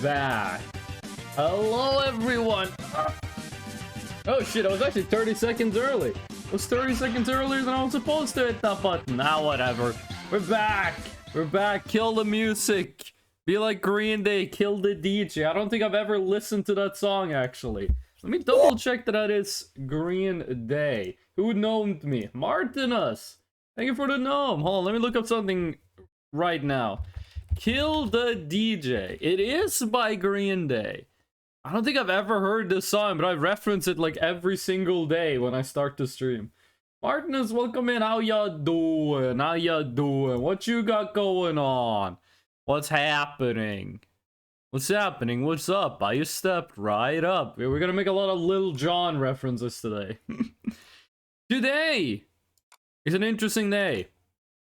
back. Hello, everyone. Oh shit, I was actually 30 seconds early. I was 30 seconds earlier than I was supposed to hit that button. Now, whatever. We're back. We're back. Kill the music. Be like Green Day. Kill the DJ. I don't think I've ever listened to that song, actually. Let me double check that is Green Day. Who gnomed me? Martinus. Thank you for the gnome. Hold on, let me look up something right now. Kill the DJ. It is by Green Day. I don't think I've ever heard this song, but I reference it like every single day when I start the stream. Martinus, welcome in. How ya doing? How ya doing? What you got going on? What's happening? What's happening? What's up? I just stepped right up. We're gonna make a lot of Lil Jon references today. Today is an interesting day.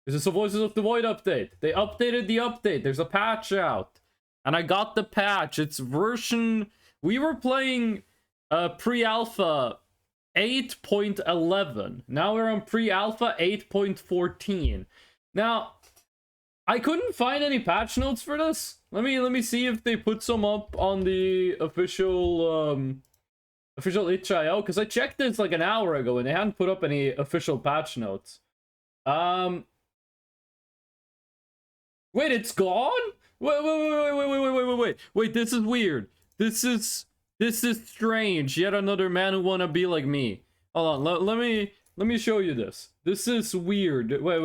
This is the Voices of the Void update. They updated the update. There's a patch out. And I got the patch. It's version... We were playing pre-alpha 8.11. Now we're on pre-alpha 8.14. Now, I couldn't find any patch notes for this. Let me see if they put some up on the official itch.io, because I checked this like an hour ago and they hadn't put up any official patch notes. Wait, it's gone? Wait, this is weird. This is strange. Yet another man who wanna be like me. Hold on, let me show you this. This is weird. Wait.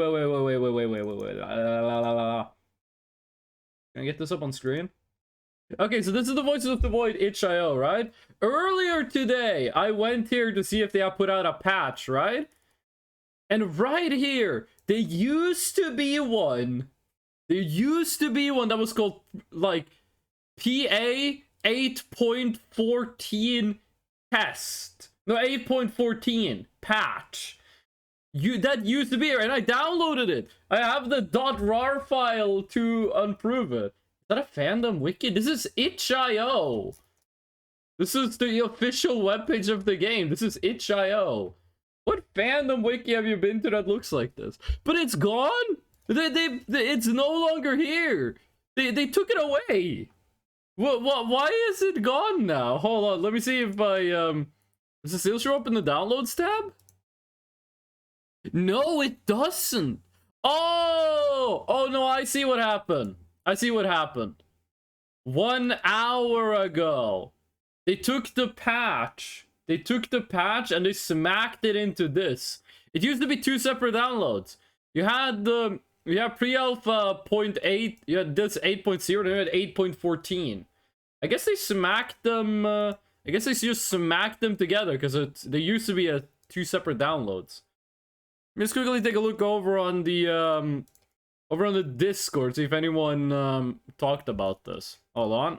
Can I get this up on screen? Okay, so this is the Voices of the Void itch.io, right? Earlier today, I went here to see if they have put out a patch, right? And right here, there used to be one that was called, like, PA 8.14 test. No, 8.14 patch. That used to be here, and I downloaded it. I have the .rar file to unprove it. Is that a fandom wiki? This is itch.io. This is the official webpage of the game. This is itch.io. What fandom wiki have you been to that looks like this? But it's gone? It's no longer here. They took it away. What? Why is it gone now? Hold on, let me see if I does it still show up in the downloads tab? No, it doesn't. Oh no, I see what happened. 1 hour ago, they took the patch. And they smacked it into this. It used to be 2 separate downloads. You had pre-alpha 0.8, you had this 8.0, and you had 8.14. I guess they smacked them, I guess they just smacked them together, because they used to be 2 separate downloads. Let's quickly take a look over on the Discord, see if anyone talked about this. Hold on.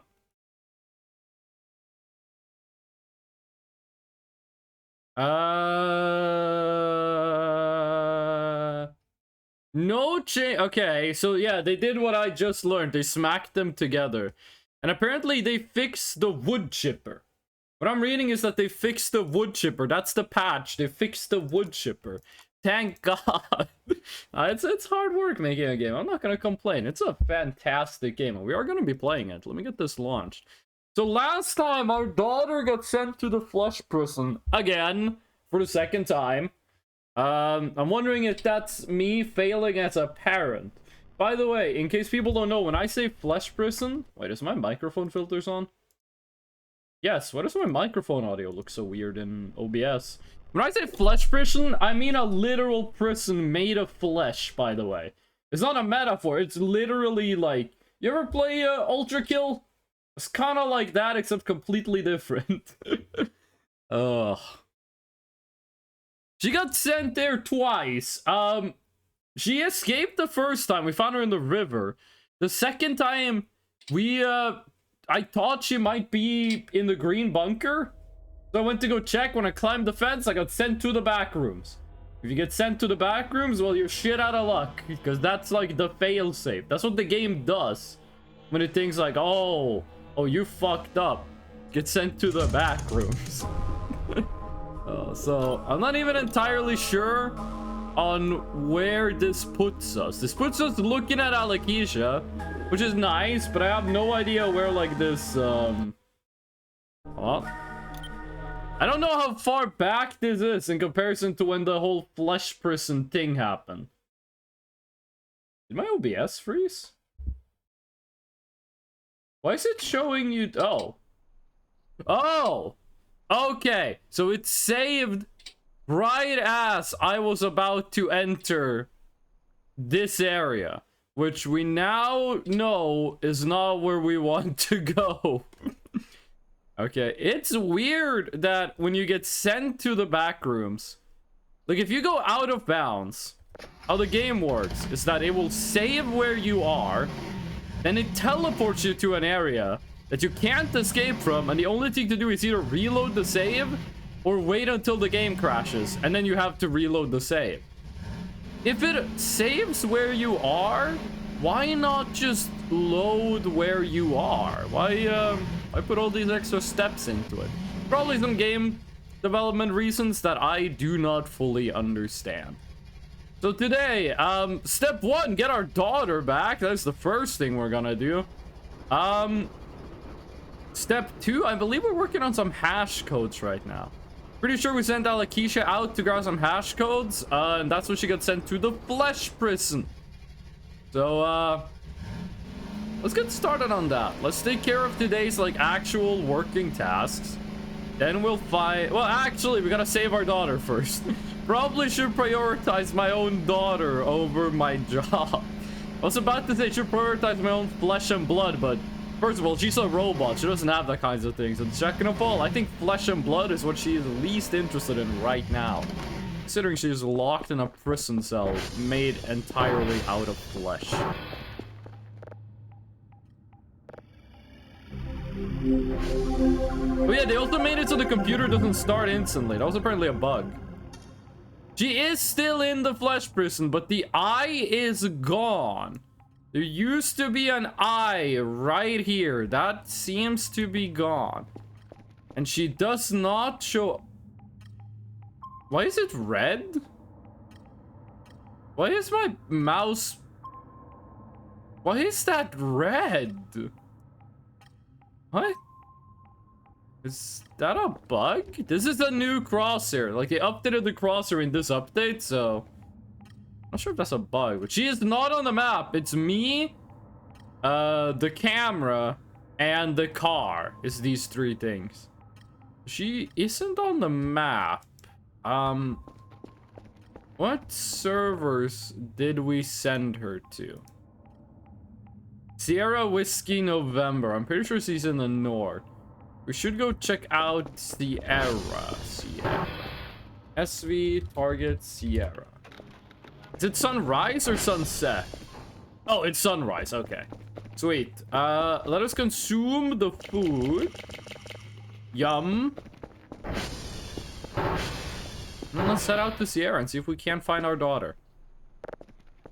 No change. Okay, so yeah, they did what I just learned. They smacked them together. And apparently they fixed the wood chipper. What I'm reading is that they fixed the wood chipper. That's the patch. They fixed the wood chipper. Thank God. It's hard work making a game. I'm not going to complain. It's a fantastic game. And we are going to be playing it. Let me get this launched. So last time, our daughter got sent to the flesh prison. Again. For the second time. I'm wondering if that's me failing as a parent. By the way, in case people don't know, when I say flesh prison... Wait, is my microphone filters on? Yes, why does my microphone audio look so weird in OBS? When I say flesh prison, I mean a literal prison made of flesh, by the way. It's not a metaphor, it's literally like... You ever play Ultra Kill? It's kind of like that, except completely different. Ugh. She got sent there twice. She escaped the first time. We found her in the river. The second time, I thought she might be in the green bunker. So I went to go check. When I climbed the fence, I got sent to the back rooms. If you get sent to the back rooms, well, you're shit out of luck. Because that's like the failsafe. That's what the game does. When it thinks like, oh, you fucked up. Get sent to the back rooms. So I'm not even entirely sure on where this puts us. This puts us looking at Alikisha, which is nice, but I have no idea where, like, this, oh. I don't know how far back this is in comparison to when the whole flesh prison thing happened. Did my OBS freeze? Why is it showing you? Oh. Oh! Okay, so it saved right as I was about to enter this area, which we now know is not where we want to go. Okay, it's weird that when you get sent to the back rooms, like if you go out of bounds, how the game works is that it will save where you are, then it teleports you to an area that you can't escape from, and the only thing to do is either reload the save or wait until the game crashes, and then you have to reload the save. If it saves where you are, why not just load where you are? Why put all these extra steps into it? Probably some game development reasons that I do not fully understand. So today, step 1, get our daughter back. That's the first thing we're gonna do. Step 2, I believe we're working on some hash codes right now. Pretty sure we sent Alikisha out to grab some hash codes, and that's when she got sent to the flesh prison. So, let's get started on that. Let's take care of today's, like, actual working tasks. Then we'll find... Well, actually, we gotta save our daughter first. Probably should prioritize my own daughter over my job. I was about to say should prioritize my own flesh and blood, but first of all, she's a robot. She doesn't have that kinds of things. And second of all, I think flesh and blood is what she is least interested in right now, considering she's locked in a prison cell made entirely out of flesh. Oh yeah, they also made it so the computer doesn't start instantly. That was apparently a bug. She is still in the flesh prison, but the eye is gone. There used to be an eye right here. That seems to be gone. And she does not show... Why is it red? Why is my mouse... Why is that red? What? Is that a bug? This is a new crosshair. Like, they updated the crosshair in this update, so... I'm not sure if that's a bug, but she is not on the map. It's me, the camera, and the car. It's these three things. She isn't on the map. What servers did we send her to? Sierra Whiskey November. I'm pretty sure she's in the north. We should go check out Sierra. SV target Sierra. Is it sunrise or sunset? Oh, it's sunrise. Okay. Sweet. Let us consume the food. Yum. And let's head out to Sierra and see if we can't find our daughter.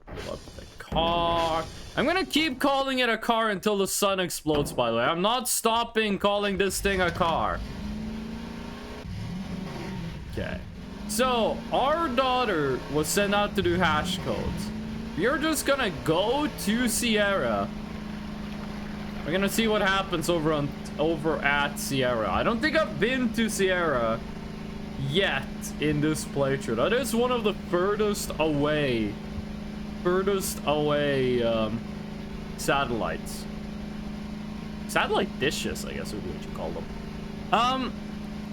Pull up the car. I'm gonna keep calling it a car until the sun explodes, by the way. I'm not stopping calling this thing a car. Okay. So, our daughter was sent out to do hash codes. We're just gonna go to Sierra. We're gonna see what happens over at Sierra. I don't think I've been to Sierra yet in this playthrough. That is one of the furthest away satellites. Satellite dishes, I guess would be what you call them.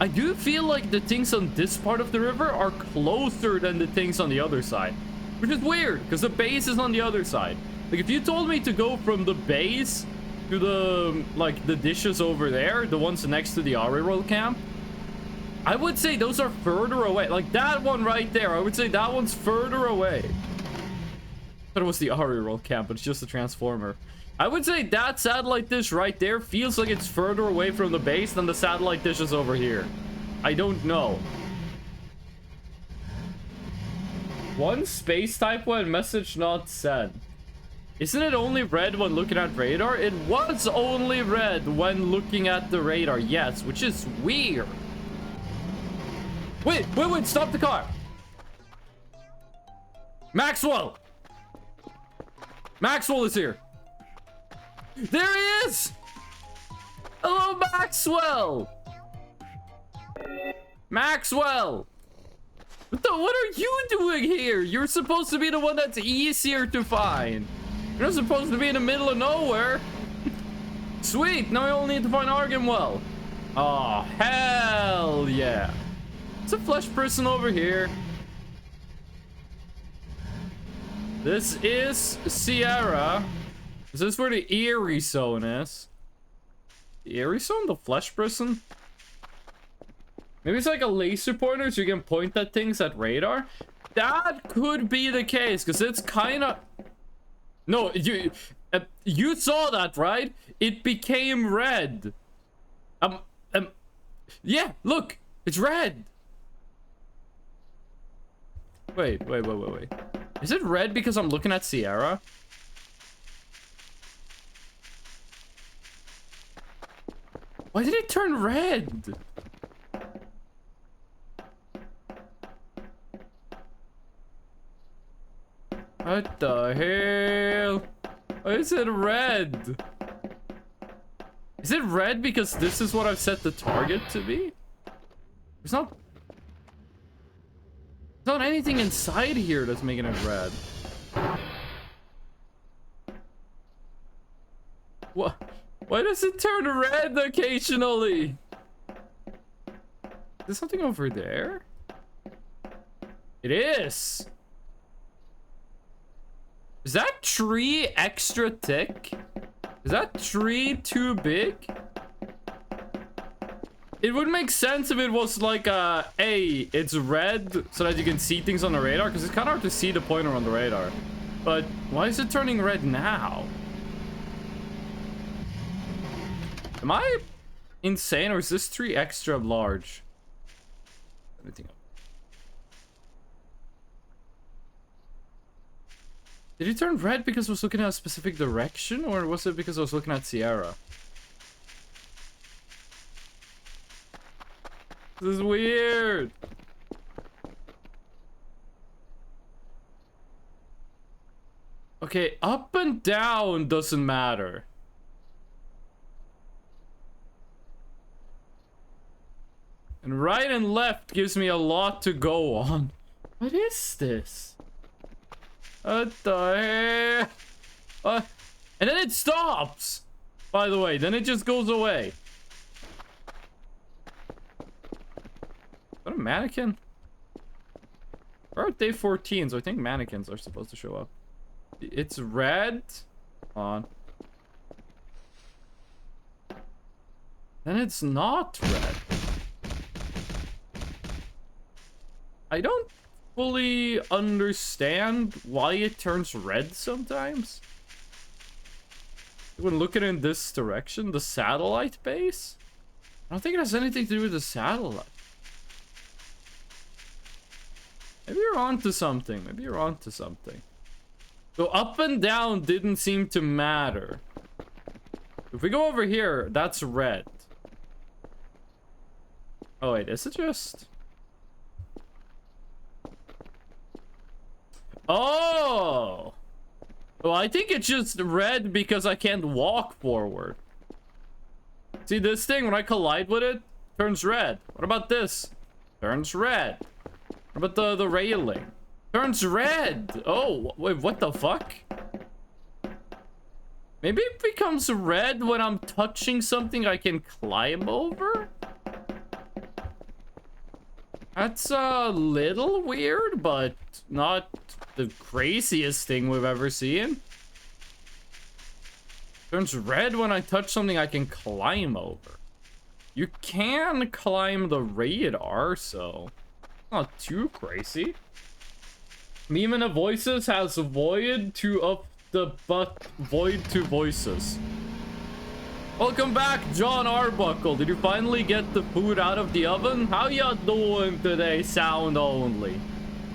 I do feel like the things on this part of the river are closer than the things on the other side, which is weird because the base is on the other side. Like, if you told me to go from the base to the, like, the dishes over there, the ones next to the Ariroll camp, I would say those are further away. Like, that one right there, I would say that one's further away. I thought it was the Ariroll camp, but it's just a transformer. I would say that satellite dish right there feels like it's further away from the base than the satellite dishes over here. I don't know. One space type one message not sent. Isn't it only red when looking at radar? It was only red when looking at the radar, yes, which is weird. Wait, stop the car. Maxwell! Maxwell is here. There he is! Hello, Maxwell! Maxwell! What are you doing here? You're supposed to be the one that's easier to find. You're not supposed to be in the middle of nowhere. Sweet, now I only need to find Arganwell. Oh, hell yeah. It's a flesh person over here. This is Sierra. Is this where the Eerie Zone is? The Eerie Zone? The flesh person? Maybe it's like a laser pointer so you can point at things at radar? That could be the case, because it's kind of... No, you saw that, right? It became red. Yeah, look, it's red. Wait. Is it red because I'm looking at Sierra? Why did it turn red? What the hell? Why is it red? Is it red because this is what I've set the target to be? There's not anything inside here that's making it red. What? Why does it turn red occasionally? Is there something over there? It is. Is that tree extra thick? Is that tree too big? It would make sense if it was like it's red so that you can see things on the radar, because it's kind of hard to see the pointer on the radar. But why is it turning red now? Am I insane, or is this tree extra large? Anything else? Did it turn red because I was looking at a specific direction, or was it because I was looking at Sierra? This is weird. Okay, up and down doesn't matter. And right and left gives me a lot to go on. What is this? What the heck? And then it stops. By the way, then it just goes away. Is that a mannequin? We're at day 14, so I think mannequins are supposed to show up. It's red. Hold on. Then it's not red. I don't fully understand why it turns red sometimes. When looking in this direction, the satellite base? I don't think it has anything to do with the satellite. Maybe you're onto something. Maybe you're onto something. So up and down didn't seem to matter. If we go over here, that's red. Oh wait, is it just... Oh! Well, I think it's just red because I can't walk forward. See this thing, when I collide with it, turns red. What about this? Turns red. What about the railing? Turns red. Oh, wait, what the fuck? Maybe it becomes red when I'm touching something I can climb over? That's a little weird, but not the craziest thing we've ever seen. Turns red when I touch something I can climb over. You can climb the radar, so not too crazy. Meme in the voices has void to up the butt, void to voices. Welcome back, John Arbuckle. Did you finally get the food out of the oven? How ya doing today, sound only?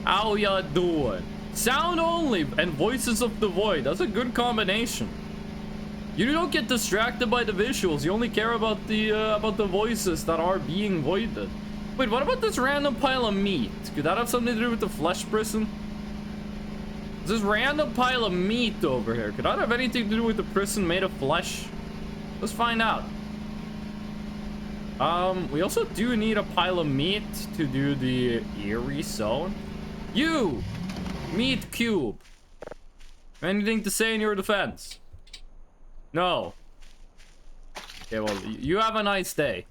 How ya doing? Sound only and voices of the void. That's a good combination. You don't get distracted by the visuals. You only care about the voices that are being voided. Wait, what about this random pile of meat? Could that have something to do with the flesh prison? This random pile of meat over here, could that have anything to do with the prison made of flesh? Let's find out. We also do need a pile of meat to do the eerie zone. You! Meat cube. Anything to say in your defense? No. Okay, well, you have a nice day.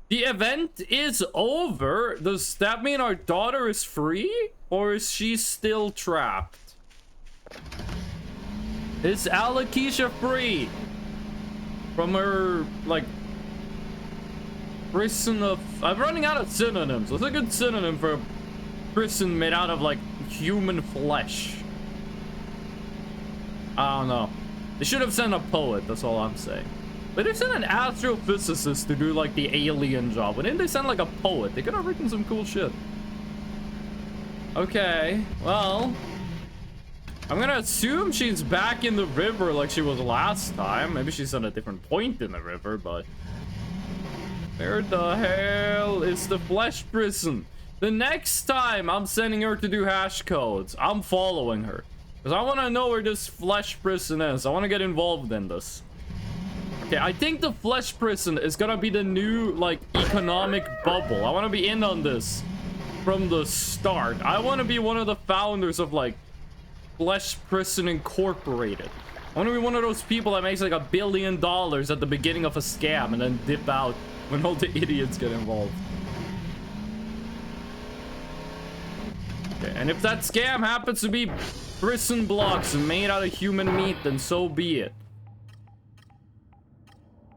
The event is over. Does that mean our daughter is free? Or is she still trapped? Is Alakisha free? From her, like, prison of... I'm running out of synonyms. What's a good synonym for a prison made out of, like, human flesh? I don't know. They should have sent a poet, that's all I'm saying. But they sent an astrophysicist to do, like, the alien job. Why didn't they send, like, a poet? They could have written some cool shit. Okay, well... I'm gonna assume she's back in the river like she was last time. Maybe she's at a different point in the river, but... Where the hell is the flesh prison? The next time I'm sending her to do hash codes, I'm following her. Because I want to know where this flesh prison is. I want to get involved in this. Okay, I think the flesh prison is gonna be the new, like, economic bubble. I want to be in on this from the start. I want to be one of the founders of, like, Flesh Prison Incorporated. I want to be one of those people that makes like $1 billion at the beginning of a scam and then dip out when all the idiots get involved. Okay, and if that scam happens to be prison blocks made out of human meat, then so be it.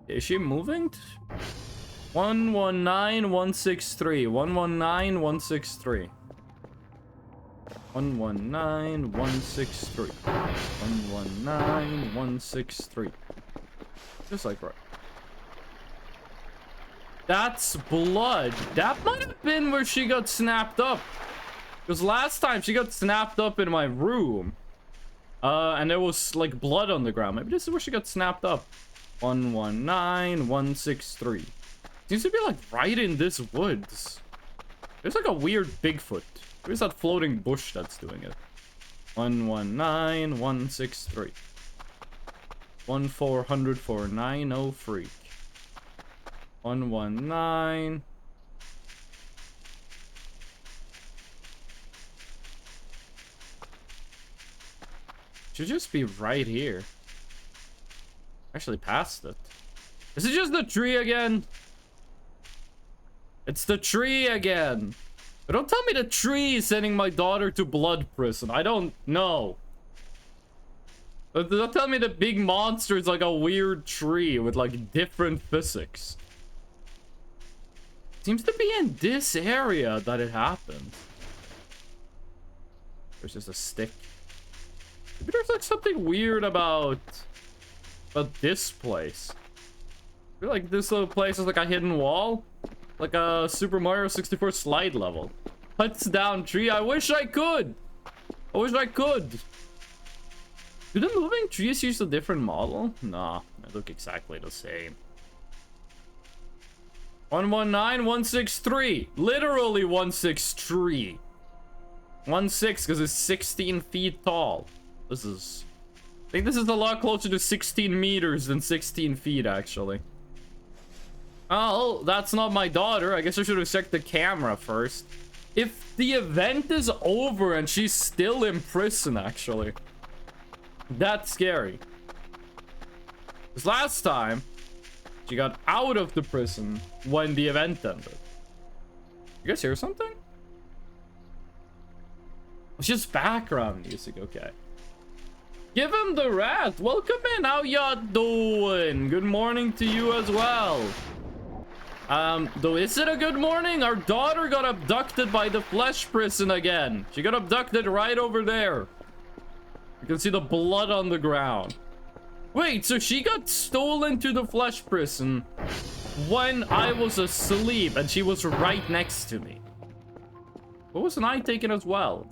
Is she moving? 119163. 119163. 119163. 119163. Just like right. That's blood. That might have been where she got snapped up. Because last time she got snapped up in my room. And there was like blood on the ground. Maybe this is where she got snapped up. 119163. Seems to be like right in this woods. There's like a weird Bigfoot. Where's that floating bush that's doing it? 119163. 1400 for 90 freak. 119. Should just be right here. Actually passed it. Is it just the tree again? It's the tree again. But don't tell me the tree is sending my daughter to blood prison. I don't know. Don't tell me the big monster is like a weird tree with like different physics. Seems to be in this area that it happened. There's just a stick. Maybe there's like something weird about this place. I feel like this little place is like a hidden wall. Like a Super Mario 64 slide level. Huts down tree. I wish I could. I wish I could. Do the moving trees use a different model? Nah, they look exactly the same. 119163. Literally 163. 16 because it's 16 feet tall. This is... I think this is a lot closer to 16 meters than 16 feet, actually. Oh, that's not my daughter. I guess I should have checked the camera first. If the event is over and she's still in prison, actually. That's scary. Because last time, she got out of the prison when the event ended. You guys hear something? It's just background music, okay. Give him the rat. Welcome in. How y'all doing? Good morning to you as well. Though, is it a good morning? Our daughter got abducted by the flesh prison again. She got abducted right over there. You can see the blood on the ground. Wait, so she got stolen to the flesh prison when I was asleep and she was right next to me. What wasn't I taken as well?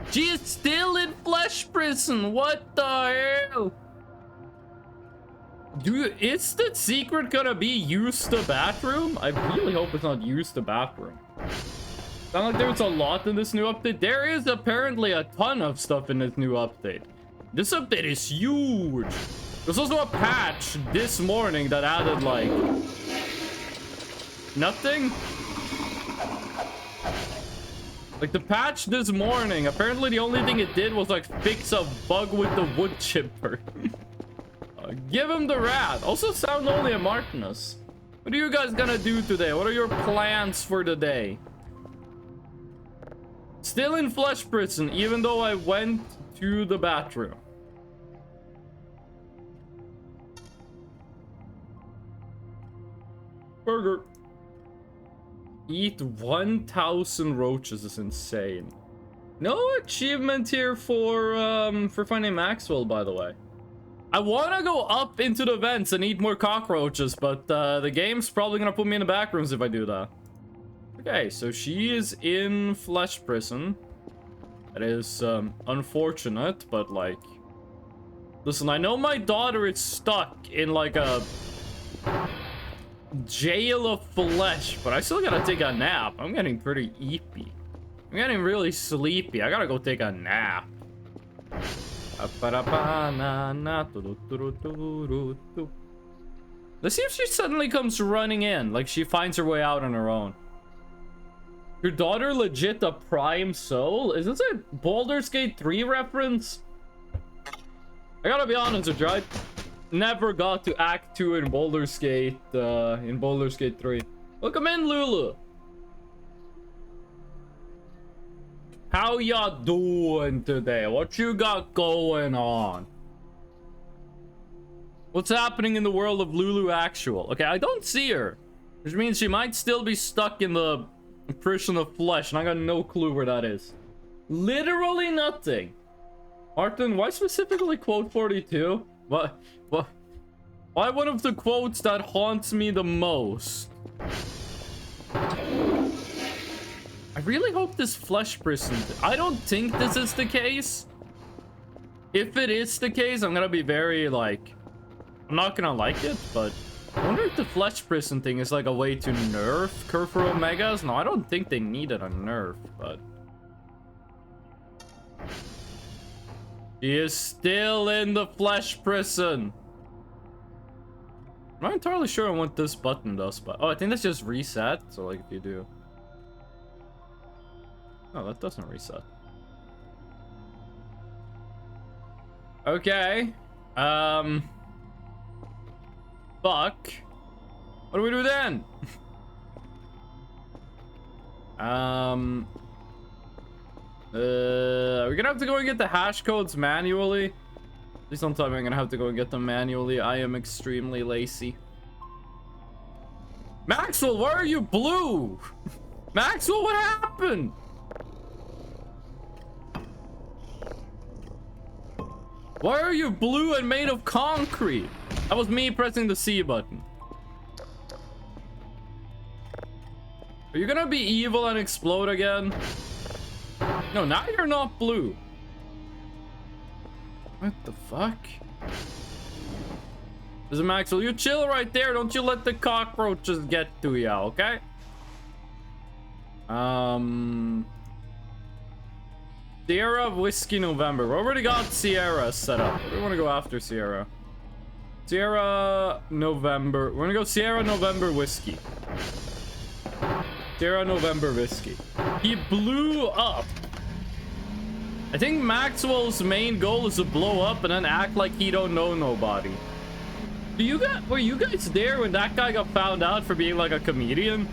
She is still in flesh prison. What the hell? Dude, is the secret gonna be use the bathroom? I really hope it's not use the bathroom. Sound like there's a lot in this new update. There is apparently a ton of stuff in this new update. This update is huge. There's also a patch this morning that added like nothing. Like the patch this morning, apparently the only thing it did was like fix a bug with the wood chipper. Give him the rat. Also sound only at Martinus. What are you guys gonna do today? What are your plans for the day? Still in flesh prison, even though I went to the bathroom. Burger. Eat 1,000 roaches is insane. No achievement here for finding Maxwell, by the way. I want to go up into the vents and eat more cockroaches, but the game's probably gonna put me in the back rooms if I do that. Okay, so she is in flesh prison. That is unfortunate, but like, listen, I know my daughter is stuck in like a jail of flesh, but I still gotta take a nap. I'm getting pretty eepy. I'm getting really sleepy. I gotta go take a nap. Let's see if she suddenly comes running in, like she finds her way out on her own. Your daughter legit a prime soul? Is this a Baldur's Gate 3 reference? I gotta be honest with you, I never got to Act 2 in Baldur's Gate 3. Welcome in, Lulu. How y'all doing today? What you got going on? What's happening in the world of Lulu Actual? Okay, I don't see her, which means she might still be stuck in the prison of flesh, and I got no clue where that is. Literally nothing. Martin, why specifically quote 42? What? Why one of the quotes that haunts me the most? I really hope this flesh prison... I don't think this is the case. If it is the case, I'm gonna be very, like... I'm not gonna like it, but... I wonder if the flesh prison thing is like a way to nerf Kerfur Omegas? No, I don't think they needed a nerf, but... He is still in the flesh prison. I'm not entirely sure on what this button does, but... Oh, I think that's just reset, so like if you do... Oh, that doesn't reset. Okay. Fuck. What do we do then? Are we gonna have to go and get the hash codes manually? Please don't tell me I'm gonna have to go and get them manually. I am extremely lazy. Maxwell, why are you blue? Maxwell, what happened? Why are you blue and made of concrete? That was me pressing the C button. Are you gonna be evil and explode again? No, now you're not blue. What the fuck? Listen, Maxwell, you chill right there. Don't you let the cockroaches get to you, okay? Sierra Whiskey November. We already got Sierra set up. We want to go after Sierra. Sierra November. We're gonna go Sierra November Whiskey. Sierra November Whiskey. He blew up. I think Maxwell's main goal is to blow up and then act like he don't know nobody. Were you guys there when that guy got found out for being like a comedian?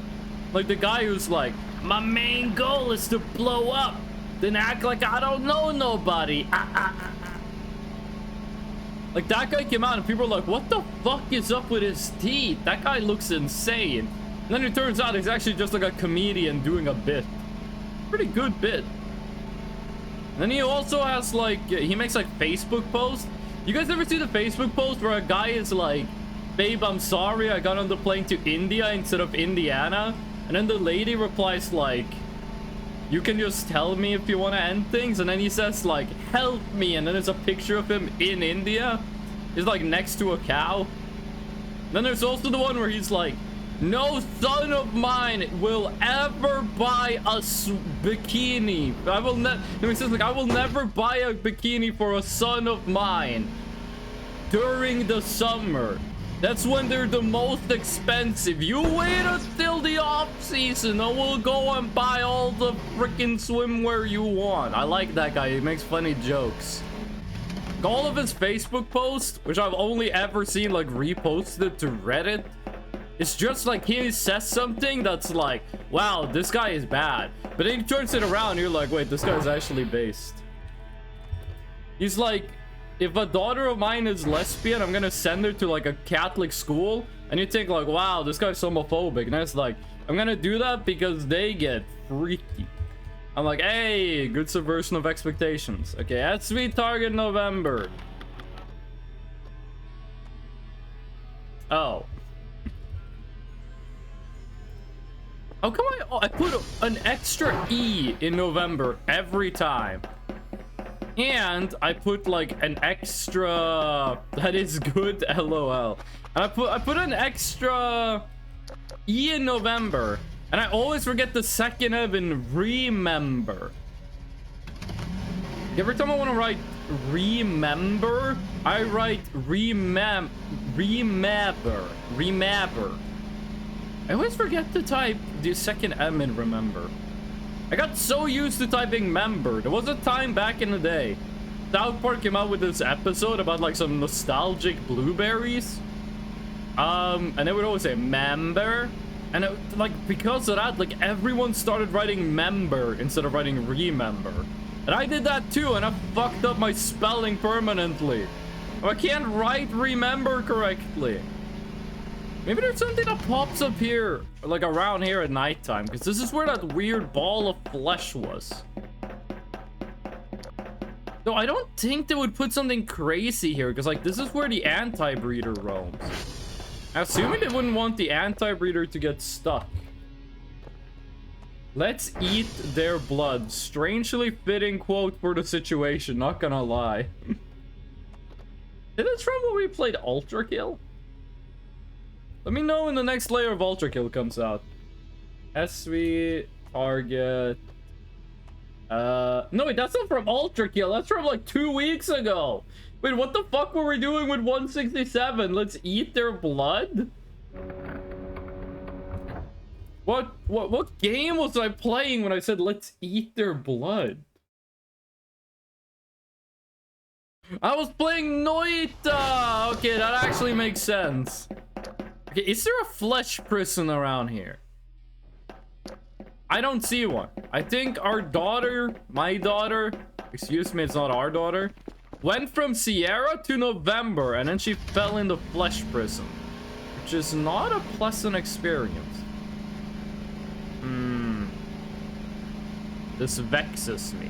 Like the guy who's like, my main goal is to blow up, then act like I don't know nobody. Like that guy came out and people were like, what the fuck is up with his teeth? That guy looks insane. And then it turns out he's actually just like a comedian doing a bit. Pretty good bit. And then he also has like, he makes like Facebook posts. You guys ever see the Facebook post where a guy is like, babe, I'm sorry I got on the plane to India instead of Indiana? And then the lady replies like, you can just tell me if you want to end things. And then he says like, help me. And then there's a picture of him in India. He's like next to a cow. And then there's also the one where he's like, No son of mine will ever buy a bikini. I will never. It says like I will never buy a bikini for a son of mine during the summer. That's when they're the most expensive. You wait until the off season, and we'll go and buy all the freaking swimwear you want. I like that guy. He makes funny jokes. All of his Facebook posts, which I've only ever seen like reposted to Reddit. It's just like he says something that's like, wow, this guy is bad. But then he turns it around and you're like, wait, this guy's actually based. He's like, if a daughter of mine is lesbian, I'm gonna send her to like a Catholic school. And you think like, wow, this guy's homophobic. And it's like, I'm gonna do that because they get freaky. I'm like, hey, good subversion of expectations. Okay, SV target November. Oh. How come I put an extra E in November every time? And I put like an extra that is good LOL. And I put an extra E in November. And I always forget the second of in remember. Every time I want to write remember, I write remember. I always forget to type the second M in remember. I got so used to typing member. There was a time back in the day South Park came out with this episode about like some nostalgic blueberries. And they would always say member. And it, like because of that, like everyone started writing member instead of writing remember. And I did that too, and I fucked up my spelling permanently. I can't write remember correctly. Maybe there's something that pops up here, like around here at nighttime, because this is where that weird ball of flesh was. Though I don't think they would put something crazy here, because like this is where the anti-breeder roams. Assuming they wouldn't want the anti-breeder to get stuck. Let's eat their blood. Strangely fitting quote for the situation, not gonna lie. Is this from when we played Ultra Kill? Let me know when the next layer of Ultra Kill comes out. SV target. No wait, that's not from Ultra Kill. That's from like 2 weeks ago. Wait, what the fuck were we doing with 167? Let's eat their blood? What game was I playing when I said let's eat their blood? I was playing Noita! Okay, that actually makes sense. Okay, is there a flesh prison around here? I don't see one. I think our daughter, my daughter, excuse me, it's not our daughter, went from Sierra to November and then she fell into flesh prison, which is not a pleasant experience. This vexes me.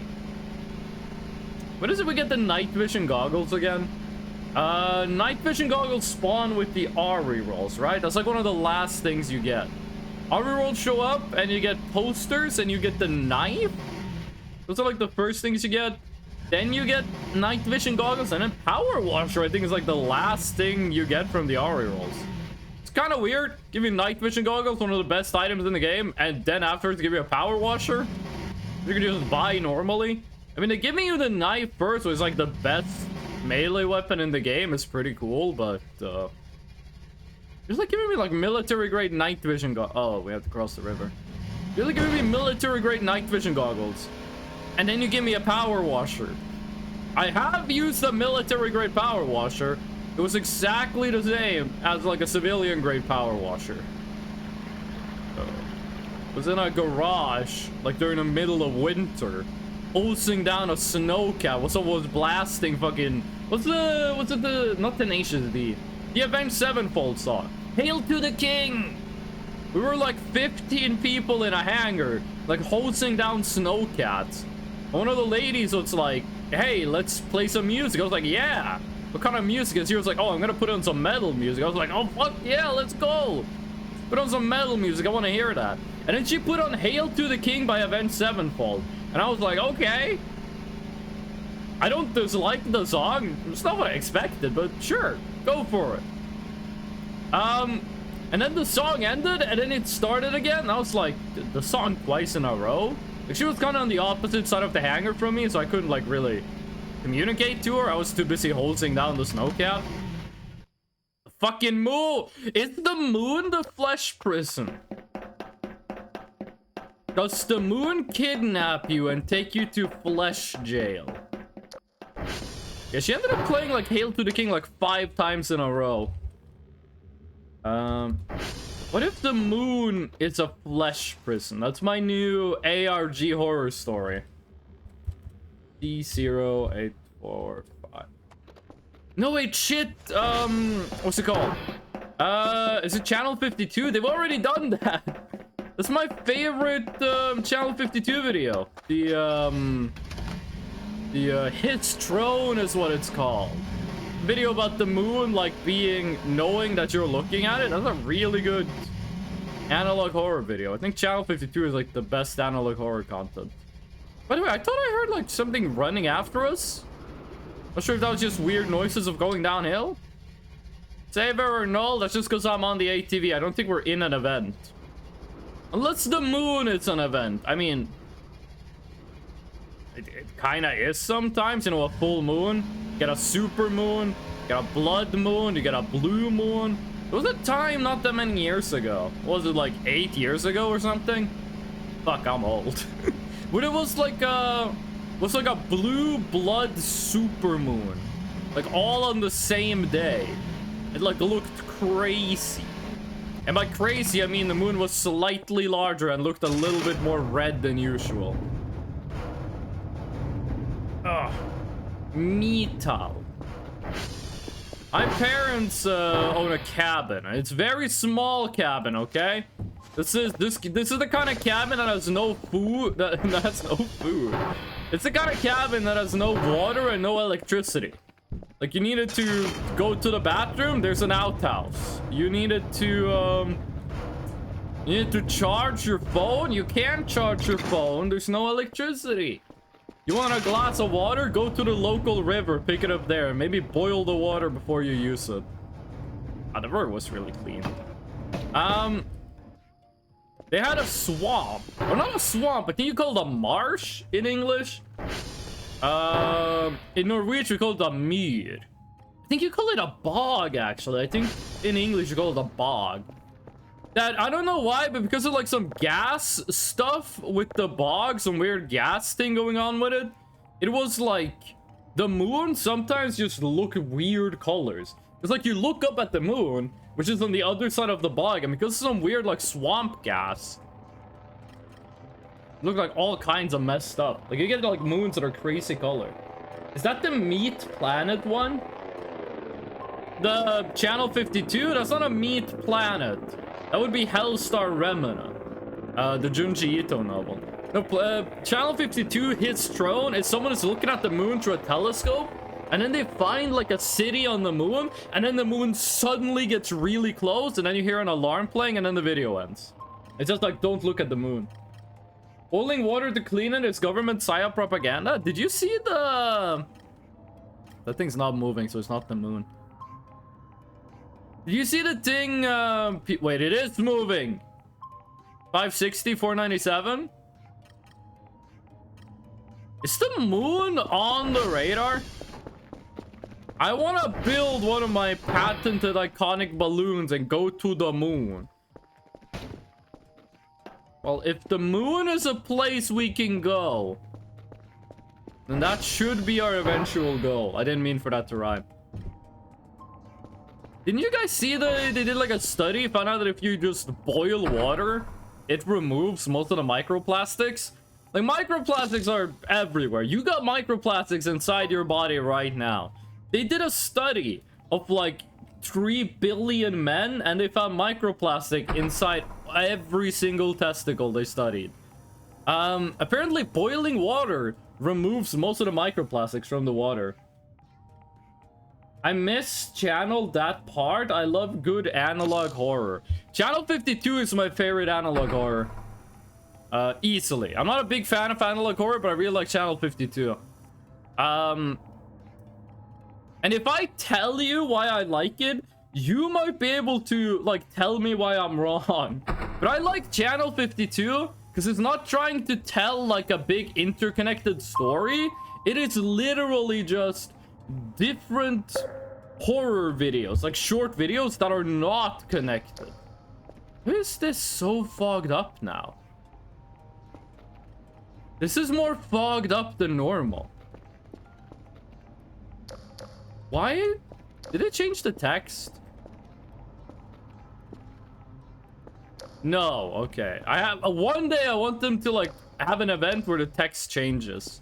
What is it we get the night vision goggles again? Night vision goggles spawn with the ARI rolls, right? That's like one of the last things you get. ARI rolls show up and you get posters and you get the knife. Those are like the first things you get. Then you get night vision goggles and then power washer, I think, is like the last thing you get from the ARI rolls. It's kind of weird. Give you night vision goggles, one of the best items in the game, and then afterwards give you a power washer. You can just buy normally. I mean, they give me you the knife first, which is like the best melee weapon in the game. It's pretty cool, but it's like giving me like military grade night vision goggles. Oh, we have to cross the river. You're like giving me military grade night vision goggles, and then you give me a power washer. I have used the military grade power washer. It was exactly the same as like a civilian grade power washer. It was in a garage, like during the middle of winter, hosing down a snowcat. What's up? Was blasting fucking. What's it? The not Tenacious D. The Avenged Sevenfold song. Hail to the King. We were like 15 people in a hangar, like hosing down snowcats. One of the ladies was like, "Hey, let's play some music." I was like, "Yeah." What kind of music? And she was like, "Oh, I'm gonna put on some metal music." I was like, "Oh fuck yeah, let's go. Put on some metal music. I want to hear that." And then she put on Hail to the King by Avenged Sevenfold. And I was like, okay. I don't dislike the song. It's not what I expected, but sure. Go for it. And And then the song ended, and then it started again. I was like, the song twice in a row? Like, she was kind of on the opposite side of the hangar from me, so I couldn't, like, really communicate to her. I was too busy holding down the snow cap. The fucking moon! Is the moon the flesh prison? Does the moon kidnap you and take you to flesh jail? Yeah, she ended up playing, like, Hail to the King, like, 5 times in a row. What if the moon is a flesh prison? That's my new ARG horror story. D0845. No, wait, shit. What's it called? Is it Channel 52? They've already done that. That's my favorite Channel 52 video. The Hits Throne is what it's called. Video about the moon, like, knowing that you're looking at it. That's a really good analog horror video. I think Channel 52 is, like, the best analog horror content. By the way, I thought I heard, like, something running after us. Not sure if that was just weird noises of going downhill. Save error or null, that's just because I'm on the ATV. I don't think we're in an event. Unless the moon is an event. I mean, it kind of is sometimes, you know, a full moon. You get a super moon, you get a blood moon, you get a blue moon. There was a time not that many years ago. Was it like 8 years ago or something? Fuck, I'm old. But it was like a blue blood super moon. Like all on the same day. It like looked crazy. And by crazy, I mean the moon was slightly larger and looked a little bit more red than usual. Ugh. Metal. My parents own a cabin. It's a very small cabin, okay? This is the kind of cabin that has no food. That has no food. It's the kind of cabin that has no water and no electricity. Like, you needed to go to the bathroom, there's an outhouse. You needed to charge your phone. You can't charge your phone. There's no electricity. You want a glass of water? Go to the local river, pick it up there, and maybe boil the water before you use it. Ah, the river was really clean. They had a swamp. Or not a swamp, I think you call it a marsh in English. In Norwegian, we call it a myr. I think you call it a bog, actually. I think in English, you call it a bog. That, I don't know why, but because of like some gas stuff with the bog, some weird gas thing going on with it, it was like the moon sometimes just look weird colors. It's like you look up at the moon, which is on the other side of the bog, and because of some weird like swamp gas, look like all kinds of messed up. Like you get like moons that are crazy color. Is that the Meat Planet one? The Channel 52? That's not a meat planet. That would be Hellstar Remina, the Junji Ito novel. No, Channel 52 Hits Throne is someone is looking at the moon through a telescope, and then they find like a city on the moon, and then the moon suddenly gets really close, and then you hear an alarm playing, and then the video ends. It's just like, don't look at the moon. Boiling water to clean it is government psyop propaganda. Did you see the... That thing's not moving, so it's not the moon. Did you see the thing? Wait, it is moving. 560, 497. Is the moon on the radar? I want to build one of my patented iconic balloons and go to the moon. Well, if the moon is a place we can go, then that should be our eventual goal. I didn't mean for that to rhyme. Didn't you guys see they did like a study, found out that if you just boil water, it removes most of the microplastics? Like, microplastics are everywhere. You got microplastics inside your body right now. They did a study of like 3 billion men, and they found microplastic inside every single testicle they studied. Apparently boiling water removes most of the microplastics from the water. I mischanneled that part. I love good analog horror. Channel 52 is my favorite analog horror. Easily. I'm not a big fan of analog horror, but I really like Channel 52. And if I tell you why I like it, you might be able to like tell me why I'm wrong. But I like Channel 52 because it's not trying to tell like a big interconnected story. It is literally just different horror videos, like short videos that are not connected. Why is this so fogged up now? This is more fogged up than normal. Why? Did it change the text? No, okay. I have one day I want them to like have an event where the text changes.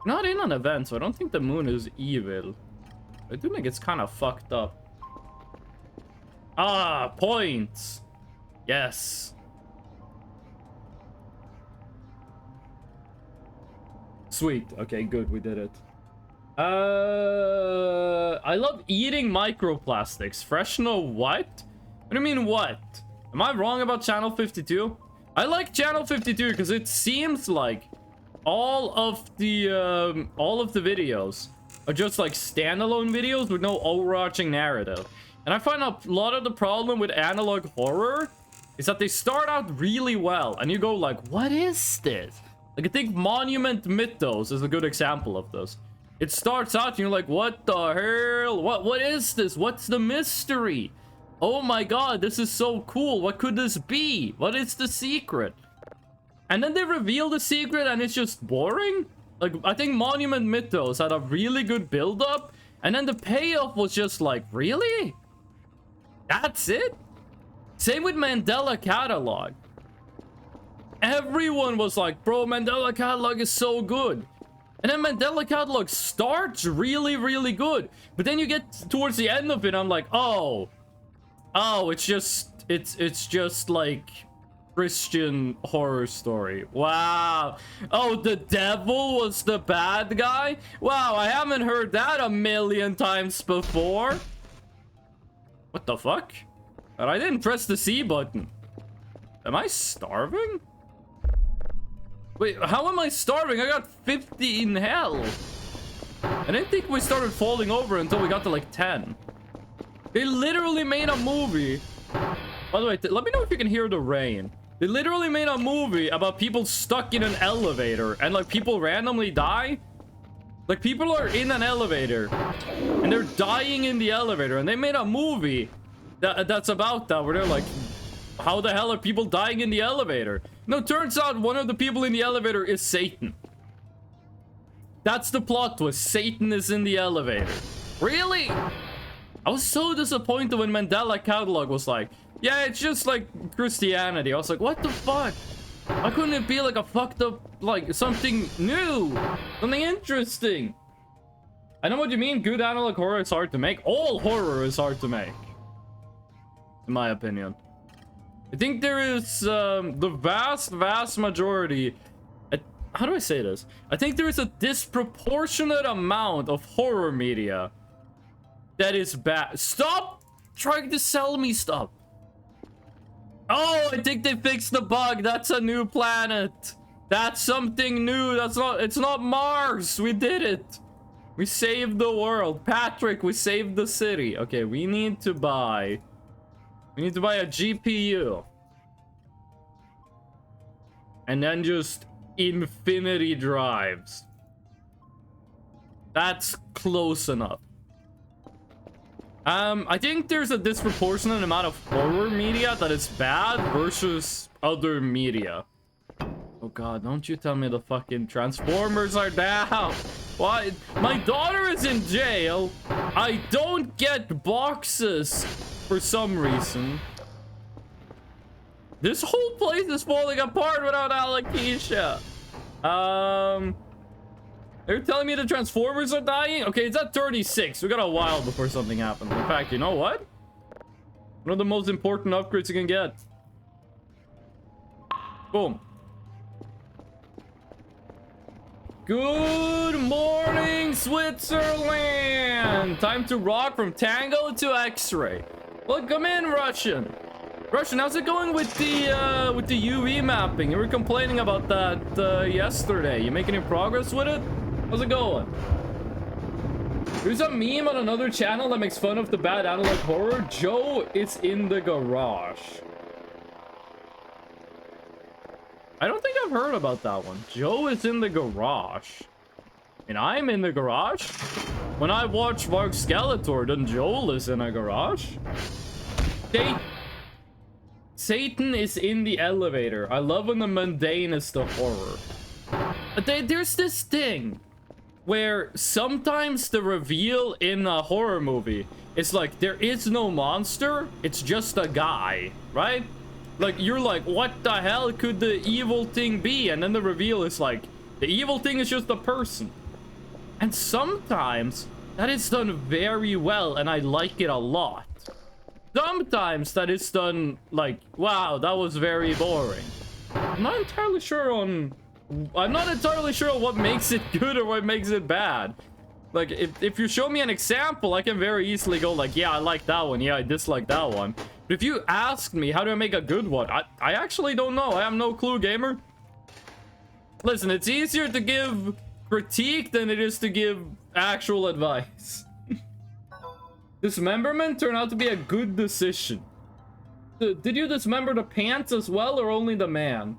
Not in an event, so I don't think the moon is evil. I do think it's kind of fucked up. Ah, points. Yes. Sweet. Okay, good. We did it. I love eating microplastics. Fresh no what? What do you mean what? Am I wrong about Channel 52? I like Channel 52 because it seems like all of the videos are just like standalone videos with no overarching narrative. And I find a lot of the problem with analog horror is that they start out really well and you go like, what is this? Like I think Monument Mythos is a good example of this. It starts out and you're like, what the hell? What is this? What's the mystery? Oh my god, this is so cool. What could this be? What is the secret? And then they reveal the secret and it's just boring. Like, I think Monument Mythos had a really good build-up. And then the payoff was just like, really? That's it? Same with Mandela Catalog. Everyone was like, bro, Mandela Catalog is so good. And then Mandela Catalog starts really, really good. But then you get towards the end of it, I'm like, oh, it's just like Christian horror story. Wow. Oh, the devil was the bad guy? Wow, I haven't heard that a million times before. What the fuck? But I didn't press the C button. Am I starving? Wait, how am I starving? I got 50 in hell. I didn't think we started falling over until we got to like 10. They literally made a movie. By the way, let me know if you can hear the rain. They literally made a movie about people stuck in an elevator and like people randomly die. Like people are in an elevator and they're dying in the elevator, and they made a movie that's about that, where they're like, how the hell are people dying in the elevator? No, turns out one of the people in the elevator is Satan. That's the plot twist. Satan is in the elevator. Really? I was so disappointed when Mandela Catalog was like, yeah, it's just like Christianity. I was like, what the fuck? Why couldn't it be like a fucked up, like something new? Something interesting? I know what you mean. Good analog horror is hard to make. All horror is hard to make, in my opinion. I think there is the vast majority. How do I say this? I think there is a disproportionate amount of horror media that is bad. Stop trying to sell me stuff. Oh, I think they fixed the bug. That's a new planet. That's something new. It's not Mars. We did it. We saved the world. Patrick, we saved the city. Okay, we need to buy a GPU. And then just infinity drives. That's close enough. I think there's a disproportionate amount of horror media that is bad versus other media. Oh god, don't you tell me the fucking Transformers are down. Why? My daughter is in jail. I don't get boxes for some reason. This whole place is falling apart without Alopecia. They're telling me the Transformers are dying? Okay, it's at 36. We got a while before something happens. In fact, you know what? One of the most important upgrades you can get. Boom. Good morning, Switzerland! Time to rock from Tango to X-Ray. Welcome in, Russian. Russian, how's it going with the UV mapping? You were complaining about that yesterday. You making any progress with it? How's it going? There's a meme on another channel that makes fun of the bad analog horror. Joe is in the garage. I don't think I've heard about that one. Joe is in the garage. And I'm in the garage? When I watch Mark Skeletor, then Joel is in a garage? Satan is in the elevator. I love when the mundane is the horror. There's this thing where sometimes the reveal in a horror movie is like, there is no monster, it's just a guy, right? Like, you're like, what the hell could the evil thing be? And then the reveal is like, the evil thing is just a person. And sometimes that is done very well, and I like it a lot. Sometimes that is done like, wow, that was very boring. I'm not entirely sure on what makes it good or what makes it bad. Like, if you show me an example, I can very easily go like, yeah, I like that one, yeah, I dislike that one. But if you ask me, how do I make a good one? I actually don't know. I have no clue, gamer. Listen, it's easier to give critique than it is to give actual advice. Dismemberment turned out to be a good decision. Did you dismember the pants as well, or only the man?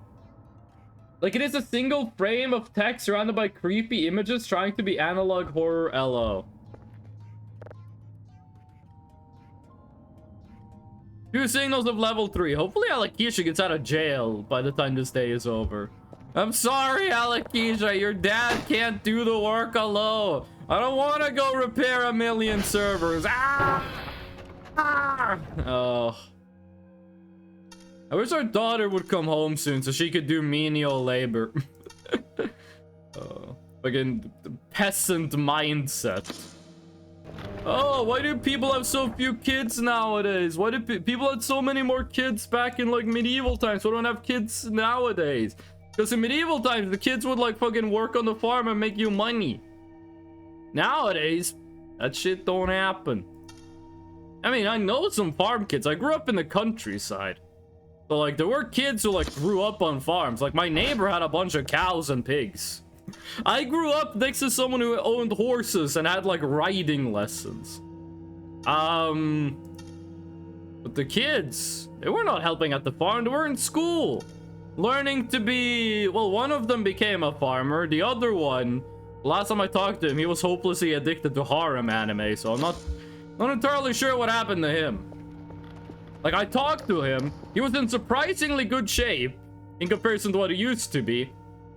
Like, it is a single frame of text surrounded by creepy images trying to be analog horror LO. Two signals of level 3. Hopefully Alakisha gets out of jail by the time this day is over. I'm sorry, Alakisha. Your dad can't do the work alone. I don't want to go repair a million servers. Ah! Ah! Oh. I wish our daughter would come home soon so she could do menial labor. Fucking peasant mindset. Oh, why do people have so few kids nowadays? Why do people had so many more kids back in like medieval times? So don't have kids nowadays. Because in medieval times, the kids would like fucking work on the farm and make you money. Nowadays, that shit don't happen. I mean, I know some farm kids. I grew up in the countryside. So like, there were kids who like grew up on farms. Like, my neighbor had a bunch of cows and pigs. I grew up next to someone who owned horses and had like riding lessons. But the kids, they were not helping at the farm. They were in school, learning to be, well, one of them became a farmer. The other one, last time I talked to him, he was hopelessly addicted to harem anime. So I'm not entirely sure what happened to him. Like, I talked to him. He was in surprisingly good shape in comparison to what he used to be.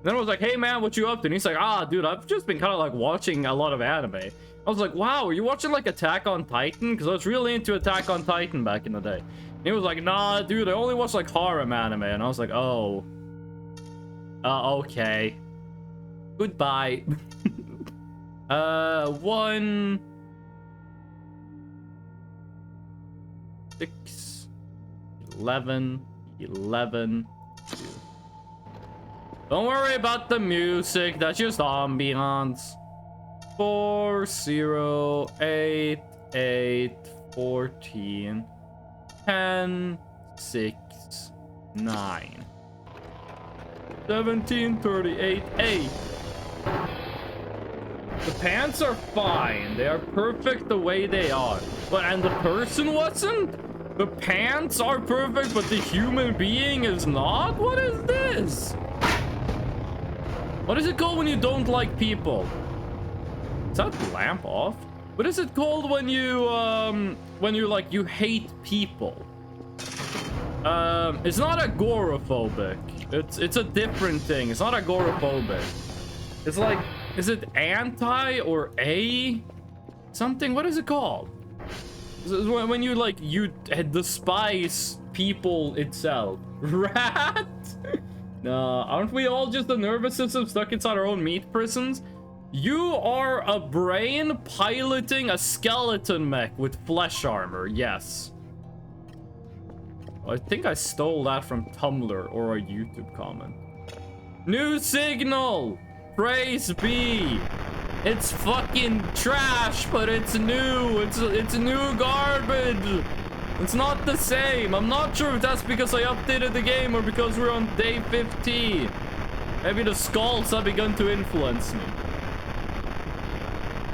Then I was like, hey man, what you up to? And he's like, ah, dude, I've just been kind of like watching a lot of anime. I was like, wow, are you watching like Attack on Titan? Because I was really into Attack on Titan back in the day. And he was like, nah, dude, I only watch like harem anime. And I was like, oh. Okay. Goodbye. 1... 6... 11... 11... 2. Don't worry about the music, that's just ambiance. 4, 0, 8, 8, 14, 10, 6, 9, 17, 38, 8. The pants are fine. They are perfect the way they are. But, and the person wasn't? The pants are perfect, but the human being is not? What is this? What is it called when you don't like people? Is that lamp off? What is it called when you like, you hate people? It's not agoraphobic. It's a different thing. It's not agoraphobic. It's like, is it anti or a something? What is it called? When you like, you despise people itself. Rat? No, aren't we all just a nervous system stuck inside our own meat prisons? You are a brain piloting a skeleton mech with flesh armor, yes. I think I stole that from Tumblr or a YouTube comment. New signal! Praise be! It's fucking trash, but it's new! It's new garbage! It's not the same. I'm not sure if that's because I updated the game or because we're on day 15. Maybe the skulls have begun to influence me.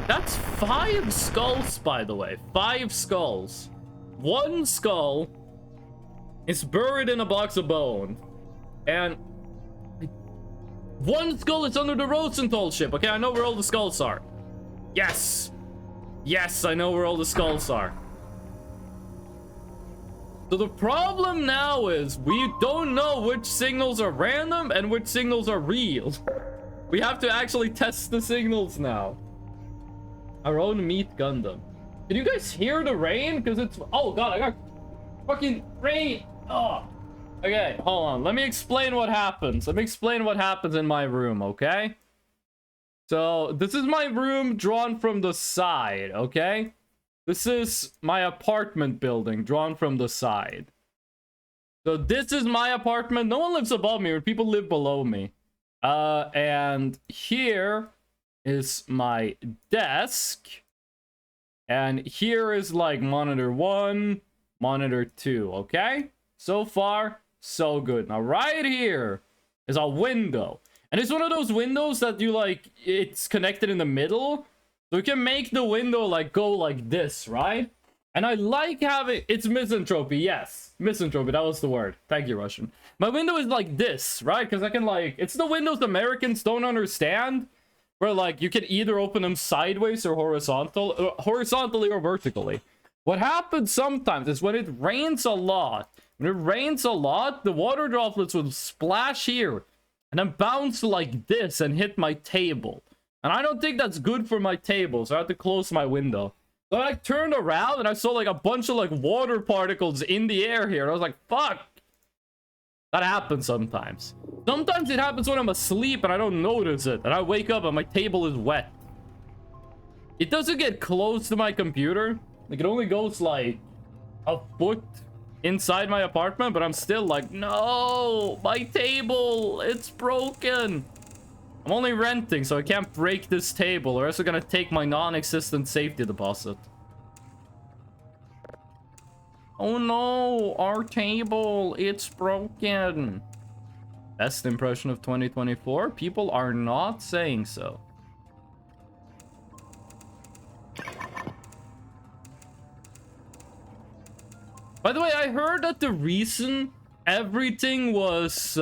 That's 5 skulls, by the way. 5 skulls. 1 skull is buried in a box of bone. And 1 skull is under the Rosenthal ship. Okay, I know where all the skulls are. Yes. Yes, I know where all the skulls are. So the problem now is we don't know which signals are random and which signals are real. We have to actually test the signals now. Our own meat Gundam. Can you guys hear the rain? Because it's... Oh god, I got fucking rain. Oh. Okay, hold on. Let me explain what happens. Let me explain what happens in my room, okay? So this is my room drawn from the side, okay? This is my apartment building drawn from the side. So this is my apartment. No one lives above me, people live below me. And here is my desk. And here is like monitor 1, monitor 2, okay? So far, so good. Now right here is a window. And it's one of those windows that you like, it's connected in the middle. So we can make the window like go like this, right? And I like having, it's misanthropy, yes. Misanthropy, that was the word. Thank you, Russian. My window is like this, right? Because I can like, it's the windows Americans don't understand. Where like, you can either open them sideways or horizontally or vertically. What happens sometimes is when it rains a lot, the water droplets will splash here. And then bounce like this and hit my table. And I don't think that's good for my table, so I have to close my window. So I turned around and I saw like a bunch of like water particles in the air here. And I was like, fuck. That happens sometimes. Sometimes it happens when I'm asleep and I don't notice it. And I wake up and my table is wet. It doesn't get close to my computer. Like it only goes like a foot inside my apartment. But I'm still like, no, my table, it's broken. I'm only renting, so I can't break this table, or else they're gonna take my non-existent safety deposit. Oh no, our table, it's broken. Best impression of 2024? People are not saying so. By the way, I heard that the reason everything was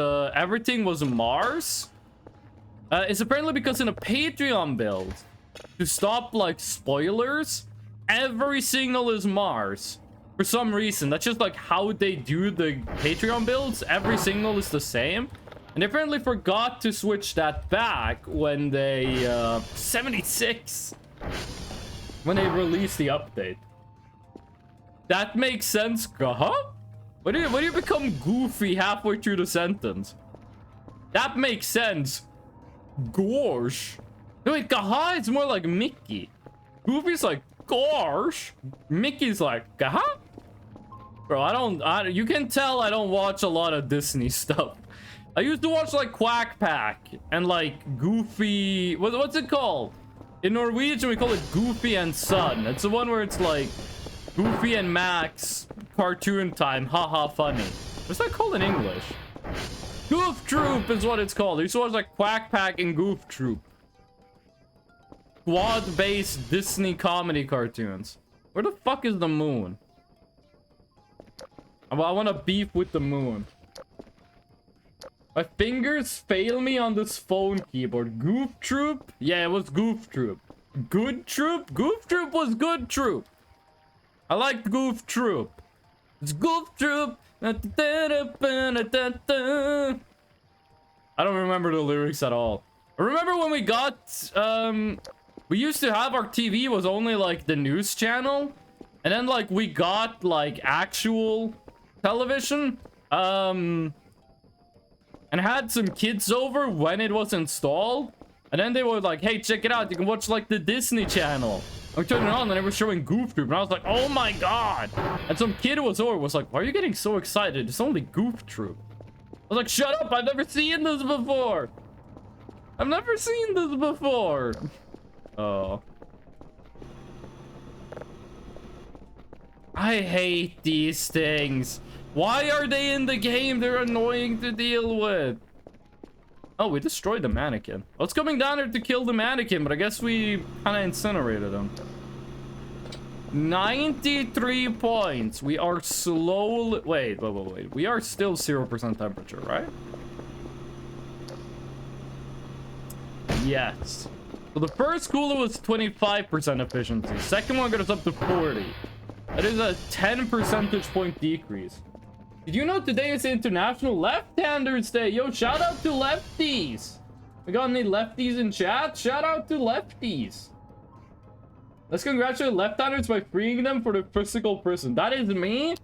Mars is apparently because in a Patreon build, to stop like spoilers, every signal is Mars. For some reason, that's just like how they do the Patreon builds. Every signal is the same. And they apparently forgot to switch that back when they 76 when they released the update. That makes sense, huh? Why do you become goofy halfway through the sentence? That makes sense. Gosh. No, wait, Gaha is more like Mickey. Goofy's like, gosh. Mickey's like, Gaha? Bro, you can tell I don't watch a lot of Disney stuff. I used to watch like Quack Pack and like Goofy, what's it called? In Norwegian, we call it Goofy and Son. It's the one where it's like Goofy and Max, cartoon time, haha funny. What's that called in English? Goof Troop is what it's called. I used to watch like Quack Pack and Goof Troop. Squad-based Disney comedy cartoons. Where the fuck is the moon? I want to beef with the moon. My fingers fail me on this phone keyboard. Goof Troop? Yeah, it was Goof Troop. Good Troop? Goof Troop was Good Troop. I liked Goof Troop. It's Goof Troop. I don't remember the lyrics at all. I remember when we got, we used to have our TV was only like the news channel. And then like we got like actual television. And had some kids over when it was installed. And then they were like, hey, check it out. You can watch like the Disney Channel. I turned it on and they were showing Goof Troop. And I was like, oh my god. And some kid was over was like, why are you getting so excited? It's only Goof Troop. I was like, shut up. I've never seen this before. I've never seen this before. Oh. I hate these things. Why are they in the game? They're annoying to deal with. Oh, we destroyed the mannequin. Well, it's coming down here to kill the mannequin, but I guess we kind of incinerated him. 93 points. We are slowly... Wait. We are still 0% temperature, right? Yes. So the first cooler was 25% efficiency. Second one got us up to 40. That is a 10 percentage point decrease. Did you know today is International Left-Handers Day? Yo, shout out to lefties. We got any lefties in chat? Shout out to lefties. Let's congratulate left-handers by freeing them for the physical prison. That is me.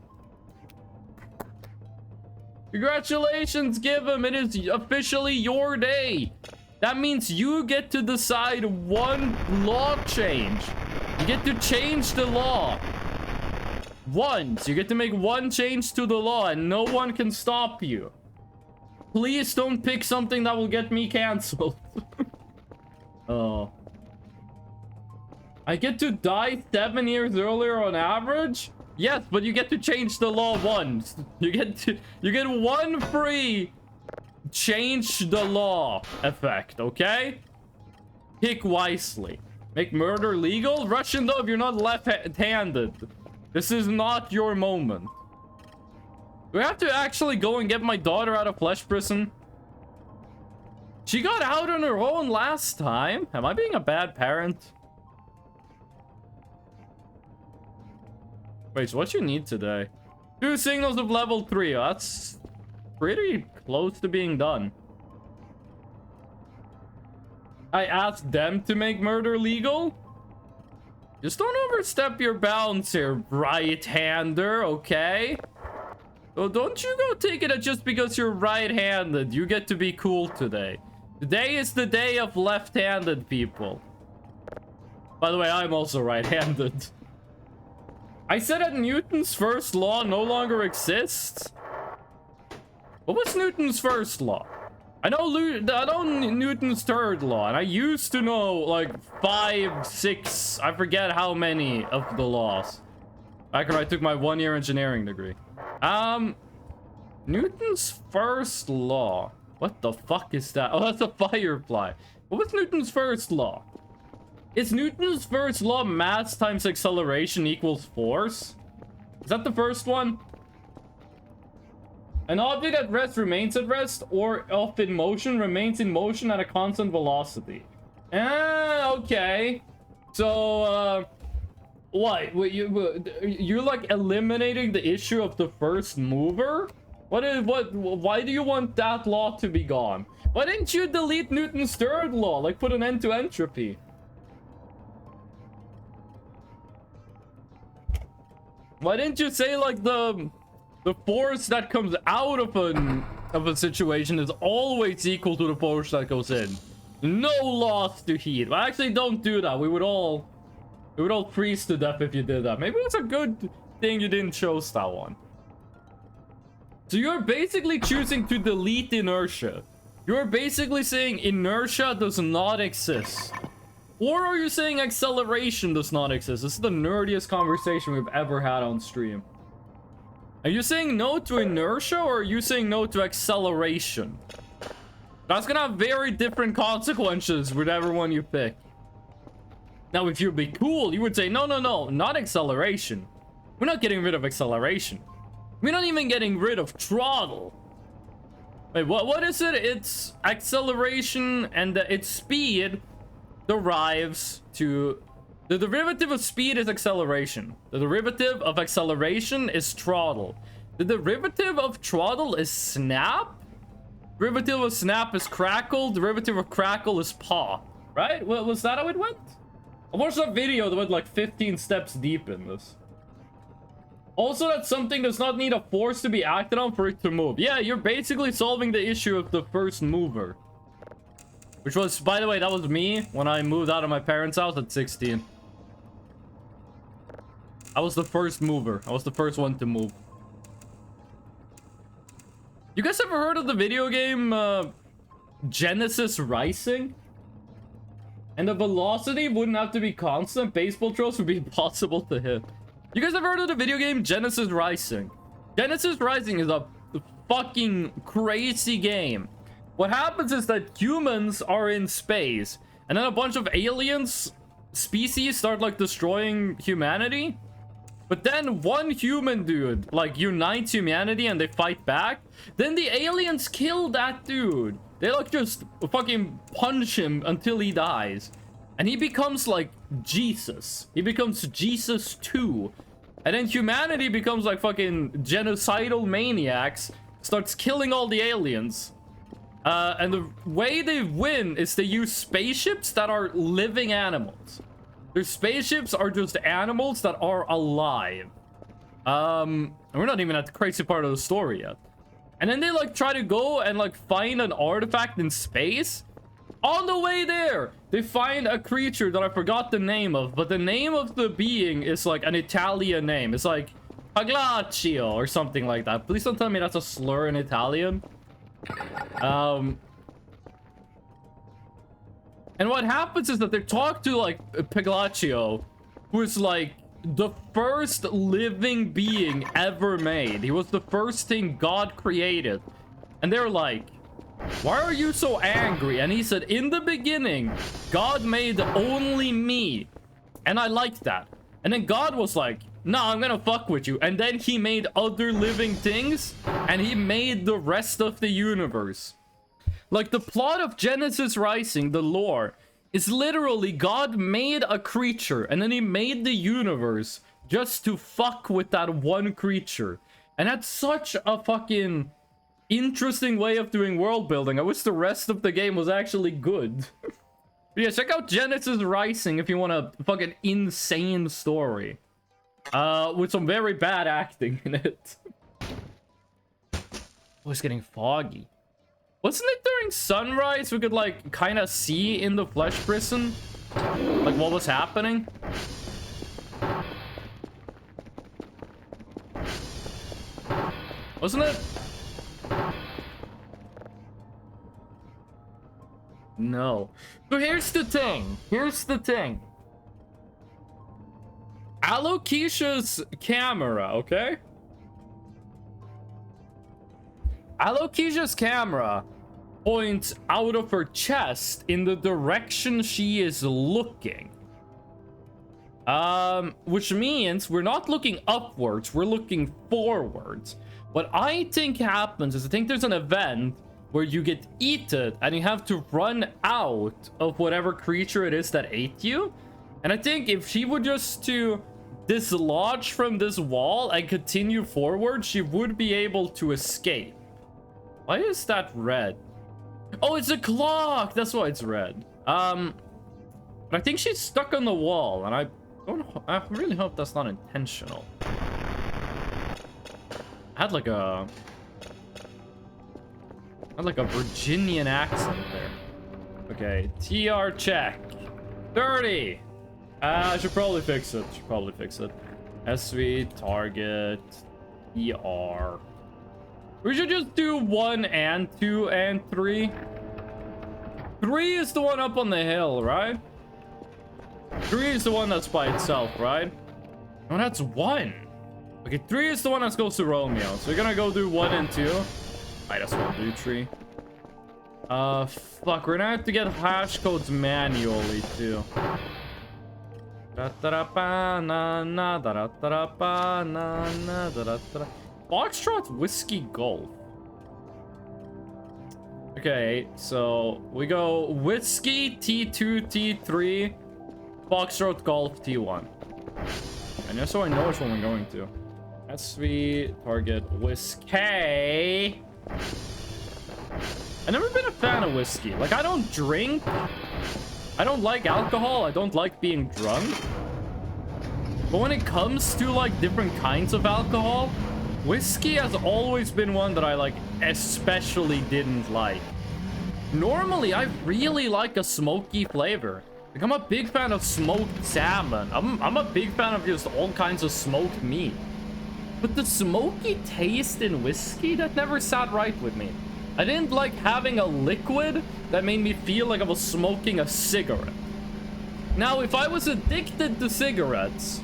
Congratulations, give him. It is officially your day. That means you get to decide one law change. You get to change the law. Once. You get to make one change to the law and no one can stop you. Please don't pick something that will get me canceled. Oh. I get to die 7 years earlier on average? Yes, but you get to change the law once. You get one free change the law effect, okay? Pick wisely. Make murder legal? Russian though, if you're not left-handed. This is not your moment. Do I have to actually go and get my daughter out of flesh prison? She got out on her own last time. Am I being a bad parent? Wait, so what you need today? 2 signals of level 3. That's pretty close to being done. I asked them to make murder legal? Just don't overstep your bounds here, right-hander, okay? So don't you go take it just because you're right-handed. You get to be cool today. Today is the day of left-handed people. By the way, I'm also right-handed. I said that Newton's first law no longer exists. What was Newton's first law? I know Newton's third law, and I used to know like 5, 6, I forget how many of the laws. Back when I took my 1-year engineering degree. Newton's first law. What the fuck is that? Oh, that's a firefly. What was Newton's first law? Is Newton's first law mass times acceleration equals force? Is that the first one? An object at rest remains at rest, or if in motion remains in motion at a constant velocity. Okay. So, what? You're like eliminating the issue of the first mover? Why do you want that law to be gone? Why didn't you delete Newton's third law? Like put an end to entropy. Why didn't you say like the force that comes out of a situation is always equal to the force that goes in? No loss to heat. Well, actually, don't do that. We would all freeze to death if you did that. Maybe it's a good thing you didn't choose that one. So you're basically choosing to delete inertia. You're basically saying inertia does not exist. Or are you saying acceleration does not exist? This is the nerdiest conversation we've ever had on stream. Are you saying no to inertia, or are you saying no to acceleration? That's gonna have very different consequences with every one you pick. Now, if you'd be cool, you would say, no, not acceleration. We're not getting rid of acceleration. We're not even getting rid of throttle. Wait, what is it? It's acceleration, and its speed derives to... The derivative of speed is acceleration. The derivative of acceleration is throttle. The derivative of throttle is snap. Derivative of snap is crackle. Derivative of crackle is pop. Right? Was that how it went? I watched that video that went like 15 steps deep in this. Also, that something does not need a force to be acted on for it to move. Yeah, you're basically solving the issue of the first mover. Which was, by the way, that was me when I moved out of my parents' house at 16. I was the first mover. I was the first one to move. You guys ever heard of the video game Genesis Rising? And the velocity wouldn't have to be constant. Baseball throws would be impossible to hit. You guys ever heard of the video game Genesis Rising? Genesis Rising is a fucking crazy game. What happens is that humans are in space, and then a bunch of aliens species start like destroying humanity. But then one human dude like unites humanity and they fight back. Then the aliens kill that dude. They like just fucking punch him until he dies. And he becomes like Jesus. He becomes Jesus 2. And then humanity becomes like fucking genocidal maniacs. Starts killing all the aliens. And the way they win is they use spaceships that are living animals. Their spaceships are just animals that are alive. And we're not even at the crazy part of the story yet. And then they like try to go and like find an artifact in space. On the way there, they find a creature that I forgot the name of, but the name of the being is like an Italian name. It's like Paglaccio or something like that. Please don't tell me that's a slur in Italian. And what happens is that they talk to like Paglaccio, who is like the first living being ever made. He was the first thing God created. And they're like, why are you so angry? And he said, in the beginning, God made only me. And I liked that. And then God was like, nah, I'm gonna fuck with you. And then he made other living things. And he made the rest of the universe. Like the plot of Genesis Rising, the lore, is literally God made a creature. And then he made the universe just to fuck with that one creature. And that's such a fucking interesting way of doing world building. I wish the rest of the game was actually good. But yeah, check out Genesis Rising if you want a fucking insane story. With some very bad acting in it. Oh, it's getting foggy. Wasn't it during sunrise we could like kind of see in the flesh prison like what was happening? Wasn't it? No. So here's the thing. Alokisha's camera, okay? Alokisha's camera points out of her chest in the direction she is looking. Which means we're not looking upwards, we're looking forwards. What I think happens is I think there's an event where you get eaten and you have to run out of whatever creature it is that ate you. And I think if she would just to dislodge from this wall and continue forward, she would be able to escape. Why is that red? Oh, it's a clock! That's why it's red. But I think she's stuck on the wall, and I really hope that's not intentional. I had like a Virginian accent there. Okay, TR check. 30! I should probably fix it. SV, target, ER. We should just do 1 and 2 and 3. 3 is the one up on the hill, right? 3 is the one that's by itself, right? No, that's 1. Okay, 3 is the one that goes to Romeo. So we're gonna go do 1 and 2. I just want to do 3. Fuck, we're gonna have to get hash codes manually too. Foxtrot Whiskey Golf. Okay, so we go Whiskey T2, T3, Foxtrot Golf T1. And just so I know which one we're going to. SV, target, Whiskey. I've never been a fan of whiskey. Like, I don't drink. I don't like alcohol. I don't like being drunk. But when it comes to, like, different kinds of alcohol, whiskey has always been one that I, like, especially didn't like. Normally, I really like a smoky flavor. Like, I'm a big fan of smoked salmon. I'm a big fan of just all kinds of smoked meat. But the smoky taste in whiskey, that never sat right with me. I didn't like having a liquid that made me feel like I was smoking a cigarette. Now, if I was addicted to cigarettes,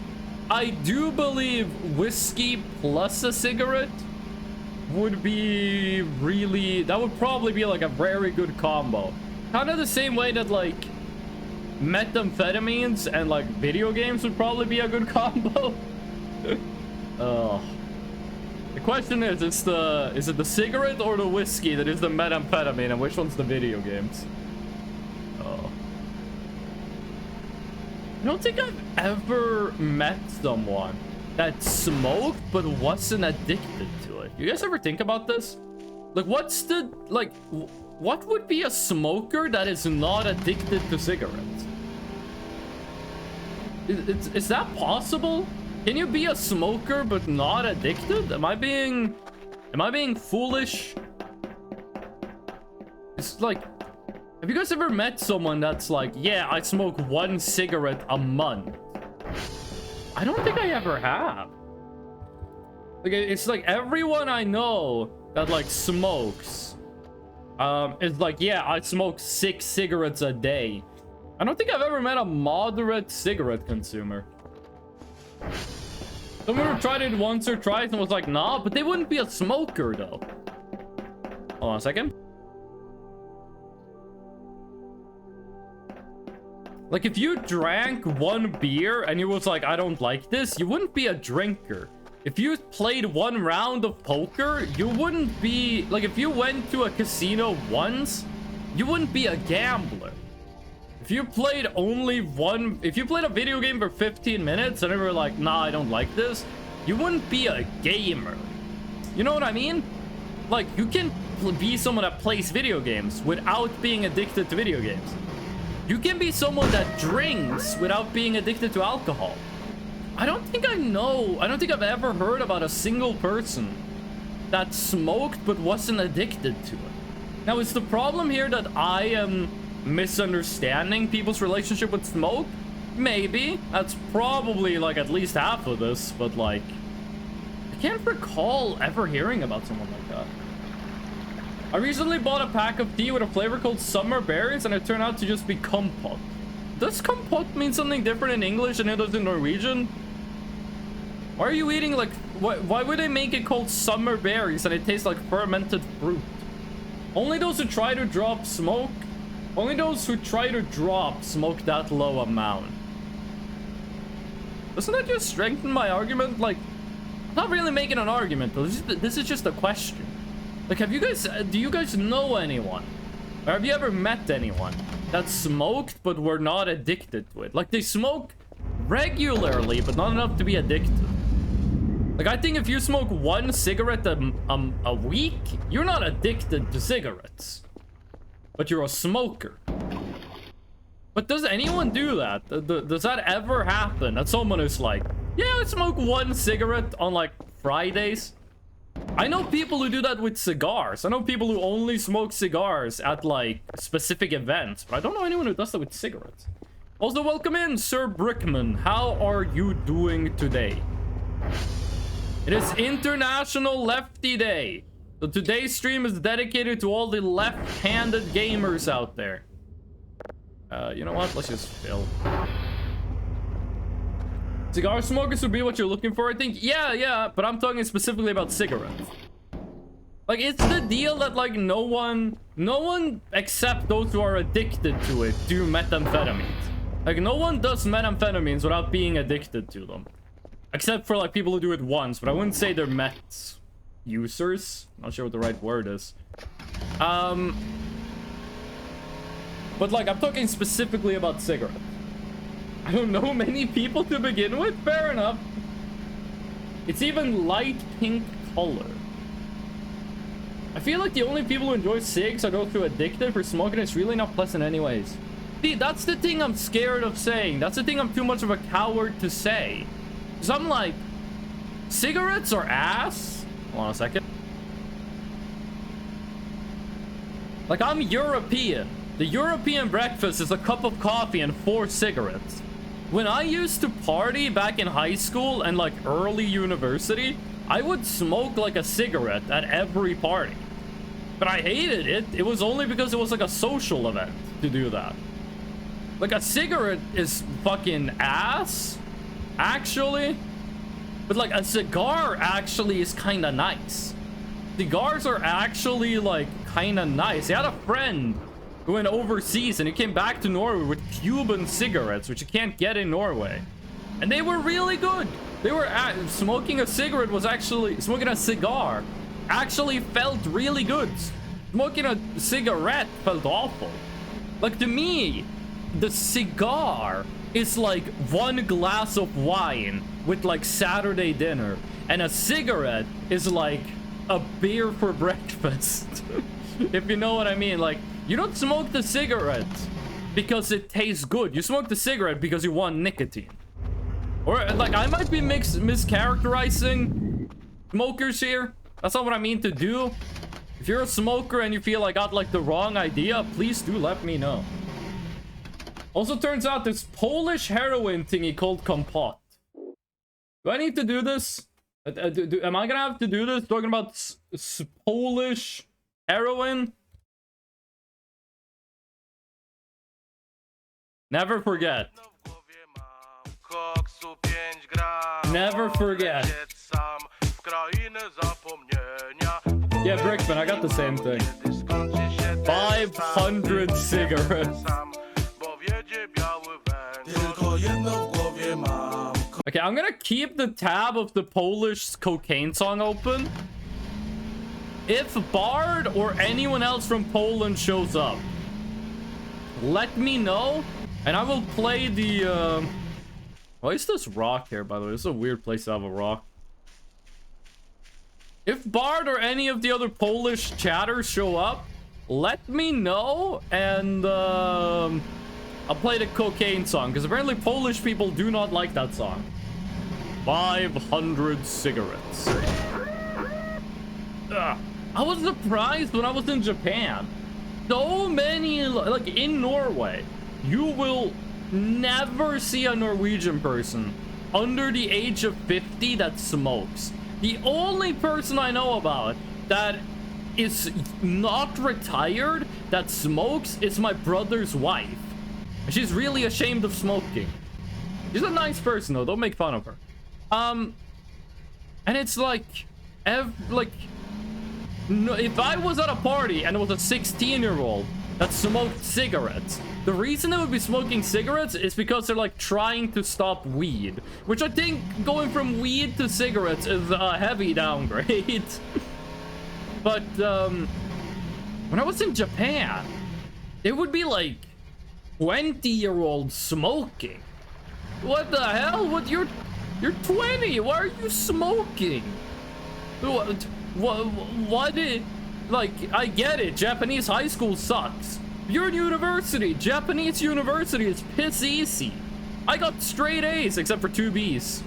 I do believe whiskey plus a cigarette would be really... That would probably be like a very good combo. Kind of the same way that like methamphetamines and like video games would probably be a good combo. Oh. The question is it the cigarette or the whiskey that is the methamphetamine, and which one's the video games? Oh. I don't think I've ever met someone that smoked but wasn't addicted to it. You guys ever think about this? Like, what's the, like, what would be a smoker that is not addicted to cigarettes? Is that possible? Can you be a smoker but not addicted? Am I being foolish? It's like, have you guys ever met someone that's like, yeah, I smoke 1 cigarette a month? I don't think I ever have. Like, it's like everyone I know that like smokes is like, yeah, I smoke 6 cigarettes a day. I don't think I've ever met a moderate cigarette consumer. Someone who tried it once or twice and was like, nah, but they wouldn't be a smoker though. Hold on a second. Like, if you drank 1 beer and you was like, I don't like this, you wouldn't be a drinker. If you played 1 round of poker, you wouldn't be... Like, if you went to a casino once, you wouldn't be a gambler. If you played only 1... If you played a video game for 15 minutes and you were like, nah, I don't like this, you wouldn't be a gamer. You know what I mean? Like, you can be someone that plays video games without being addicted to video games. You can be someone that drinks without being addicted to alcohol. I don't think I've ever heard about a single person that smoked but wasn't addicted to it. Now, is the problem here that I am misunderstanding people's relationship with smoke? Maybe. That's probably like at least half of this, but like, I can't recall ever hearing about someone like that. I recently bought a pack of tea with a flavor called Summer Berries, and it turned out to just be compote. Does compote mean something different in English than it does in Norwegian? Why are you eating like... Why would they make it called Summer Berries and it tastes like fermented fruit? Only those who try to drop smoke... Only those who try to drop smoke that low amount. Doesn't that just strengthen my argument? Like, I'm not really making an argument, though. This is just a question. Like, have you guys, do you guys know anyone? Or have you ever met anyone that smoked but were not addicted to it? Like, they smoke regularly, but not enough to be addicted. Like, I think if you smoke 1 cigarette a week, you're not addicted to cigarettes. But you're a smoker. But does anyone do that? Does that ever happen? That someone who's like, yeah, I smoke 1 cigarette on, like, Fridays? I know people who do that with cigars. I know people who only smoke cigars at, like, specific events. But I don't know anyone who does that with cigarettes. Also, welcome in, Sir Brickman. How are you doing today? It is International Lefty Day. So today's stream is dedicated to all the left-handed gamers out there. You know what? Let's just fill. Cigar smokers would be what you're looking for, I think. Yeah, but I'm talking specifically about cigarettes. Like, it's the deal that, like, no one except those who are addicted to it do methamphetamines. Like, no one does methamphetamines without being addicted to them. Except for, like, people who do it once, but I wouldn't say they're meth users. Not sure what the right word is. But, like, I'm talking specifically about cigarettes. I don't know many people to begin with. Fair enough. It's even light pink color. I feel like the only people who enjoy cigs are those who are addicted for smoking. It's really not pleasant anyways. See, that's the thing I'm scared of saying. That's the thing I'm too much of a coward to say. Because I'm like, cigarettes are ass? Hold on a second. Like, I'm European. The European breakfast is a cup of coffee and 4 cigarettes. When I used to party back in high school and like early university, I would smoke like a cigarette at every party. But I hated it. It was only because it was like a social event to do that. Like, a cigarette is fucking ass, actually. But like, a cigar actually is kind of nice. cigars are actually like kind of nice. He had a friend who went overseas and he came back to Norway with Cuban cigarettes, which you can't get in Norway, and they were really good. They were smoking a cigarette was actually smoking a cigar actually felt really good. Smoking a cigarette felt awful. Like, to me, the cigar is like one glass of wine with like Saturday dinner, and a cigarette is like a beer for breakfast. If you know what I mean. Like, you don't smoke the cigarette because it tastes good. You smoke the cigarette because you want nicotine. Or like, I might be mischaracterizing smokers here. That's not what I mean to do. If you're a smoker and you feel I got like the wrong idea, please do let me know. Also, turns out this Polish heroin thingy called Kompot. Do I need to do this? Am I gonna have to do this? Talking about Polish heroin? Never forget. Never forget. Yeah, Brickman, I got the same thing. 500 cigarettes. Okay, I'm gonna keep the tab of the Polish cocaine song open. If Bard or anyone else from Poland shows up, let me know, and I will play the, why is this rock here, by the way? This is a weird place to have a rock. If Bard or any of the other Polish chatters show up, let me know, and I'll play the cocaine song, because apparently Polish people do not like that song. 500 cigarettes. Ugh. I was surprised when I was in Japan. So many, like in Norway, you will never see a Norwegian person under the age of 50 that smokes. The only person I know about that is not retired that smokes is my brother's wife. She's really ashamed of smoking. She's a nice person though, don't make fun of her. And it's like, no, if I was at a party and it was a 16-year-old that smoked cigarettes, the reason they would be smoking cigarettes is because they're like trying to stop weed, which I think going from weed to cigarettes is a heavy downgrade. But when I was in Japan, it would be like 20-year-olds smoking. What the hell? What, you're 20. Why are you smoking? What is, like, I get it, Japanese high school sucks. You're in university. Japanese university is piss easy. I got straight A's except for 2 B's.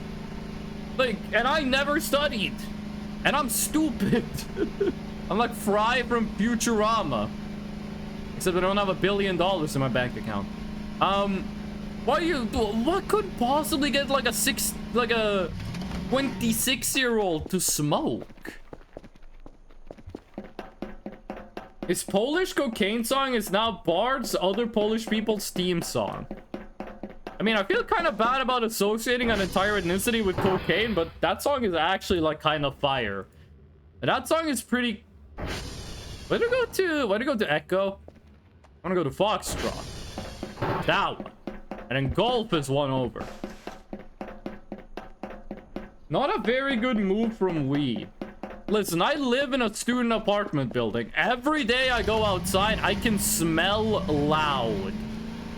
Like, and I never studied. And I'm stupid. I'm like Fry from Futurama. Except I don't have $1 billion in my bank account. What could possibly get like a 26-year-old to smoke? His Polish cocaine song is now Bard's other Polish people's theme song. I mean, I feel kind of bad about associating an entire ethnicity with cocaine, but that song is actually like kind of fire. And that song is pretty... Way to go to Echo. I want to go to Foxtrot. That one. And then Golf is one over. Not a very good move from Wii. Listen, I live in a student apartment building. Every day I go outside, I can smell loud.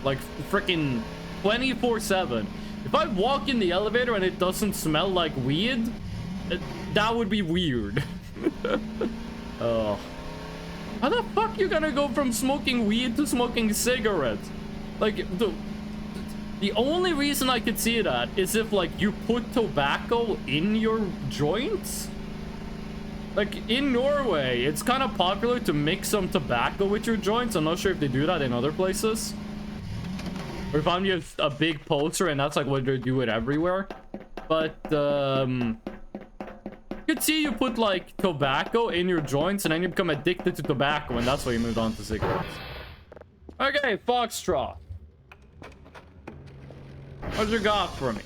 Like freaking 24/7. If I walk in the elevator and it doesn't smell like weed, that would be weird. Oh. How the fuck you gonna go from smoking weed to smoking cigarettes? Like, the only reason I could see that is if, like, you put tobacco in your joints. Like, in Norway, it's kind of popular to mix some tobacco with your joints. I'm not sure if they do that in other places. Or if I'm just a big poser and that's, like, what they do it everywhere. But, you could see you put, like, tobacco in your joints and then you become addicted to tobacco, and that's why you moved on to cigarettes. Okay, Foxtrot. What you got for me?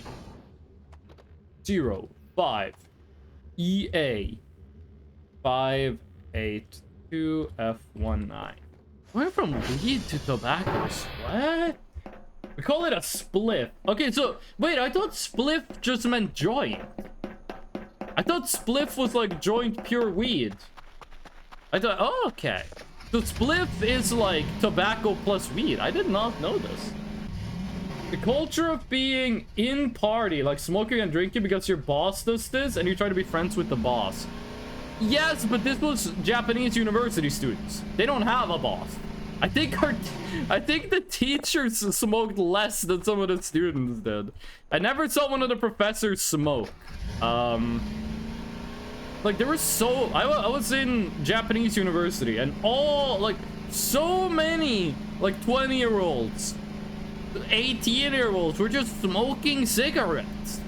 0, 5, EA. 582 F19. Went from weed to tobacco. What? We call it a spliff. Okay, so wait, I thought spliff just meant joint. I thought spliff was like joint pure weed. I thought, oh, okay. So spliff is like tobacco plus weed. I did not know this. The culture of being in party, like smoking and drinking because your boss does this and you try to be friends with the boss. Yes, but this was Japanese university students. They don't have a boss. I think the teachers smoked less than some of the students did. I never saw one of the professors smoke. Like there was I was in Japanese university and all like so many like 20-year-olds, 18-year-olds were just smoking cigarettes.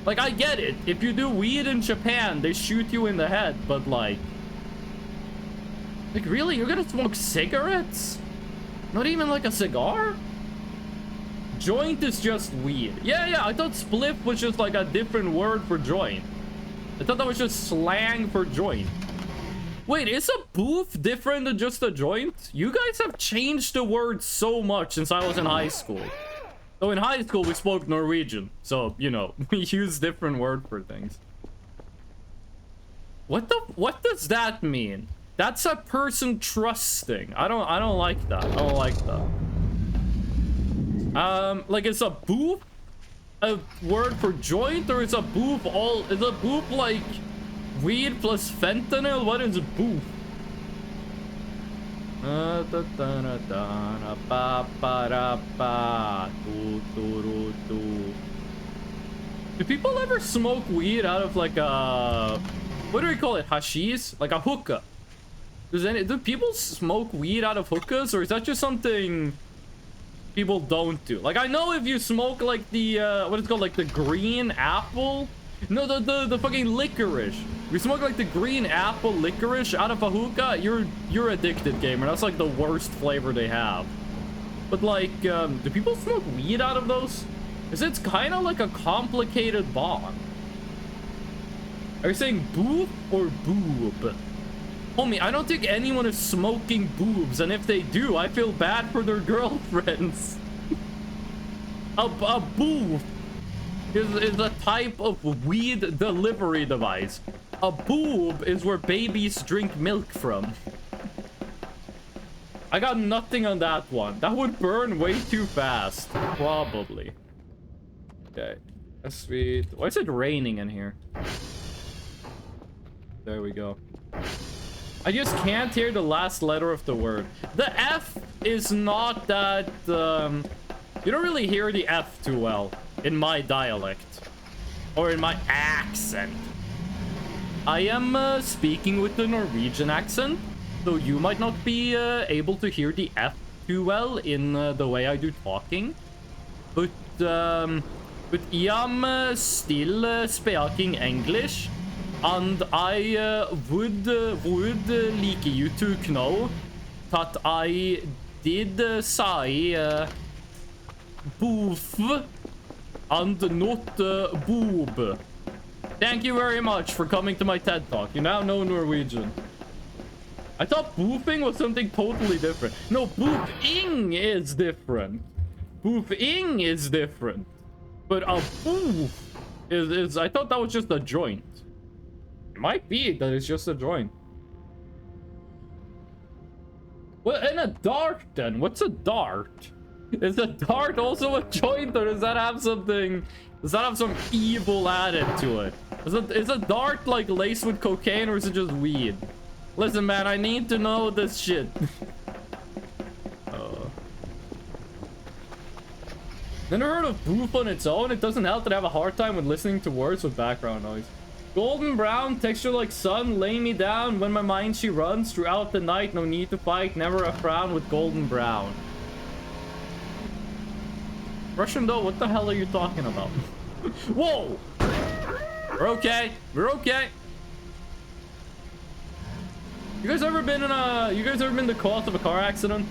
Like I get it. If you do weed in Japan, they shoot you in the head, but like really, you're gonna smoke cigarettes? Not even like a cigar? Joint is just weed. Yeah, I thought spliff was just like a different word for joint. I thought that was just slang for joint. Wait, is a booth different than just a joint? You guys have changed the word so much since I was in high school. So in high school, we spoke Norwegian. So, you know, we use different word for things. What does that mean? That's a person trusting. I don't like that. I don't like that. Like is a booth a word for joint, or is a booth like weed plus fentanyl? What is a booth? Do people ever smoke weed out of like a, what do we call it, hashish? Like a hookah? Do people smoke weed out of hookahs, or is that just something people don't do? Like I know if you smoke like the what is it called, like the green apple, no, the fucking licorice. If you smoke like the green apple licorice out of a hookah, you're addicted, gamer. That's like the worst flavor they have. But like do people smoke weed out of those? Because it's kind of like a complicated bond. Are you saying boob or boob? Homie, I don't think anyone is smoking boobs, and if they do, I feel bad for their girlfriends. A boob is a type of weed delivery device. A boob is where babies drink milk from. I got nothing on that one. That would burn way too fast. Probably. Okay. That's sweet. Why is it raining in here? There we go. I just can't hear the last letter of the word. The F is not that, you don't really hear the F too well in my dialect or in my accent. I am speaking with the Norwegian accent, so you might not be able to hear the F too well in the way I do talking. But I am still speaking English. And I would like you to know that I did say boof and not boob. Thank you very much for coming to my TED Talk. You now know Norwegian. I thought boofing was something totally different. No, boofing is different. Boofing is different. But a boof is I thought that was just a joint. Might be that it's just a joint. Well, and a dart then. What's a dart? Is a dart also a joint, or does that have something? Does that have some evil added to it? Is a dart like laced with cocaine, or is it just weed? Listen, man, I need to know this shit. Never heard of boof on its own. It doesn't help that I have a hard time with listening to words with background noise. Golden brown, texture like sun, lay me down. When my mind she runs throughout the night. No need to fight, never a frown with golden brown. Russian though, what the hell are you talking about? Whoa! We're okay. We're okay. You guys ever been the cause of a car accident?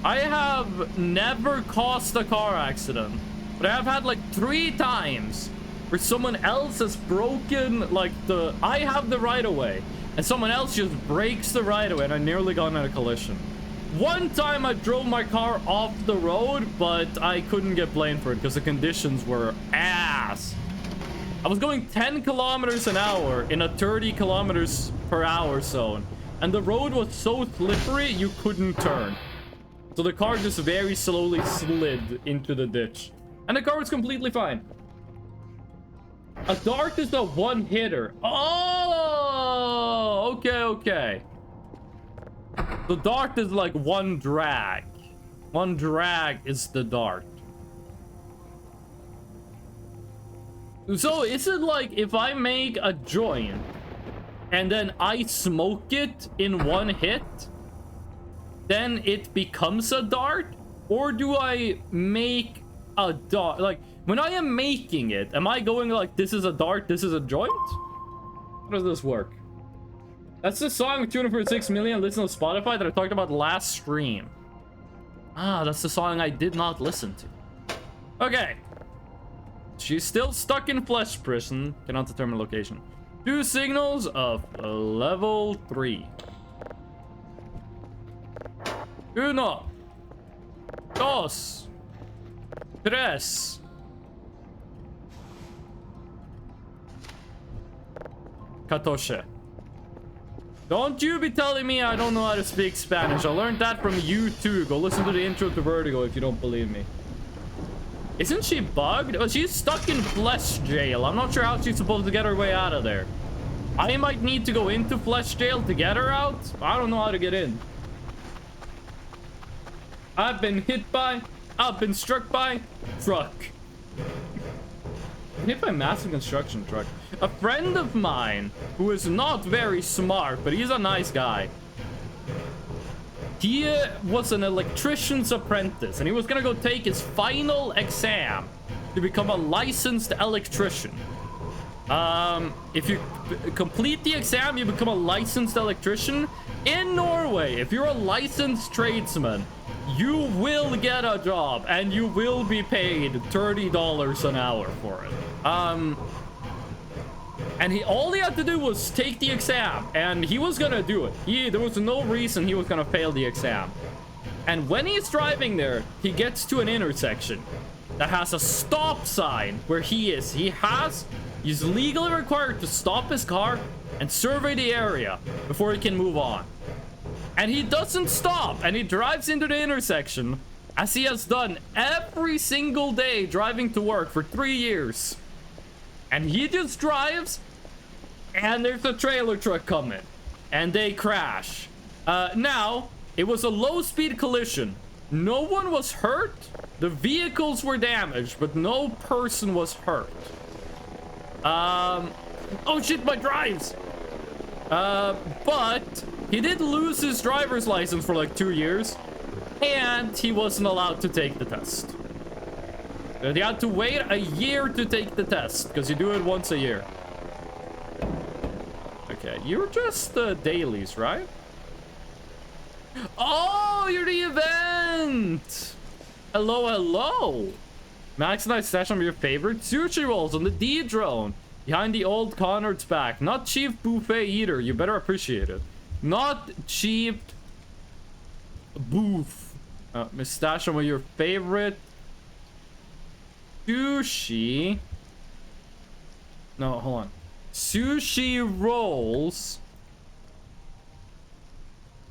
I have never caused a car accident, but I have had like 3 times where someone else has broken like I have the right of way. and someone else just breaks the right of way, and I nearly got in a collision. One time I drove my car off the road, but I couldn't get blamed for it because the conditions were ass. I was going 10 kilometers an hour in a 30 kilometers per hour zone, and the road was so slippery you couldn't turn. So the car just very slowly slid into the ditch, and the car was completely fine. A dart is a one-hitter. Oh, okay. The dart is like one drag. One drag is the dart. So is it like if I make a joint and then I smoke it in one hit, then it becomes a dart? Or do I make a dart? Like when I am making it, am I going like this is a dart, this is a joint? How does this work? That's the song with 246 million listens on Spotify that I talked about last stream. Ah, that's the song I did not listen to. Okay. She's still stuck in flesh prison. Cannot determine location. 2 signals of level 3. 1, 2, 3. Katoshe. Don't you be telling me I don't know how to speak Spanish. I learned that from you too. Go listen to the intro to Vertigo if you don't believe me. Isn't she bugged? Oh, she's stuck in flesh jail. I'm not sure how she's supposed to get her way out of there. I might need to go into flesh jail to get her out. I don't know how to get in. I've been hit by, I've been struck by truck. Hit by massive construction truck. A friend of mine who is not very smart, but he's a nice guy. He was an electrician's apprentice, and he was gonna go take his final exam to become a licensed electrician. If you complete the exam, you become a licensed electrician. In Norway, if you're a licensed tradesman, you will get a job and you will be paid $30 an hour for it. And all he had to do was take the exam, and he was gonna do it. There was no reason he was gonna fail the exam. And when he's driving there, he gets to an intersection that has a stop sign where he is. He's legally required to stop his car and survey the area before he can move on. And he doesn't stop, and he drives into the intersection as he has done every single day driving to work for 3 years. And he just drives, and there's a trailer truck coming, and they crash. Now, it was a low-speed collision. No one was hurt. The vehicles were damaged, but no person was hurt. Oh shit, my drives! But he did lose his driver's license for like 2 years, and he wasn't allowed to take the test. He had to wait a year to take the test, because you do it once a year. Okay, you're just the dailies, right? Oh, you're the event! Hello, hello! Max and I stash some of your favorite sushi rolls on the D-drone. Behind the old Conrad's back. Not cheap buffet either. You better appreciate it. Not cheap booth. Stash some of your favorite sushi. No, hold on. Sushi rolls.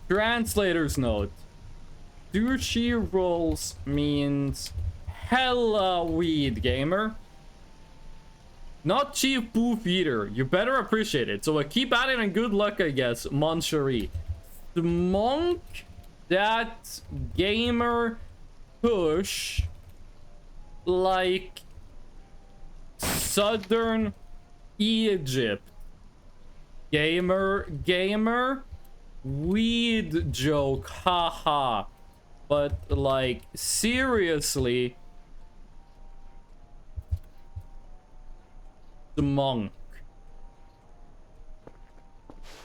Translator's note. Sushi rolls means hella weed, gamer. Not cheap booth either. You better appreciate it. So keep at it and good luck, I guess, Mon Cherie. The monk that gamer push like southern Egypt. Gamer weed joke, haha. But like seriously, the monk.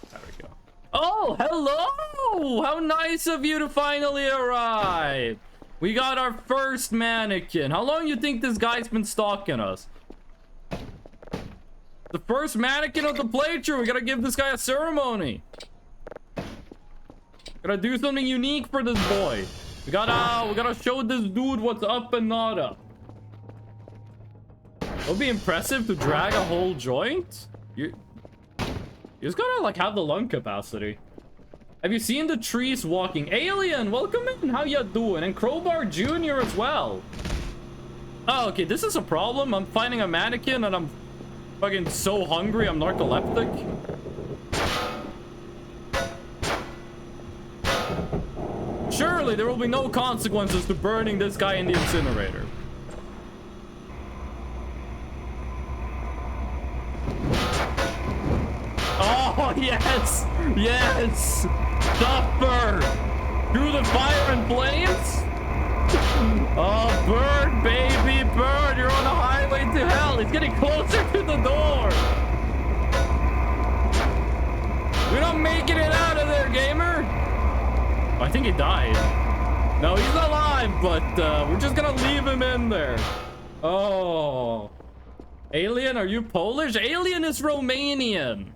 There we go. Oh, hello! How nice of you to finally arrive. We got our first mannequin. How long you think this guy's been stalking us? The first mannequin of the playthrough. We gotta give this guy a ceremony. Gotta do something unique for this boy. We gotta show this dude what's up and not up. It would be impressive to drag a whole joint. You just gotta like have the lung capacity. Have you seen the trees walking? Alien, welcome in. How ya doing? And Crowbar Jr. as well. Oh, okay. This is a problem. I'm finding a mannequin and I'm fucking so hungry. I'm narcoleptic. Surely there will be no consequences to burning this guy in the incinerator. Oh, yes! Yes! Suffer! Through the fire and flames? Oh, burn, baby, burn! You're on the highway to hell! It's getting closer to the door! We're not making it out of there, gamer! Oh, I think he died. No, he's alive, but we're just gonna leave him in there. Oh. Alien, are you Polish? Alien is Romanian.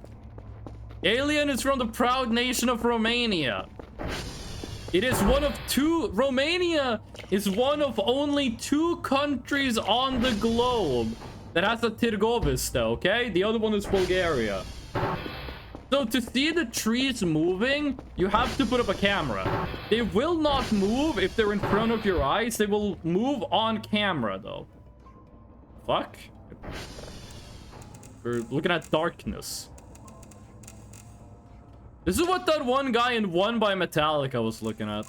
Alien is from the proud nation of Romania. It is one of two. Romania is one of only 2 countries on the globe that has a Tirgovista, okay? The other one is Bulgaria. So to see the trees moving, you have to put up a camera. They will not move if they're in front of your eyes. They will move on camera, though. Fuck. We're looking at darkness. This is what that one guy in One by Metallica was looking at.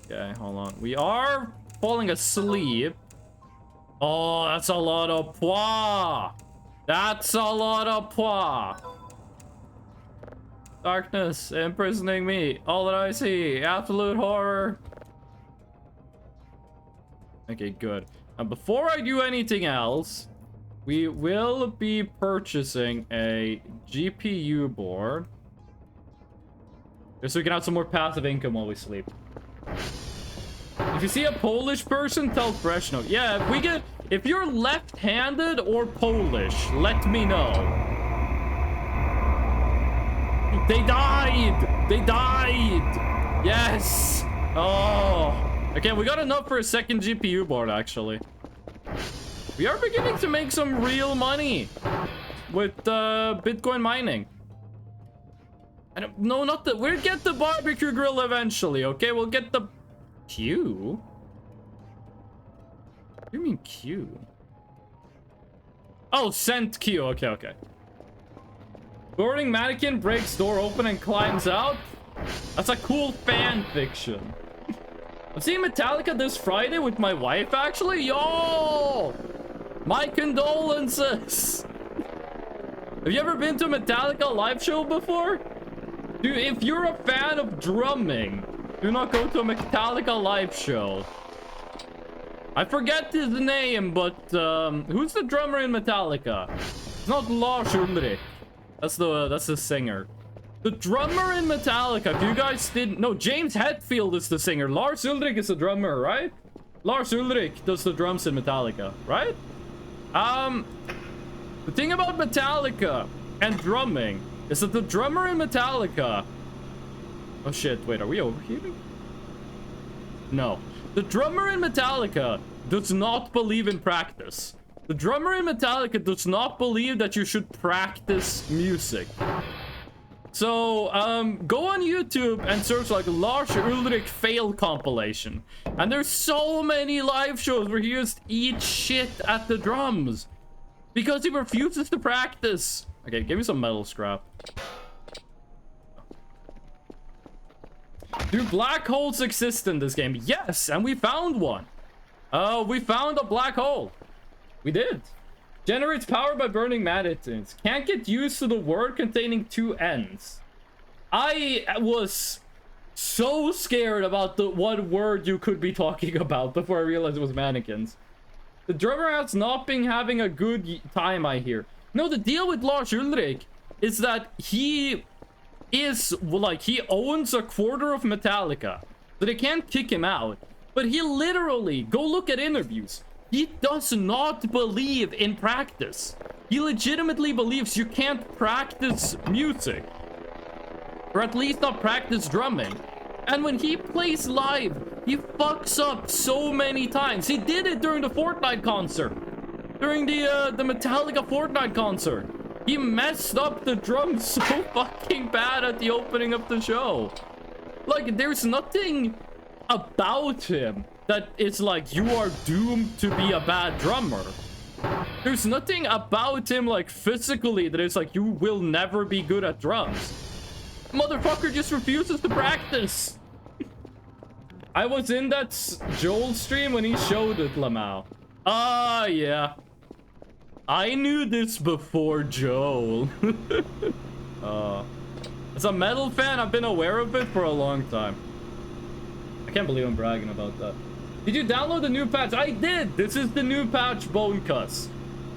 Okay, hold on. We are falling asleep. Oh, that's a lot of pois. That's a lot of pois. Darkness imprisoning me. All that I see. Absolute horror. Okay, good. And before I do anything else, we will be purchasing a GPU board. Just so we can have some more passive income while we sleep. If you see a Polish person, tell Freshno. Yeah, if you're left-handed or Polish, let me know. They died! They died! Yes! Oh. Okay, we got enough for a second GPU board, actually. We are beginning to make some real money with Bitcoin mining. I don't, no, not the. We'll get the barbecue grill eventually, okay? We'll get the Q. What do you mean Q? Oh, sent Q. Okay, okay. Boarding mannequin breaks door open and climbs out. That's a cool fan fiction. I'm seeing Metallica this Friday with my wife, actually. Yo! My condolences. Have you ever been to a Metallica live show before? Dude, if you're a fan of drumming, do not go to a Metallica live show. I forget his name, but who's the drummer in Metallica? It's not Lars Ulrich. That's the singer. The drummer in Metallica, if you guys didn't know, James Hetfield is the singer. Lars Ulrich is the drummer, right? Lars Ulrich does the drums in Metallica, right? The thing about Metallica and drumming is that the drummer in Metallica... Oh shit, wait, are we overheating? No. The drummer in Metallica does not believe in practice. The drummer in Metallica does not believe that you should practice music. So, go on YouTube and search like Lars Ulrich fail compilation. And there's so many live shows where he just eats shit at the drums. Because he refuses to practice. Okay, give me some metal scrap. Do black holes exist in this game? Yes, and we found one. We found a black hole. We did. Generates power by burning mannequins. Can't get used to the word containing 2 N's. I was so scared about what word you could be talking about before I realized it was mannequins. The drummer has not been having a good time, I hear. No, the deal with Lars Ulrich is that he is, like, he owns a quarter of Metallica. So they can't kick him out. But he literally, go look at interviews. He does not believe in practice. He legitimately believes you can't practice music. Or at least not practice drumming. And when he plays live, he fucks up so many times. He did it during the Fortnite concert. During the Metallica Fortnite concert. He messed up the drums so fucking bad at the opening of the show. Like, there's nothing about him that is like, you are doomed to be a bad drummer. There's nothing about him, like, physically that is like, you will never be good at drums. Motherfucker just refuses to practice. I was in that Joel stream when he showed it, Lamau. Ah, yeah. I knew this before Joel. As a metal fan, I've been aware of it for a long time. I can't believe I'm bragging about that. Did you download the new patch? I did! This is the new patch, Bonecuss.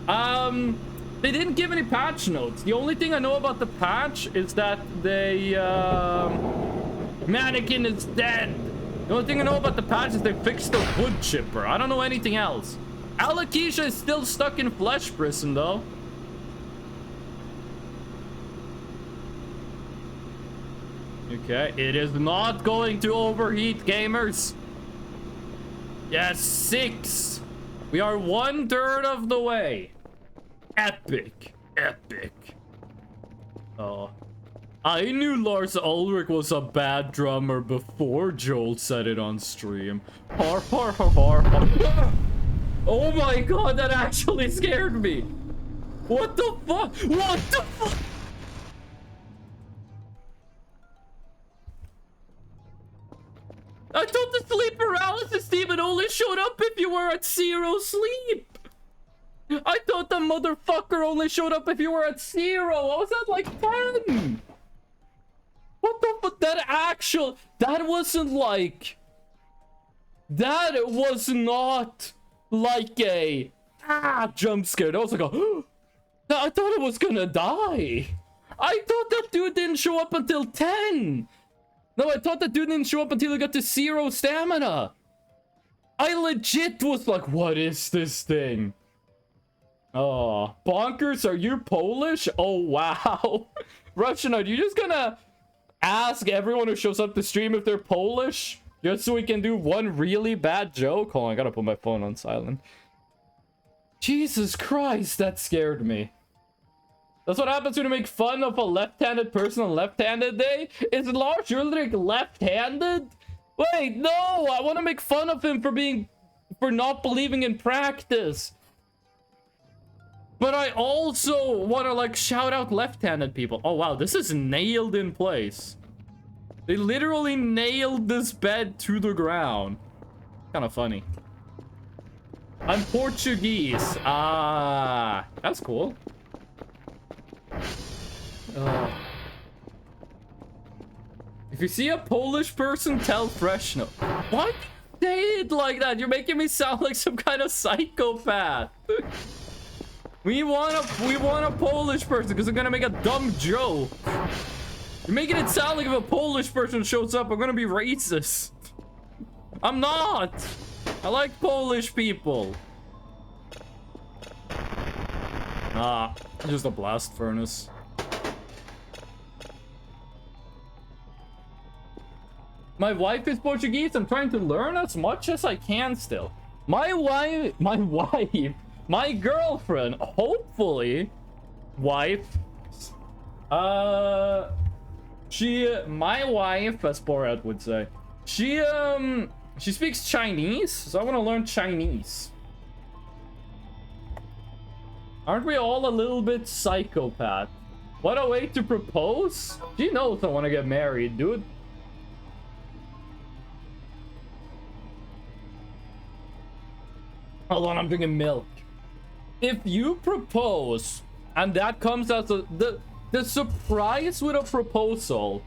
They didn't give any patch notes. The only thing I know about the patch is that they, Mannequin is dead. The only thing I know about the patch is they fixed the wood chipper. I don't know anything else. Alakisha is still stuck in flesh prison, though. Okay, it is not going to overheat, gamers. Yes, 6. We are 1/3 of the way. Epic. Epic. Oh. I knew Lars Ulrich was a bad drummer before Joel said it on stream. Har, har, har, har, har. Oh my god, that actually scared me. What the fuck? What the fuck? I thought the sleep paralysis demon only showed up if you were at 0 sleep. I thought the motherfucker only showed up if you were at 0. I was at like 10. What the fuck? That wasn't like... That was not like a... jump scare. That was like a... I thought I was gonna die. I thought that dude didn't show up until 10. No, I thought that dude didn't show up until he got to 0 stamina. I legit was like, what is this thing? Oh, Bonkers, are you Polish? Oh, wow. Russian, are you just gonna ask everyone who shows up to stream if they're Polish? Just so we can do one really bad joke? Hold on, I gotta put my phone on silent. Jesus Christ, that scared me. That's what happens when you make fun of a left-handed person on left-handed day? Is Lars Ulrich left-handed? Wait, no! I want to make fun of him for not believing in practice. But I also want to, like, shout out left-handed people. Oh, wow, this is nailed in place. They literally nailed this bed to the ground. Kind of funny. I'm Portuguese. Ah, that's cool. If you see a Polish person, tell Freshno. Why do you say it like that? You're making me sound like some kind of psychopath. We want a Polish person because I'm gonna make a dumb joke. You're making it sound like if a Polish person shows up, I'm gonna be racist. I'm not. I like Polish people. Ah, just a blast furnace. My wife is Portuguese. I'm trying to learn as much as I can still. My girlfriend, hopefully, wife, my wife, as Borat would say, she speaks Chinese, so I want to learn Chinese. Aren't we all a little bit psychopath? What a way to propose? She knows I want to get married, dude. Hold on, I'm drinking milk. If you propose, and that comes as the surprise with a proposal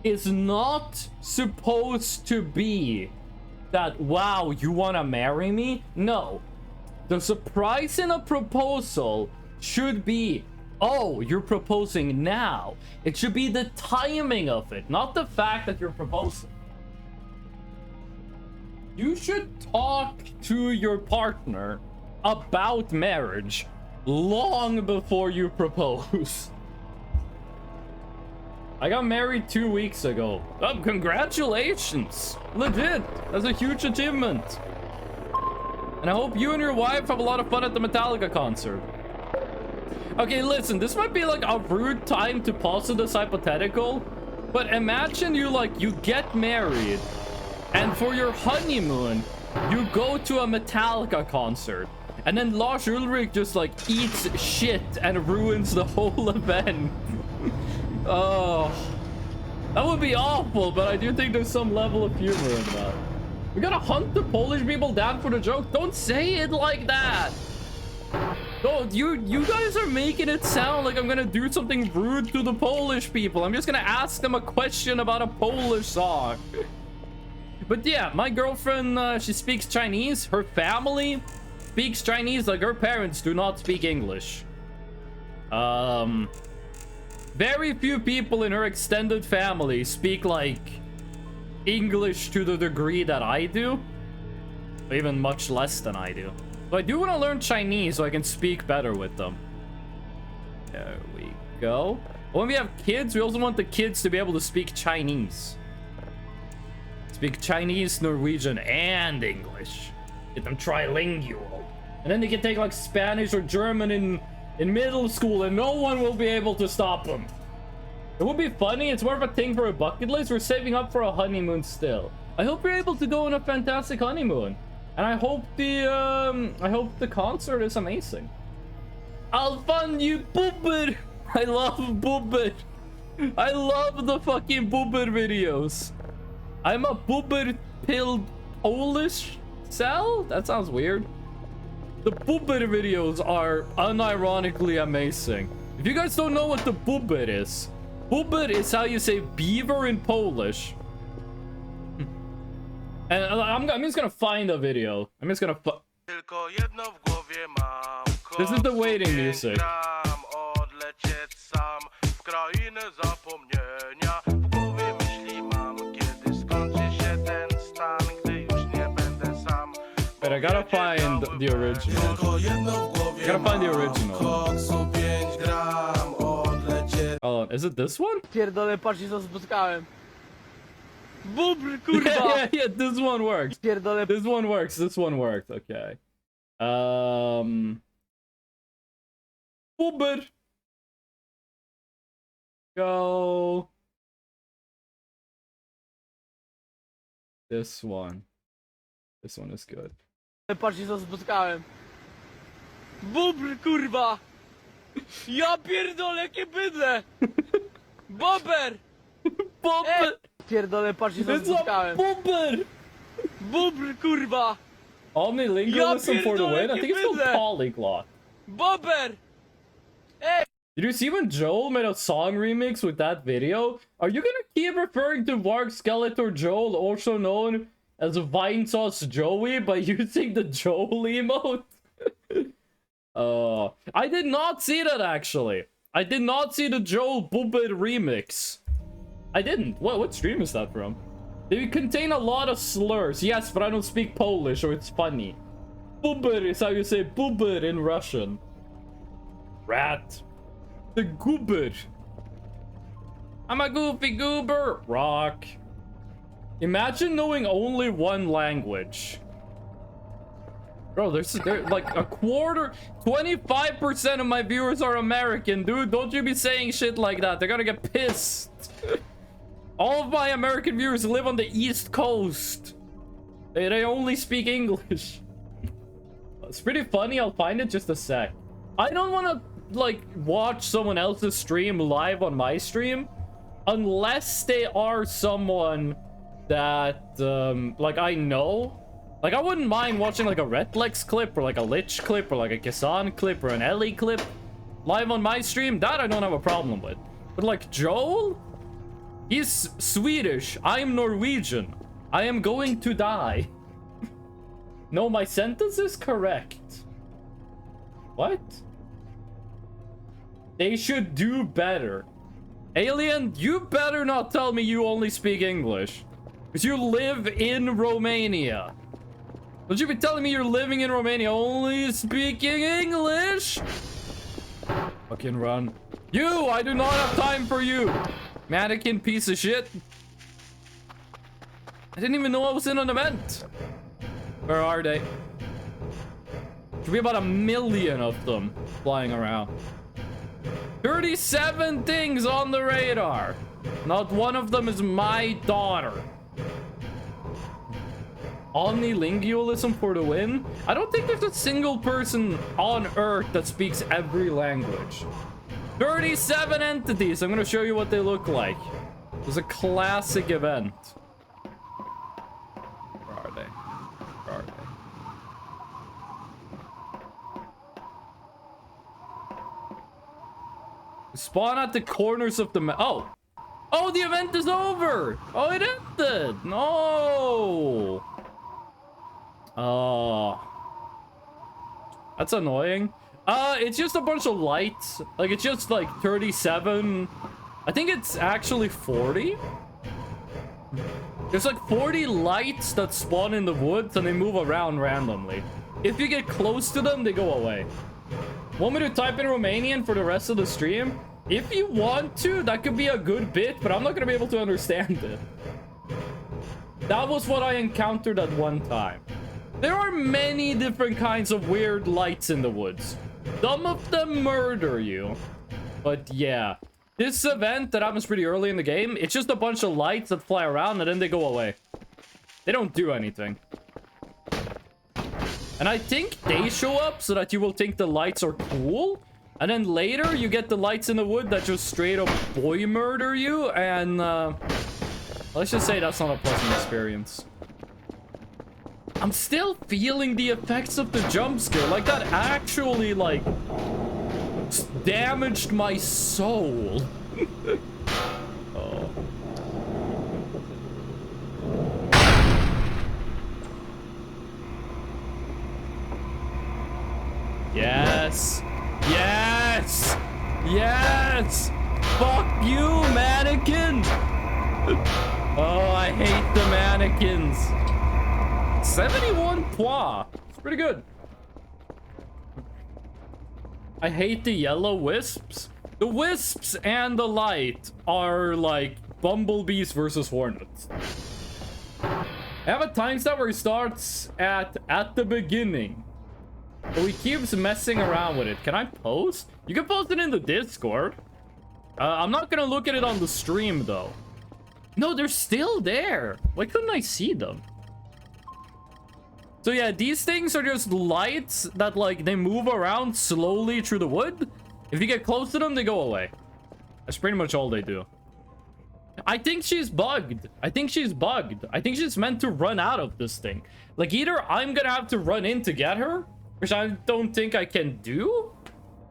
is not supposed to be that, wow, you want to marry me? No. The surprise in a proposal should be, oh, you're proposing now. It should be the timing of it, not the fact that you're proposing. You should talk to your partner about marriage long before you propose. I got married 2 weeks ago. Oh, congratulations. Legit. That's a huge achievement. And I hope you and your wife have a lot of fun at the Metallica concert. Okay, listen, this might be like a rude time to posit this hypothetical, but imagine you get married, and for your honeymoon, you go to a Metallica concert, and then Lars Ulrich just like eats shit and ruins the whole event. Oh, that would be awful, but I do think there's some level of humor in that. We gotta hunt the Polish people down for the joke. Don't say it like that. Don't, you guys are making it sound like I'm gonna do something rude to the Polish people. I'm just gonna ask them a question about a Polish song. But yeah, my girlfriend, she speaks Chinese. Her family speaks Chinese, like her parents do not speak English. Very few people in her extended family speak like English to the degree that I do, even much less than I do. So I do want to learn Chinese so I can speak better with them. There we go. When we have kids, we also want the kids to be able to speak Chinese. Speak Chinese, Norwegian, and English. Get them trilingual. And then they can take like Spanish or German in middle school and no one will be able to stop them. It would be funny. It's more of a thing for a bucket list. We're saving up for a honeymoon still. I hope you're able to go on a fantastic honeymoon. And I hope the concert is amazing. I'll fund you, Boober. I love Boober. I love the fucking Boober videos. I'm a Boober pilled Polish cell? That sounds weird. The Boober videos are unironically amazing. If you guys don't know what the Boober is how you say beaver in Polish. And I'm just gonna find a video. I'm just gonna This is the waiting music. But I gotta find the original. I gotta find the original. Oh, is it this one? Pierdolę, patrzcie co spotkałem. Bubr, kurwa! Yeah, this one works. Pierdolę. This one works. This one worked. Okay. Boober. Go. This one. This one is good. Patrzcie co spotkałem. Bubr, kurwa! Ja pierdolę, jakie bydle! Bober! Boober. Pierdolę, patrzcie co It's a spotkałem. boober. Bubr, kurwa! Omnilingualism for the win. I think it's called pierdolę. polyglot. Bober! Did you see when Joel made a song remix with that video? Are you gonna keep referring to Varg Skeletor Joel, also known as Vine Sauce Joey, by using the Joel emote? I did not see that actually. I did not see the Joel Boober remix. I didn't. What stream is that from? They contain a lot of slurs. Yes, but I don't speak Polish, so it's funny. Boober is how you say boober in Russian. Rat. The goober. I'm a goofy goober. Rock. Imagine knowing only one language. Bro, there's like a quarter, 25% of my viewers are American, dude. Don't you be saying shit like that. They're gonna get pissed. All of my American viewers live on the East Coast. They only speak English. It's pretty funny. I'll find it just a sec. I don't want to like watch someone else's stream live on my stream unless they are someone that like I know. Like I wouldn't mind watching like a Redlex clip or like a Lich clip or like a Kisan clip or an Ellie clip live on my stream. That I don't have a problem with. But like Joel, he's Swedish. I'm Norwegian. I am going to die. No, my sentence is correct. What? They should do better. Alien, you better not tell me you only speak English. Because you live in Romania. Don't you be telling me you're living in Romania only speaking English? Fucking run. You! I do not have time for you! Mannequin piece of shit. I didn't even know I was in an event. Where are they? Should be about 1 million of them flying around. 37 things on the radar. Not one of them is my daughter. Omnilingualism for the win? I don't think there's a single person on Earth that speaks every language. 37 entities. I'm gonna show you what they look like. It was a classic event. Where are they? Where are they? Spawn at the corners of the map. Oh! Oh, the event is over! Oh, it ended! No! Oh. That's annoying. It's just a bunch of lights. Like, it's just like 37. I think it's actually 40. There's like 40 lights that spawn in the woods and they move around randomly. If you get close to them, they go away. Want me to type in Romanian for the rest of the stream? If you want to, that could be a good bit, but I'm not gonna be able to understand it. That was what I encountered at one time. There are many different kinds of weird lights in the woods. Some of them murder you. But yeah, this event that happens pretty early in the game, it's just a bunch of lights that fly around and then they go away. They don't do anything. And I think they show up so that you will think the lights are cool. And then later you get the lights in the wood that just straight up boy murder you. And let's just say that's not a pleasant experience. I'm still feeling the effects of the jump scare. Like, that actually, like, damaged my soul. Oh. Yes. Yes. Yes. Fuck you, mannequin. Oh, I hate the mannequins. 71 points. It's pretty good. I hate the yellow wisps. The wisps and the light are like bumblebees versus hornets. I have a time stamp where it starts at the beginning. But he keeps messing around with it. Can I post? You can post it in the Discord. I'm not gonna look at it on the stream though. No, they're still there. Why couldn't I see them? So yeah, these things are just lights that, like, they move around slowly through the wood. If you get close to them, they go away. That's pretty much all they do. I think she's bugged. I think she's bugged. I think she's meant to run out of this thing. Like, either I'm gonna have to run in to get her, which I don't think I can do,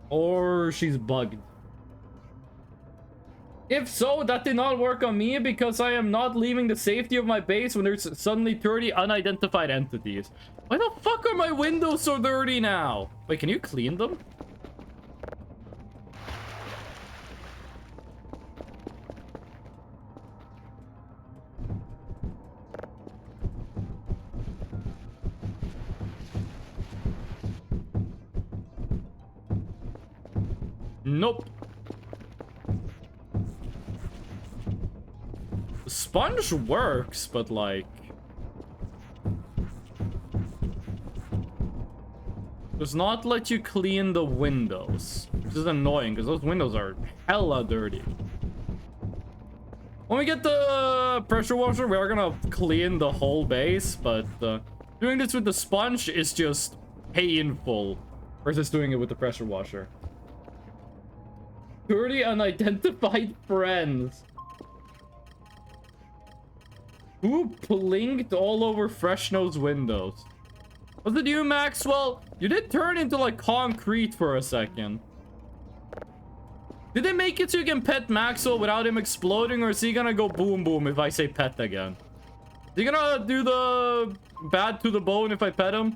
or she's bugged. If so, that did not work on me because I am not leaving the safety of my base when there's suddenly 30 unidentified entities. Why the fuck are my windows so dirty now? Wait, can you clean them? Nope. The sponge works, but like... does not let you clean the windows. Which is annoying, because those windows are hella dirty. When we get the pressure washer, we are gonna clean the whole base, but doing this with the sponge is just painful versus doing it with the pressure washer. 30 unidentified friends. Who blinked all over Freshnow's windows? Was it you, Maxwell? You did turn into like concrete for a second. Did they make it so you can pet Maxwell without him exploding, or is he gonna go boom boom if I say pet again? Is he gonna do the bad to the bone if I pet him?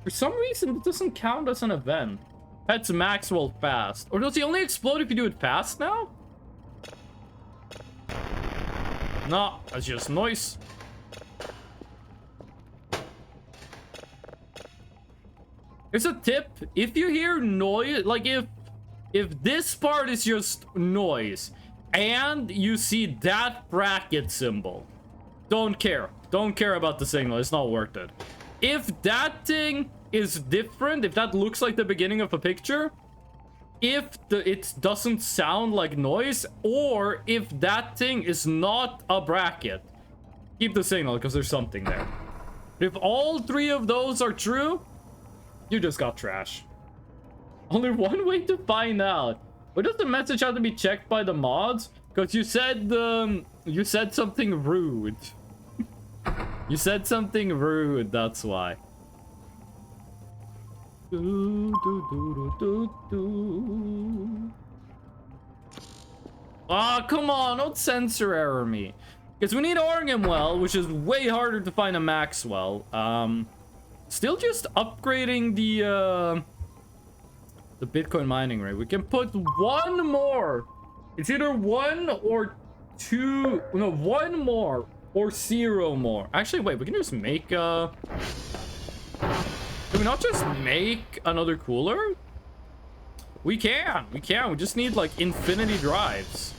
For some reason, it doesn't count as an event. Pets Maxwell fast. Or does he only explode if you do it fast now? No, that's just noise. Here's a tip. If you hear noise, like if this part is just noise and you see that bracket symbol, don't care. Don't care about the signal. It's not worth it. If that thing is different, if that looks like the beginning of a picture, if it doesn't sound like noise, or if that thing is not a bracket, keep the signal because there's something there. If all three of those are true, you just got trash. Only one way to find out. But does the message have to be checked by the mods? Because you said something rude. You said something rude, that's why. Ah, come on, don't censor error me. Because we need Organwell, which is way harder to find a Maxwell. Still just upgrading the Bitcoin mining rate. We can put one more. It's either one or two. No, one more or zero more. Actually, wait, we can just make can we not just make another cooler? We can. We just need like infinity drives.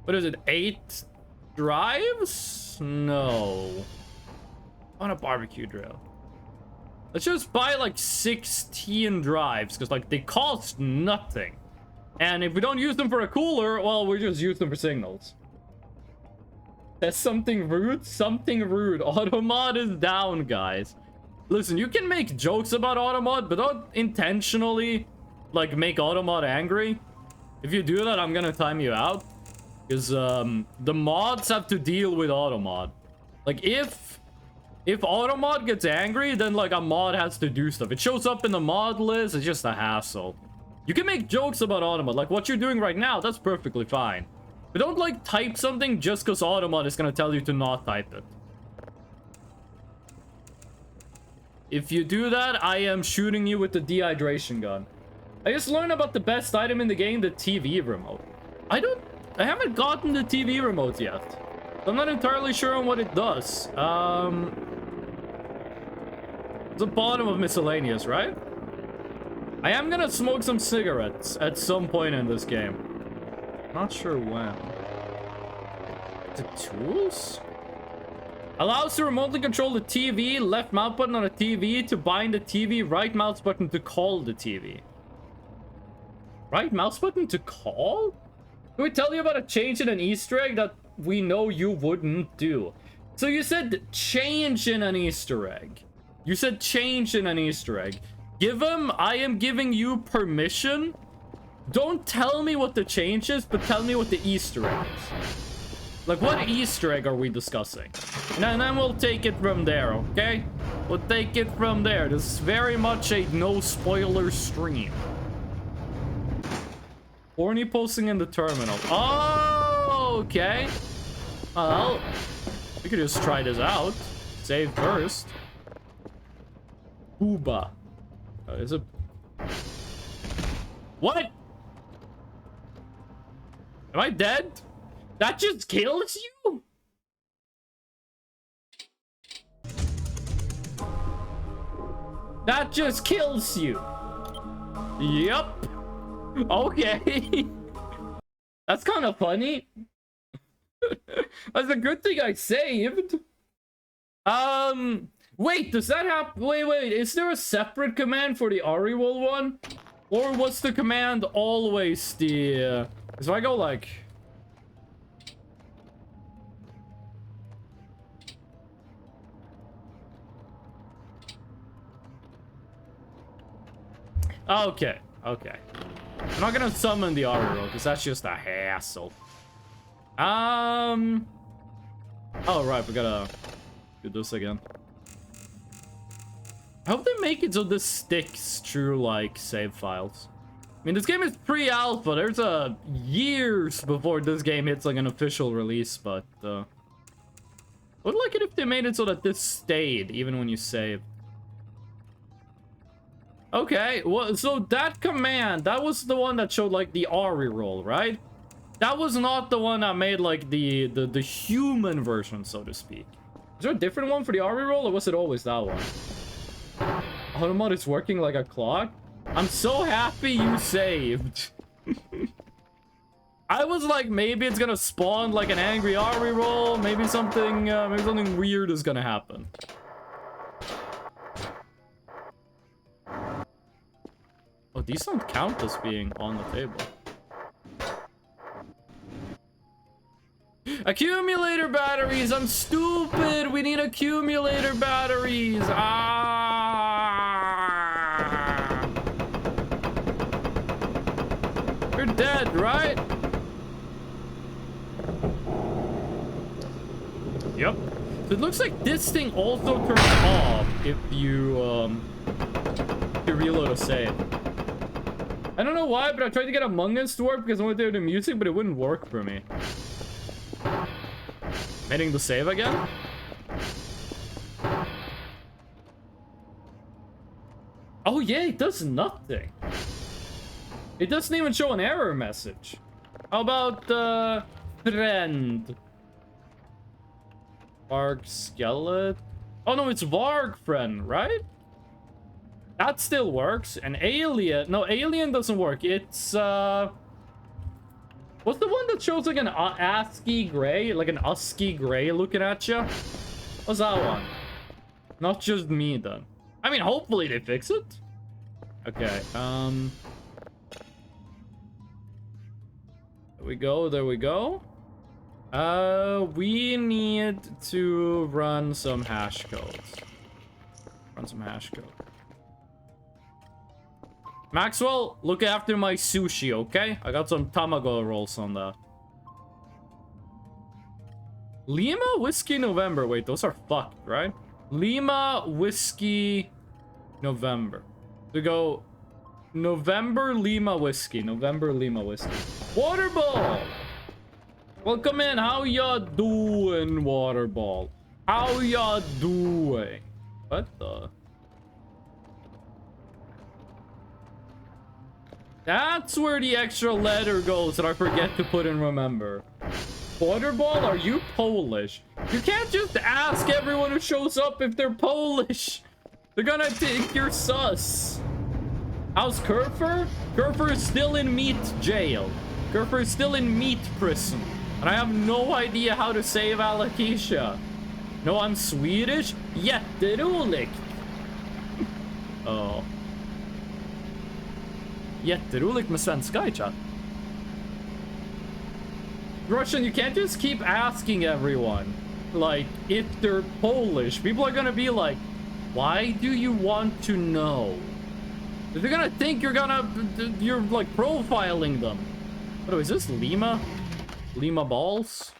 What is it? 8 drives? No. On a barbecue drill. Let's just buy like 16 drives because like they cost nothing. And if we don't use them for a cooler, well, we just use them for signals. That's something rude. Something rude. Automod is down, guys. Listen, you can make jokes about Automod, but don't intentionally like make Automod angry. If you do that, I'm gonna time you out. Because the mods have to deal with Automod. Like if Automod gets angry, then like a mod has to do stuff. It shows up in the mod list. It's just a hassle. You can make jokes about Automod, like what you're doing right now. That's perfectly fine. But don't like type something just because Automod is gonna tell you to not type it. If you do that, I am shooting you with the dehydration gun. I just learned about the best item in the game, the TV remote. I haven't gotten the TV remote yet. I'm not entirely sure on what it does. It's the bottom of miscellaneous, right? I am gonna smoke some cigarettes at some point in this game. Not sure when. Is it tools? Allows to remotely control the TV, left mouse button on a TV to bind the TV, right mouse button to call the TV. Right mouse button to call? Can we tell you about a change in an Easter egg that we know you wouldn't do? So you said change in an Easter egg. You said change in an Easter egg. I am giving you permission. Don't tell me what the change is, but tell me what the Easter egg is. Like, what Easter egg are we discussing? And then we'll take it from there, okay? We'll take it from there. This is very much a no-spoiler stream. Horny posting in the terminal. Oh, okay. Well, we could just try this out. Save first. Booba. Is it... What? Am I dead? That just kills you? That just kills you. Yup. Okay. That's kind of funny. That's a good thing I saved. Wait, does that happen? Wait, is there a separate command for the Ariwol one? Or what's the command always the... So I go like... Okay. I'm not gonna summon the Ariwol because that's just a hassle. Oh, right, we gotta do this again. I hope they make it so this sticks through, like, save files. I mean, this game is pre-alpha. There's years before this game hits, like, an official release, but, I would like it if they made it so that this stayed, even when you save. Okay, well, so that command, that was the one that showed, like, the Ariwol, right? That was not the one that made, like, the human version, so to speak. Is there a different one for the Ariwol, or was it always that one? Automod is working like a clock? I'm so happy you saved. I was like, maybe it's gonna spawn like an angry Ari roll. Maybe something weird is gonna happen. Oh, these don't count as being on the table. Accumulator batteries! I'm stupid! We need accumulator batteries! Ah! You're dead, right? Yep. So it looks like this thing also turns off if you reload a save. I don't know why, but I tried to get Among Us to work because I wanted to do the music, but it wouldn't work for me. Hitting the save again? Oh yeah, it does nothing. It doesn't even show an error message. How about friend? Varg Skeleton? Oh no, it's Varg friend, right? That still works. And Alien. No, Alien doesn't work. It's what's the one that shows like an ASCII gray? Like an ASCII gray looking at you? What's that one? Not just me then. I mean, hopefully they fix it. Okay, there we go, there we go. We need to run some hash codes. Run some hash code. Maxwell, look after my sushi, okay? I got some tamago rolls on that. Lima Whiskey November. Wait, those are fucked, right? Lima Whiskey November. To go November Lima Whiskey. November Lima Whiskey. Waterball! Welcome in. How ya doing, Waterball? How ya doing? What the? That's where the extra letter goes that I forget to put in remember. Waterball, are you Polish? You can't just ask everyone who shows up if they're Polish. They're gonna think you're sus. How's Kerfer? Kerfer is still in meat jail. Kerfer is still in meat prison. And I have no idea how to save Alakisha. No, I'm Swedish? Jätteroligt. Oh. Jätteroligt med svenska i chat. Russian, you can't just keep asking everyone, like, if they're Polish. People are gonna be like, why do you want to know? They're gonna think you're like profiling them. What is this, Lima? Lima balls?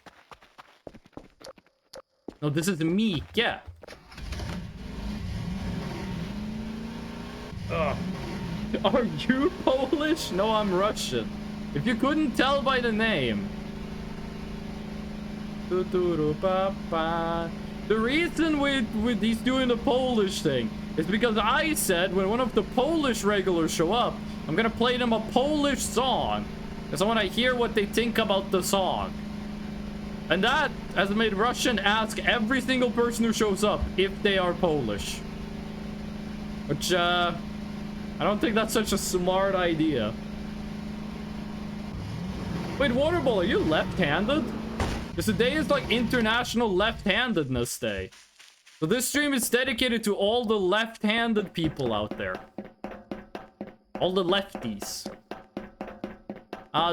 No, this is Mika. Ugh. Are you Polish? No, I'm Russian. If you couldn't tell by the name. The reason with he's doing the Polish thing is because I said when one of the Polish regulars show up, I'm gonna play them a Polish song. Because I want to hear what they think about the song. And that has made Russian ask every single person who shows up if they are Polish. Which, I don't think that's such a smart idea. Wait, Waterball, are you left-handed? Because today is like International Left-Handedness Day. So this stream is dedicated to all the left-handed people out there. All the lefties.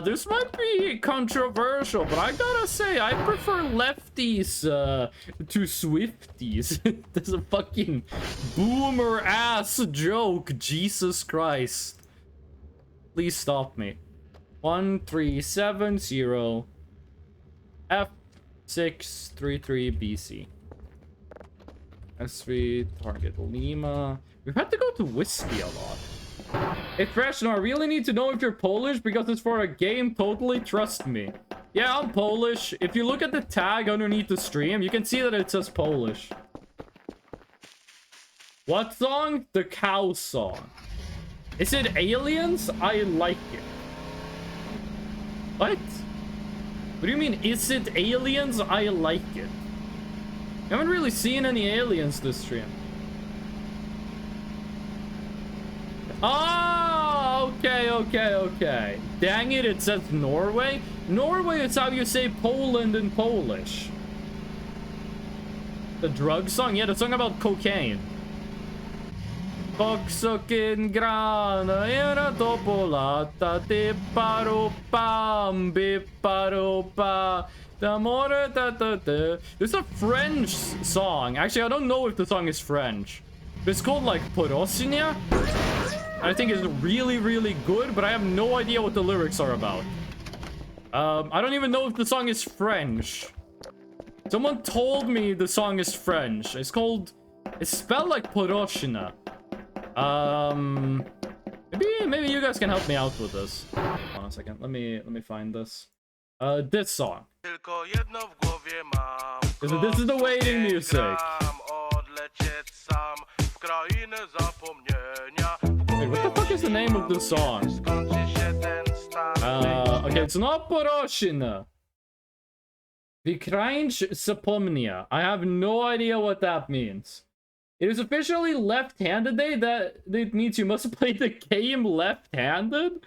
This might be controversial, but I gotta say, I prefer lefties to Swifties. That's a fucking boomer-ass joke, Jesus Christ. Please stop me. 1370 F633 BC. S3 target Lima. We've had to go to whiskey a lot. Hey Fresh, no, I really need to know if you're Polish because it's for a game, totally, trust me. Yeah, I'm Polish. If you look at the tag underneath the stream, you can see that it says Polish. What song? The Cow song. Is it Aliens? I like it. What? What do you mean, is it Aliens? I like it. I haven't really seen any aliens this stream. Oh, okay. Dang it, it says Norway. Norway is how you say Poland in Polish. The drug song? Yeah, the song about cocaine. Koksokin grana era topolata tiparupam biparupa. There's a French song. Actually, I don't know if the song is French. It's called like Poroshinia. I think it's really, really good, but I have no idea what the lyrics are about. I don't even know if the song is French. Someone told me the song is French. It's spelled like Poroshina. Maybe you guys can help me out with this. Hold on a second. Let me find this. This song. This is the waiting music. Wait, what the fuck is the name of this song? Okay, it's not Poroshina. Vykrainch Sapomnia. I have no idea what that means. It is officially left-handed day. That means you must play the game left-handed.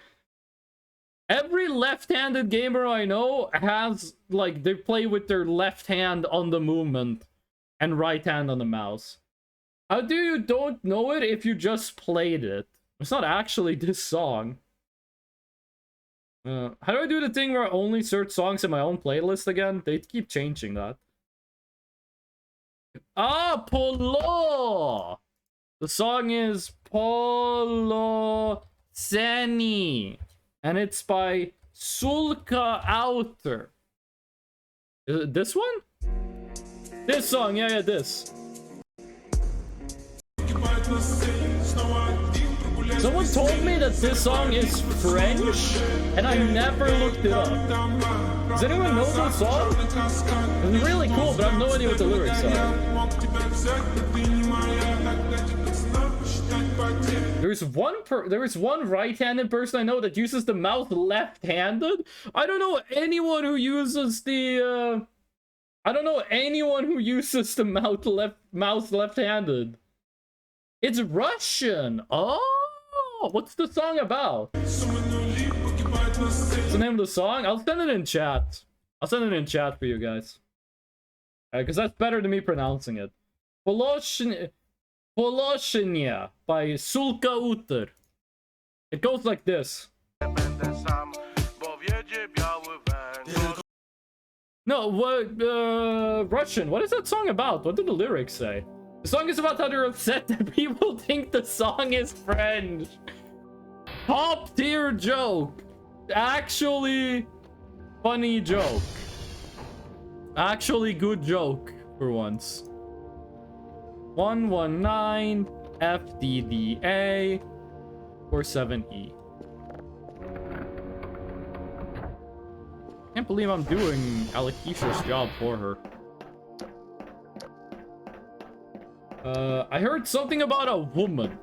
Every left-handed gamer I know has, like, they play with their left hand on the movement and right hand on the mouse. How do you don't know it if you just played it? It's not actually this song. How do I do the thing where I only search songs in my own playlist again? They keep changing that. Ah, Polo! The song is Polo Seni. And it's by Sulka Outer. Is it this one? This song, yeah, this. Someone told me that this song is French, and I never looked it up. Does anyone know this song? It's really cool, but I have no idea what the lyrics are. There is one right-handed person I know that uses the mouse left-handed. I don't know anyone who uses the mouse left-handed. It's Russian. Oh, what's the song about? What's the name of the song? I'll send it in chat. I'll send it in chat for you guys. Because that's better than me pronouncing it. Poloshinia by Sulka Uter. It goes like this. No, what, Russian. What is that song about? What did the lyrics say? The song is about how they're upset that people think the song is French. Top tier joke. Actually, funny joke. Actually good joke for once. 119 FDDA 47E. Can't believe I'm doing Alakisha's job for her. I heard something about a woman.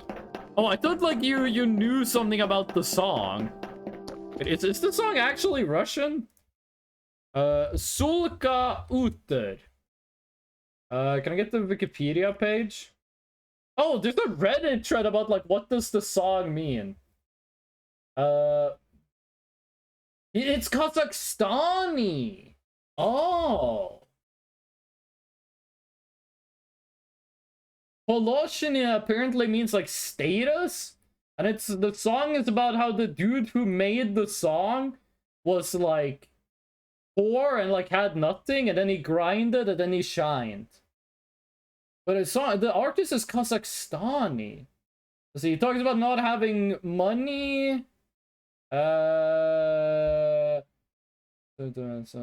Oh, I thought like you knew something about the song. Is the song actually Russian? Sulka Uter. Can I get the Wikipedia page? Oh, there's a Reddit thread about like what does the song mean? It's Kazakhstani. Oh. Poloshinia apparently means like status, and the song is about how the dude who made the song was like poor and like had nothing, and then he grinded and then he shined. But the artist is Kazakhstani. So he talks about not having money. Drugs.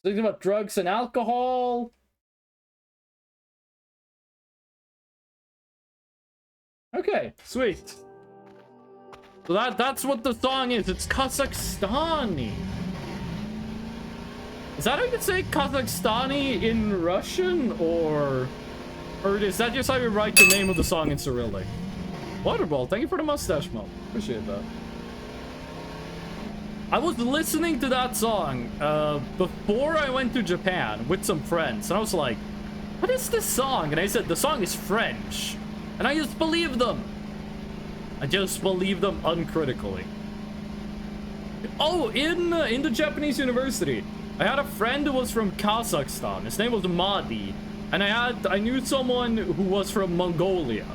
Talking about drugs and alcohol. Okay, sweet. So that's what the song is. It's Kazakhstani. Is that how you say Kazakhstani in Russian, or is that just how you write the name of the song in Cyrillic? Waterball, thank you for the mustache mo. Appreciate that. I was listening to that song before I went to Japan with some friends, and I was like, what is this song? And I said, the song is French. And I just believed them. I just believe them uncritically. Oh, in the Japanese university, I had a friend who was from Kazakhstan. His name was Mahdi. And I knew someone who was from Mongolia.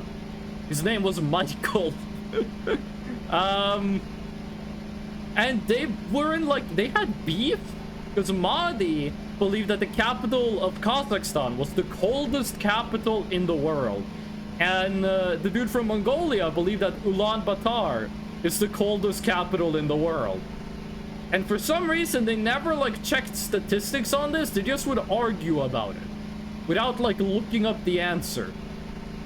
His name was Michael. And they were in, like, they had beef because Mahdi believed that the capital of Kazakhstan was the coldest capital in the world. And the dude from Mongolia believed that Ulaanbaatar is the coldest capital in the world. And for some reason, they never, like, checked statistics on this. They just would argue about it without, like, looking up the answer.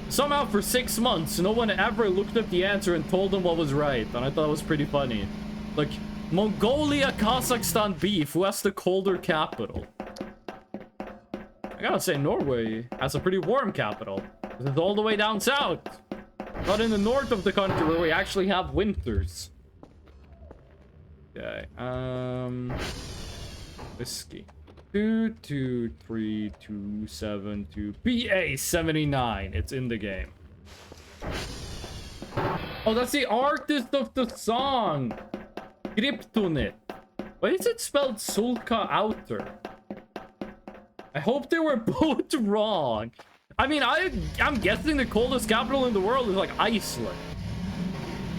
Somehow, for 6 months, no one ever looked up the answer and told them what was right. And I thought it was pretty funny. Like, Mongolia, Kazakhstan beef. Who has the colder capital? I gotta say, Norway has a pretty warm capital. This is all the way down south. Not in the north of the country where we actually have winters. Okay, whiskey. 223272 BA79. It's in the game. Oh, that's the artist of the song. Kryptonit. Why is it spelled Sulka Outer? I hope they were both wrong. I mean, I'm guessing the coldest capital in the world is like Iceland.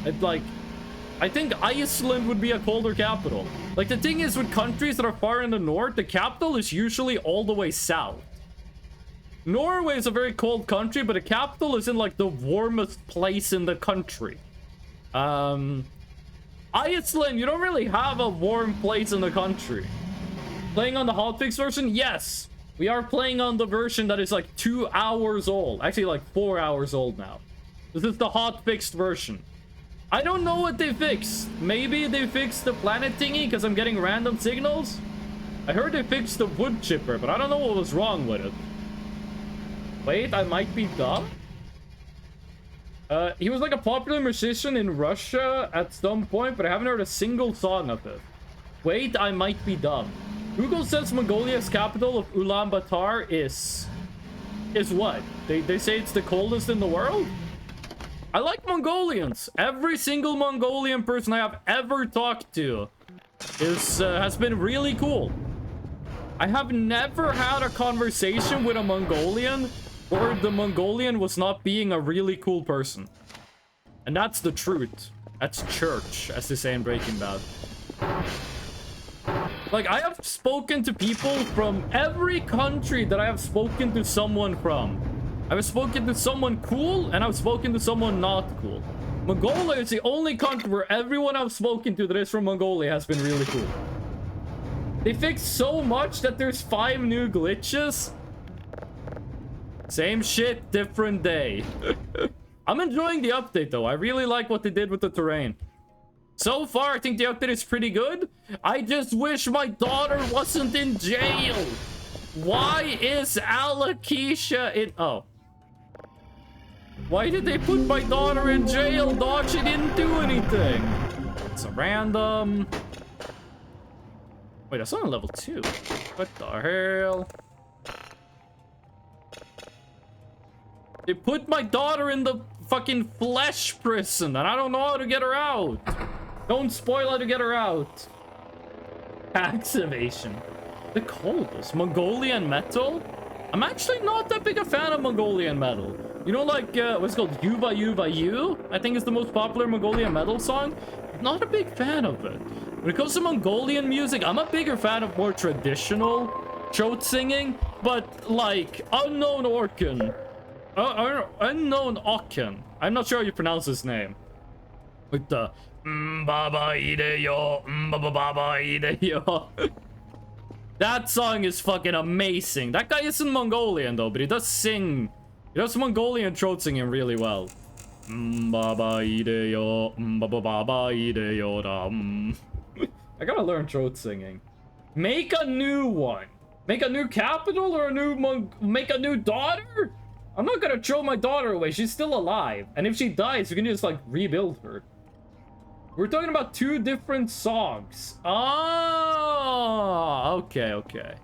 It's like, I think Iceland would be a colder capital. Like, the thing is, with countries that are far in the north, the capital is usually all the way south. Norway is a very cold country, but the capital is in, like, the warmest place in the country. Iceland, you don't really have a warm place in the country. Playing on the hotfix version? Yes. We are playing on the version that is, like, 2 hours old. Actually, like, 4 hours old now. This is the hotfixed version. I don't know what they fixed. Maybe they fixed the planet thingy because I'm getting random signals. I heard they fixed the wood chipper, but I don't know what was wrong with it. Wait, I might be dumb. He was like a popular musician in Russia at some point, but I haven't heard a single song of it. Wait, I might be dumb. Google says Mongolia's capital of Ulaanbaatar is what? They say it's the coldest in the world? I like Mongolians. Every single Mongolian person I have ever talked to has been really cool. I have never had a conversation with a Mongolian where the Mongolian was not being a really cool person. And that's the truth. That's church, as they say in Breaking Bad. Like, I have spoken to people from every country that I have spoken to someone from. I've spoken to someone cool, and I've spoken to someone not cool. Mongolia is the only country where everyone I've spoken to that is from Mongolia has been really cool. They fixed so much that there's 5 new glitches. Same shit, different day. I'm enjoying the update, though. I really like what they did with the terrain. So far, I think the update is pretty good. I just wish my daughter wasn't in jail. Why is Alakisha in... Oh. Why did they put my daughter in jail, dog? She didn't do anything. It's a random... Wait, that's on level 2. What the hell? They put my daughter in the fucking flesh prison, and I don't know how to get her out. Don't spoil how to get her out. Activation. The coldest. Mongolian metal? I'm actually not that big a fan of Mongolian metal. You know, like, what's it called? Yuva Yuva Yu? I think is the most popular Mongolian metal song. Not a big fan of it. When it comes to Mongolian music, I'm a bigger fan of more traditional throat singing. But, like, Unknown Orkan. Unknown Okken. I'm not sure how you pronounce his name. With the... Baba Ideyo. Baba Ideyo. That song is fucking amazing. That guy isn't Mongolian, though, but he does sing... He does Mongolian throat singing really well. Baba Ideyo. Baba Ideyo. I gotta learn throat singing. Make a new one. Make a new capital or a new make a new daughter? I'm not gonna throw my daughter away. She's still alive. And if she dies, we can just, like, rebuild her. We're talking about 2 different songs. Oh, okay, okay.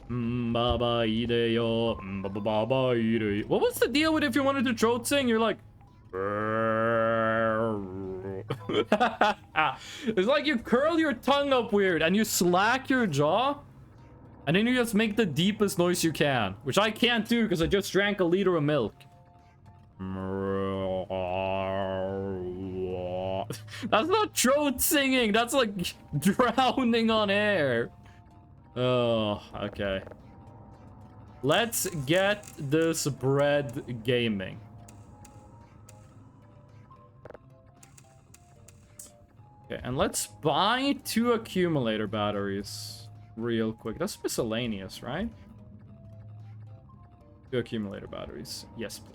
Baba ideyo. Baba ideyo. What was the deal with if you wanted to throat sing? You're like. It's like you curl your tongue up weird and you slack your jaw. And then you just make the deepest noise you can. Which I can't do because I just drank a liter of milk. That's not throat singing. That's like drowning on air. Oh, okay. Let's get this bread gaming. Okay, and let's buy 2 accumulator batteries real quick. That's miscellaneous, right? 2 accumulator batteries. Yes, please.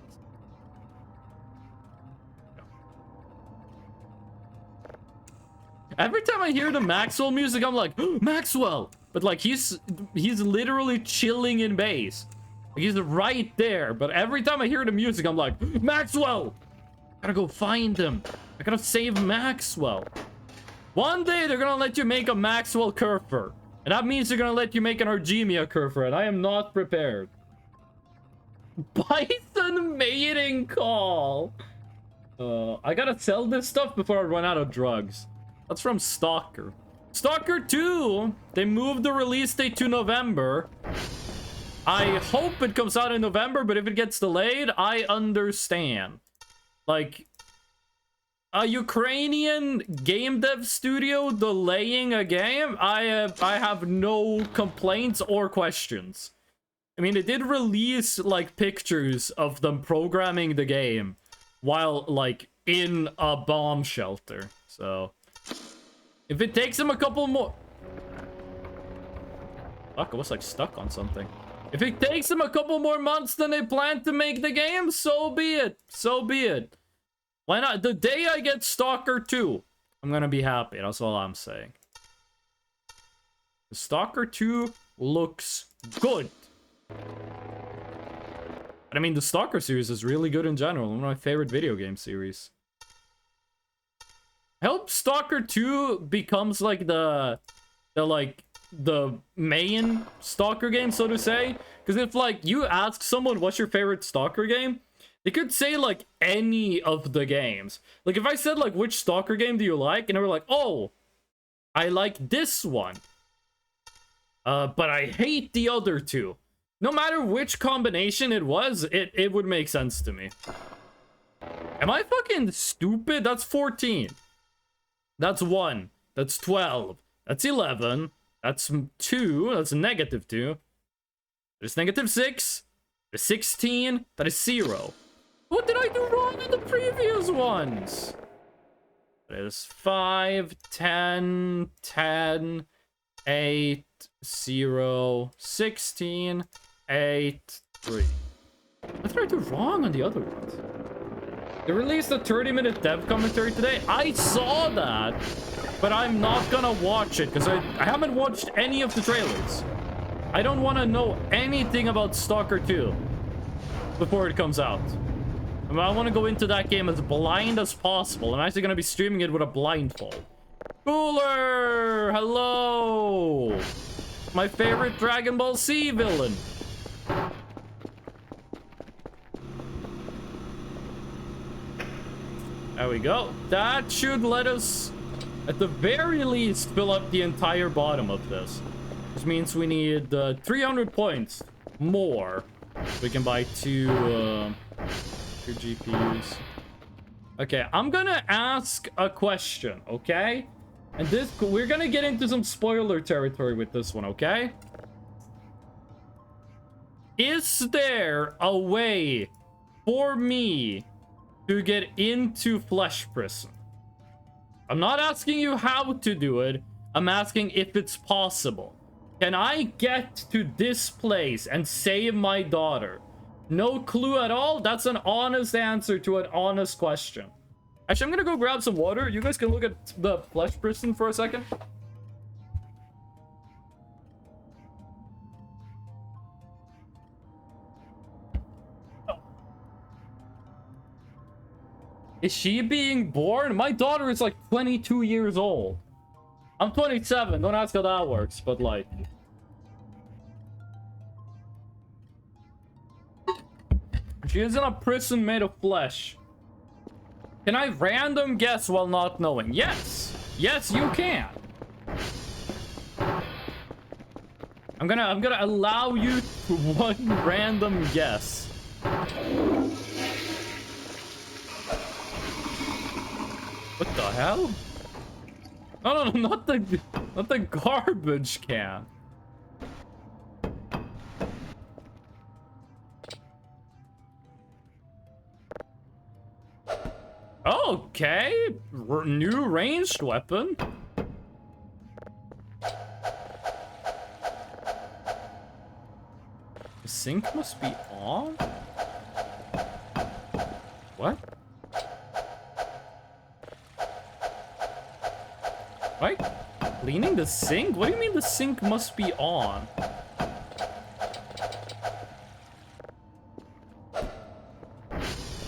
Every time I hear the Maxwell music, I'm like, oh, Maxwell! But like, he's literally chilling in base. Like, he's right there. But every time I hear the music, I'm like, Maxwell! I gotta go find him. I gotta save Maxwell. One day, they're gonna let you make a Maxwell Kerfer. And that means they're gonna let you make an Argemia Kerfer. And I am not prepared. Bison mating call. I gotta sell this stuff before I run out of drugs. That's from Stalker. Stalker 2! They moved the release date to November. I hope it comes out in November, but if it gets delayed, I understand. Like, a Ukrainian game dev studio delaying a game? I have no complaints or questions. I mean, it did release, like, pictures of them programming the game while, like, in a bomb shelter. So, if it takes them a couple more... Fuck, I was, like, stuck on something. If it takes them a couple more months than they plan to make the game, so be it. So be it. Why not? The day I get Stalker 2, I'm gonna be happy. That's all I'm saying. The Stalker 2 looks good. But I mean, the Stalker series is really good in general. One of my favorite video game series. I hope Stalker 2 becomes like the main Stalker game, so to say. Because if like you ask someone what's your favorite Stalker game, they could say like any of the games. Like if I said like which Stalker game do you like, and they were like, oh, I like this one. But I hate the other two. No matter which combination it was, it would make sense to me. Am I fucking stupid? That's 14. That's 1. That's 12. That's 11. That's 2. That's -2. There's -6. There's 16. That is 0. What did I do wrong in the previous ones? There's 5, 10, 10, 8, 0, 16, 8, 3. What did I do wrong on the other ones? They released a 30-minute dev commentary today. I saw that, but I'm not gonna watch it because I haven't watched any of the trailers. I don't want to know anything about Stalker 2 before it comes out. I mean, I want to go into that game as blind as possible. I'm actually gonna be streaming it with a blindfold. Cooler! Hello! My favorite Dragon Ball Z villain. There we go. That should let us, at the very least, fill up the entire bottom of this. Which means we need 300 points more. We can buy two GPUs. Okay, I'm gonna ask a question, okay? And this, we're gonna get into some spoiler territory with this one, okay? Is there a way for me to get into Flesh Prison? I'm not asking you how to do it. I'm asking if it's possible. Can I get to this place and save my daughter? No clue at all? That's an honest answer to an honest question. Actually, I'm gonna go grab some water. You guys can look at the Flesh Prison for a second. Is she being born? My daughter is like 22 years old. I'm 27. Don't ask how that works, but like... She is in a prison made of flesh. Can I random guess while not knowing? Yes. Yes, you can. I'm gonna allow you to one random guess. What the hell? No, not the garbage can. Okay, new ranged weapon. The sink must be on? What? Right? Cleaning the sink? What do you mean the sink must be on?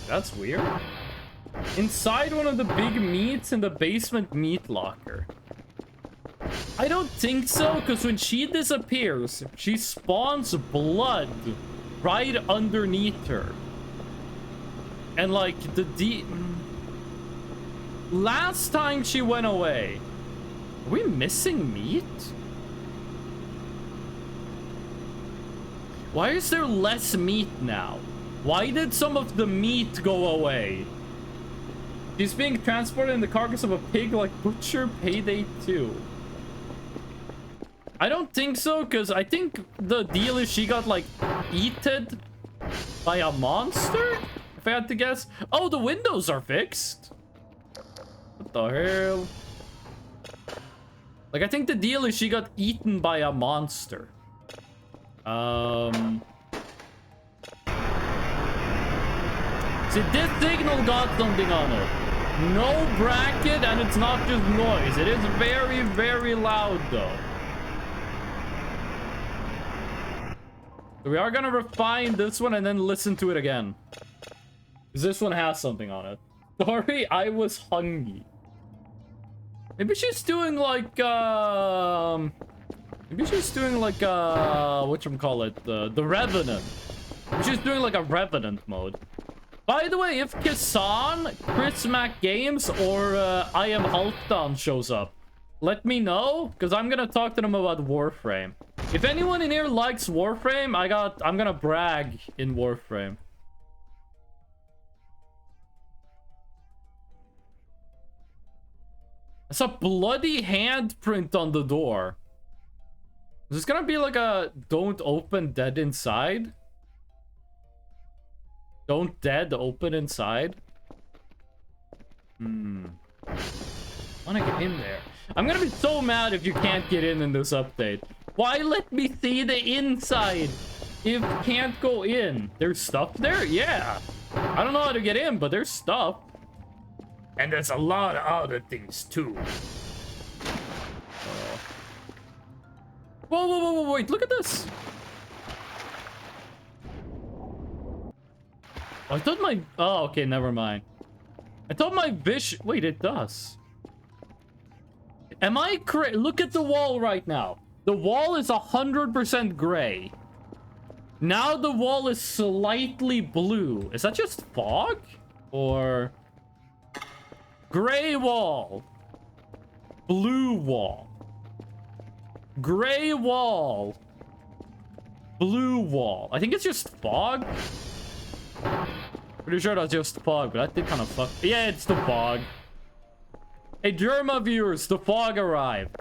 That's weird. Inside one of the big meats in the basement meat locker. I don't think so, because when she disappears, she spawns blood right underneath her. And like last time she went away, are we missing meat? Why is there less meat now? Why did some of the meat go away? She's being transported in the carcass of a pig like Butcher Payday 2. I don't think so, because I think the deal is she got like eaten by a monster? If I had to guess. Oh, the windows are fixed. What the hell? Like, I think the deal is she got eaten by a monster. See, this signal got something on it. No bracket, and it's not just noise. It is very, very loud, though. So we are gonna refine this one and then listen to it again. Because this one has something on it. Sorry, I was hungry. Maybe she's doing like, maybe she's doing like, whatchamacallit, the Revenant. Maybe she's doing like a Revenant mode. By the way, if Kisan, Chris Mac Games, or I Am Halfdan shows up, let me know, because I'm gonna talk to them about Warframe. If anyone in here likes Warframe, I'm gonna brag in Warframe. It's a bloody handprint on the door. Is this gonna be like a don't open dead inside? Don't dead open inside? Wanna get in there. I'm gonna be so mad if you can't get in this update. Why let me see the inside if can't go in? There's stuff there? Yeah. I don't know how to get in, but there's stuff. And there's a lot of other things too. Whoa, wait, look at this. I thought my... Oh, okay, never mind. I thought my vision... Wait, it does. Am I correct? Look at the wall right now. The wall is 100% gray. Now the wall is slightly blue. Is that just fog? Or... Gray wall. Blue wall. Gray wall. Blue wall. I think it's just fog. Pretty sure that's just fog, but that did kind of fuck. Yeah, it's the fog. Hey, Germa viewers, the fog arrived.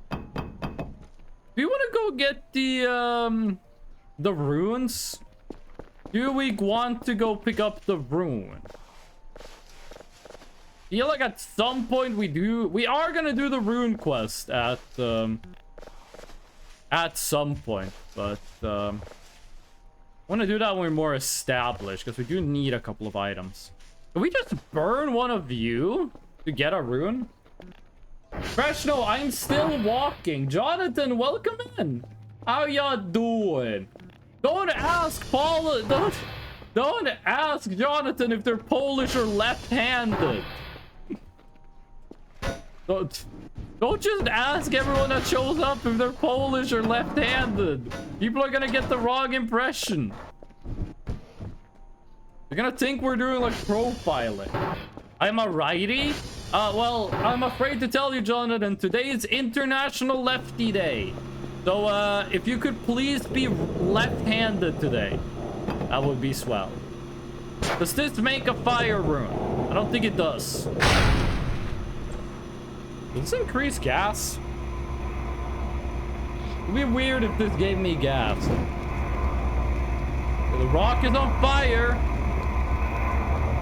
Do you want to go get the runes? Do we want to go pick up the rune? I feel like at some point we are gonna do the rune quest at some point, but I want to do that when we're more established, because we do need a couple of items. Can we just burn one of you to get a rune? Freshno, I'm still walking. Jonathan, welcome in. How y'all doing? Don't ask Paul. Don't ask Jonathan if they're Polish or left-handed. Don't just ask everyone that shows up if they're Polish or left-handed. People are gonna get the wrong impression. They're gonna think we're doing like profiling. I'm a righty? Well, I'm afraid to tell you, Jonathan, today is International Lefty Day. So, if you could please be left-handed today, that would be swell. Does this make a fire rune? I don't think it does. Does this increase gas? It'd be weird if this gave me gas. The rock is on fire.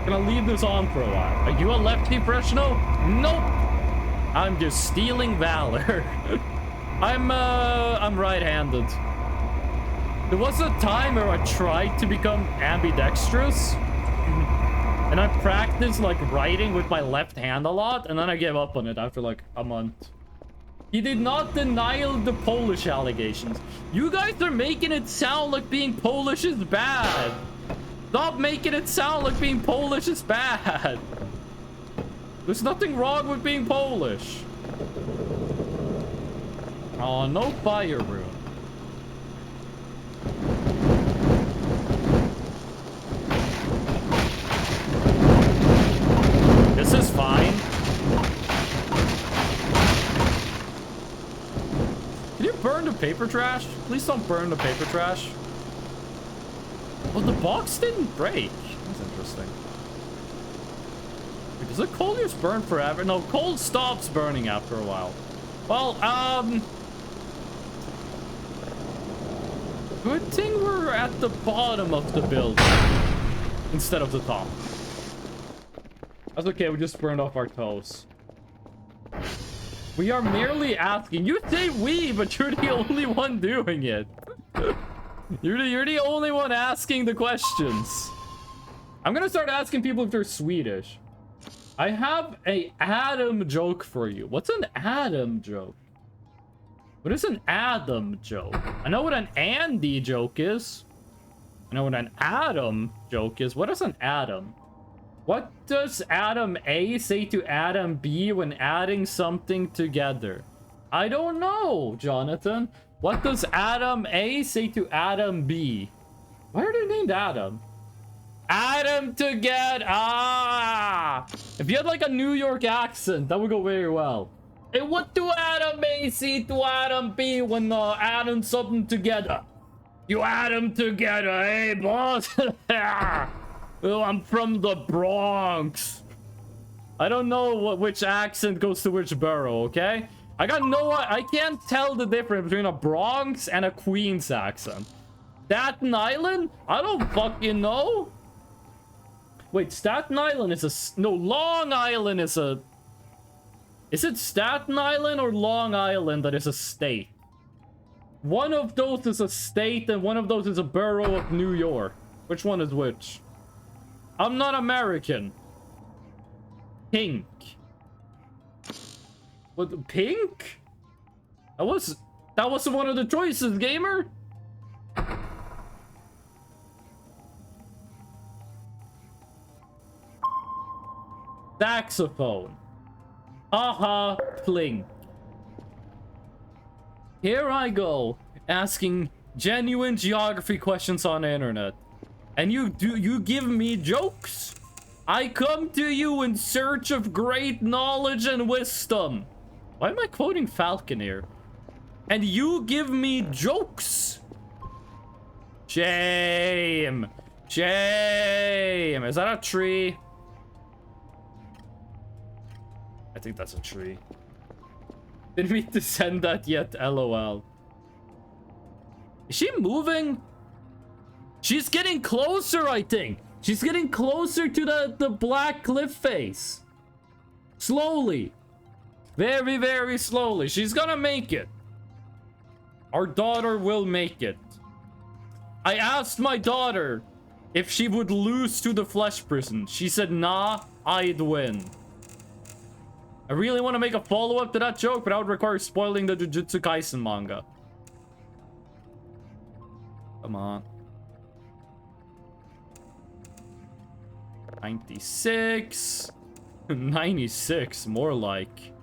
Gonna leave this on for a while. Are you a lefty, Fresno? Nope. I'm just stealing valor. I'm right-handed. There was a time where I tried to become ambidextrous. And I practiced like writing with my left hand a lot, and then I gave up on it after like a month. He did not deny the Polish allegations. You guys are making it sound like being Polish is bad. Stop making it sound like being Polish is bad. There's nothing wrong with being Polish. Oh, no fire rune. This is fine. Can you burn the paper trash? Please don't burn the paper trash. Well, the box didn't break. That's interesting. Wait, does the coal just burn forever? No, coal stops burning after a while. Well, good thing we're at the bottom of the building instead of the top. That's okay, we just burned off our toes. We are merely asking. You say we, but you're the only one doing it. You're the only one asking the questions. I'm gonna start asking people if they're Swedish. I have a Adam joke for you. What's an Adam joke? What is an Adam joke? I know what an Andy joke is. I know what an Adam joke is. What is an Adam? What does Adam A say to Adam B when adding something together? I don't know, Jonathan. What does Adam A say to Adam B? Why are they named Adam? Adam together. Ah! If you had like a New York accent, that would go very well. Hey, what do Adam A say to Adam B when adding something together? You add them together, hey boss? Oh, I'm from the Bronx. I don't know which accent goes to which borough, okay? I can't tell the difference between a Bronx and a Queens accent. Staten Island? I don't fucking know. Wait, Staten Island is a... No, Long Island is a... Is it Staten Island or Long Island that is a state? One of those is a state and one of those is a borough of New York. Which one is which? I'm not American. Pink. What? Pink? That was one of the choices, gamer. Saxophone. Haha, plink. Here I go, asking genuine geography questions on the internet. And you give me jokes? I come to you in search of great knowledge and wisdom. Why am I quoting Falcon here? And you give me jokes? Shame. Shame. Is that a tree? I think that's a tree. Didn't mean to send that yet, lol. Is she moving? She's getting closer, I think. She's getting closer to the black cliff face. Slowly. Very, very slowly. She's gonna make it. Our daughter will make it. I asked my daughter if she would lose to the flesh prison. She said, nah, I'd win. I really want to make a follow-up to that joke, but that would require spoiling the Jujutsu Kaisen manga. Come on. 96. 96, more like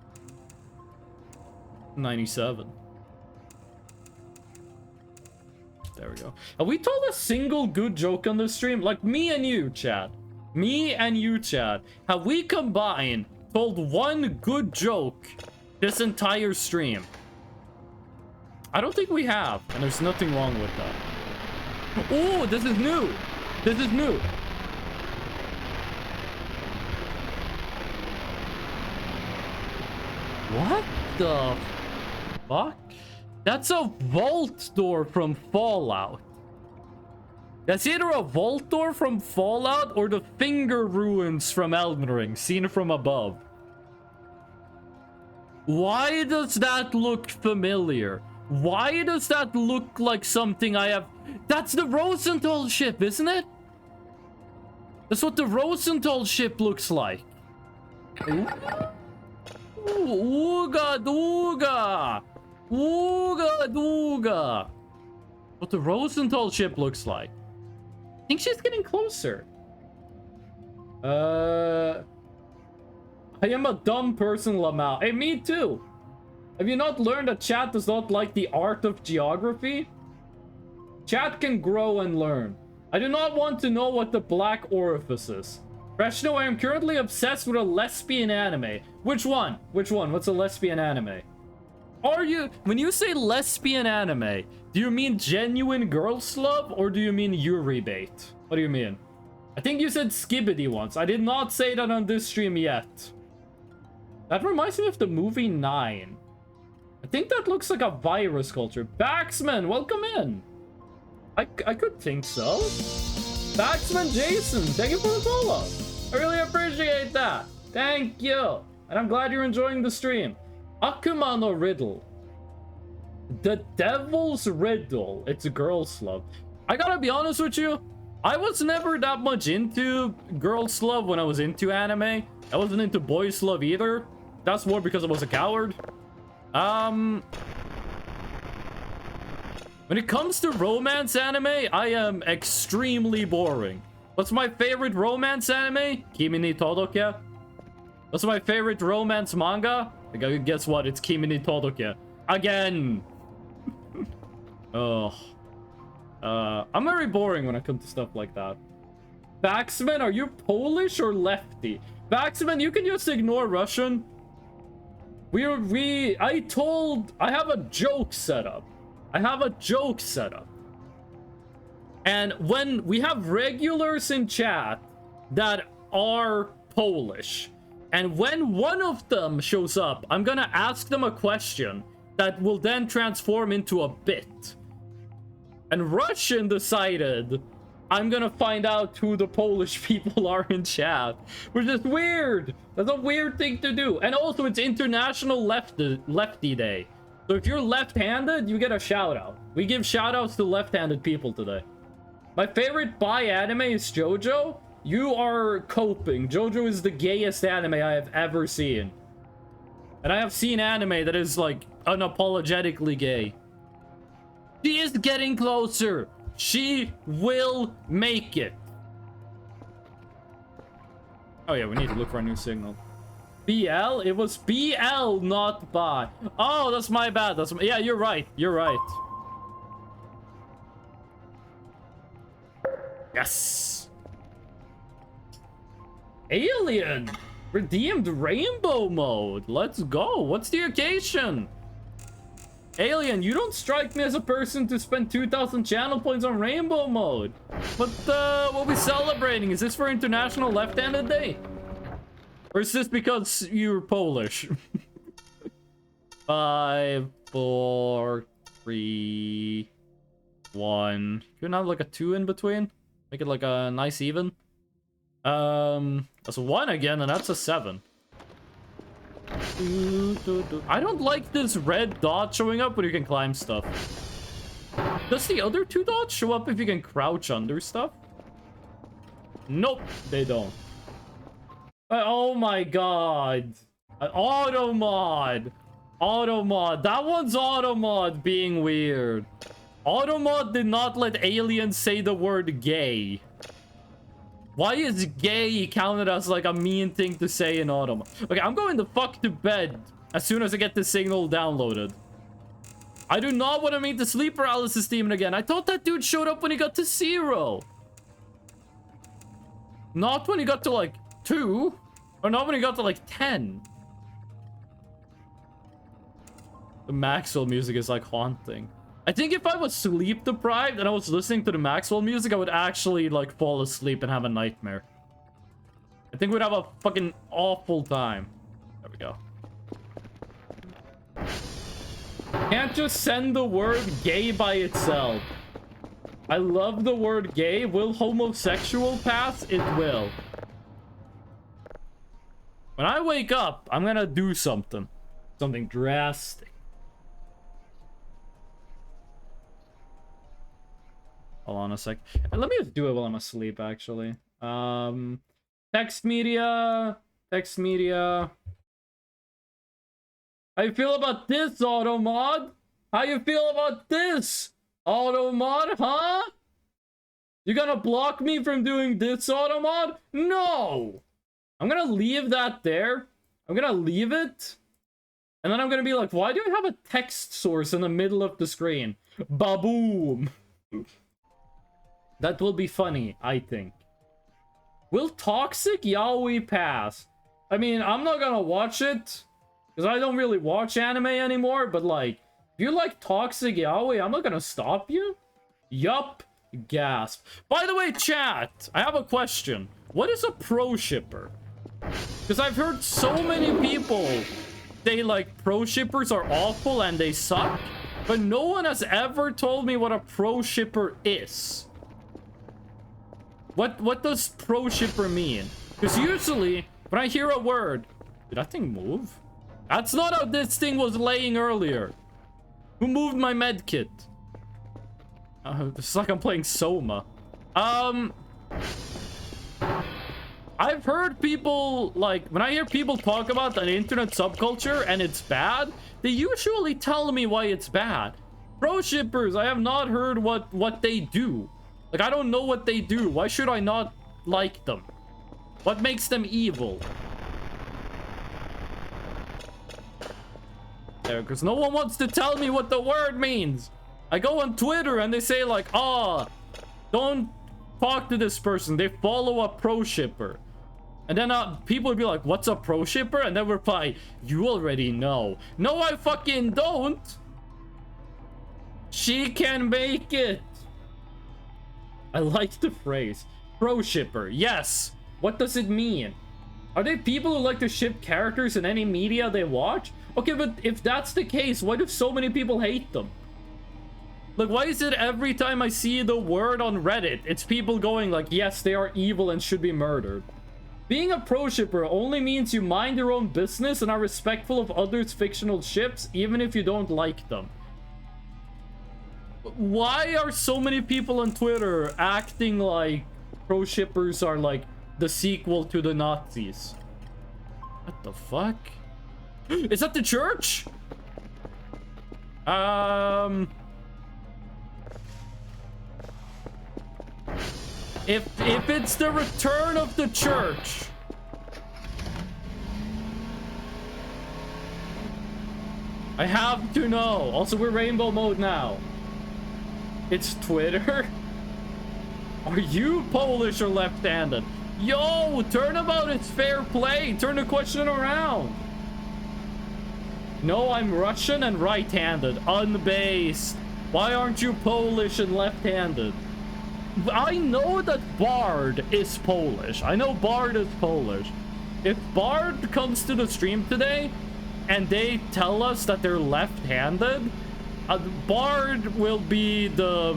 97. There we go. Have we told a single good joke on the stream? Like me and you, Chad. Me and you, Chad. Have we combined told one good joke this entire stream? I don't think we have, and there's nothing wrong with that. Oh, this is new. This is new. What the fuck? That's a vault door from Fallout. That's either a vault door from Fallout or the finger ruins from Elden Ring, seen from above. Why does that look familiar? Why does that look like something I have? That's the Rosenthal ship, isn't it? That's what the Rosenthal ship looks like. Ooga dooga. Ooga dooga. What the Rosenthal ship looks like. I think she's getting closer. I am a dumb person, Lamau. Hey, me too. Have you not learned that chat does not like the art of geography? Chat can grow and learn. I do not want to know what the black orifice is. Freshno, I am currently obsessed with a lesbian anime. Which one? Which one? What's a lesbian anime? Are you... When you say lesbian anime, do you mean genuine girls love or do you mean Yuri bait? What do you mean? I think you said Skibbity once. I did not say that on this stream yet. That reminds me of the movie 9. I think that looks like a virus culture. Baxman, welcome in. I could think so. Baxman Jason, thank you for the follow. I really appreciate that. Thank you. And I'm glad you're enjoying the stream. Akuma no Riddle. The Devil's Riddle. It's a girl's love. I gotta be honest with you. I was never that much into girls' love when I was into anime. I wasn't into boys' love either. That's more because I was a coward. When it comes to romance anime, I am extremely boring. What's my favorite romance anime? Kimi ni Todoke. What's my favorite romance manga? Guess what? It's Kimi ni Todoke. Again. Oh. I'm very boring when it comes to stuff like that. Baxman, are you Polish or lefty? Baxman, you can just ignore Russian. I have a joke set up. I have a joke set up. And when we have regulars in chat that are Polish, and when one of them shows up, I'm gonna ask them a question that will then transform into a bit. And Russian decided I'm gonna find out who the Polish people are in chat, which is weird. That's a weird thing to do. And also, it's International Lefty Day. So if you're left-handed, you get a shout-out. We give shout-outs to left-handed people today. My favorite bi anime is JoJo. You are coping. JoJo is the gayest anime I have ever seen. And I have seen anime that is, like, unapologetically gay. She is getting closer. She will make it. Oh yeah, we need to look for a new signal. BL? It was BL, not bi. Oh, that's my bad. Yeah, you're right. You're right. Yes. Alien. Redeemed rainbow mode. Let's go. What's the occasion? Alien, you don't strike me as a person to spend 2,000 channel points on rainbow mode. But what we celebrating? Is this for International Left-Handed Day? Or is this because you're Polish? 5, 4, 3, 1. You have like a 2 in between? Make it like a nice even. That's a 1 again, and that's a 7. I don't like this red dot showing up when you can climb stuff. Does the other 2 dots show up if you can crouch under stuff? Nope, they don't. Oh my god. Auto mod. Auto mod. That one's auto mod being weird. Auto mod did not let aliens say the word gay. Why is gay counted as like a mean thing to say in auto mod? Okay, I'm going the fuck to bed as soon as I get the signal downloaded. I do not want to meet the sleep paralysis demon again. I thought that dude showed up when he got to 0. Not when he got to like 2. Or not when he got to like 10. The Maxwell music is like haunting. I think if I was sleep deprived and I was listening to the Maxwell music, I would actually like fall asleep and have a nightmare. I think we'd have a fucking awful time. There we go. Can't just send the word gay by itself. I love the word gay. Will homosexual pass? It will. When I wake up, I'm gonna do something. Something drastic. Hold on a sec. And let me just do it while I'm asleep, actually. Text media. Text media. How you feel about this, Automod? How you feel about this, Automod, huh? You gonna block me from doing this, Automod? No! I'm gonna leave that there. I'm gonna leave it. And then I'm gonna be like, why do I have a text source in the middle of the screen? Ba-boom! That will be funny, I think. Will Toxic Yaoi pass? I mean, I'm not gonna watch it. Because I don't really watch anime anymore, but like, if you like Toxic Yaoi, I'm not gonna stop you. Yup. Gasp. By the way, chat, I have a question. What is a pro shipper? Because I've heard so many people say like pro shippers are awful and they suck, but no one has ever told me what a pro shipper is. What does pro shipper mean? Because usually, when I hear a word... Did that thing move? That's not how this thing was laying earlier. Who moved my med kit? It's like I'm playing Soma. I've heard people, like, when I hear people talk about an internet subculture and it's bad, they usually tell me why it's bad. Pro shippers, I have not heard what they do. Like, I don't know what they do. Why should I not like them? What makes them evil? There, because no one wants to tell me what the word means. I go on Twitter and they say like, don't talk to this person. They follow a pro shipper. And then people would be like, what's a pro shipper? And then reply, you already know. No, I fucking don't. She can make it. I like the phrase. Pro shipper. Yes. What does it mean? Are they people who like to ship characters in any media they watch? Okay, but if that's the case, why do so many people hate them? Like, why is it every time I see the word on Reddit, it's people going like, yes, they are evil and should be murdered. Being a pro shipper only means you mind your own business and are respectful of others' fictional ships, even if you don't like them. Why are so many people on Twitter acting like pro shippers are like the sequel to the Nazis? What the fuck? Is that the church? If it's the return of the church, I have to know. Also, we're rainbow mode now. It's Twitter. Are you Polish or left-handed? Yo, turnabout, it's fair play. Turn the question around. No, I'm Russian and right-handed. Unbased. Why aren't you Polish and left-handed? I know that Bard is Polish. I know Bard is Polish. If Bard comes to the stream today and they tell us that they're left-handed, Bard will be the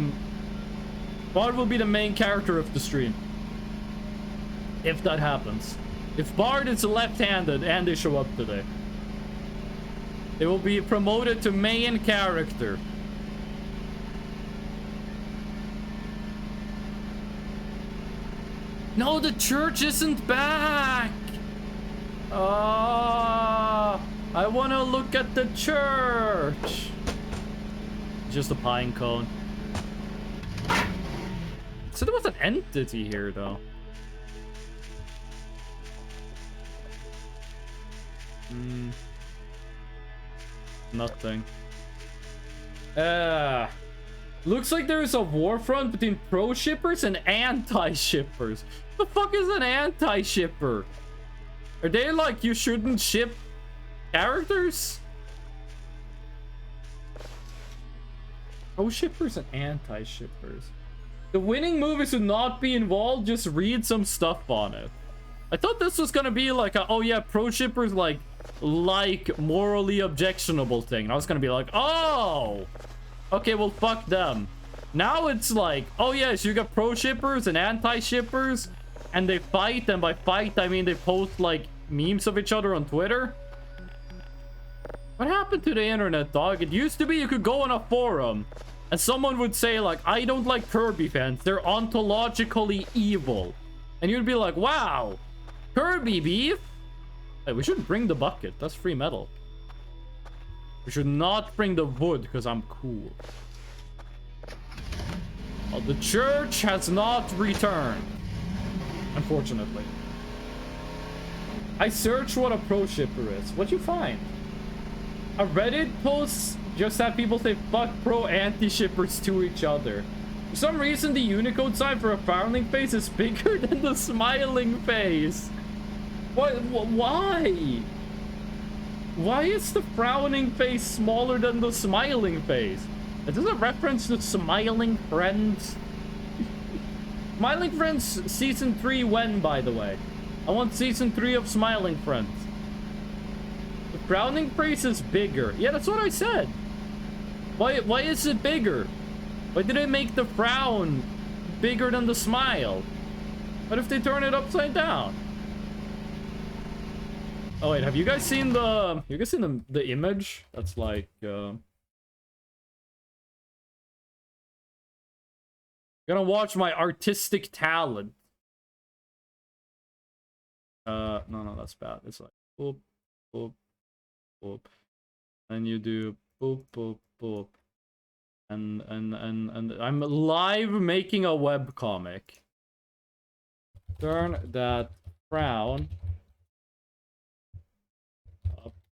main character of the stream. If that happens. If Bard is left-handed and they show up today, they will be promoted to main character. No, the church isn't back. I want to look at the church. Just a pine cone. So there was an entity here, though. Nothing. Looks like there's a war front between pro shippers and anti-shippers. The fuck is an anti-shipper? Are they like, you shouldn't ship characters? Pro shippers and anti-shippers. The winning move is to not be involved, just read some stuff on it. I thought this was gonna be like a, oh yeah, pro shippers like morally objectionable thing. And I was gonna be like, oh, okay, well fuck them. Now it's like, oh yes, you got pro shippers and anti-shippers, and they fight, and by fight I mean they post like memes of each other on Twitter. What happened to the internet, dog? It used to be you could go on a forum and someone would say like, I don't like Kirby fans, they're ontologically evil. And you'd be like, wow, Kirby beef? Hey, we shouldn't bring the bucket, that's free metal. We should not bring the wood because I'm cool. Well, the church has not returned, unfortunately. I searched what a pro shipper is. What'd you find? A Reddit post just had people say fuck pro anti-shippers to each other. For some reason, the Unicode sign for a frowning face is bigger than the smiling face. What? Why? Why is the frowning face smaller than the smiling face? Is this a reference to Smiling Friends? Smiling Friends Season 3 when, by the way? I want Season 3 of Smiling Friends. The frowning face is bigger. Yeah, that's what I said. Why is it bigger? Why did they make the frown bigger than the smile? What if they turn it upside down? Oh wait, have you guys seen the image? That's like gonna watch my artistic talent. No, that's bad. It's like boop, boop, boop. And you do boop, boop, boop. And I'm live making a webcomic. Turn that frown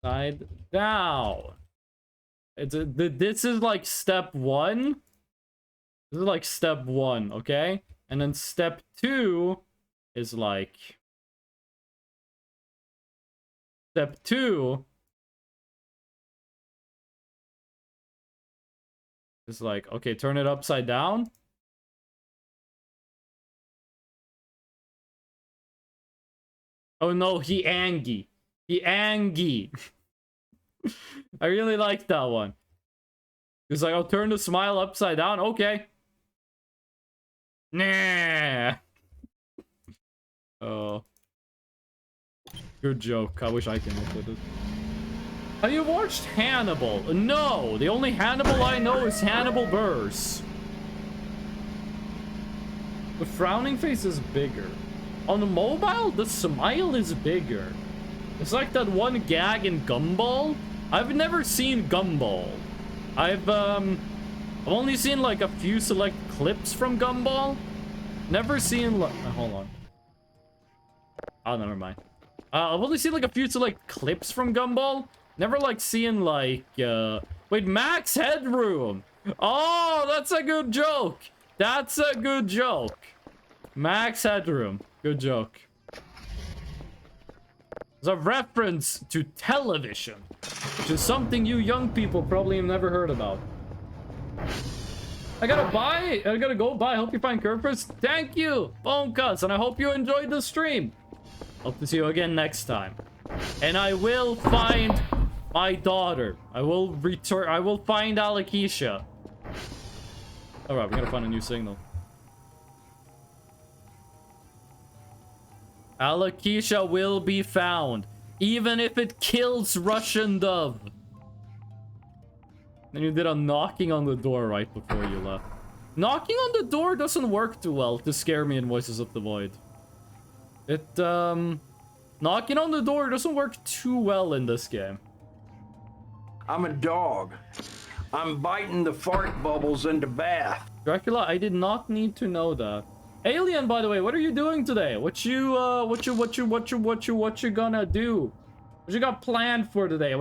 upside down. This is like step 1. This is like step 1, okay? And then step 2 is like... Step 2 is like, okay, turn it upside down. Oh no, he Angie. He Angie. I really like that one. It's like, I'll turn the smile upside down. Okay. Nah. Oh. Good joke. I wish I came up with it. Have you watched Hannibal? No. The only Hannibal I know is Hannibal Buress. The frowning face is bigger. On the mobile, the smile is bigger. It's like that one gag in Gumball. I've never seen Gumball. I've only seen like a few select clips from Gumball. Never seen like... hold on. Oh, never mind. I've only seen like a few select clips from Gumball. Never like seen like... Wait, Max Headroom! Oh, that's a good joke! That's a good joke. Max Headroom. Good joke. It's a reference to television, which is something you young people probably have never heard about. I gotta go buy. Hope you find Kerfers. Thank you, Bone Cuts, and I hope you enjoyed the stream. Hope to see you again next time. And I will find my daughter. I will return. I will find Alakisha. All right, we gotta find a new signal. Alakisha will be found, even if it kills Russian Dove. And you did a knocking on the door right before you left. Knocking on the door doesn't work too well to scare me in Voices of the Void. It, knocking on the door doesn't work too well in this game. I'm a dog. I'm biting the fart bubbles in the bath. Dracula, I did not need to know that. Alien, by the way, what are you doing today? What you gonna do? What you got planned for today?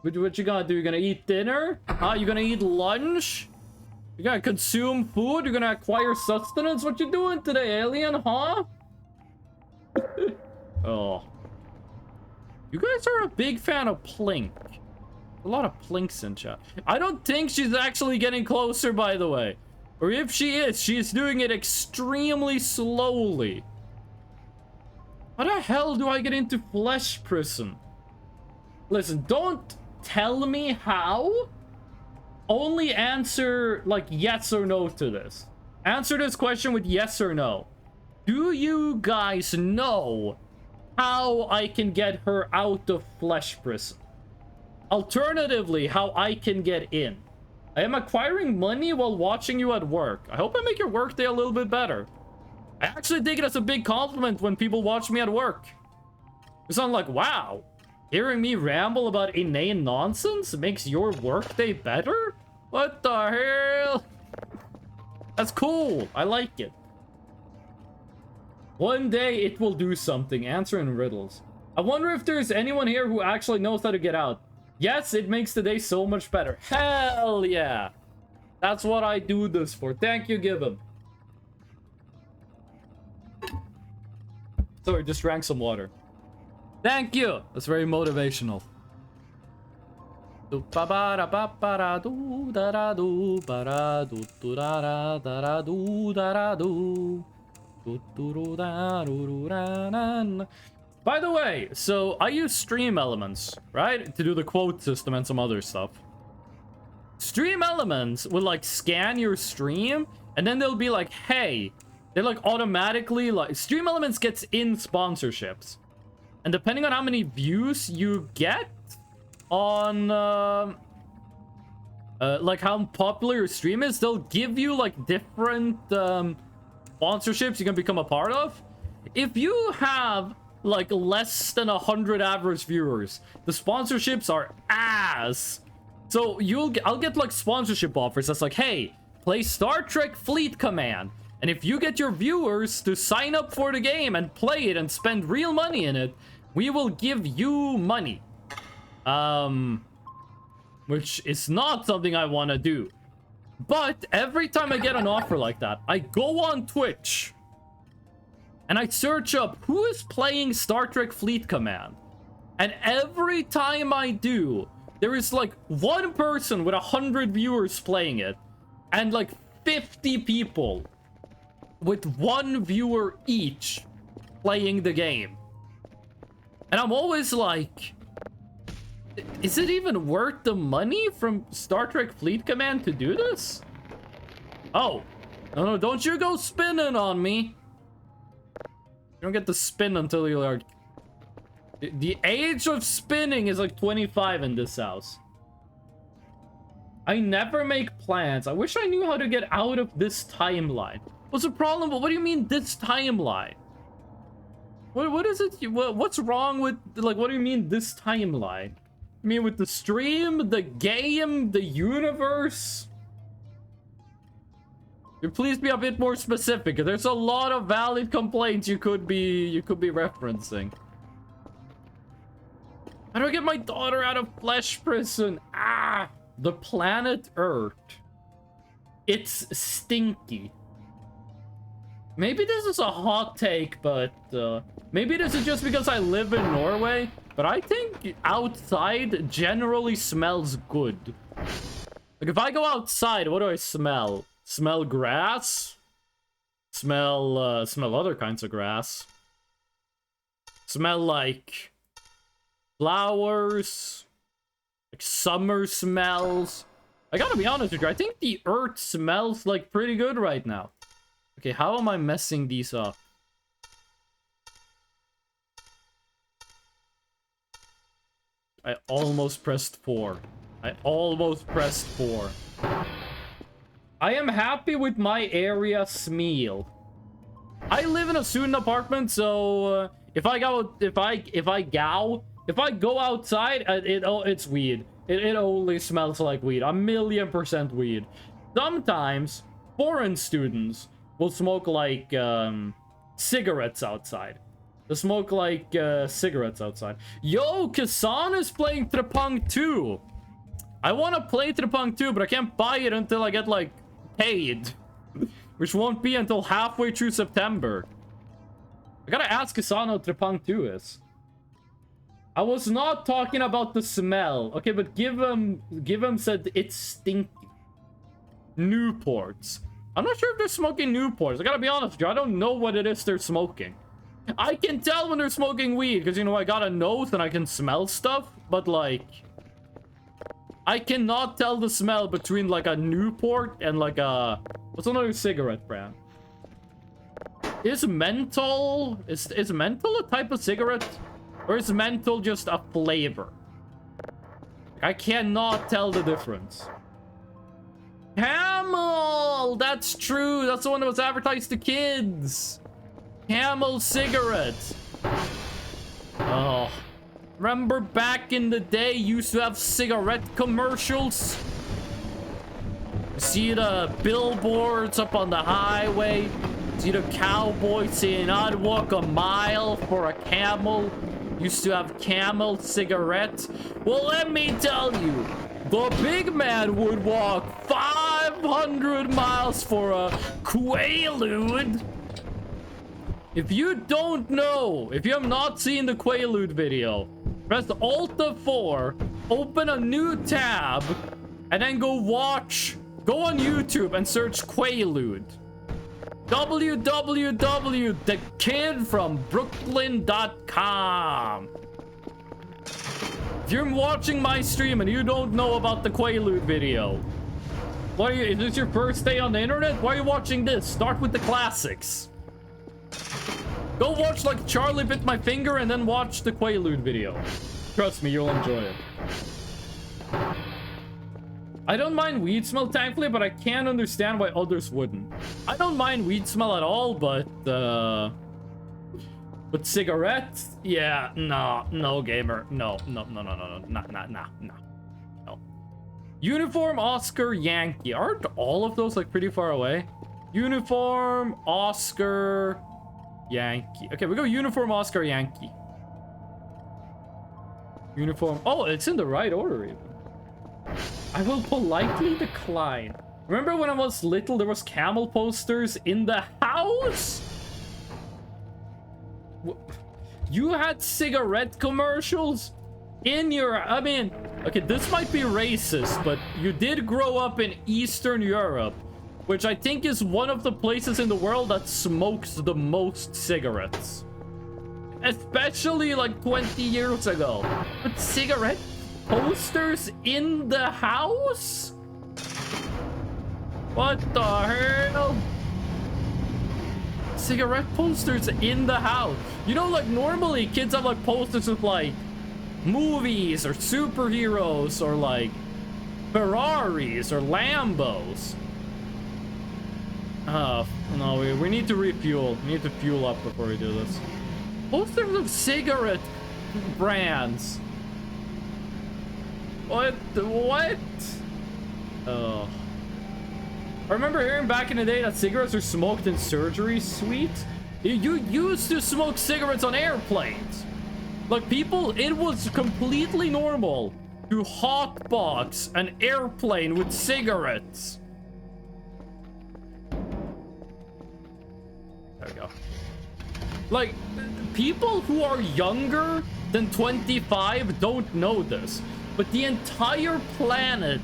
What you gonna do? You gonna eat dinner? Huh? You gonna eat lunch? You gonna consume food? You're gonna acquire sustenance? What you doing today, alien? Huh? Oh. You guys are a big fan of Plink. A lot of Plinks in chat. I don't think she's actually getting closer, by the way. Or if she is, she's doing it extremely slowly. How the hell do I get into Flesh Prison? Listen, don't tell me how. Only answer, like, yes or no to this. Answer this question with yes or no. Do you guys know how I can get her out of Flesh Prison? Alternatively, how I can get in. I am acquiring money while watching you at work. I hope I make your workday a little bit better. I actually take it as a big compliment when people watch me at work. It's not like, wow, hearing me ramble about inane nonsense makes your workday better? What the hell? That's cool. I like it. One day it will do something. Answering riddles. I wonder if there's anyone here who actually knows how to get out. Yes, it makes the day so much better. Hell yeah. That's what I do this for. Thank you, Gibbon. Sorry, just drank some water. Thank you. That's very motivational. By the way, so I use Stream Elements, right? To do the quote system and some other stuff. Stream Elements will like scan your stream and then they'll be like, hey, they like automatically like Stream Elements gets in sponsorships. And depending on how many views you get on like how popular your stream is, they'll give you like different sponsorships you can become a part of. If you have like less than 100 average viewers, the sponsorships are ass. So I'll get like sponsorship offers that's like, hey, play Star Trek Fleet Command, and if you get your viewers to sign up for the game and play it and spend real money in it, we will give you money. Which is not something I want to do. But every time I get an offer like that, I go on Twitch and I search up who is playing Star Trek Fleet Command. And every time I do, there is like one person with 100 viewers playing it, and like 50 people with one viewer each playing the game. And I'm always like, is it even worth the money from Star Trek Fleet Command to do this? Oh, no, don't you go spinning on me. You don't get to spin until you're like... The age of spinning is like 25 in this house. I never make plans. I wish I knew how to get out of this timeline. What's the problem? What do you mean this timeline? What is it? What's wrong with... Like, what do you mean this timeline? I mean with the stream, the game, the universe? Please be a bit more specific. There's a lot of valid complaints you could be referencing. How do I get my daughter out of Flesh Prison? Ah, the planet Earth. It's stinky. Maybe this is a hot take, but maybe this is just because I live in Norway. But I think outside generally smells good. Like if I go outside, what do I smell? Smell grass? Smell other kinds of grass. Smell like flowers. Like summer smells. I gotta be honest with you, I think the earth smells like pretty good right now. Okay, how am I messing these up? I almost pressed 4. I almost pressed 4. I am happy with my area Smeal. I live in a student apartment, so if I go outside, it's weed. It only smells like weed. 1,000,000% weed. Sometimes foreign students will smoke like cigarettes outside. They smoke like cigarettes outside. Yo, Kasan is playing Trepang 2. I want to play Trepang 2, but I can't buy it until I get like paid, which won't be until halfway through September. I gotta ask Kasan how Trepang 2 is. I was not talking about the smell. Okay, but give him said it's stinky. Newports. I'm not sure if they're smoking Newports. I gotta be honest with you. I don't know what it is they're smoking. I can tell when they're smoking weed because, you know, I got a nose and I can smell stuff. But, like, I cannot tell the smell between, like, a Newport and, like, a... What's another cigarette brand? Is menthol... Is menthol a type of cigarette? Or is menthol just a flavor? I cannot tell the difference. Camel! That's true. That's the one that was advertised to kids. Camel cigarettes. Oh. Remember back in the day, you used to have cigarette commercials? See the billboards up on the highway? See the cowboy saying, I'd walk a mile for a camel? Used to have Camel cigarettes. Well, let me tell you, the big man would walk 500 miles for a Quaalude. If you don't know, if you have not seen the Quaalude video, press Alt 4, open a new tab, and then go on YouTube and search Quaalude. www.thekidfrombrooklyn.com. If you're watching my stream and you don't know about the Quaalude video, why are you, is this your first day on the internet? Why are you watching this? Start with the classics. Go watch like Charlie Bit My Finger and then watch the Quaalude video. Trust me, you'll enjoy it. I don't mind weed smell, thankfully, but I can't understand why others wouldn't. I don't mind weed smell at all, but cigarettes? Yeah, no, gamer. No. Uniform, Oscar, Yankee. Aren't all of those like pretty far away? Uniform, Oscar, Yankee. Okay, we go uniform, Oscar, Yankee. Uniform. Oh, it's in the right order even. I will politely decline. Remember when I was little, there was camel posters in the house? You had cigarette commercials in your... I mean, okay, this might be racist, but you did grow up in Eastern Europe, which I think is one of the places in the world that smokes the most cigarettes. Especially like 20 years ago. But cigarette posters in the house? What the hell? Cigarette posters in the house. You know, like normally kids have like posters of like movies or superheroes or like Ferraris or Lambos. No, we need to refuel. We need to fuel up before we do this. Posters of cigarette brands. What? Oh. I remember hearing back in the day that cigarettes are smoked in surgery suites. You used to smoke cigarettes on airplanes. Like people, it was completely normal to hotbox an airplane with cigarettes. There we go. Like, people who are younger than 25 don't know this, but the entire planet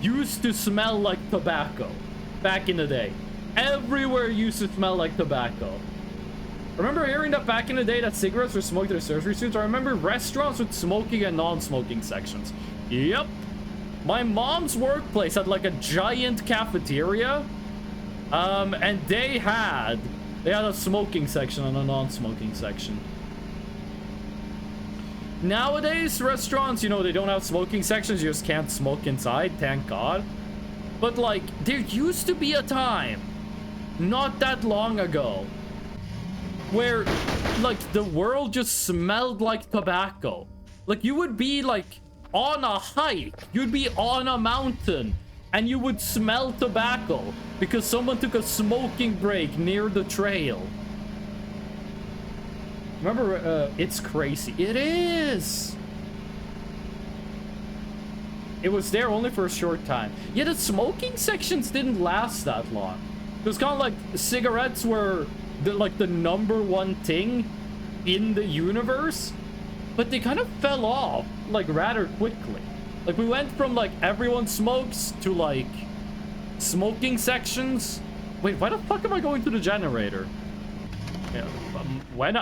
used to smell like tobacco back in the day. Everywhere used to smell like tobacco. I remember hearing that back in the day that cigarettes were smoked in the surgery suits. I remember restaurants with smoking and non-smoking sections. Yep. My mom's workplace had like a giant cafeteria. And they had a smoking section and a non-smoking section. Nowadays, restaurants, you know, they don't have smoking sections. You just can't smoke inside, thank God. But, like, there used to be a time, not that long ago, where, like, the world just smelled like tobacco. Like, you would be, like, on a hike. You'd be on a mountain, and you would smell tobacco because someone took a smoking break near the trail. Remember, it's crazy. It is! It was there only for a short time. Yeah, the smoking sections didn't last that long. It was kind of like cigarettes were the #1 thing in the universe, but they kind of fell off like rather quickly. Like we went from like everyone smokes to like smoking sections. Wait, why the fuck am I going to the generator? Yeah, when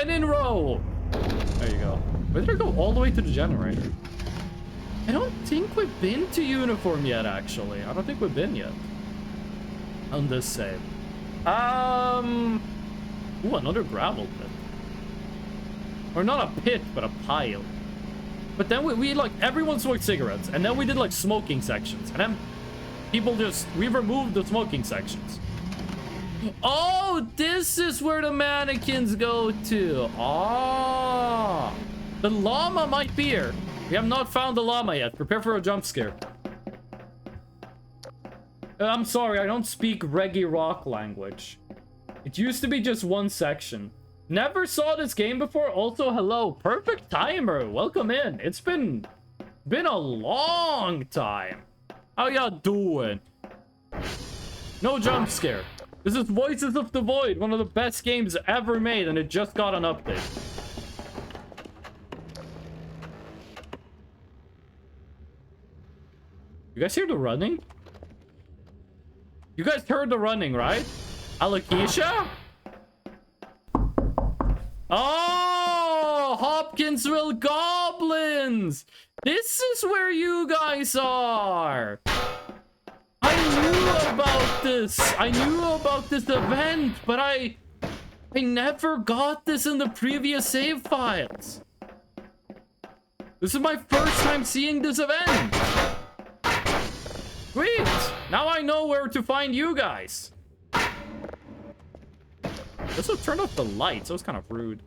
in row. There you go. Where did I go all the way to the generator? I don't think we've been to uniform yet, actually. I don't think we've been yet. On this save. Ooh, another gravel pit. Or not a pit, but a pile. But then we like, everyone smoked cigarettes. And then we did like smoking sections. And then people we removed the smoking sections. Oh, this is where the mannequins go to. Ah. The llama might be here. We have not found the llama yet. Prepare for a jump scare. I'm sorry, I don't speak Reggae Rock language. It used to be just one section. Never saw this game before. Also, hello. Perfect timer. Welcome in. It's been a long time. How y'all doing? No jump scare. This is Voices of the Void, one of the best games ever made, and it just got an update. You guys hear the running? You guys heard the running, right? Alakisha? Oh, Hopkinsville Goblins! This is where you guys are! I knew about this! I knew about this event, but I never got this in the previous save files. This is my first time seeing this event. Sweet! Now I know where to find you guys. This will turn off the lights. That was kind of rude.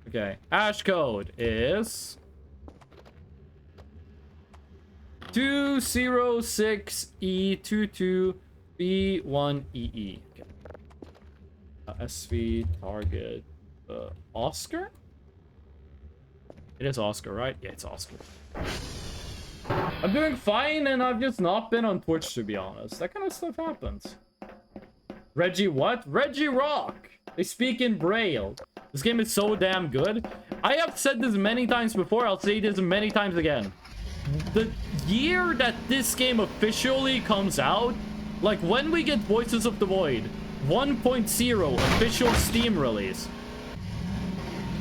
Okay. Hash code is 206E22B1EE. Okay. SV target Oscar? It is Oscar, right? Yeah, it's Oscar. I'm doing fine, and I've just not been on Twitch, to be honest. That kind of stuff happens. Reggie what? Reggie Rock! They speak in Braille. This game is so damn good. I have said this many times before. I'll say this many times again. The year that this game officially comes out, like when we get Voices of the Void 1.0 official Steam release,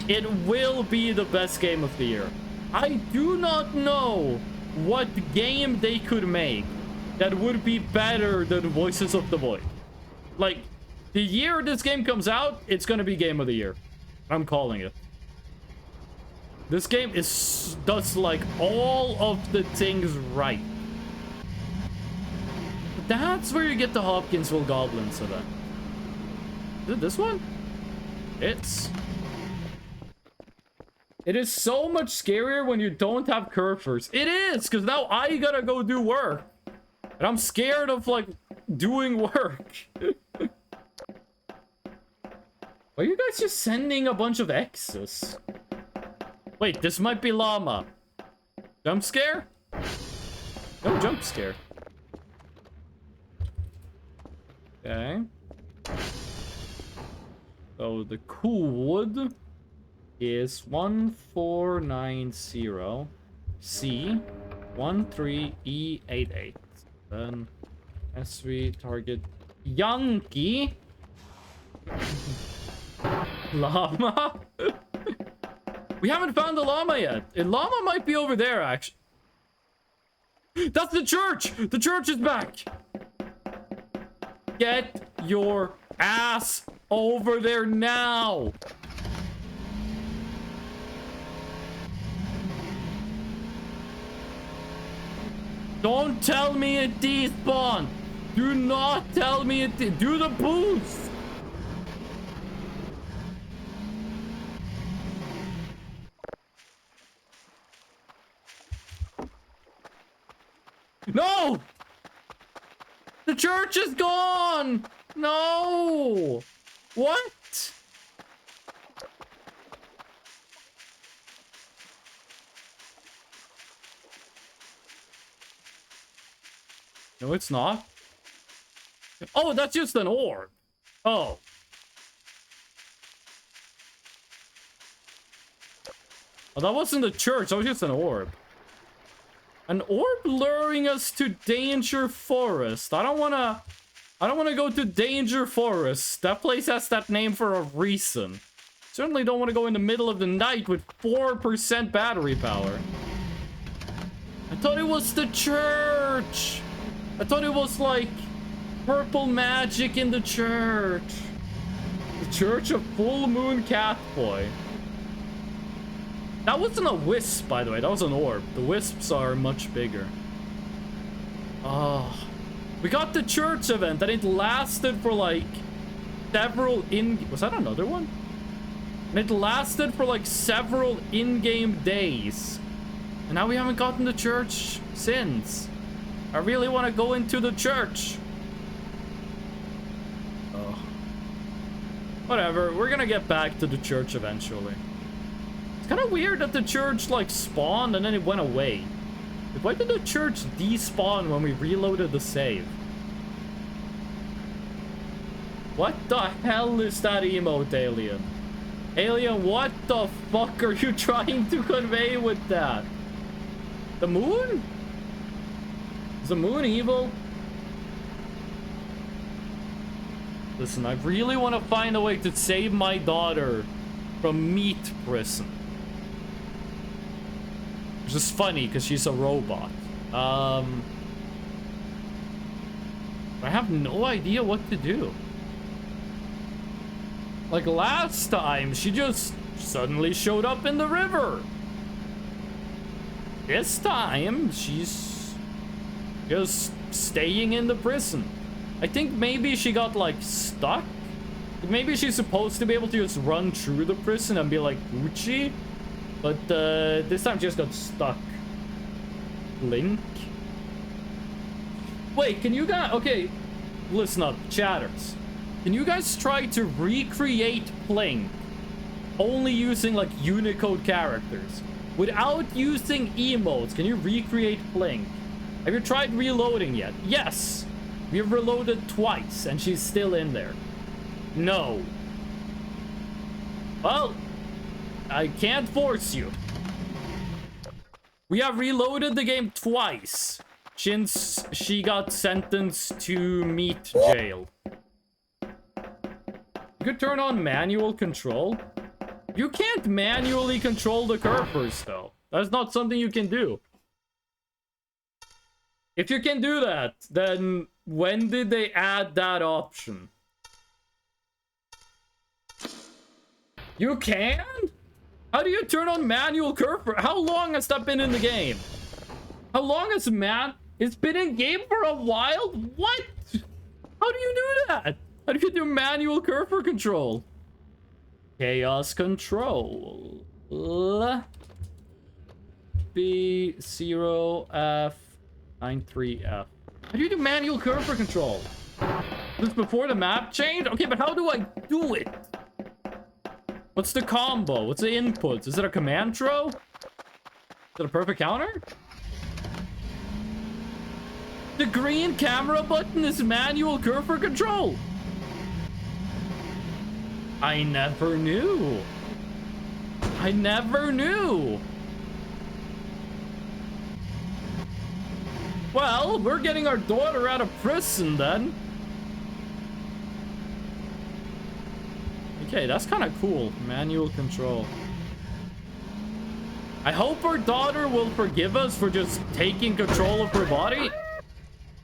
it will be the best game of the year. I do not know what game they could make that would be better than Voices of the Void. Like, the year this game comes out, it's gonna be game of the year. I'm calling it. This game does like all of the things right. That's where you get the Hopkinsville Goblins event. Is it this one? It is so much scarier when you don't have cursors. It is, because now I gotta go do work. And I'm scared of, like, doing work. Why are you guys just sending a bunch of X's? Wait, this might be llama. Jump scare? No jump scare. Okay. So the code is 1490 C13E88. Then SV target Yankee. Llama? We haven't found the llama yet. A llama might be over there, actually. That's the church! The church is back! Get your ass over there now! Don't tell me it despawned! Do not tell me it do the boost! No! The church is gone! No! What? No, it's not. Oh, that's just an orb. Oh. Oh, that wasn't the church. That was just an orb. An orb luring us to Danger Forest. I don't wanna go to Danger Forest. That place has that name for a reason. Certainly don't want to go in the middle of the night with 4% battery power. I thought it was the church. I thought it was like purple magic in the church. The Church of Full Moon Catboy. That wasn't a wisp, by the way. That was an orb. The wisps are much bigger. Oh. We got the church event and it lasted for like several Was that another one? And it lasted for like several in-game days. And now we haven't gotten the church since. I really want to go into the church. Oh. Whatever, we're gonna get back to the church eventually. It's kind of weird that the church like spawned and then it went away. Like, why did the church despawn when we reloaded the save? What the hell is that emote, Alien? Alien, what the fuck are you trying to convey with that? The moon? Is the moon evil? Listen, I really want to find a way to save my daughter from meat prison. Which is funny because she's a robot. I have no idea what to do. Like last time, she just suddenly showed up in the river. This time, she's just staying in the prison. I think maybe she got like stuck. Maybe she's supposed to be able to just run through the prison and be like Gucci. But this time she just got stuck. Link? Wait, can you guys... Okay, listen up, chatters. Can you guys try to recreate Plink only using like Unicode characters without using emotes? Can you recreate Plink? Have you tried reloading yet? Yes. We've reloaded twice and she's still in there. No. Well, I can't force you. We have reloaded the game twice since she got sentenced to meat jail. You could turn on manual control. You can't manually control the Kerfers, though. That's not something you can do. If you can do that, then when did they add that option? You can? How do you turn on manual Kerfer? How long has that been in the game? How long has it's been in game for a while? What? How do you do that? How do you do manual Kerfer control? Chaos control. B0F93F. How do you do manual Kerfer control? This before the map change? Okay, but how do I do it? What's the combo? What's the inputs? Is it a command throw? Is it a perfect counter? The green camera button is manual Kerfer control. I never knew. I never knew. Well, we're getting our daughter out of prison then. Okay, that's kind of cool. Manual control. I hope our daughter will forgive us for just taking control of her body.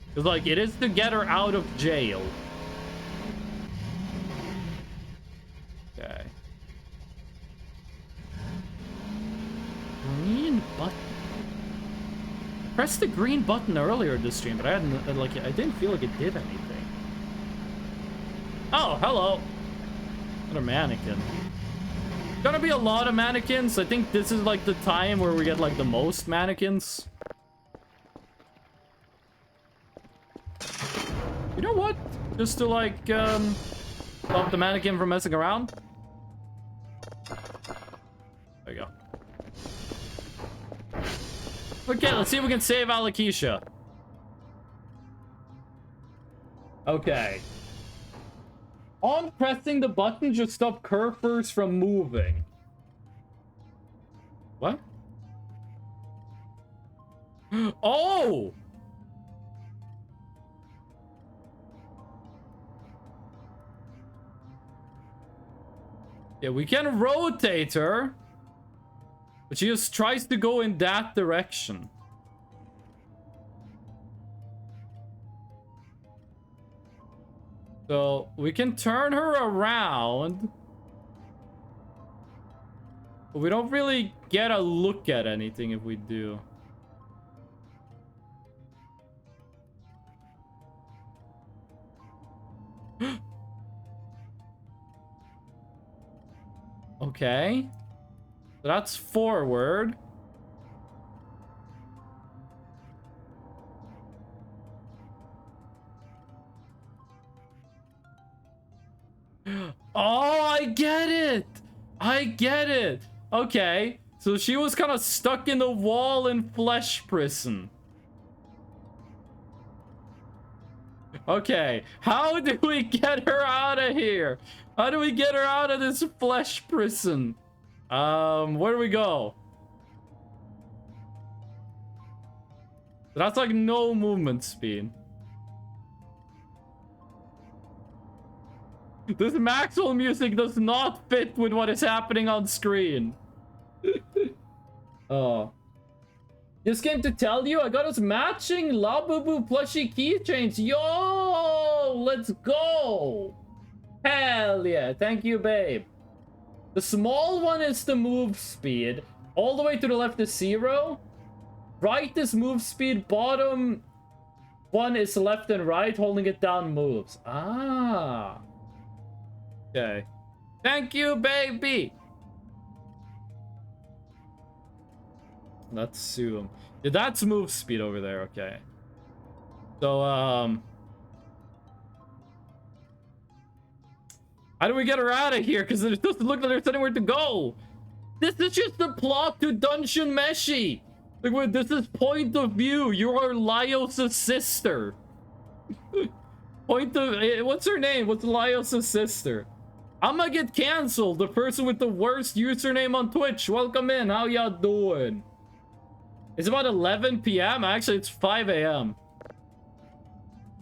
Because, like, it is to get her out of jail. Okay. Green button. I pressed the green button earlier this stream, but I hadn't, like, I didn't feel like it did anything. Oh, hello. Another mannequin. Gonna be a lot of mannequins. I think this is like the time where we get like the most mannequins. You know what? Just to like stop the mannequin from messing around. There you go. Okay, let's see if we can save Alakisha. Okay. On pressing the button, just stop cursors from moving. What? Oh! Yeah, we can rotate her. But she just tries to go in that direction. So, we can turn her around. But we don't really get a look at anything if we do. Okay. So that's forward. Oh, I get it. I get it. Okay. So she was kind of stuck in the wall in flesh prison. Okay. How do we get her out of here? How do we get her out of this flesh prison? Where do we go? That's like no movement speed. This Maxwell music does not fit with what is happening on screen. Oh. Just came to tell you I got us matching Labubu plushie keychains. Yo! Let's go! Hell yeah. Thank you, babe. The small one is the move speed. All the way to the left is 0. Right is move speed. Bottom one is left and right. Holding it down moves. Ah. Okay. Thank you, baby. Let's zoom. Yeah, that's move speed over there. Okay. So, how do we get her out of here? Because it doesn't look like there's anywhere to go. This is just the plot to Dungeon Meshi. Like, this is point of view. You're Laios' sister. Point of... What's her name? What's Laios' sister? I'ma get canceled. The person with the worst username on Twitch. Welcome in. How y'all doing? It's about 11 p.m. Actually, it's 5 a.m.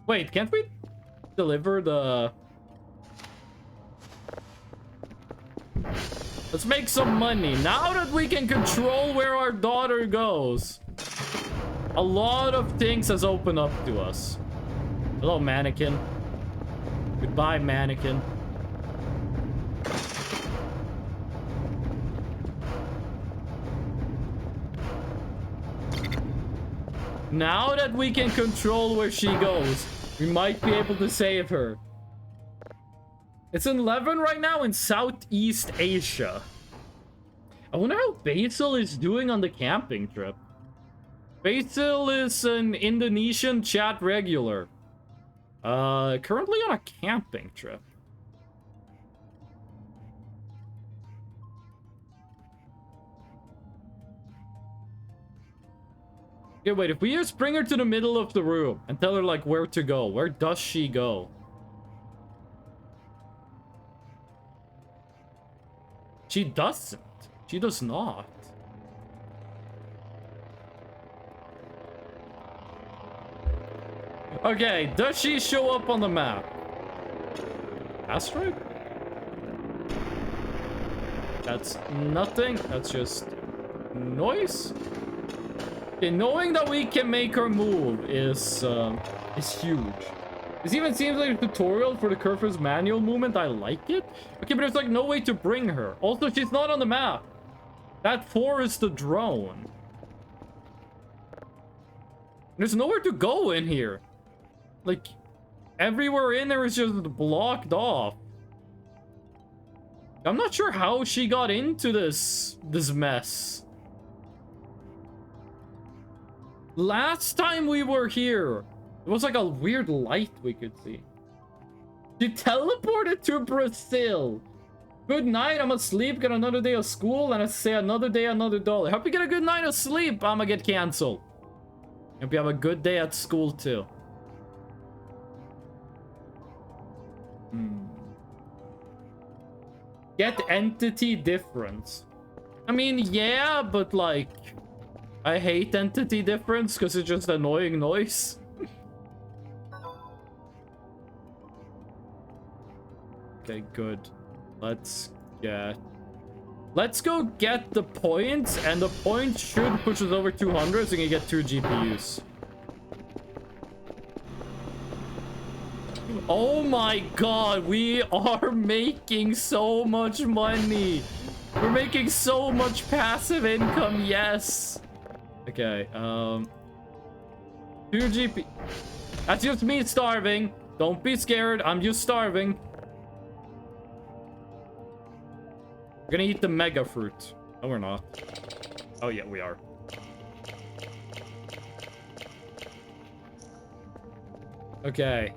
Wait, can't we deliver the... Let's make some money. Now that we can control where our daughter goes, a lot of things has opened up to us. Hello, mannequin. Goodbye, mannequin. Now that we can control where she goes, we might be able to save her. It's 11 right now in Southeast Asia. I wonder how Basil is doing on the camping trip. Basil is an Indonesian chat regular. Currently on a camping trip. Okay, wait, if we just bring her to the middle of the room and tell her, like, where to go, where does she go? She doesn't. She does not. Okay, does she show up on the map? Asteroid? That's nothing. That's just noise. Okay, knowing that we can make her move is huge. This even seems like a tutorial for the Kerfer's manual movement. I like it. Okay, but there's like no way to bring her. Also, she's not on the map. That 4 is the drone. There's nowhere to go in here. Like, everywhere in there is just blocked off. I'm not sure how she got into this mess. Last time we were here, it was like a weird light we could see. She teleported to Brazil. Good night, I'm asleep, got another day of school, and I say another day, another dollar. Hope you get a good night of sleep, I'ma get canceled. Hope you have a good day at school, too. Get entity difference. I mean, yeah, but like, I hate entity difference because it's just annoying noise. Okay, good. Let's go get the points, and the points should push us over 200, so we can get 2 GPUs. Oh my god, we are making so much money. We're making so much passive income, yes. Okay, 2 GP. That's just me starving. Don't be scared, I'm just starving. We're gonna eat the mega fruit. No, we're not. Oh yeah, we are. Okay.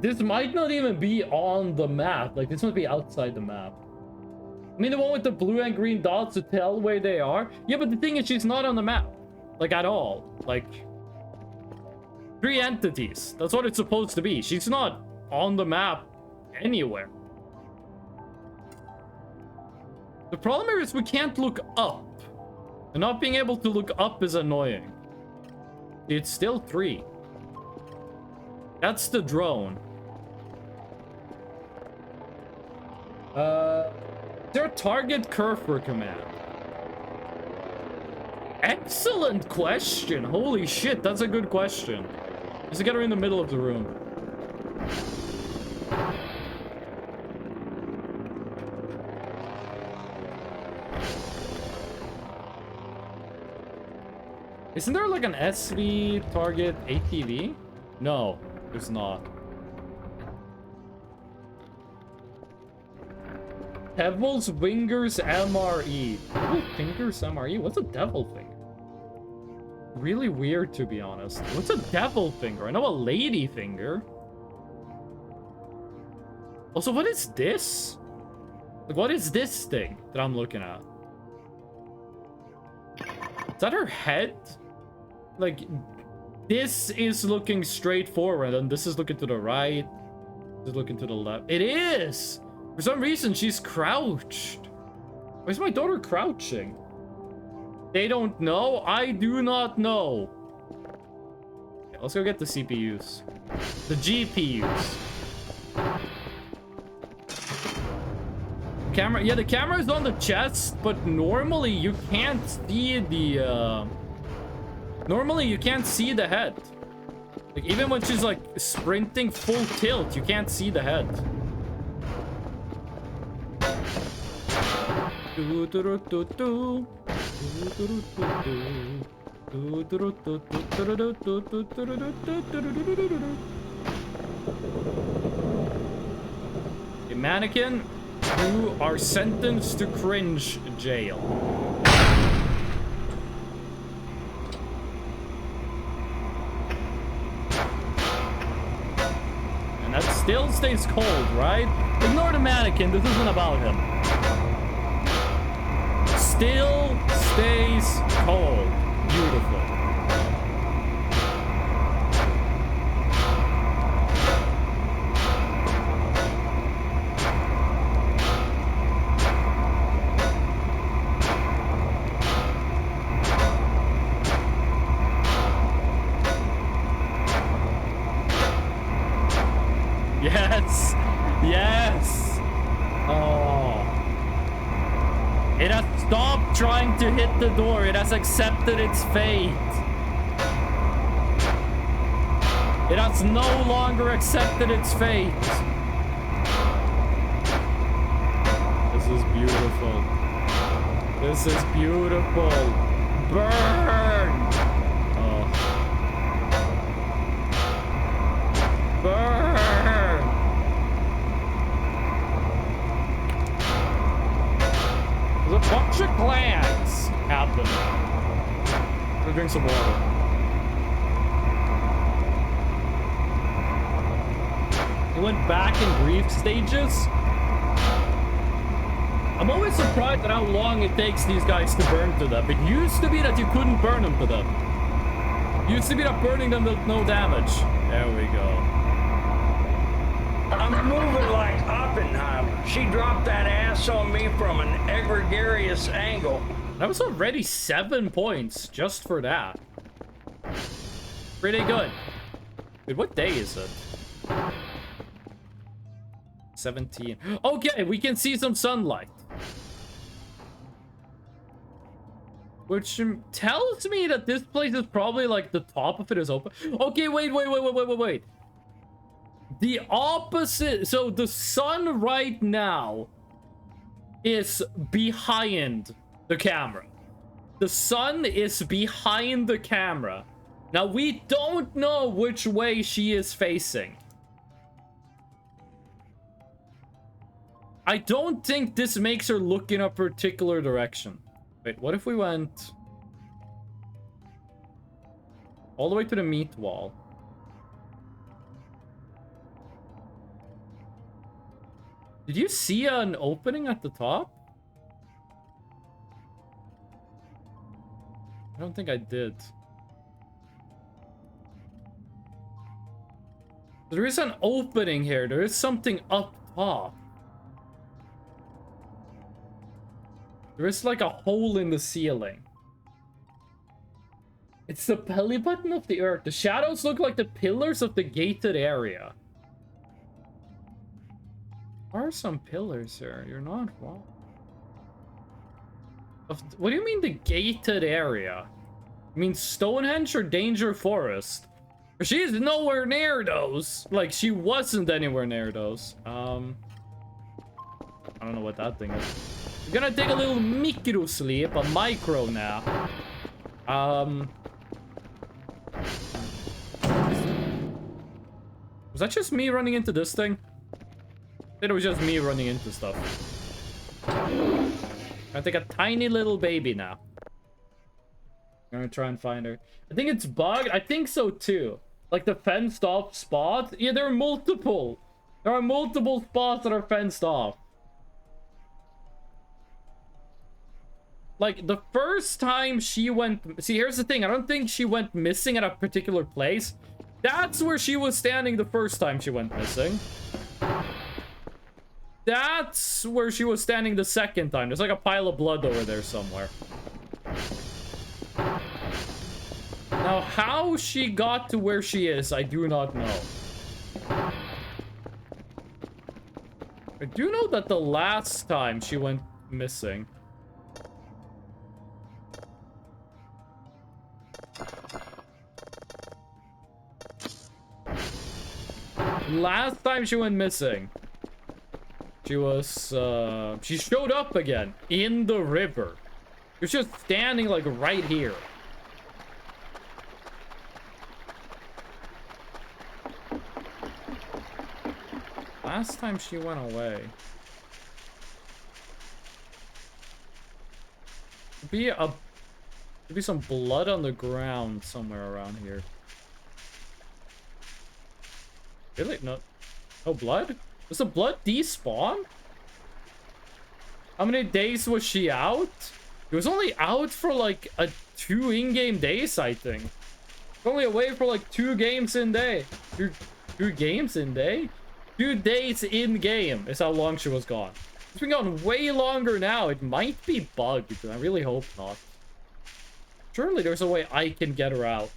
This might not even be on the map. Like, this must be outside the map. I mean, the one with the blue and green dots to tell where they are. Yeah, but the thing is, she's not on the map. Like, at all. Like, 3 entities. That's what it's supposed to be. She's not on the map anywhere. The problem here is we can't look up. And not being able to look up is annoying. It's still 3. That's the drone. Is there a target Kerfur command? Excellent question. Holy shit, that's a good question. Just get her in the middle of the room. Isn't there like an SV target ATV? No, there's not. Devil's Fingers MRE. Devil Fingers MRE? What's a devil finger? Really weird, to be honest. What's a devil finger? I know a lady finger. Also, what is this? Like, what is this thing that I'm looking at? Is that her head? Like, this is looking straight forward, and this is looking to the right. This is looking to the left. It is! For some reason, she's crouched. Why is my daughter crouching? They don't know? I do not know. Okay, let's go get the CPUs. The GPUs. Camera, yeah, the camera is on the chest, but normally you can't see the, normally you can't see the head. Like, even when she's, like, sprinting full tilt, you can't see the head. A mannequin, you are sentenced to cringe jail. And that still stays cold, right? Ignore the mannequin, this isn't about him. Still stays cold. Beautiful. Yes! Yes! Oh. It has stopped trying to hit the door. It has accepted its fate. It has no longer accepted its fate. This is beautiful. This is beautiful. Burn! Oh. Burn! There's a bunch of clans happening. I'm gonna drink some water. It went back in grief stages. I'm always surprised at how long it takes these guys to burn to them. It used to be that you couldn't burn them to them. Used to be that burning them with no damage. There we go. I'm moving like Oppenheimer. She dropped that ass on me from an egregious angle. That was already 7 points just for that. Pretty good. Wait, what day is it? 17. Okay, we can see some sunlight. Which tells me that this place is probably like the top of it is open. Okay, wait. The opposite. So the sun right now is behind the camera. The sun is behind the camera. Now we don't know which way she is facing. I don't think this makes her look in a particular direction. Wait, what if we went all the way to the meat wall? Did you see an opening at the top? I don't think I did. There is an opening here. There is something up top. There is like a hole in the ceiling. It's the belly button of the earth. The shadows look like the pillars of the gated area. There are some pillars here. You're not wrong. What do you mean the gated area? You mean Stonehenge or Danger Forest? She's nowhere near those. Like, she wasn't anywhere near those. I don't know what that thing is. We're gonna take a little micro sleep, a micro nap. Was that just me running into this thing? I think it was just me running into stuff. I'm gonna take a tiny little baby nap. I'm gonna try and find her. I think it's bugged. I think so too. Like the fenced off spots. Yeah, there are multiple. There are multiple spots that are fenced off. Like, the first time she went... See, here's the thing. I don't think she went missing at a particular place. That's where she was standing the first time she went missing. That's where she was standing the second time. There's like a pile of blood over there somewhere. Now, how she got to where she is, I do not know. I do know that the last time she went missing... Last time she went missing, she was, she showed up again in the river. She was just standing, like, right here. Last time she went away. There'd be some blood on the ground somewhere around here. Really? No blood? Was the blood despawn? How many days was she out? It was only out for like 2 in-game days, I think. Only away for like 2 games in day. 2 games in day? 2 days in game is how long she was gone. It's been gone way longer now. It might be bugged. I really hope not. Surely there's a way I can get her out.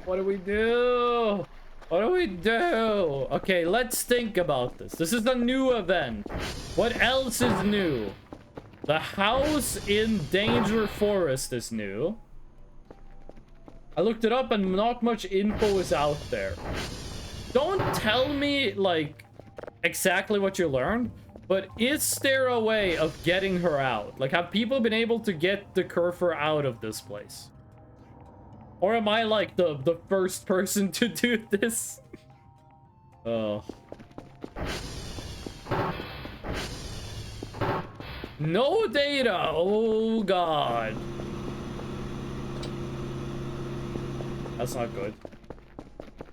What do we do? What do we do? Okay, let's think about this. This is a new event. What else is new? The house in Danger Forest is new. I looked it up and not much info is out there. Don't tell me, like, exactly what you learned, but is there a way of getting her out? Like, have people been able to get the Kerfur out of this place? Or am I, like, the first person to do this? Oh. No data! Oh, God. That's not good.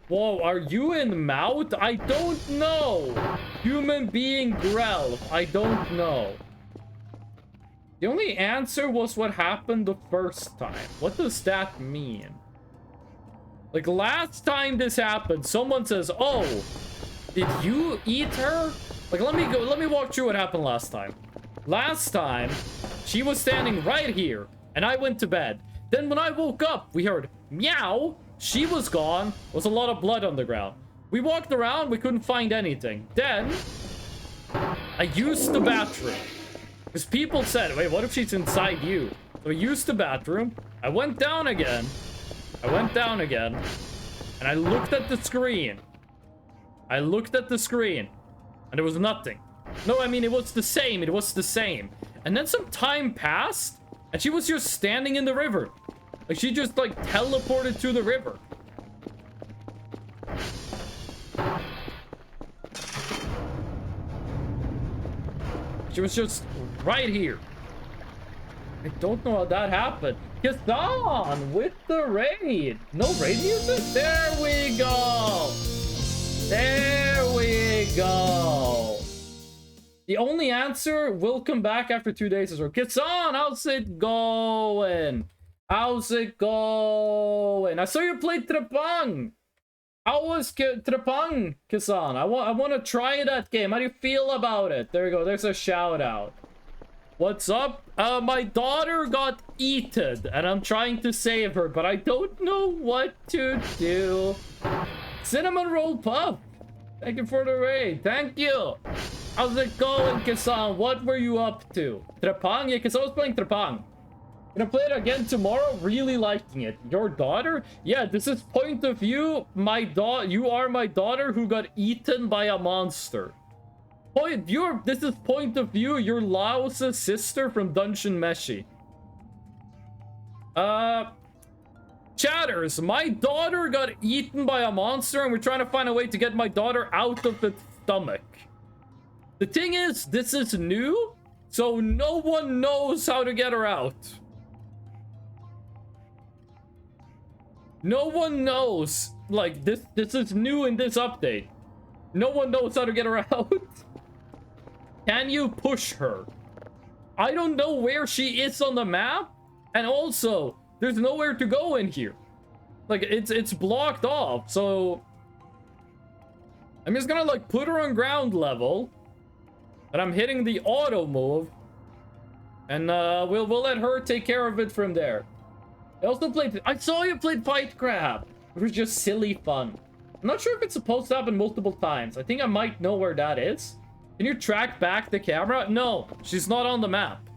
Whoa, are you in mouth? I don't know. Human being Grell. I don't know. The only answer was what happened the first time. What does that mean? Like last time this happened, someone says, "Oh, did you eat her?" Like let me walk through what happened last time. Last time, she was standing right here, and I went to bed. Then when I woke up, we heard meow. She was gone. There was a lot of blood on the ground. We walked around, we couldn't find anything. Then, I used the bathroom. Because people said, wait, what if she's inside you? So I used the bathroom. I went down again. And I looked at the screen. And there was nothing. No, I mean, it was the same. And then some time passed, and she was just standing in the river. Like, she just, like, teleported to the river. She was just right here. I don't know how that happened. Kazan with the raid. No raid music? There we go. The only answer will come back after 2 days. Is Kazan, how's it going? I saw you play Trepang. How was Trepang, Kazan? I want to try that game. How do you feel about it? There we go. There's a shout out. What's up? My daughter got eaten, and I'm trying to save her, but I don't know what to do. Cinnamon Roll Puff. Thank you for the raid. Thank you. How's it going, Kazan? What were you up to? Trepang? Yeah, because I was playing Trepang. Gonna play it again tomorrow. Really liking it. Your daughter? Yeah, this is point of view. You are my daughter who got eaten by a monster. This is point of view. You're Laos' sister from Dungeon Meshi. Chatters, my daughter got eaten by a monster, and we're trying to find a way to get my daughter out of its stomach. The thing is, this is new, so no one knows how to get her out. No one knows. Like, this is new in this update. No one knows how to get her out. Can you push her? I don't know where she is on the map. And also, there's nowhere to go in here. Like, it's blocked off. So, I'm just gonna, like, put her on ground level. And I'm hitting the auto move. And, we'll let her take care of it from there. I saw you played Fight Crab. It was just silly fun. I'm not sure if it's supposed to happen multiple times. I think I might know where that is. Can you track back the camera? No, she's not on the map.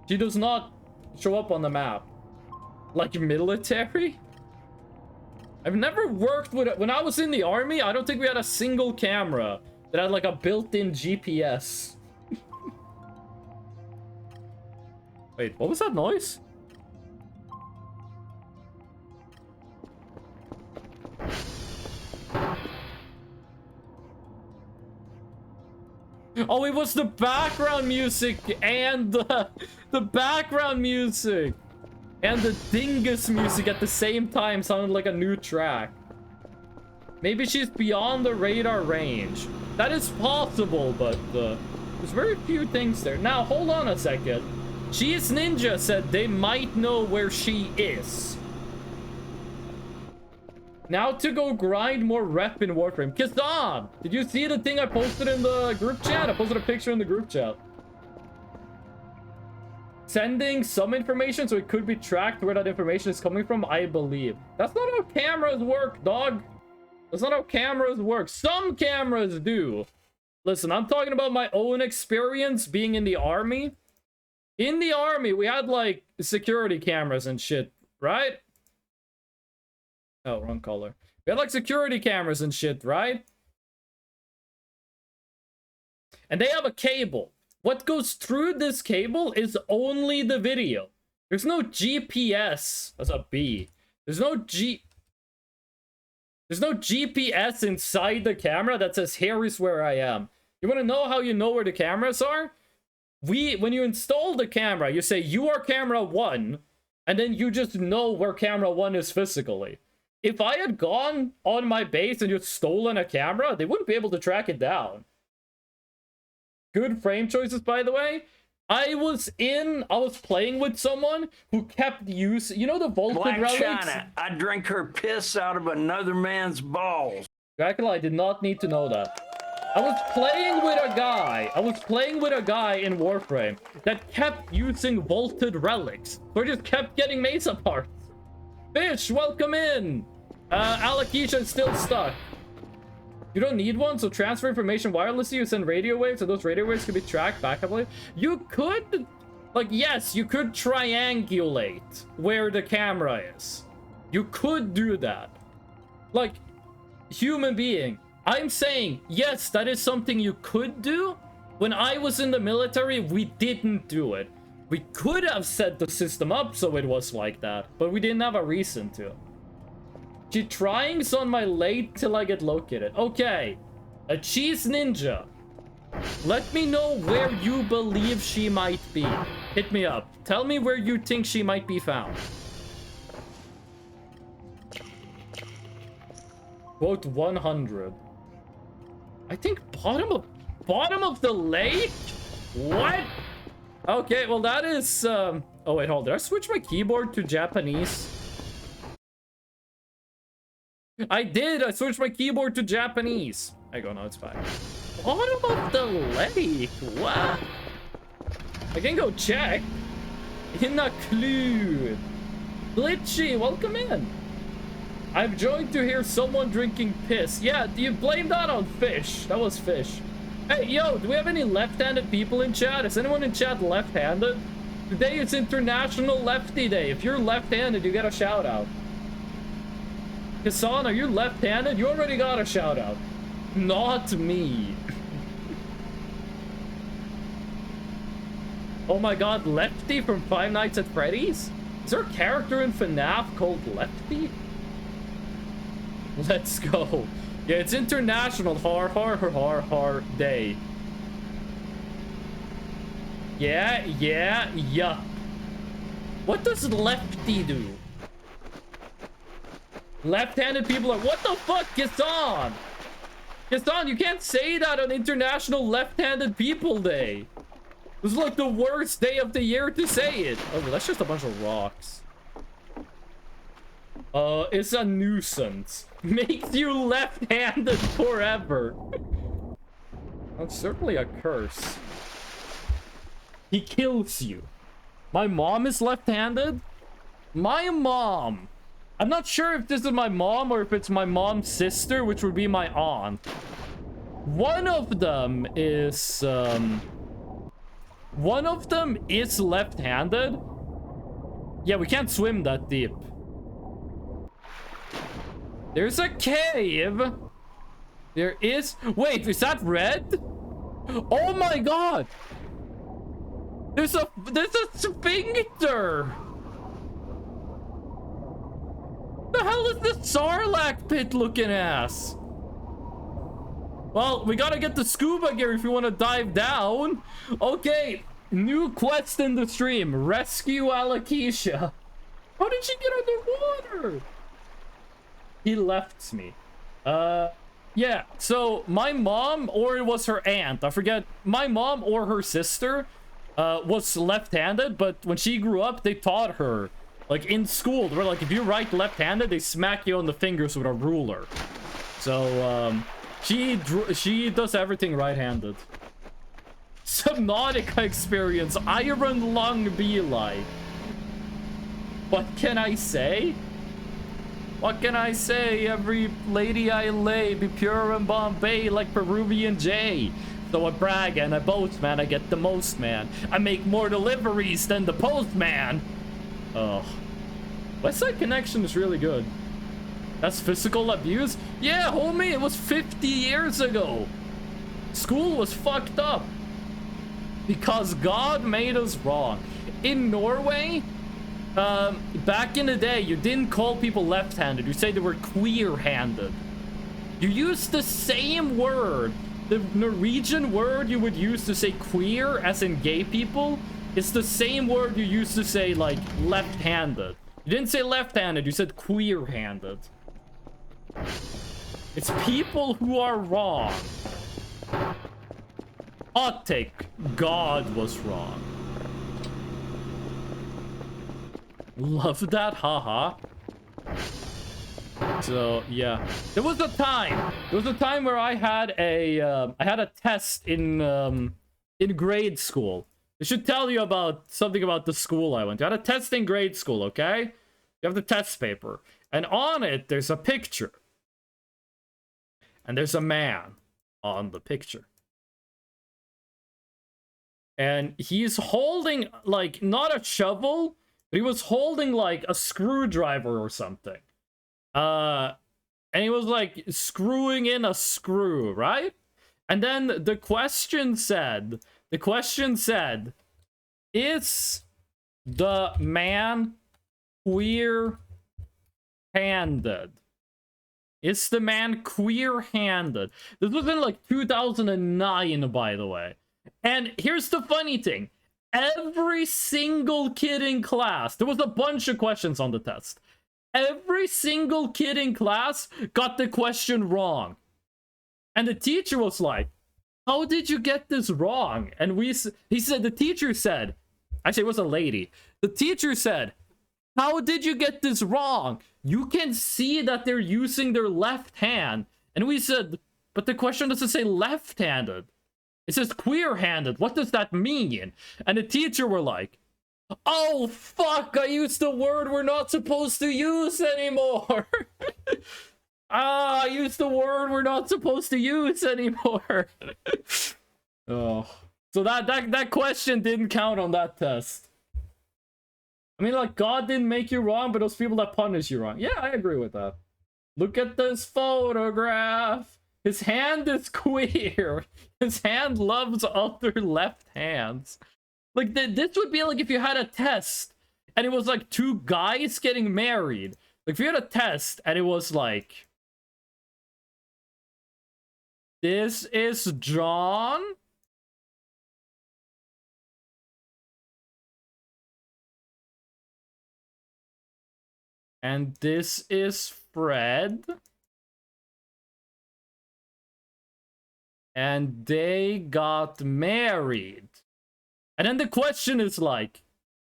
She does not show up on the map. Like military? I've never worked with it. When I was in the army, I don't think we had a single camera that had like a built-in GPS. Wait, what was that noise? Oh, it was the background music and the background music and the dingus music at the same time sounded like a new track. Maybe she's beyond the radar range. That is possible, but there's very few things there. Now, hold on a second. Cheese Ninja said they might know where she is. Now to go grind more rep in Warframe. Kazan! Did you see the thing I posted in the group chat? I posted a picture in the group chat. Sending some information so it could be tracked where that information is coming from, I believe. That's not how cameras work, dog. That's not how cameras work. Some cameras do. Listen, I'm talking about my own experience being in the army. In the army, we had, like, security cameras and shit, right? Oh, wrong color. We had, like, security cameras and shit, right? And they have a cable. What goes through this cable is only the video. There's no GPS. That's a B. There's no GPS inside the camera that says, here is where I am. You want to know how you know where the cameras are? When you install the camera, you say, you are camera 1, and then you just know where camera 1 is physically. if I had gone on my base and just stolen a camera, they wouldn't be able to track it down. Good frame choices, by the way. I was playing with someone who kept using, you know, the vaulted Black relics? China, I drink her piss out of another man's balls. Dracula, I did not need to know that. I was playing with a guy in Warframe that kept using vaulted relics. So I just kept getting Mesa parts. Fish, welcome in. Alakisha is still stuck. You don't need one, so transfer information wirelessly. You send radio waves, so those radio waves can be tracked backuply. You could, like, yes, you could triangulate where the camera is. You could do that. Like, human being. I'm saying, yes, that is something you could do. When I was in the military, we didn't do it. We could have set the system up so it was like that, but we didn't have a reason to. She trying's on my late till I get located. Okay, a cheese ninja. Let me know where you believe she might be. Hit me up. Tell me where you think she might be found. Quote 100. I think bottom of the lake? What? Okay, well that is oh wait, hold on. Did I switch my keyboard to Japanese? I did. I switched my keyboard to Japanese. I go, no, it's fine. Bottom of the lake? What? I can go check. In a clue. Glitchy, welcome in. I'm joined to hear someone drinking piss. Yeah, do you blame that on Fish? That was Fish. Hey, yo, do we have any left-handed people in chat? Is anyone in chat left-handed? Today is International Lefty Day. If you're left-handed, you get a shout-out. Hassan, are you left-handed? You already got a shout-out. Not me. Oh my god, Lefty from Five Nights at Freddy's? Is there a character in FNAF called Lefty? Let's go. Yeah, it's International Har Day. Yeah. What does Lefty do? Left-handed people are... What the fuck, Gaston? Gaston, you can't say that on International Left-Handed People Day. This is like the worst day of the year to say it. Oh, that's just a bunch of rocks. It's a nuisance. Makes you left-handed forever. That's certainly a curse. He kills you. My mom is left-handed? My mom. I'm not sure if this is my mom or if it's my mom's sister, which would be my aunt. One of them is left-handed. Yeah, we can't swim that deep. There's a cave. There is... Wait, is that red? Oh my god! There's a sphincter! The hell is this Sarlacc pit looking ass? Well, we gotta get the scuba gear if you want to dive down. Okay, new quest in the stream. Rescue Alakisha. How did she get underwater? He left me. Yeah, so my mom, or it was her aunt, I forget. My mom or her sister was left-handed, but when she grew up, they taught her. Like, in school, they were like, if you write left-handed, they smack you on the fingers with a ruler. So, she does everything right-handed. Subnautica experience, Iron Lung Be-like. What can I say? What can I say? Every lady I lay be pure in Bombay like Peruvian J. So I brag and I boast, man, I get the most, man. I make more deliveries than the postman. Oh. West Side Connection is really good. That's physical abuse? Yeah, homie, it was 50 years ago. School was fucked up. Because God made us wrong. In Norway, back in the day, you didn't call people left-handed. You say they were queer-handed. You used the same word. The Norwegian word you would use to say queer, as in gay people, it's the same word you used to say, like, left-handed. You didn't say left-handed, you said queer-handed. It's people who are wrong. Hot take. God was wrong. Love that, haha. So yeah, there was a time where I had a test in grade school. I should tell you about something about the school I went to. I had a test in grade school, okay? You have the test paper, and on it there's a picture, and there's a man on the picture, and he's holding like not a shovel, but he was holding like a screwdriver or something. And he was like screwing in a screw, right? And then the question said, is the man queer-handed? Is the man queer-handed? This was in like 2009, by the way. And here's the funny thing. Every single kid in class, there was a bunch of questions on the test. Every single kid in class got the question wrong. And the teacher was like, how did you get this wrong? And the teacher said, actually it was a lady. The teacher said, how did you get this wrong? You can see that they're using their left hand. And we said, but the question doesn't say left-handed. It says queer-handed. What does that mean? And the teacher were like, oh, fuck, I used the word we're not supposed to use anymore. I used the word we're not supposed to use anymore. Oh. So that question didn't count on that test. I mean, like, God didn't make you wrong, but those people that punish you wrong. Yeah, I agree with that. Look at this photograph. His hand is queer. His hand loves other left hands. Like, this would be like if you had a test and it was like two guys getting married. Like, if you had a test and it was like, this is John. And this is Fred. And they got married. And then the question is like,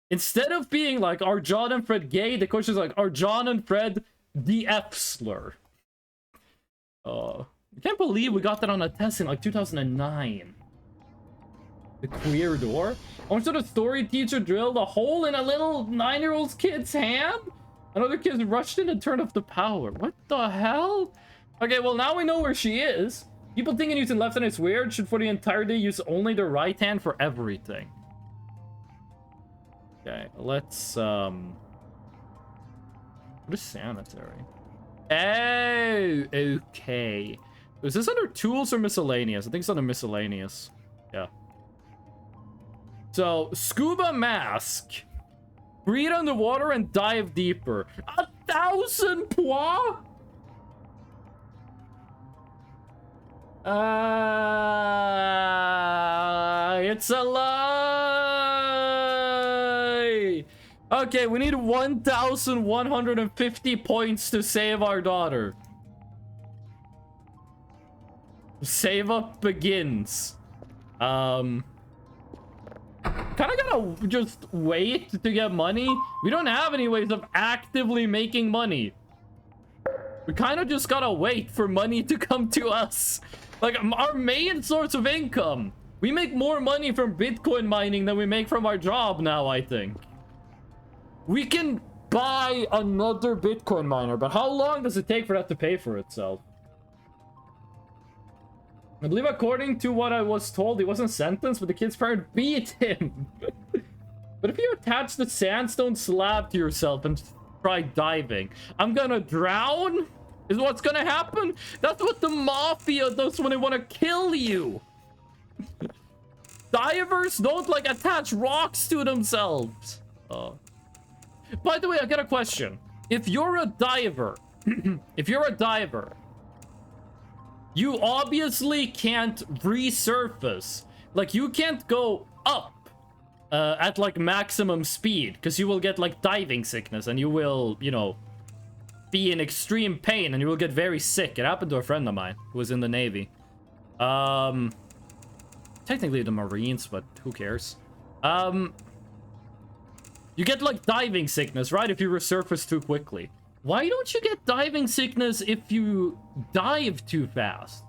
instead of being like, are John and Fred gay? The question is like, are John and Fred the F slur? Oh, I can't believe we got that on a test in like 2009. The queer door? Oh, so the story teacher drilled a hole in a little 9-year-old kid's hand? Another kid rushed in and turned off the power. What the hell? Okay, well now we know where she is. People thinking using left hand is weird should for the entire day use only the right hand for everything. Okay, let's what is sanitary? Oh, okay. Is this under tools or miscellaneous? I think it's under miscellaneous. Yeah. So, scuba mask. Breathe underwater and dive deeper. 1,000 points? It's a lie. Okay, we need 1,150 points to save our daughter. Save up begins. Kinda gotta just wait to get money. We don't have any ways of actively making money. We kind of just gotta wait for money to come to us. Like, our main source of income. We make more money from Bitcoin mining than we make from our job now, I think. We can buy another Bitcoin miner, but how long does it take for that to pay for itself? I believe according to what I was told, he wasn't sentenced, but the kid's parent beat him. But if you attach the sandstone slab to yourself and try diving, I'm gonna drown? Is what's gonna happen? That's what the mafia does when they want to kill you. Divers don't, like, attach rocks to themselves. Oh. By the way, I got a question. If you're a diver, you obviously can't resurface. Like, you can't go up at, like, maximum speed, because you will get, like, diving sickness, and you will, you know, be in extreme pain and you will get very sick. It happened to a friend of mine who was in the Navy. Technically the Marines, but who cares? You get like diving sickness, right? If you resurface too quickly. Why don't you get diving sickness if you dive too fast?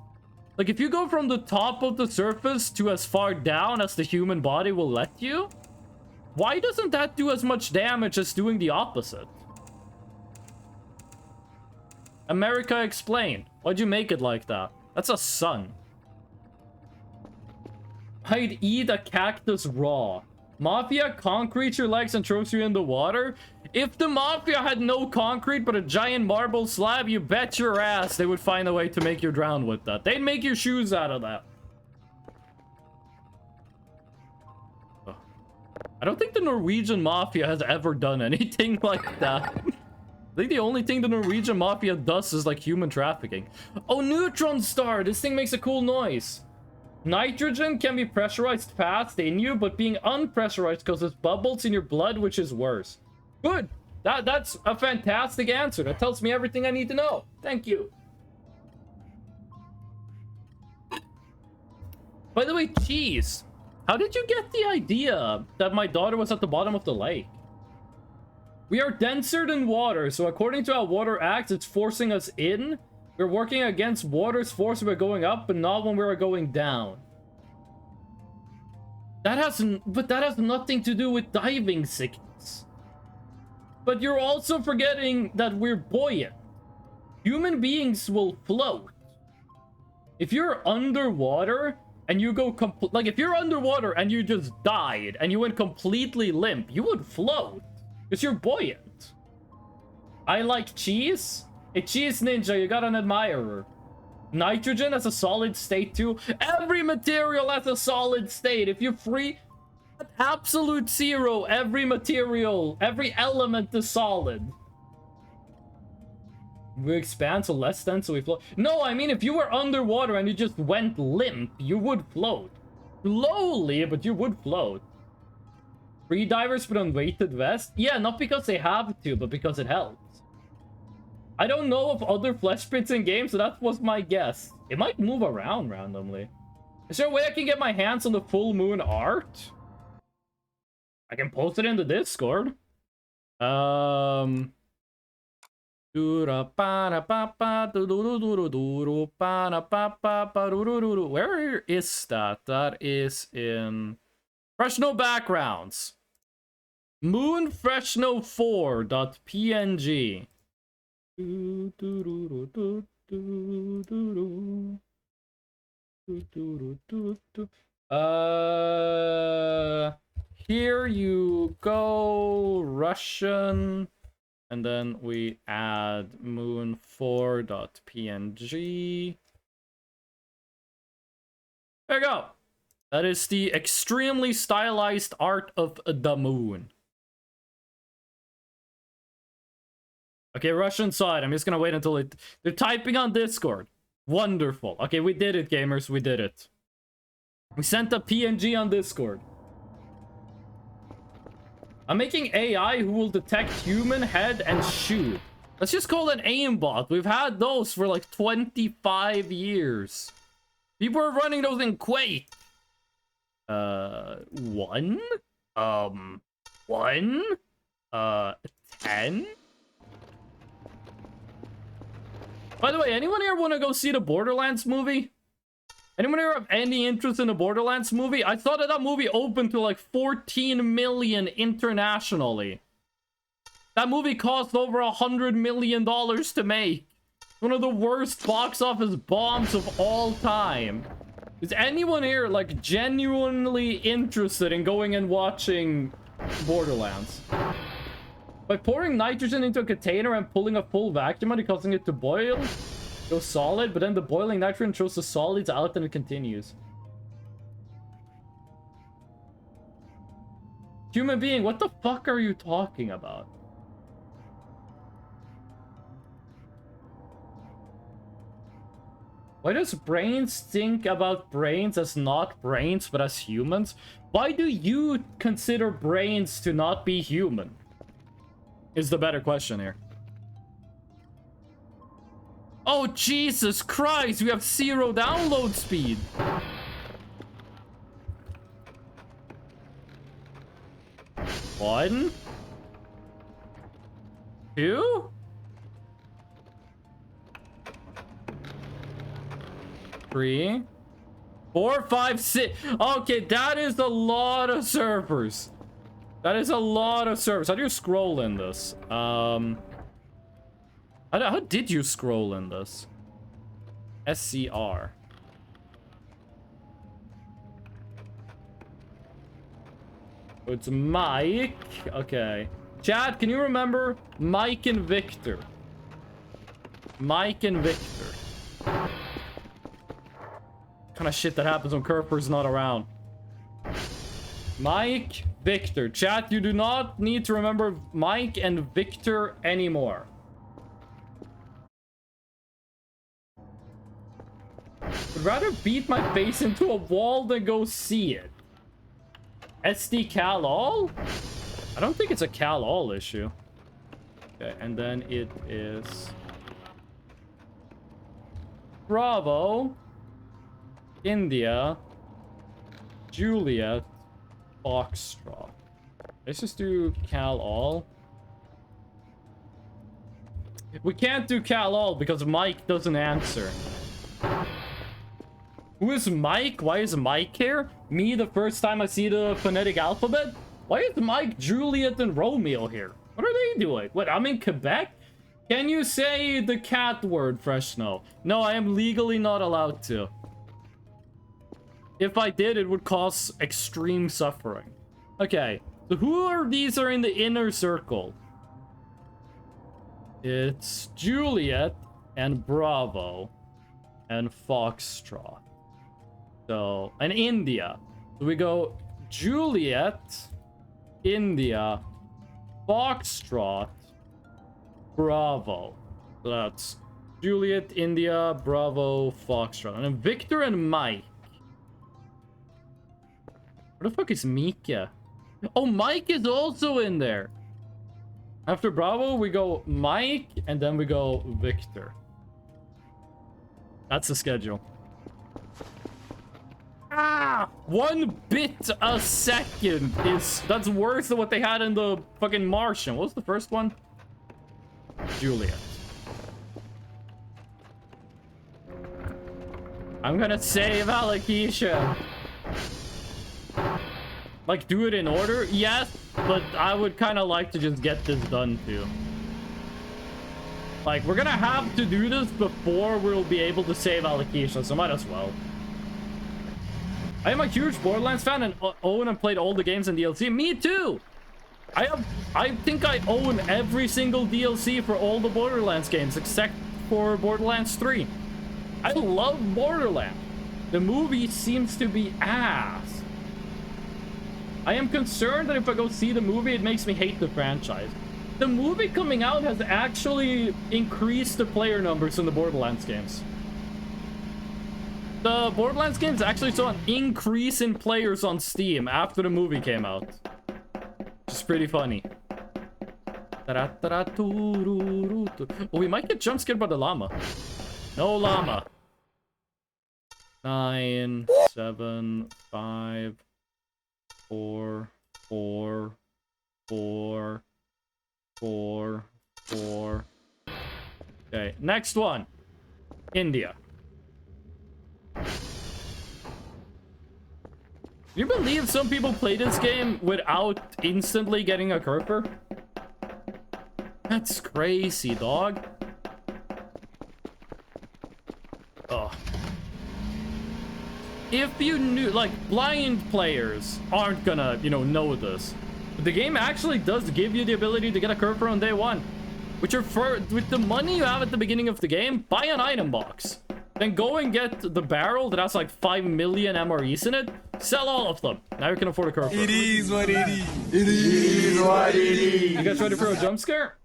Like if you go from the top of the surface to as far down as the human body will let you, why doesn't that do as much damage as doing the opposite? America, explain. Why'd you make it like that? That's a sun. I'd eat a cactus raw. Mafia concrete your legs and throws you in the water? If the Mafia had no concrete but a giant marble slab, you bet your ass they would find a way to make you drown with that. They'd make your shoes out of that. Oh. I don't think the Norwegian Mafia has ever done anything like that. I think the only thing the Norwegian Mafia does is like human trafficking. Oh, neutron star! This thing makes a cool noise. Nitrogen can be pressurized fast in you, but being unpressurized causes bubbles in your blood, which is worse. Good. That's a fantastic answer. That tells me everything I need to know. Thank you. By the way, Cheese, how did you get the idea that my daughter was at the bottom of the lake? We are denser than water, so according to how water acts, it's forcing us in. We're working against water's force when we're going up, but not when we're going down. That has nothing to do with diving sickness. But you're also forgetting that we're buoyant. Human beings will float. If you're underwater and you go like if you're underwater and you just died and you went completely limp, you would float because you're buoyant. I like cheese. A cheese ninja, you got an admirer. Nitrogen has a solid state too. Every material has a solid state. If you're free at absolute zero, every material, every element is solid. We expand to less than, so we float. No, I mean if you were underwater and you just went limp, you would float. Slowly, but you would float. Free divers put on weighted vest? Yeah, not because they have to, but because it helps. I don't know of other flesh pits in games, so that was my guess. It might move around randomly. Is there a way I can get my hands on the full moon art? I can post it in the Discord. Where is that? That is in Freshno Backgrounds. Moonfreshno4.png. Here you go, Russian, and then we add moon4.png. There you go. That is the extremely stylized art of the moon. Okay, Russian side. I'm just gonna wait until they're typing on Discord. Wonderful. Okay, we did it, gamers. We did it. We sent a PNG on Discord. I'm making AI who will detect human head and shoot. Let's just call it aimbot. We've had those for like 25 years. People are running those in Quake. 1? 10? By the way, anyone here want to go see the Borderlands movie? Anyone here have any interest in the Borderlands movie? I thought that movie opened to like 14 million internationally. That movie cost over $100 million to make. One of the worst box office bombs of all time. Is anyone here like genuinely interested in going and watching Borderlands? By pouring nitrogen into a container and pulling a full vacuum and causing it to boil, go solid, but then the boiling nitrogen throws the solids out and it continues. Human being, what the fuck are you talking about? Why does brains think about brains as not brains but as humans? Why do you consider brains to not be human? Is the better question here. Oh, Jesus Christ, we have 0 download speed. One. 2. 3. 4, 5, 6. Okay, that is a lot of servers. That is a lot of servers. How do you scroll in this? How did you scroll in this? SCR. It's Mike. Okay. Chad, can you remember Mike and Victor? Mike and Victor. Kind of shit that happens when Kerper's not around. Mike, Victor. Chat, you do not need to remember Mike and Victor anymore. Would rather beat my face into a wall than go see it. SD Cal All? I don't think it's a Cal All issue. Okay, and then it is Bravo, India, Juliet, Foxtrot. Let's just do Cal All. We can't do Cal All because Mike doesn't answer. Who is Mike? Why is Mike here? Me the first time I see the phonetic alphabet? Why is Mike, Juliet, and Romeo here? What are they doing? What, I'm in Quebec? Can you say the cat word, Freshno? No, I am legally not allowed to. If I did, it would cause extreme suffering. Okay, so who are these are in the inner circle? It's Juliet and Bravo and Foxtrot. So, and India. So we go Juliet, India, Foxtrot, Bravo. So that's Juliet, India, Bravo, Foxtrot. And then Victor and Mike. Where the fuck is Mika? Oh, Mike is also in there. After Bravo, we go Mike, and then we go Victor. That's the schedule. Ah! 1 bit a second is... That's worse than what they had in the fucking Martian. What was the first one? Juliet. I'm gonna save Alakisha. Like, do it in order? Yes, but I would kind of like to just get this done too. Like, we're gonna have to do this before we'll be able to save Alakisha, so might as well. I am a huge Borderlands fan and own and played all the games and DLC. Me too! I think I own every single DLC for all the Borderlands games except for Borderlands 3. I love Borderlands. The movie seems to be ass. I am concerned that if I go see the movie, it makes me hate the franchise. The movie coming out has actually increased the player numbers in the Borderlands games. The Borderlands games actually saw an increase in players on Steam after the movie came out. Which is pretty funny. Oh, we might get jump scared by the llama. No llama. 9, 7, 5, 4, 4, 4, 4, 4. Okay, next one. India. Do you believe some people play this game without instantly getting a Kerper? That's crazy, dog. Oh. If you knew, like, blind players aren't gonna, you know this. But the game actually does give you the ability to get a Kerper on day one. With the money you have at the beginning of the game, buy an item box. Then go and get the barrel that has like 5 million MREs in it. Sell all of them. Now you can afford a Kerper. It is what it is. It is what it is. You guys ready for a jump scare?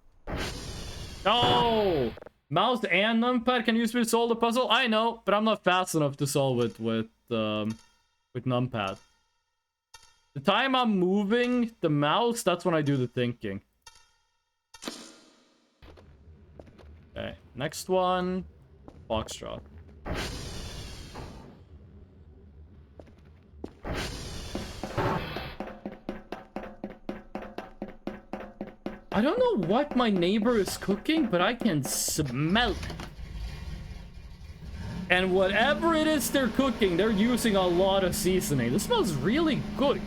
No! Mouse and numpad can use to solve the puzzle. I know, but I'm not fast enough to solve it with numpad. The time I'm moving the mouse, that's when I do the thinking. Okay, next one. Foxtrot. I don't know what my neighbor is cooking, but I can smell it. And whatever it is they're cooking, they're using a lot of seasoning. This smells really good.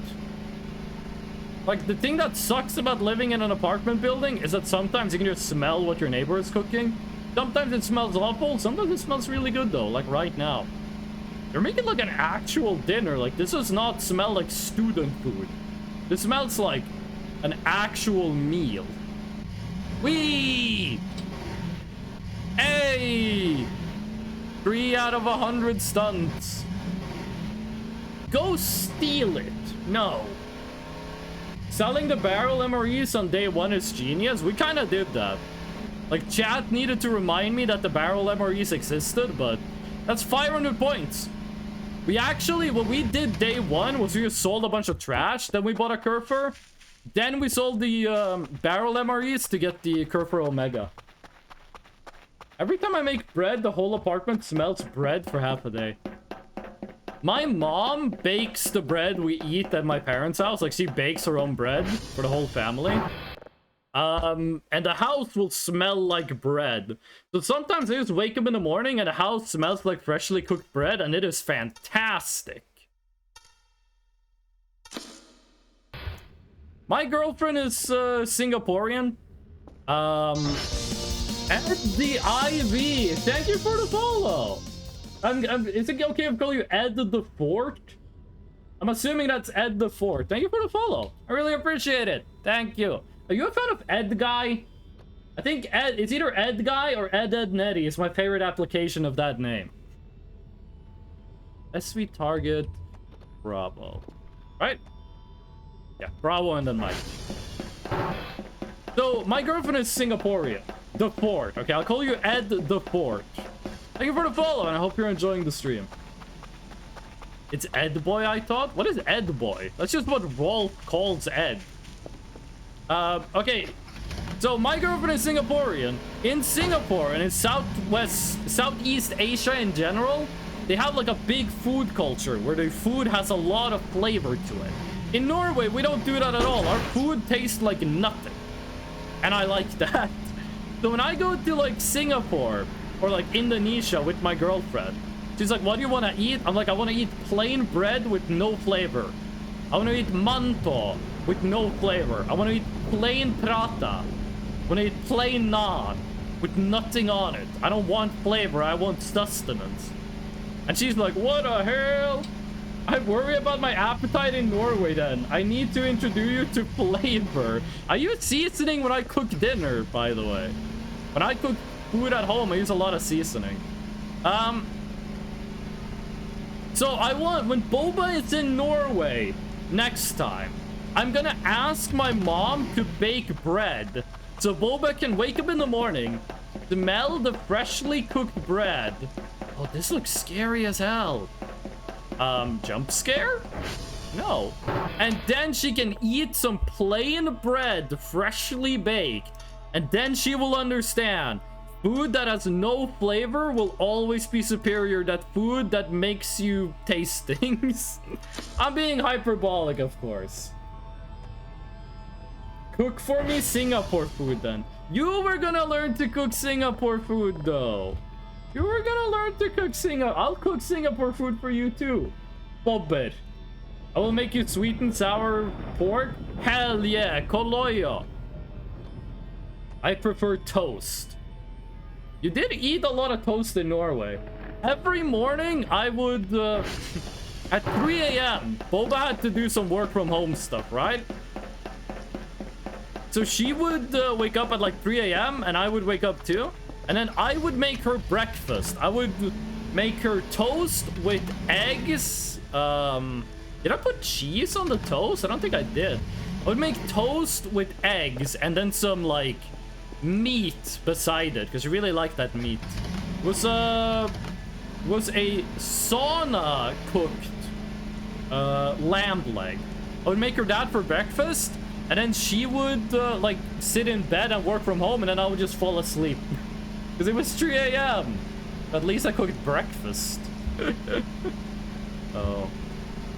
Like, the thing that sucks about living in an apartment building is that sometimes you can just smell what your neighbor is cooking. Sometimes it smells awful, sometimes it smells really good though, like right now. They're making like an actual dinner. Like, this does not smell like student food. This smells like an actual meal. Whee! Hey! 3 out of 100 stunts. Go steal it. No. Selling the barrel MREs on day 1 is genius. We kind of did that. Like, chat needed to remind me that the barrel MREs existed, but that's 500 points. We actually, what we did day 1 was we just sold a bunch of trash. Then we bought a Kerfer. Then we sold the barrel MREs to get the Kerfer Omega. Every time I make bread, the whole apartment smells bread for half a day. My mom bakes the bread we eat at my parents' house. Like, she bakes her own bread for the whole family. And the house will smell like bread. So sometimes I just wake up in the morning and the house smells like freshly cooked bread, and it is fantastic. My girlfriend is Singaporean. And the IV, thank you for the follow. Is it okay if I call you Ed the Fort? I'm assuming that's Ed the Fort. Thank you for the follow. I really appreciate it. Thank you. Are you a fan of Ed Guy? I think Ed, it's either Ed Guy or Ed Netty is my favorite application of that name. SV Target Bravo. Right? Yeah, Bravo and then Mike. So, my girlfriend is Singaporean. The Fort. Okay, I'll call you Ed the Fort. Thank you for the follow, and I hope you're enjoying the stream. It's Ed Boy, I thought? What is Ed Boy? That's just what Rolf calls Ed. Okay. So, my girlfriend is Singaporean. In Singapore and in Southeast Asia in general, they have like a big food culture where the food has a lot of flavor to it. In Norway, we don't do that at all. Our food tastes like nothing. And I like that. So when I go to like Singapore or like Indonesia with my girlfriend, she's like, what do you want to eat? I'm like, I want to eat plain bread with no flavor. I want to eat manto with no flavor. I want to eat plain prata. I want to eat plain naan with nothing on it. I don't want flavor. I want sustenance. And she's like, what the hell? I worry about my appetite in Norway then. I need to introduce you to flavor. I use seasoning when I cook dinner, by the way. When I cook food at home, I use a lot of seasoning. So I want, when Boba is in Norway next time, I'm gonna ask my mom to bake bread. So Boba can wake up in the morning, smell the freshly cooked bread. Oh, this looks scary as hell. Jump scare? No. And then she can eat some plain bread, freshly baked. And then she will understand. Food that has no flavor will always be superior to food that makes you taste things. I'm being hyperbolic, of course. Cook for me Singapore food, then. You were gonna learn to cook Singapore food, though. You were gonna learn to cook Singapore. I'll cook Singapore food for you too. Bobbit. I will make you sweet and sour pork. Hell yeah, koloyo. I prefer toast. You did eat a lot of toast in Norway. Every morning I would at 3 a.m. Boba had to do some work from home stuff, right? So she would wake up at like 3 a.m. and I would wake up too. And then I would make her breakfast. I would make her toast with eggs. Did I put cheese on the toast? I don't think I did. I would make toast with eggs and then some like meat beside it because you really like that meat. It was a sauna cooked lamb leg. I would make her that for breakfast, and then she would like sit in bed and work from home, and then I would just fall asleep because it was 3 a.m. At least I cooked breakfast. Oh.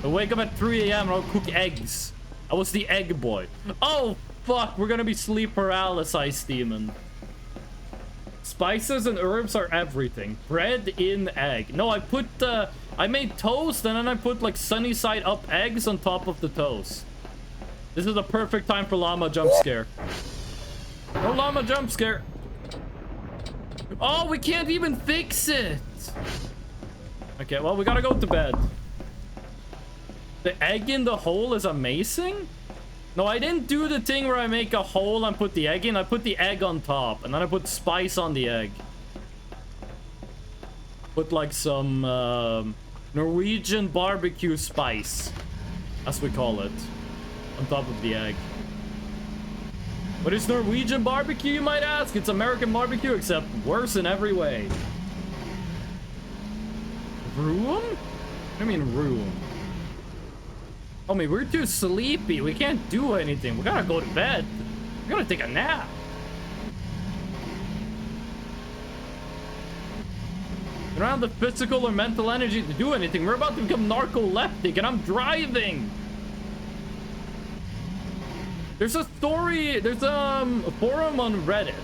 I wake up at 3 a.m. and I'll cook eggs. I was the egg boy. Oh, fuck. We're gonna be sleep paralysis, demon. Spices and herbs are everything. Bread in egg. No, I made toast and then I put like sunny side up eggs on top of the toast. This is the perfect time for llama jump scare. No llama jump scare. Oh, we can't even fix it. Okay, well, we gotta go to bed. The egg in the hole is amazing? No, I didn't do the thing where I make a hole and put the egg in. I put the egg on top, and then I put spice on the egg. Put like some Norwegian barbecue spice, as we call it, on top of the egg. What is Norwegian barbecue, you might ask? It's American barbecue, except worse in every way. Room? What do you mean room? Oh, man, we're too sleepy. We can't do anything. We gotta go to bed. We gotta take a nap. We don't have the physical or mental energy to do anything. We're about to become narcoleptic, and I'm driving. There's a story, there's a forum on Reddit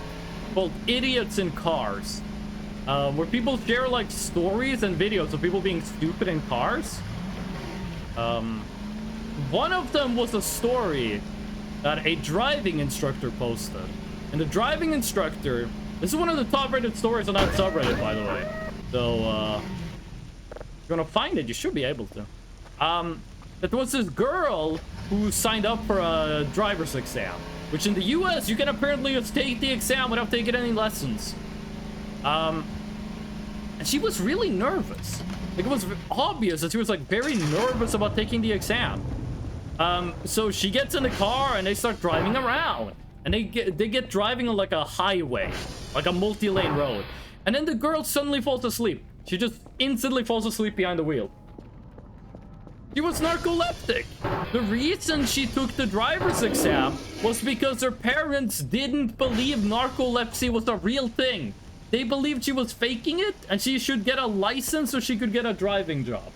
called Idiots in Cars, where people share like stories and videos of people being stupid in cars. One of them was a story that a driving instructor posted. And the driving instructor, this is one of the top rated stories on that subreddit, by the way. So, if you're gonna find it, you should be able to. That was this girl who signed up for a driver's exam, which in the US, you can apparently just take the exam without taking any lessons. And she was really nervous. Like, it was obvious that she was, like, very nervous about taking the exam. So she gets in the car and they start driving around. And they get driving on, like, a highway, like a multi-lane road. And then the girl suddenly falls asleep. She just instantly falls asleep behind the wheel. She was narcoleptic. The reason she took the driver's exam was because her parents didn't believe narcolepsy was a real thing. They believed she was faking it and she should get a license so she could get a driving job.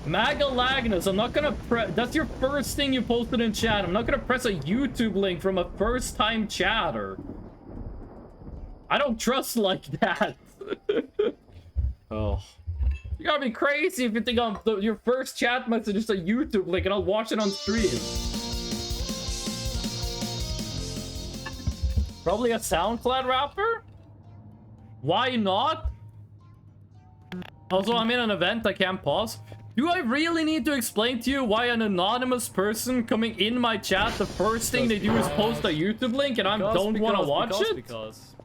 Magalagnus, I'm not gonna press. That's your first thing you posted in chat. I'm not gonna press a YouTube link from a first-time chatter. I don't trust like that. Oh. You gotta be crazy if you think your first chat message is a YouTube link and I'll watch it on stream. Probably a SoundCloud rapper? Why not? Also, I'm in an event, I can't pause. Do I really need to explain to you why an anonymous person coming in my chat, the first thing they do is post a YouTube link and I don't want to watch it? Because.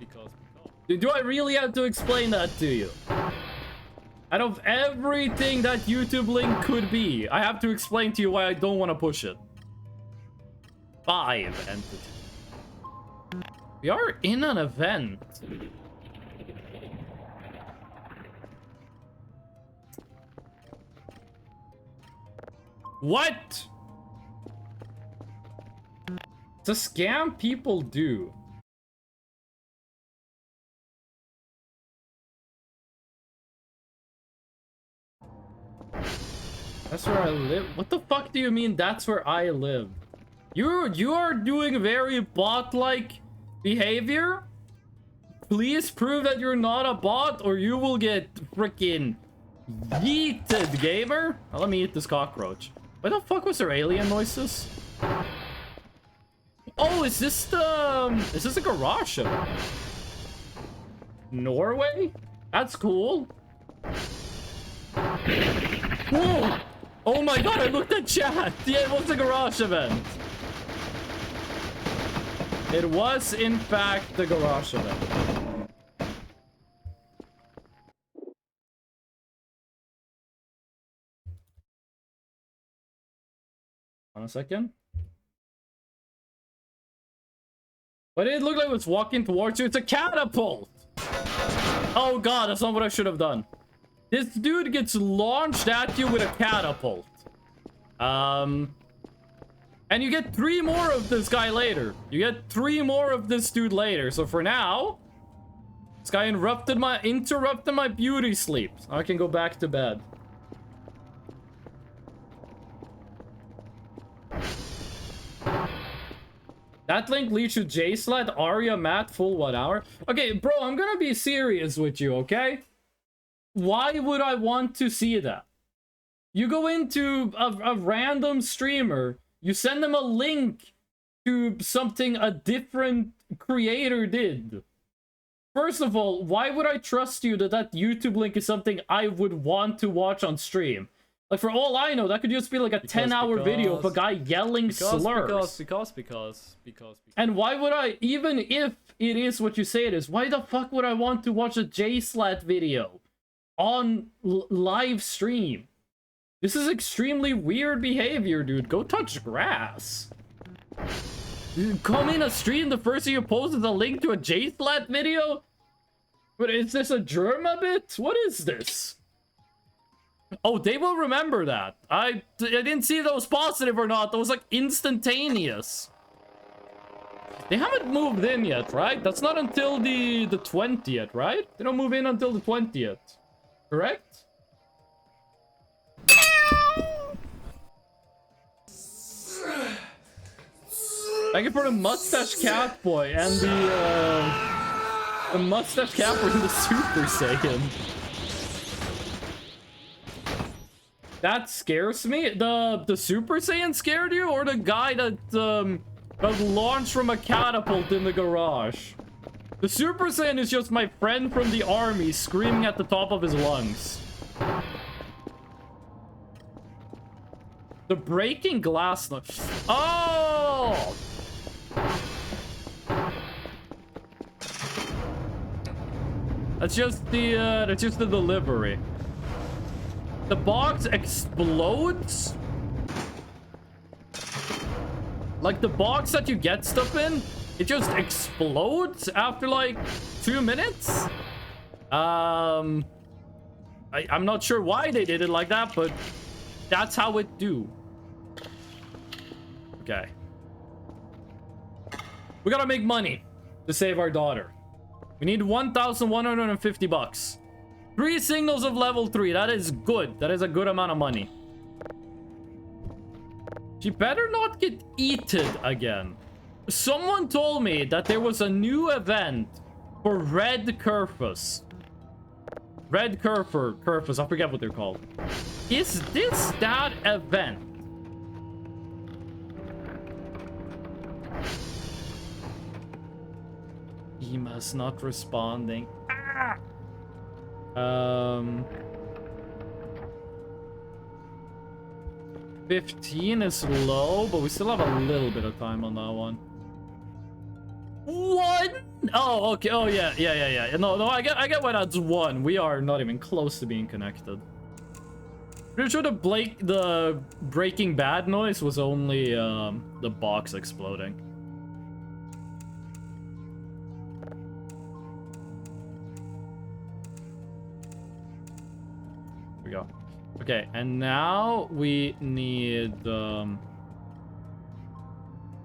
Do I really have to explain that to you? Out of everything that YouTube link could be, I have to explain to you why I don't want to push it. 5 entity. We are in an event. What? It's a scam people do. That's where I live. What the fuck do you mean that's where I live? You are doing very bot-like behavior. Please prove that you're not a bot or you will get freaking yeeted, gamer. Now, let me eat this cockroach. What the fuck was there alien noises? Oh, is this a garage event? Norway? That's cool. Whoa! Oh my god, I looked at chat! Yeah, it was a garage event. It was, in fact, the garage event. On a second. Why did it look like it was walking towards you? It's a catapult! Oh god, that's not what I should have done. This dude gets launched at you with a catapult. And you get 3 more of this guy later. You get 3 more of this dude later. So for now, This guy interrupted my beauty sleep. I can go back to bed. That link leads to J-Slat, Arya, Matt, full 1 hour. Okay, bro, I'm gonna be serious with you, okay? Why would I want to see that? You go into a random streamer, you send them a link to something a different creator did. First of all, why would I trust you that that YouTube link is something I would want to watch on stream? Like, for all I know, that could just be like a 10-hour video of a guy yelling slurs. Because. And why would I, even if it is what you say it is, why the fuck would I want to watch a J-Slat video on live stream? This is extremely weird behavior, dude. Go touch grass. You come in a stream, the first thing you post is a link to a J-Slat video? But is this a Germa bit? What is this? Oh, they will remember that. I didn't see if that was positive or not. That was like instantaneous. They haven't moved in yet, right? That's not until the 20th, right? They don't move in until the 20th. Correct? Thank you for the mustache cat boy and the mustache cat boy and the Super Saiyan. That scares me. The Super Saiyan scared you, or the guy that launched from a catapult in the garage? The Super Saiyan is just my friend from the army screaming at the top of his lungs. The breaking glass. Oh! That's just the delivery. The box explodes? Like the box that you get stuff in, it just explodes after like 2 minutes? I'm not sure why they did it like that, but that's how it do. Okay. We gotta make money to save our daughter. We need 1,150 bucks. 3 signals of level 3. That is good. That is a good amount of money. She better not get eaten again. Someone told me that there was a new event for Red Kerfus. Red Kerfus. I forget what they're called. Is this that event? Ema's not responding. Ah! 15 is low, but we still have a little bit of time on that one. One? Oh, okay. Oh, yeah. No, I get why that's 1. We are not even close to being connected. Pretty sure the Breaking Bad noise was only the box exploding. We go. Okay, and now we need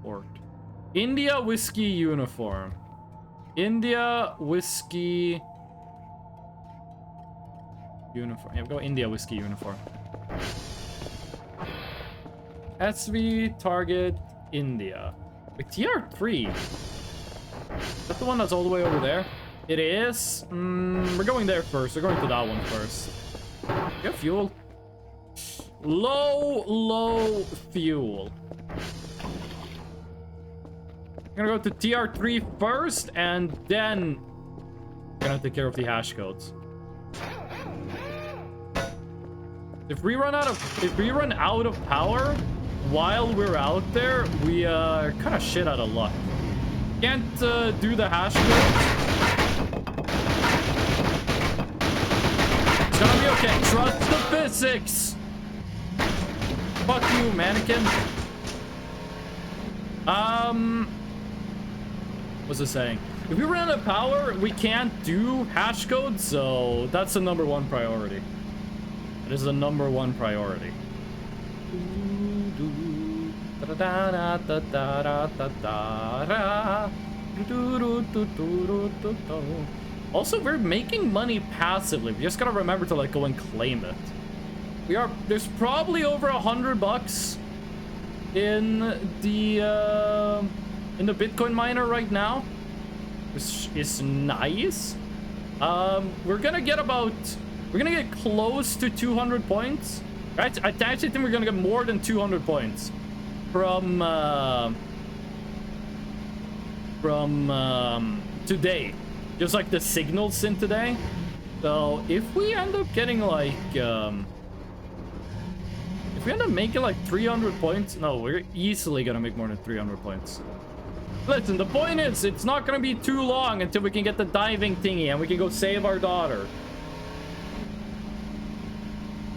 port. India Whiskey uniform. India Whiskey uniform. Yeah, we go India Whiskey uniform. SV target India. Wait, TR3. Is that the one that's all the way over there? It is. We're going there first. We're going to that one first. You have fuel? Low fuel. I'm gonna go to TR3 first, and then we're gonna take care of the hash codes. If we run out of power while we're out there, we are kind of shit out of luck. Can't do the hash codes. It's gonna be okay. Trust the physics. Fuck you, mannequin. What's it saying? If we run out of power, we can't do hash codes, so that's the #1 priority. It is the #1 priority. Also, we're making money passively. We just gotta remember to like go and claim it. There's probably over $100 in the Bitcoin miner right now, which is nice. We're gonna get close to 200 points. Right? I actually think we're gonna get more than 200 points from today. Just like the signals in today. So if we end up getting like if we end up making like 300 points, no, we're easily gonna make more than 300 points. Listen, the point is, it's not gonna be too long until we can get the diving thingy and we can go save our daughter.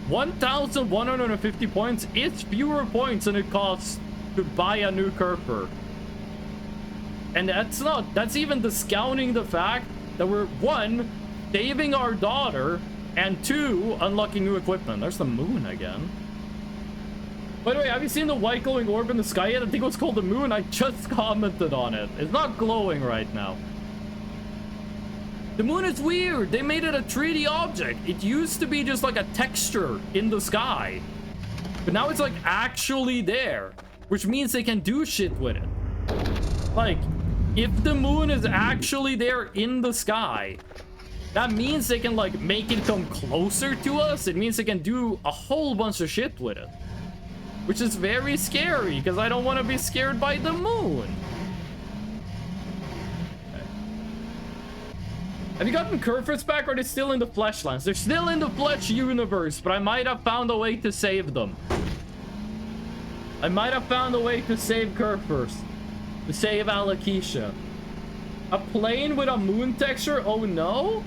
1,150 points is fewer points than it costs to buy a new Kerfer. And that's even discounting the fact that we're, 1, saving our daughter, and 2, unlocking new equipment. There's the moon again. By the way, have you seen the white glowing orb in the sky yet? I think it was called the moon. I just commented on it. It's not glowing right now. The moon is weird. They made it a 3D object. It used to be just like a texture in the sky. But now it's like actually there, which means they can do shit with it. Like, if the moon is actually there in the sky, that means they can like make it come closer to us. It means they can do a whole bunch of shit with it. Which is very scary, because I don't want to be scared by the moon. Okay. Have you gotten Kerfers back, or are they still in the Fleshlands? They're still in the Flesh universe, but I might have found a way to save them. I might have found a way to save Kerfers. To save Alakisha. A plane with a moon texture? Oh no?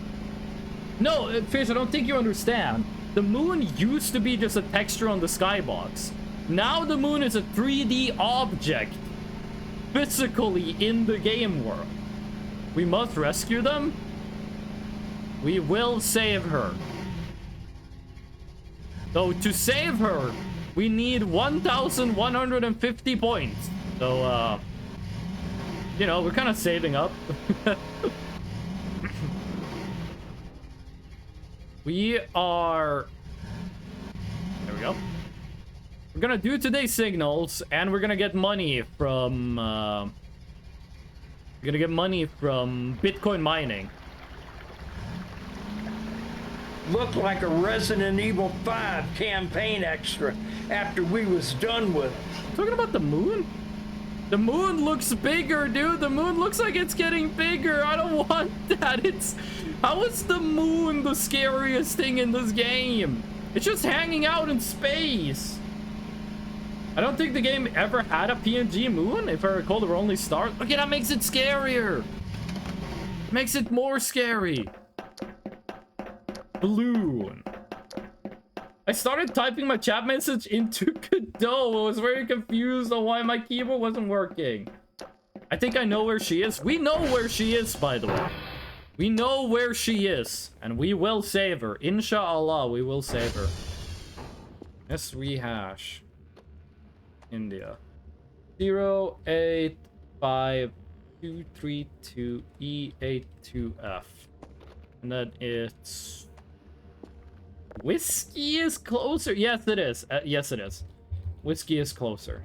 No, Fish, I don't think you understand. The moon used to be just a texture on the skybox. Now the moon is a 3D object, physically in the game world. We must rescue them. We will save her. So to save her, we need 1,150 points. So, you know, we're kind of saving up. We are... There we go. We're gonna do today's signals, and we're gonna get money from Bitcoin mining. Looked like a Resident Evil 5 campaign extra after we was done with it. Talking about the moon? The moon looks bigger, dude. The moon looks like it's getting bigger. I don't want that. How is the moon the scariest thing in this game? It's just hanging out in space. I don't think the game ever had a PNG moon. If I recall, there were only stars. Okay, that makes it scarier. It makes it more scary. Balloon. I started typing my chat message into Godot. I was very confused on why my keyboard wasn't working. I think I know where she is. We know where she is, by the way. We know where she is. And we will save her. Inshallah, we will save her. Let's rehash. India. 085232E82F. And then it's... Whiskey is closer. Yes, it is. Yes, it is. Whiskey is closer.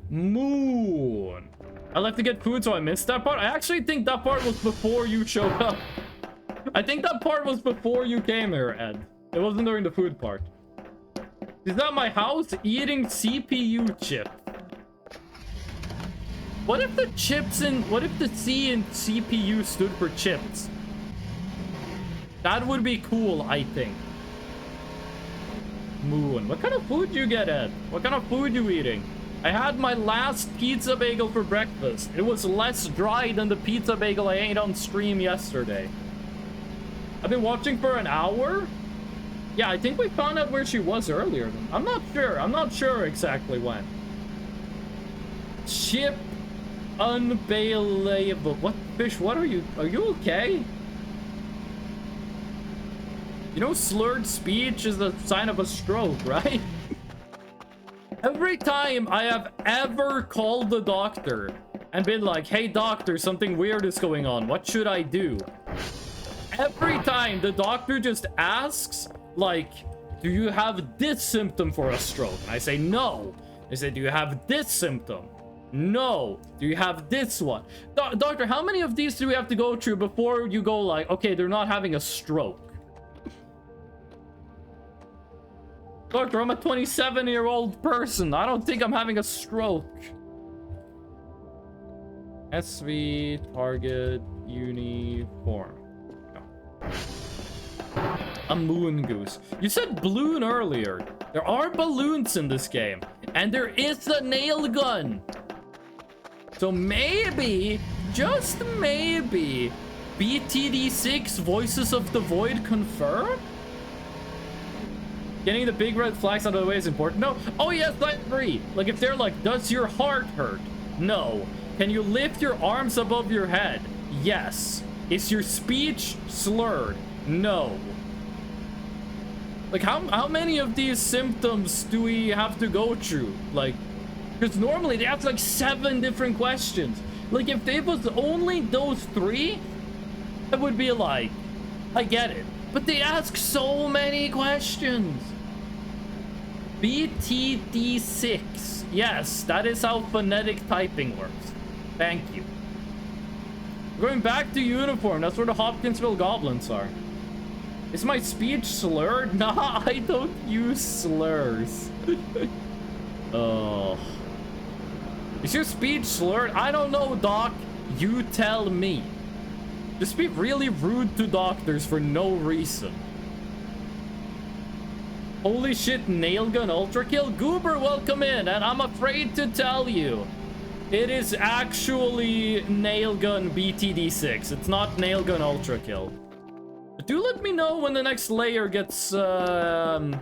Moon. I left to get food, so I missed that part. I actually think that part was before you showed up. I think that part was before you came here, Ed. It wasn't during the food part. Is that my house eating CPU chip? What if the chips in... What if the C in CPU stood for chips? That would be cool, I think. Moon. What kind of food you get, Ed? What kind of food you eating? I had my last pizza bagel for breakfast. It was less dry than the pizza bagel I ate on stream yesterday. I've been watching for an hour? Yeah, I think we found out where she was earlier. I'm not sure. I'm not sure exactly when. Chip unbelievable. What, Fish? What are you? Are you okay? You know, slurred speech is a sign of a stroke, right? Every time I have ever called the doctor, and been like, hey doctor, something weird is going on, what should I do? Every time the doctor just asks, like, do you have this symptom for a stroke? And I say no. They say, do you have this symptom? No. Do you have this one? Doctor, how many of these do we have to go through before you go like, okay, they're not having a stroke? Doctor, I'm a 27-year-old person. I don't think I'm having a stroke. SV target uniform. No. A moon goose. You said balloon earlier. There are balloons in this game. And there is a nail gun. So maybe, just maybe, BTD6 Voices of the Void confirm? Getting the big red flags out of the way is important. No. Oh yes, I agree. Like if they're like, does your heart hurt? No. Can you lift your arms above your head? Yes. Is your speech slurred? No. Like how many of these symptoms do we have to go through? Like, because normally they ask like 7 different questions. Like if they was only those 3, it would be like, I get it. But they ask so many questions. BTD6. Yes, that is how phonetic typing works. Thank you. Going back to uniform. That's where the Hopkinsville goblins are. Is my speech slurred? Nah, I don't use slurs. Oh. Is your speech slurred? I don't know, Doc. You tell me. Just be really rude to doctors for no reason. Holy shit, Nailgun Ultra Kill. Goober, welcome in. And I'm afraid to tell you, it is actually Nailgun BTD6. It's not Nailgun Ultra Kill. But do let me know when the next layer gets, the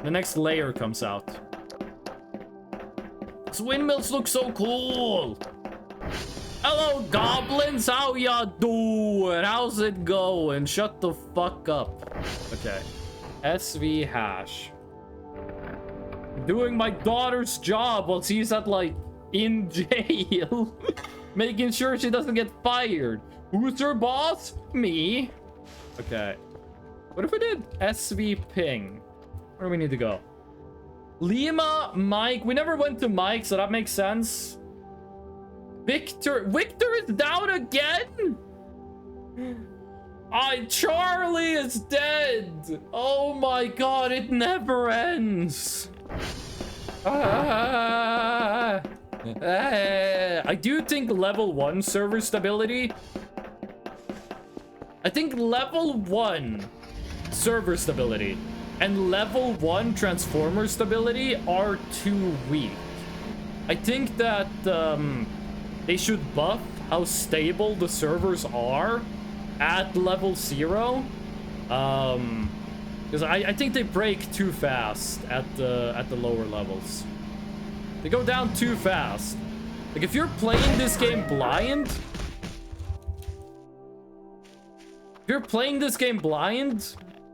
next layer comes out. These windmills look so cool. Hello, goblins. How ya doing? How's it going? Shut the fuck up. Okay. SV hash. Doing my daughter's job while she's at, like, in jail. Making sure she doesn't get fired. Who's her boss? Me. Okay. What if we did SV ping? Where do we need to go? Lima, Mike. We never went to Mike, so that makes sense. Victor is down again? Charlie is dead. Oh my god, it never ends. I do think level 1 server stability. I think level 1 server stability and level 1 transformer stability are too weak. I think that they should buff how stable the servers are at level 0. Because I think they break too fast at the lower levels. They go down too fast. Like if you're playing this game blind,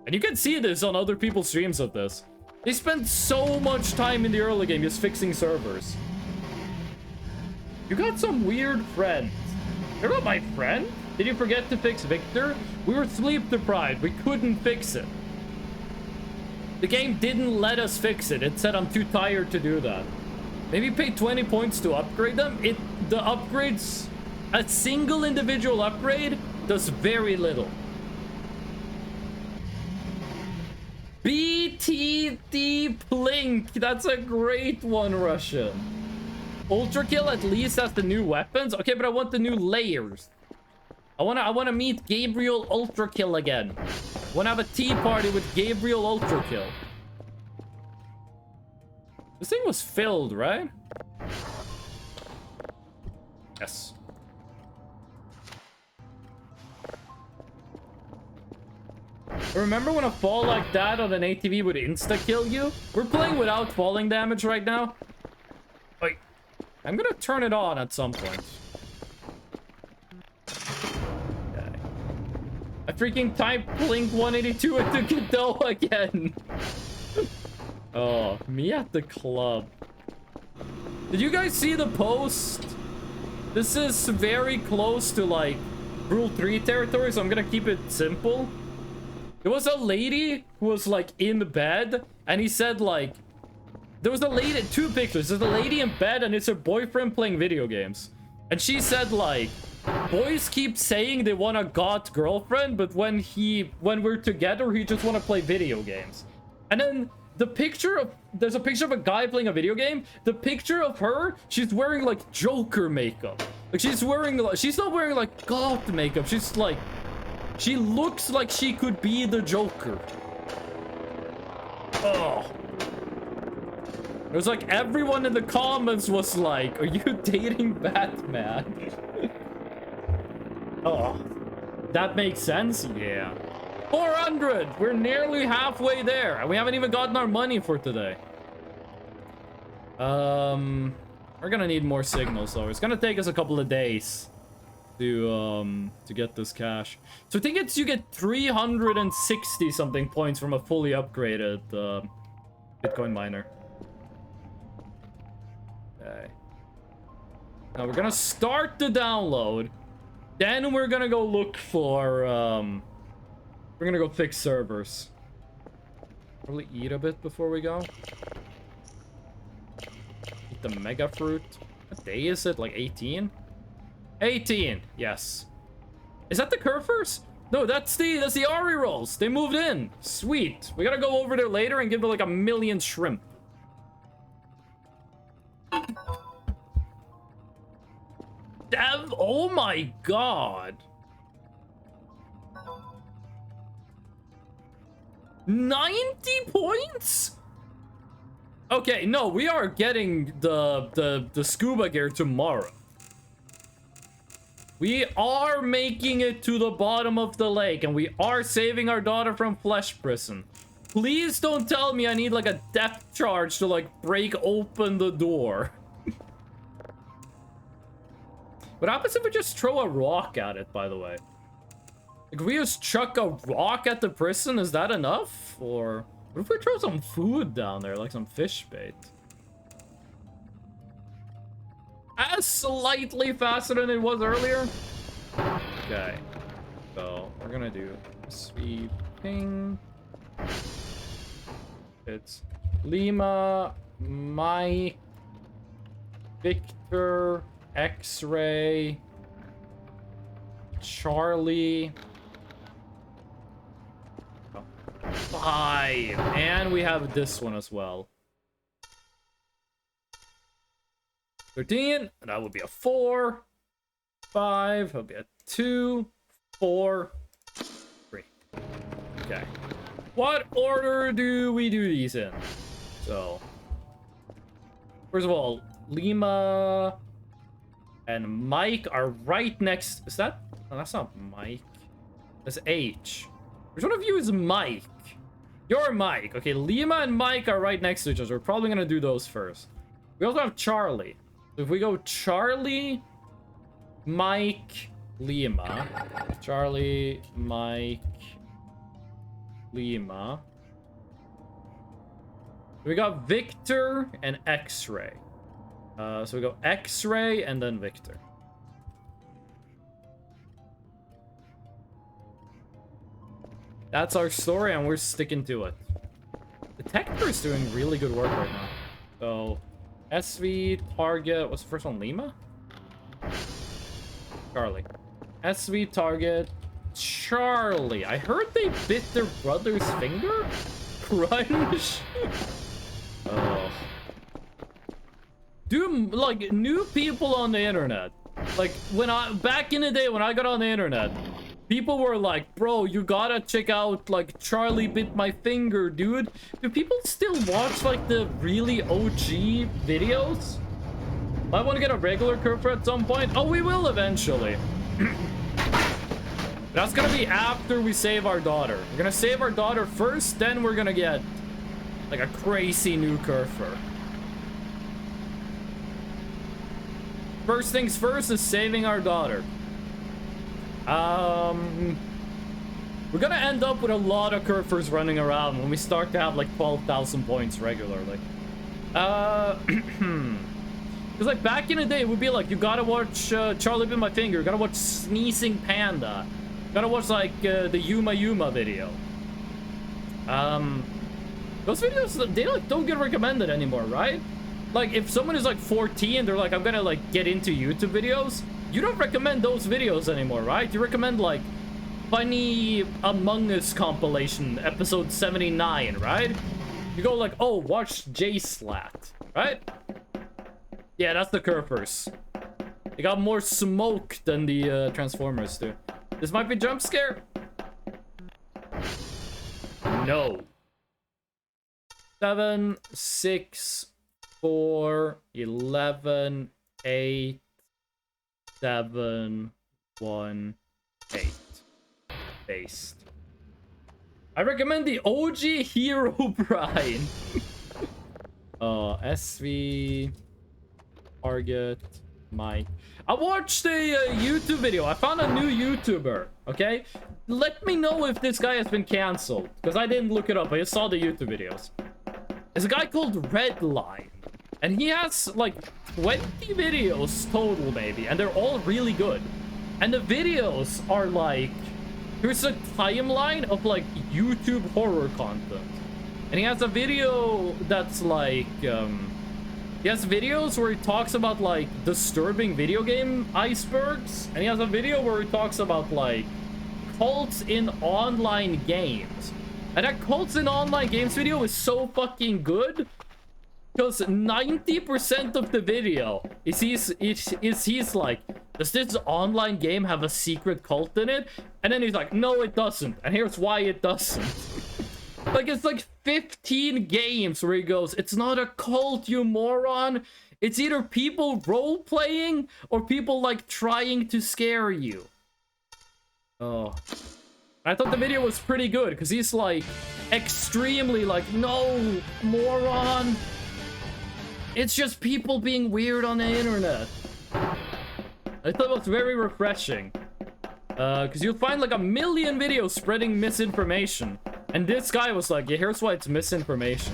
and you can see this on other people's streams of this, they spend so much time in the early game just fixing servers. You got some weird friends. You're not my friend. Did you forget to fix Victor? We were sleep deprived. We couldn't fix it. The game didn't let us fix it. It said I'm too tired to do that. Maybe pay 20 points to upgrade them. The upgrades, a single individual upgrade does very little. BTD Plink. That's a great one, Russian. Ultra Kill at least has the new weapons. Okay, but I want the new layers. I wanna meet Gabriel Ultra Kill again. I wanna have a tea party with Gabriel Ultra Kill. This thing was filled, right? Yes. Remember when a fall like that on an ATV would insta-kill you? We're playing without falling damage right now. Wait, I'm gonna turn it on at some point. Okay. I freaking typed Blink 182 into Godot again. Oh, me at the club. Did you guys see the post This is very close to like Rule 3 territory, so I'm gonna keep it simple. There was a lady who was like in bed, and he said like, there was a lady, 2 pictures. There's a lady in bed, and it's her boyfriend playing video games. And she said like, boys keep saying they want a god girlfriend, but when we're together, he just want to play video games. And then the picture of, there's a picture of a guy playing a video game. The picture of her, she's wearing like Joker makeup. Like she's not wearing like god makeup. She's like, she looks like she could be the Joker. Oh. It was like everyone in the comments was like, are you dating Batman? Oh, that makes sense? Yeah. 400! We're nearly halfway there, and we haven't even gotten our money for today. We're gonna need more signals, though. It's gonna take us a couple of days to get this cash. So I think it's, you get 360 something points from a fully upgraded Bitcoin miner. Okay. Now we're gonna start the download. Then we're gonna go look for, we're gonna go fix servers. Probably eat a bit before we go. Eat the mega fruit. What day is it? Like 18? 18, yes. Is that the Kerfers? No, that's the Ari rolls. They moved in. Sweet. We gotta go over there later and give them like 1,000,000 shrimp. Damn, oh my god. 90 points? Okay, no, we are getting the scuba gear tomorrow. We are making it to the bottom of the lake, and we are saving our daughter from flesh prison. Please don't tell me I need like a depth charge to like break open the door. What happens if we just throw a rock at it, by the way? Like, if we just chuck a rock at the prison, is that enough? Or what if we throw some food down there, like some fish bait? As slightly faster than it was earlier. Okay. So, we're gonna do sweeping. It's Lima, Mike, Victor, X-Ray, Charlie. 5. And we have this one as well. 13. And that would be a 4. 5. That would be a 2. 4. 3. Okay. What order do we do these in? So, first of all, Lima and Mike are right next. Is that? No, that's not Mike. That's H. Which one of you is Mike? You're Mike. Okay, Lima and Mike are right next to each other. We're probably gonna do those first. We also have Charlie. So if we go Charlie, Mike, Lima. Charlie, Mike, Lima. We got Victor and X-Ray. So we go X-Ray and then Victor. That's our story, and we're sticking to it. Detector is doing really good work right now. So, SV, target, what's the first one, Lima? Charlie. SV, target, Charlie. I heard they bit their brother's finger? Crunch? Oh. Dude, like, new people on the internet. Like, back in the day when I got on the internet, people were like, bro, you gotta check out, like, Charlie bit my finger, dude. Do people still watch, like, the really OG videos? I want to get a regular Kerfer at some point. Oh, we will eventually. That's gonna be after we save our daughter. We're gonna save our daughter first, then we're gonna get, like, a crazy new Kerfer. First things first is saving our daughter. We're gonna end up with a lot of Kerfers running around when we start to have like 12,000 points regularly. Because like back in the day, it would be like, you gotta watch Charlie Bit My Finger, you gotta watch Sneezing Panda, you gotta watch like the Yuma Yuma video. Those videos, they like don't get recommended anymore, right? Like if someone is like 14, they're like, I'm gonna like get into YouTube videos. You don't recommend those videos anymore, right? You recommend like Funny Among Us compilation episode 79, right? You go like, oh, watch J-Slat, right? Yeah, that's the Kerfers. They got more smoke than the Transformers do. This might be jump scare. No. 7, 6, 4, 11, 8, 7, 1, 8. Based. I recommend the OG Hero Brian. SV Target Mike. I watched a YouTube video. I found a new YouTuber. Okay, let me know if this guy has been canceled, because I didn't look it up. I just saw the YouTube videos. There's a guy called Redline, and he has like 20 videos total, maybe, and they're all really good. And the videos are like, here's a timeline of like YouTube horror content. And he has a video that's like, he has videos where he talks about like disturbing video game icebergs. And he has a video where he talks about like cults in online games. And that cults in online games video is so fucking good, because 90% of the video is he's like, does this online game have a secret cult in it? And then he's like, no, it doesn't. And here's why it doesn't. Like, it's like 15 games where he goes, it's not a cult, you moron. It's either people role-playing or people, like, trying to scare you. Oh. I thought the video was pretty good, because he's, like, extremely, like, no, moron. It's just people being weird on the internet. I thought it was very refreshing. Because you'll find, like, a million videos spreading misinformation. And this guy was like, yeah, here's why it's misinformation.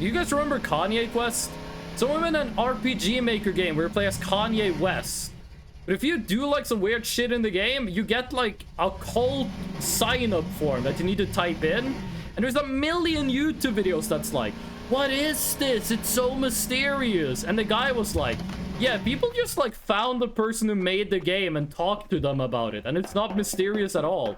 You guys remember Kanye Quest? So I'm in an RPG Maker game where you play as Kanye West. But if you do like some weird shit in the game, you get like a cult sign-up form that you need to type in. And there's a million YouTube videos that's like, what is this? It's so mysterious. And the guy was like, yeah, people just like found the person who made the game and talked to them about it. And it's not mysterious at all.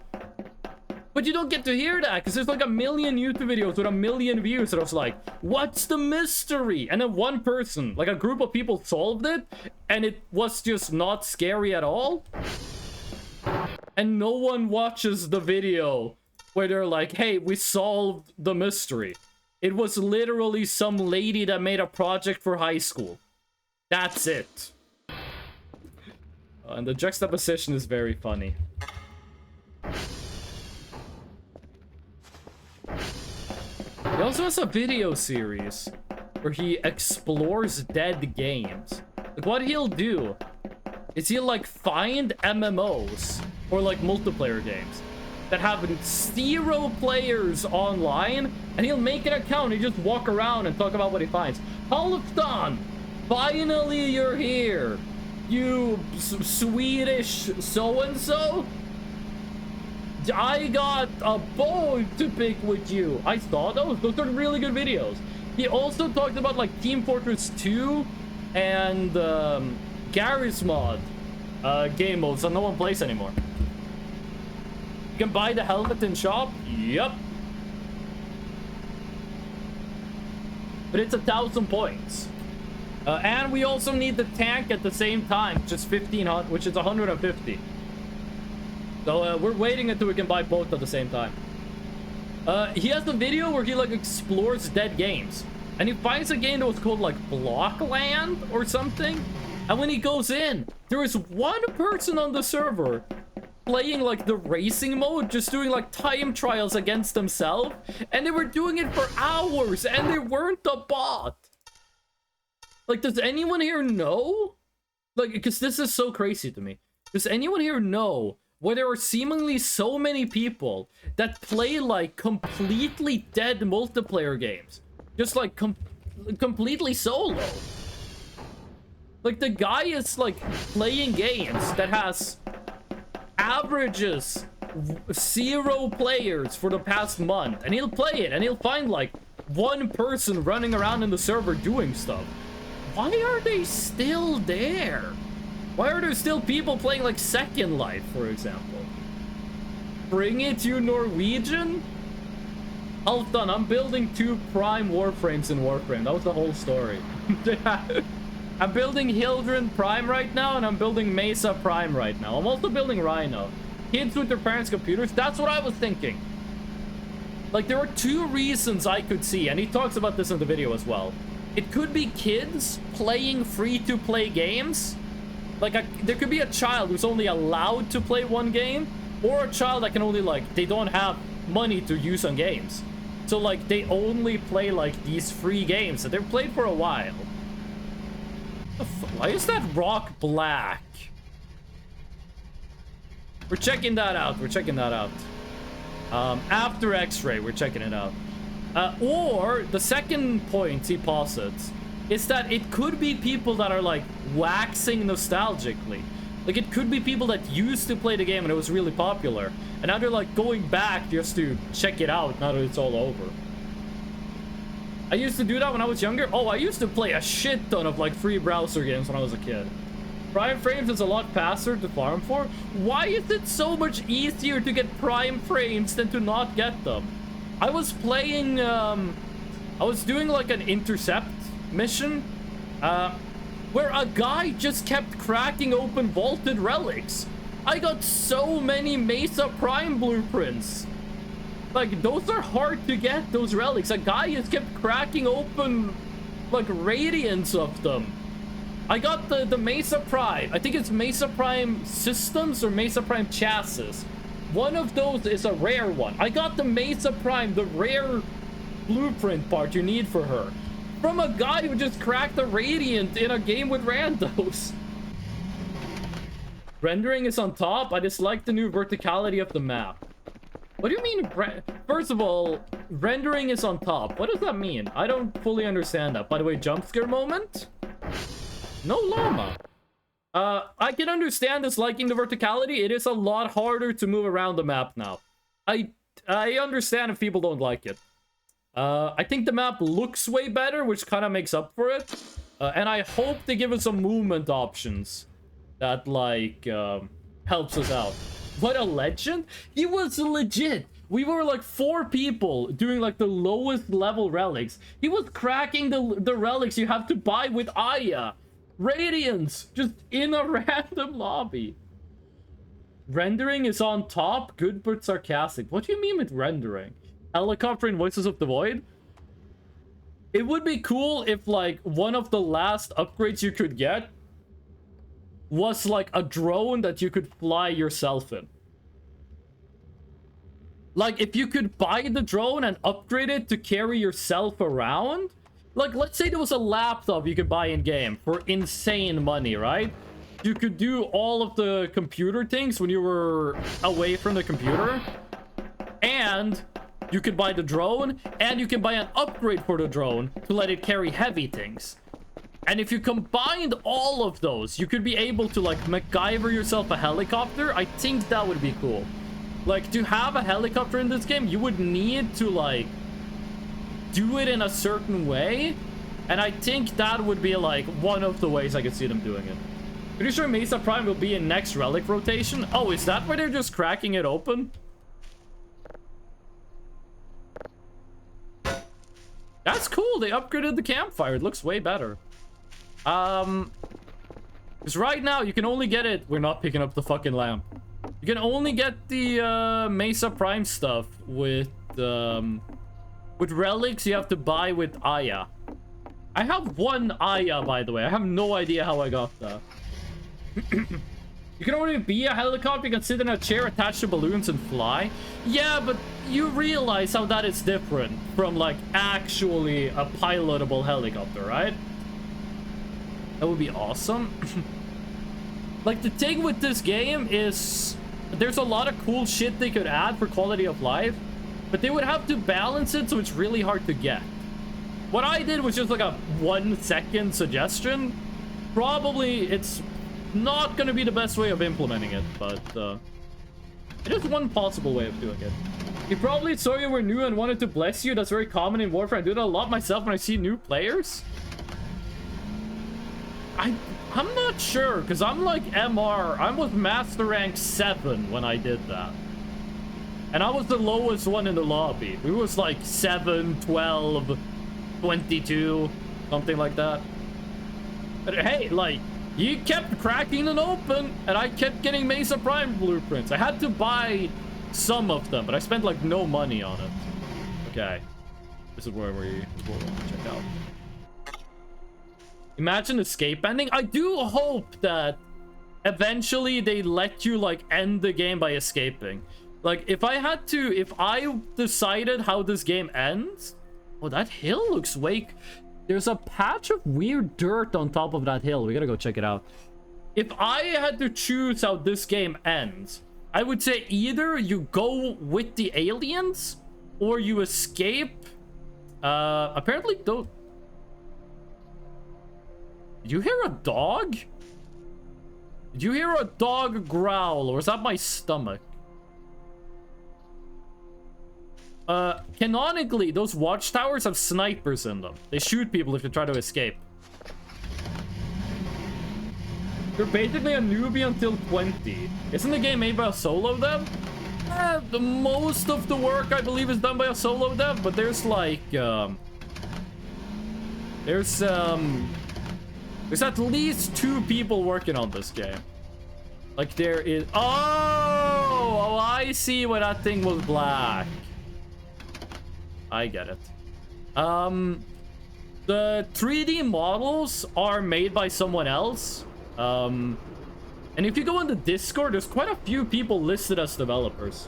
But you don't get to hear that, because there's like a million YouTube videos with a million views that was like, what's the mystery? And then one person, like a group of people, solved it, and it was just not scary at all. And no one watches the video where they're like, hey, we solved the mystery. It was literally some lady that made a project for high school. That's it. And the juxtaposition is very funny. He also has a video series where he explores dead games. Like, what he'll do is he'll like find MMOs or like multiplayer games that have 0 players online, and he'll make an account and just walk around and talk about what he finds. Halfdan, finally you're here, you Swedish so-and-so. I got a bone to pick with you. I saw those. Those are really good videos. He also talked about like Team Fortress 2 and Garry's Mod game modes that no one plays anymore. You can buy the helmet in shop. Yep. But it's 1,000 points. And we also need the tank at the same time, which is 1,500, which is 150. So we're waiting until we can buy both at the same time. He has the video where he like explores dead games, and he finds a game that was called like Blockland or something. And when he goes in, there is one person on the server playing like the racing mode, just doing like time trials against themselves, and they were doing it for hours, and they weren't a bot. Like, does anyone here know? Like, because this is so crazy to me. Does anyone here know where there are seemingly so many people that play like completely dead multiplayer games, just like completely solo? Like, the guy is, like, playing games that has averages 0 players for the past month. And he'll play it, and he'll find, like, 1 person running around in the server doing stuff. Why are they still there? Why are there still people playing, like, Second Life, for example? Bring it, you Norwegian? Halfdan, I'm building 2 Prime Warframes in Warframe. That was the whole story. I'm building Hildren Prime right now, and I'm building Mesa Prime right now. I'm also building Rhino. Kids with their parents' computers. That's what I was thinking. Like, there are 2 reasons I could see, and he talks about this in the video as well. It could be kids playing free-to-play games. Like, there could be a child who's only allowed to play 1 game, or a child that can only, like, they don't have money to use on games. So, like, they only play, like, these free games that they've played for a while. Why is that rock black? We're checking that out. We're checking that out. After X-ray, we're checking it out. Or the second point he posits is that it could be people that are, like, waxing nostalgically. Like, it could be people that used to play the game and it was really popular, and now they're, like, going back just to check it out now that it's all over. I used to do that when I was younger. Oh, I used to play a shit ton of, like, free browser games when I was a kid. Prime frames is a lot faster to farm for. Why is it so much easier to get prime frames than to not get them? I was playing, I was doing, like, an intercept mission, where a guy just kept cracking open vaulted relics. I got so many Mesa Prime blueprints. Like, those are hard to get, those relics. A guy just kept cracking open, like, radiants of them. I got the Mesa Prime. I think it's Mesa Prime Systems or Mesa Prime Chassis. One of those is a rare one. I got the Mesa Prime, the rare blueprint part you need for her, from a guy who just cracked a radiant in a game with randos. Rendering is on top. I dislike the new verticality of the map. What do you mean? First of all, rendering is on top. What does that mean? I don't fully understand that. By the way, jump scare moment? No llama. I can understand disliking the verticality. It is a lot harder to move around the map now. I understand if people don't like it. I think the map looks way better, which kind of makes up for it. And I hope they give us some movement options that, like, helps us out. What a legend. He was legit. We were like 4 people doing, like, the lowest level relics. He was cracking the relics you have to buy with Aya. Radiance, just in a random lobby. Rendering is on top. Good but sarcastic. What do you mean with rendering? Helicopter in Voices of the Void? It would be cool if, like, one of the last upgrades you could get was, like, a drone that you could fly yourself in. Like, if you could buy the drone and upgrade it to carry yourself around. Like, let's say there was a laptop you could buy in-game for insane money, right? You could do all of the computer things when you were away from the computer. And you could buy the drone, and you can buy an upgrade for the drone to let it carry heavy things. And if you combined all of those, you could be able to, like, MacGyver yourself a helicopter. I think that would be cool. Like, to have a helicopter in this game, you would need to, like, do it in a certain way. And I think that would be, like, one of the ways I could see them doing it. Pretty sure Mesa Prime will be in next relic rotation. Oh, is that where they're just cracking it open? That's cool. They upgraded the campfire. It looks way better. Because right now you can only get it. We're not picking up the fucking lamp. You can only get the Mesa Prime stuff with relics you have to buy with Aya. I have 1 Aya, by the way. I have no idea how I got that. You can only be a helicopter. You can sit in a chair attached to balloons and fly. Yeah, but you realize how that is different from, like, actually a pilotable helicopter, right? That would be awesome. Like, the thing with this game is there's a lot of cool shit they could add for quality of life, but they would have to balance it so it's really hard to get. What I did was just like a 1-second suggestion, Probably it's not gonna be the best way of implementing it, but it is one possible way of doing it. He probably saw you were new and wanted to bless you. That's very common in Warfare. I do that a lot myself when I see new players. I'm not sure, because I'm like MR. I was Master Rank 7 when I did that. And I was the lowest one in the lobby. We was like 7, 12, 22, something like that. But hey, like, you kept cracking and open, and I kept getting Mesa Prime blueprints. I had to buy some of them, but I spent like no money on it. Okay. This is where we want to check out. Imagine escape ending. I do hope that eventually they let you like end the game by escaping. Like if I decided how this game ends. Oh, that hill looks there's a patch of weird dirt on top of that hill. We gotta go check it out. If I had to choose how this game ends, I would say either you go with the aliens or you escape. Apparently don't. Did you hear a dog? Did you hear a dog growl, or is that my stomach? Canonically, those watchtowers have snipers in them. They shoot people if you try to escape. You're basically a newbie until 20. Isn't the game made by a solo dev? The most of the work, I believe, is done by a solo dev, but there's like, there's at least 2 people working on this game. Like there is... Oh, I see why that thing was black. I get it. The 3D models are made by someone else. And if you go on the Discord, there's quite a few people listed as developers.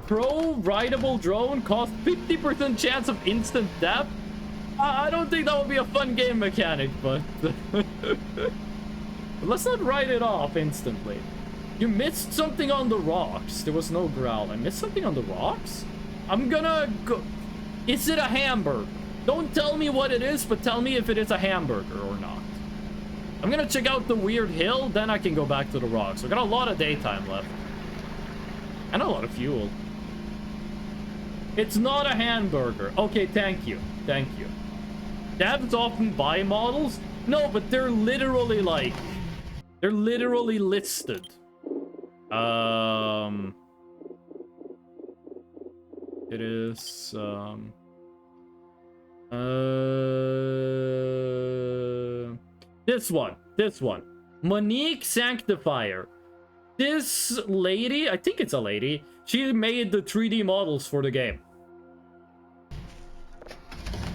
Pro rideable drone costs 50% chance of instant death. I don't think that would be a fun game mechanic, but let's not write it off instantly. You missed something on the rocks. There was no growl. I missed something on the rocks? I'm gonna go... Is it a hamburger? Don't tell me what it is, but tell me if it is a hamburger or not. I'm gonna check out the weird hill, then I can go back to the rocks. We've got a lot of daytime left. And a lot of fuel. It's not a hamburger. Okay, thank you. Thank you. Devs often buy models? No, but they're literally like... They're literally listed. It is... This one. Monique Sanctifier. This lady, I think it's a lady, she made the 3D models for the game.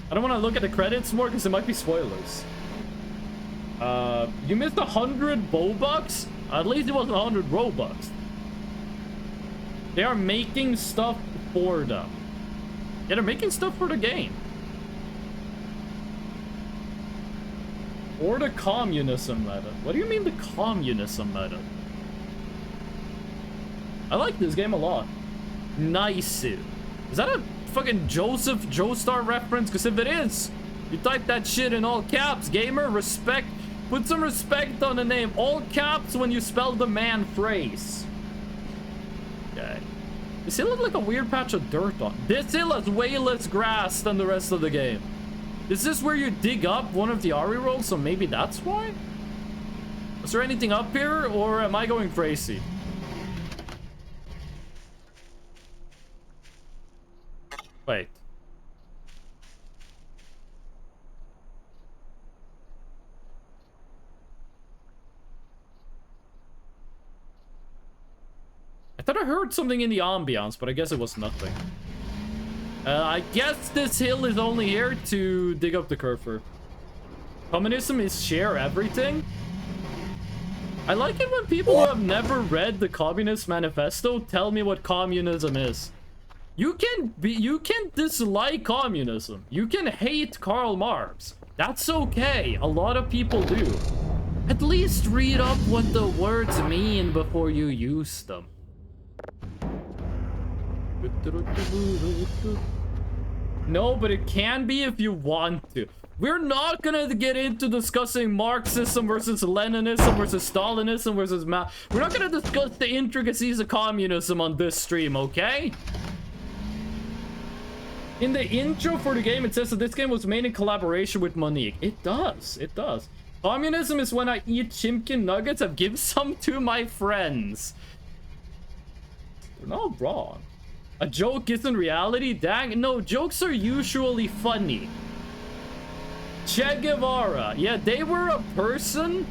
I don't want to look at the credits more because it might be spoilers. You missed 100 Bobucks? At least it wasn't 100 Robux. They are making stuff for them. Yeah, they're making stuff for the game. Or the communism meta. What do you mean the communism meta? I like this game a lot. Nice. Is that a fucking Joseph Joestar reference? Because if it is, you type that shit in all caps, gamer. Respect. Put some respect on the name. All caps when you spell the man phrase. Okay. This hill looks like a weird patch of dirt on. This hill has way less grass than the rest of the game. Is this where you dig up one of the Ari rolls? So maybe that's why? Is there anything up here, or am I going crazy? Wait. I thought I heard something in the ambiance, but I guess it was nothing. I guess this hill is only here to dig up the Kerfur. Communism is share everything. I like it when people who have never read the Communist Manifesto tell me what communism is. You can dislike communism. You can hate Karl Marx. That's okay. A lot of people do. At least read up what the words mean before you use them. No, but it can be if you want to. We're not gonna get into discussing Marxism versus Leninism versus Stalinism versus We're not gonna discuss the intricacies of communism on this stream, okay? In the intro for the game, it says that this game was made in collaboration with Monique. It does. It does. Communism is when I eat chimkin nuggets and give some to my friends. They're not wrong. A joke isn't reality? Dang, no, jokes are usually funny. Che Guevara. Yeah, they were a person.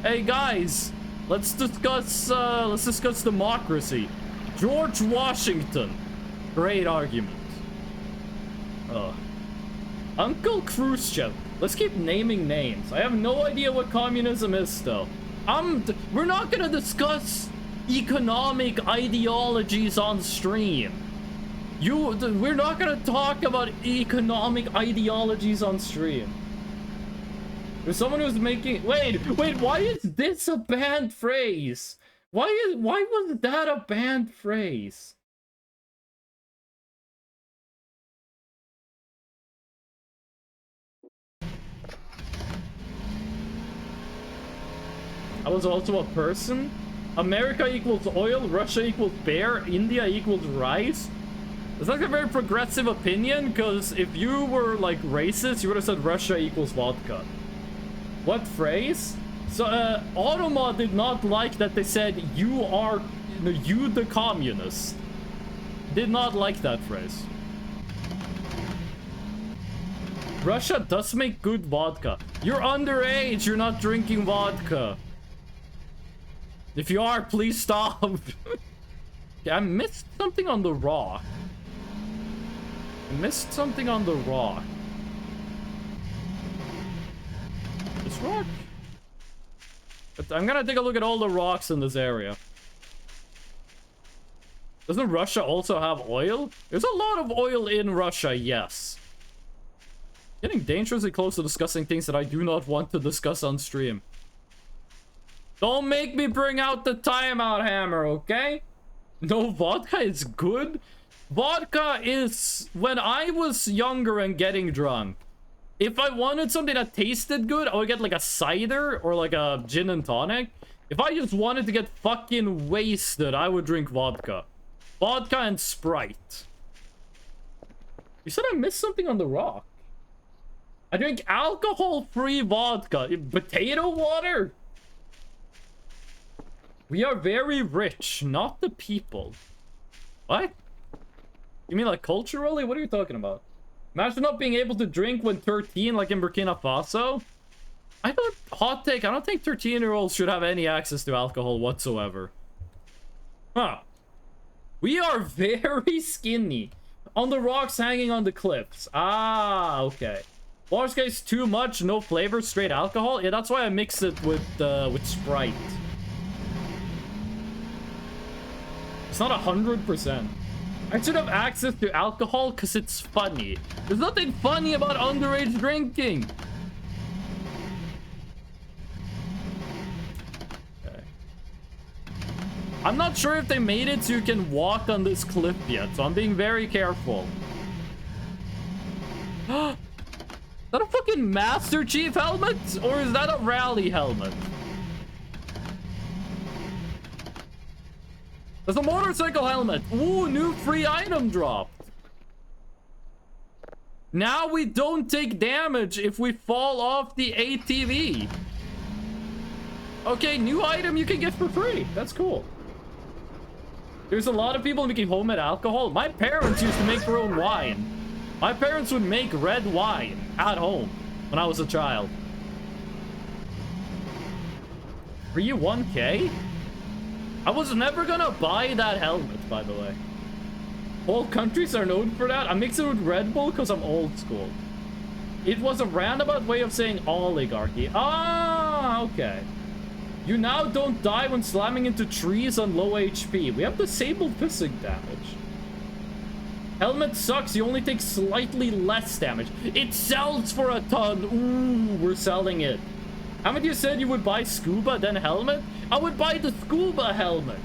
Hey guys, let's discuss democracy. George Washington. Great argument. Uncle Khrushchev. Let's keep naming names. I have no idea what communism is though. We're not gonna discuss economic ideologies on stream. We're not gonna talk about economic ideologies on stream. There's someone who's making... Wait, why is this a banned phrase? Why was that a banned phrase? I was also a person? America equals oil, Russia equals bear, India equals rice? It's like a very progressive opinion, because if you were like racist, you would have said Russia equals vodka. What phrase? So, Automa did not like that they said, you the communist. Did not like that phrase. Russia does make good vodka. You're underage, you're not drinking vodka. If you are, please stop. Okay, I missed something on the rock. This rock? But I'm gonna take a look at all the rocks in this area. Doesn't Russia also have oil? There's a lot of oil in Russia, yes. Getting dangerously close to discussing things that I do not want to discuss on stream. Don't make me bring out the timeout hammer, okay? No, vodka is good. Vodka is when I was younger and getting drunk. If I wanted something that tasted good, I would get like a cider or like a gin and tonic. If I just wanted to get fucking wasted, I would drink vodka. Vodka and Sprite. You said I missed something on the rock. I drink alcohol-free vodka. Potato water? We are very rich, not the people. What? You mean like culturally? What are you talking about? Imagine not being able to drink when 13, like in Burkina Faso. Hot take, I don't think 13-year-olds should have any access to alcohol whatsoever. Huh. We are very skinny. On the rocks hanging on the cliffs. Ah, okay. Water is too much, no flavor, straight alcohol? Yeah, that's why I mix it with Sprite. It's not 100%. I should have access to alcohol because it's funny. There's nothing funny about underage drinking. Okay. I'm not sure if they made it so you can walk on this cliff yet, so I'm being very careful. Is that a fucking Master Chief helmet? Or is that a rally helmet? There's a motorcycle helmet. Ooh, new free item dropped. Now we don't take damage if we fall off the ATV. Okay, new item you can get for free. That's cool. There's a lot of people making homemade alcohol. My parents used to make their own wine. My parents would make red wine at home when I was a child. Free 1K? I was never gonna buy that helmet, by the way. All countries are known for that. I mix it with Red Bull because I'm old school. It was a roundabout way of saying oligarchy. Ah, okay. You now don't die when slamming into trees on low HP. We have disabled physic damage. Helmet sucks. You only take slightly less damage. It sells for a ton. Ooh, we're selling it. Haven't you said you would buy scuba then helmet? I would buy the scuba helmet.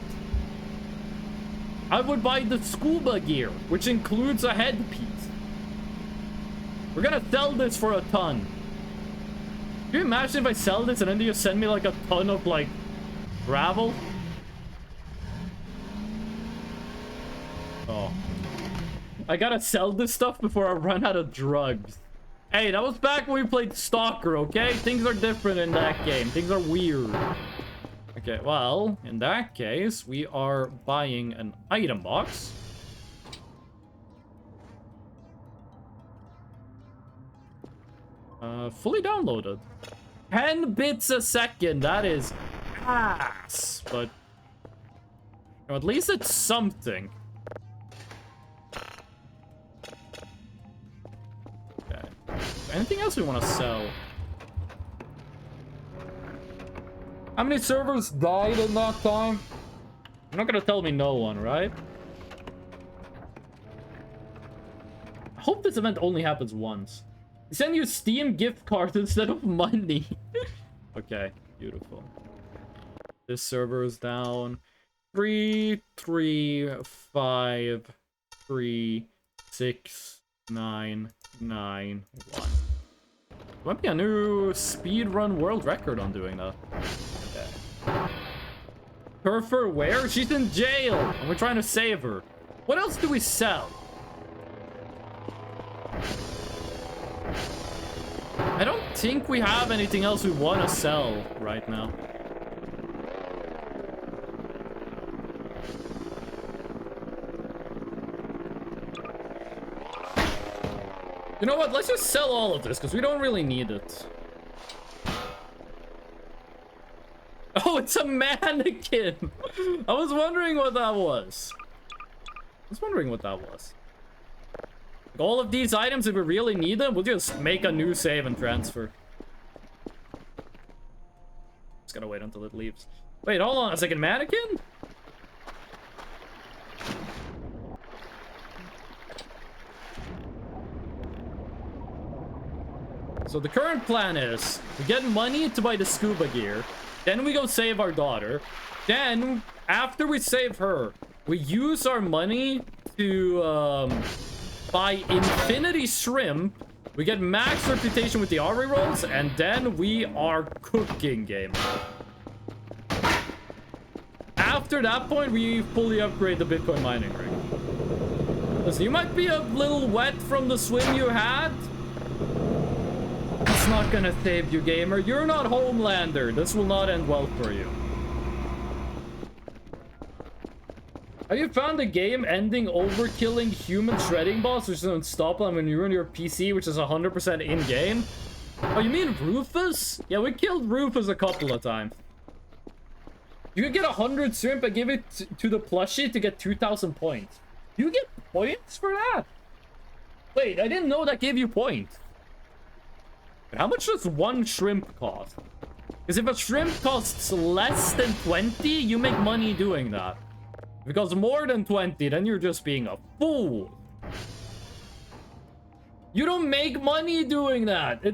I would buy the scuba gear, which includes a headpiece. We're gonna sell this for a ton. Can you imagine if I sell this and then you send me like a ton of like gravel? Oh. I gotta sell this stuff before I run out of drugs. Hey, that was back when we played Stalker, okay? Things are different in that game. Things are weird. Okay, well, in that case, we are buying an item box. Fully downloaded. 10 bits a second, that is ass. But, you know, at least it's something. Okay. Anything else we want to sell? How many servers died in that time? You're not gonna tell me no one, right? I hope this event only happens once. They send you a Steam gift card instead of money. Okay, beautiful. This server is down. 3, 3, 5, 3, 6, 9, 9, 1. Might be a new speedrun world record on doing that. Okay. Surfer where? She's in jail! And we're trying to save her. What else do we sell? I don't think we have anything else we want to sell right now. You know what? Let's just sell all of this, because we don't really need it. Oh, it's a mannequin! I was wondering what that was. All of these items, if we really need them, we'll just make a new save and transfer. Just gotta wait until it leaves. Wait, hold on a second, mannequin? So the current plan is, we get money to buy the scuba gear, then we go save our daughter, then, after we save her, we use our money to, buy Infinity Shrimp, we get max reputation with the RE rolls, and then we are cooking, gamer. After that point, we fully upgrade the Bitcoin mining rig. Listen, you might be a little wet from the swim you had. It's not gonna save you, gamer. You're not Homelander. This will not end well for you. Have you found the game ending overkilling human shredding boss, which doesn't stop them when you're in your PC, which is 100% in-game? Oh, you mean Rufus? Yeah, we killed Rufus a couple of times. You can get 100 shrimp and give it to the plushie to get 2,000 points. You get points for that? Wait, I didn't know that gave you points. But how much does one shrimp cost? Because if a shrimp costs less than 20, you make money doing that. If it costs more than 20, then you're just being a fool. You don't make money doing that.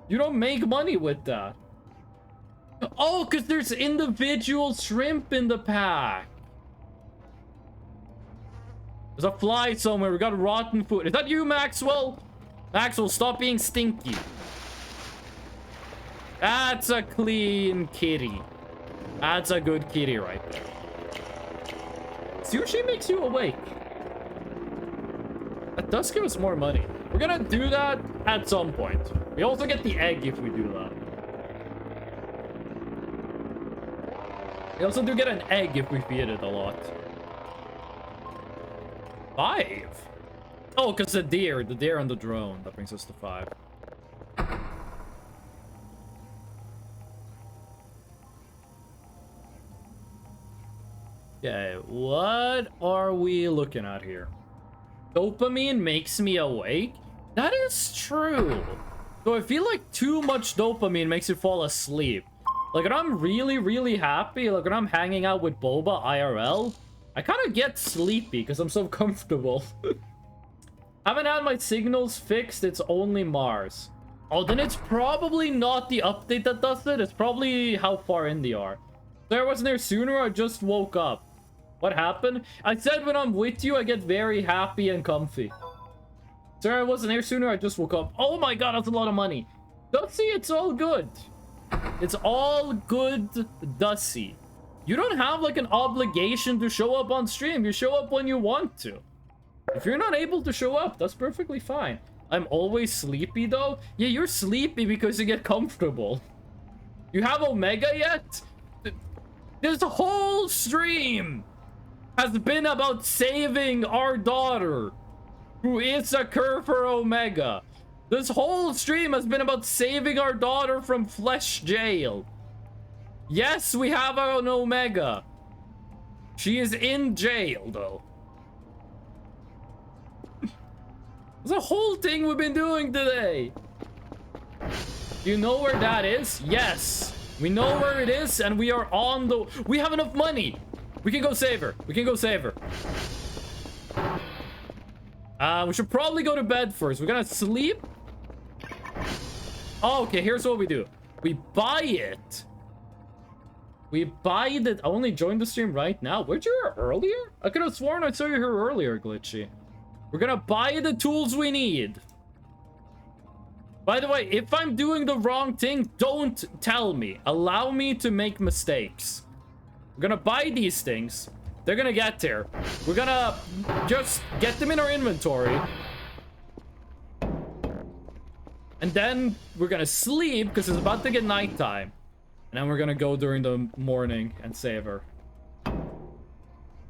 You don't make money with that. Oh, because there's individual shrimp in the pack. There's a fly somewhere. We got rotten food. Is that you, Maxwell? Maxwell, stop being stinky. That's a clean kitty. That's a good kitty right there. Sushi makes you awake. That does give us more money. We're gonna do that at some point. We also get the egg if we do that. We also do get an egg if we feed it a lot. 5. Oh, because the deer and the drone. That brings us to 5. Okay, what are we looking at here? Dopamine makes me awake? That is true. So I feel like too much dopamine makes you fall asleep. Like when I'm really, really happy, like when I'm hanging out with Boba IRL, I kind of get sleepy because I'm so comfortable. Haven't had my signals fixed, it's only Mars. Oh, then it's probably not the update that does it. It's probably how far in they are. So I wasn't there sooner, I just woke up. What happened? I said when I'm with you, I get very happy and comfy. Sorry I wasn't here sooner, I just woke up. Oh my god, that's a lot of money. Dusty, it's all good. It's all good, Dusty. You don't have like an obligation to show up on stream. You show up when you want to. If you're not able to show up, that's perfectly fine. I'm always sleepy though. Yeah, you're sleepy because you get comfortable. You have Omega yet? This whole stream has been about saving our daughter, who is a cur for Omega. This whole stream has been about saving our daughter from Flesh Jail. Yes, we have an Omega. She is in jail, though. It's a whole thing we've been doing today. You know where that is? Yes. We know where it is, and we are on the... We have enough money. We can go save her. We can go save her. We should probably go to bed first. We're gonna sleep. Oh, okay, here's what we do. We buy it. We buy it. I only joined the stream right now. Where'd you here earlier? I could have sworn I saw you here earlier, Glitchy. We're gonna buy the tools we need. By the way, if I'm doing the wrong thing, don't tell me. Allow me to make mistakes. We're gonna buy these things. They're gonna get there. We're gonna just get them in our inventory. And then we're gonna sleep because it's about to get nighttime. And then we're gonna go during the morning and save her.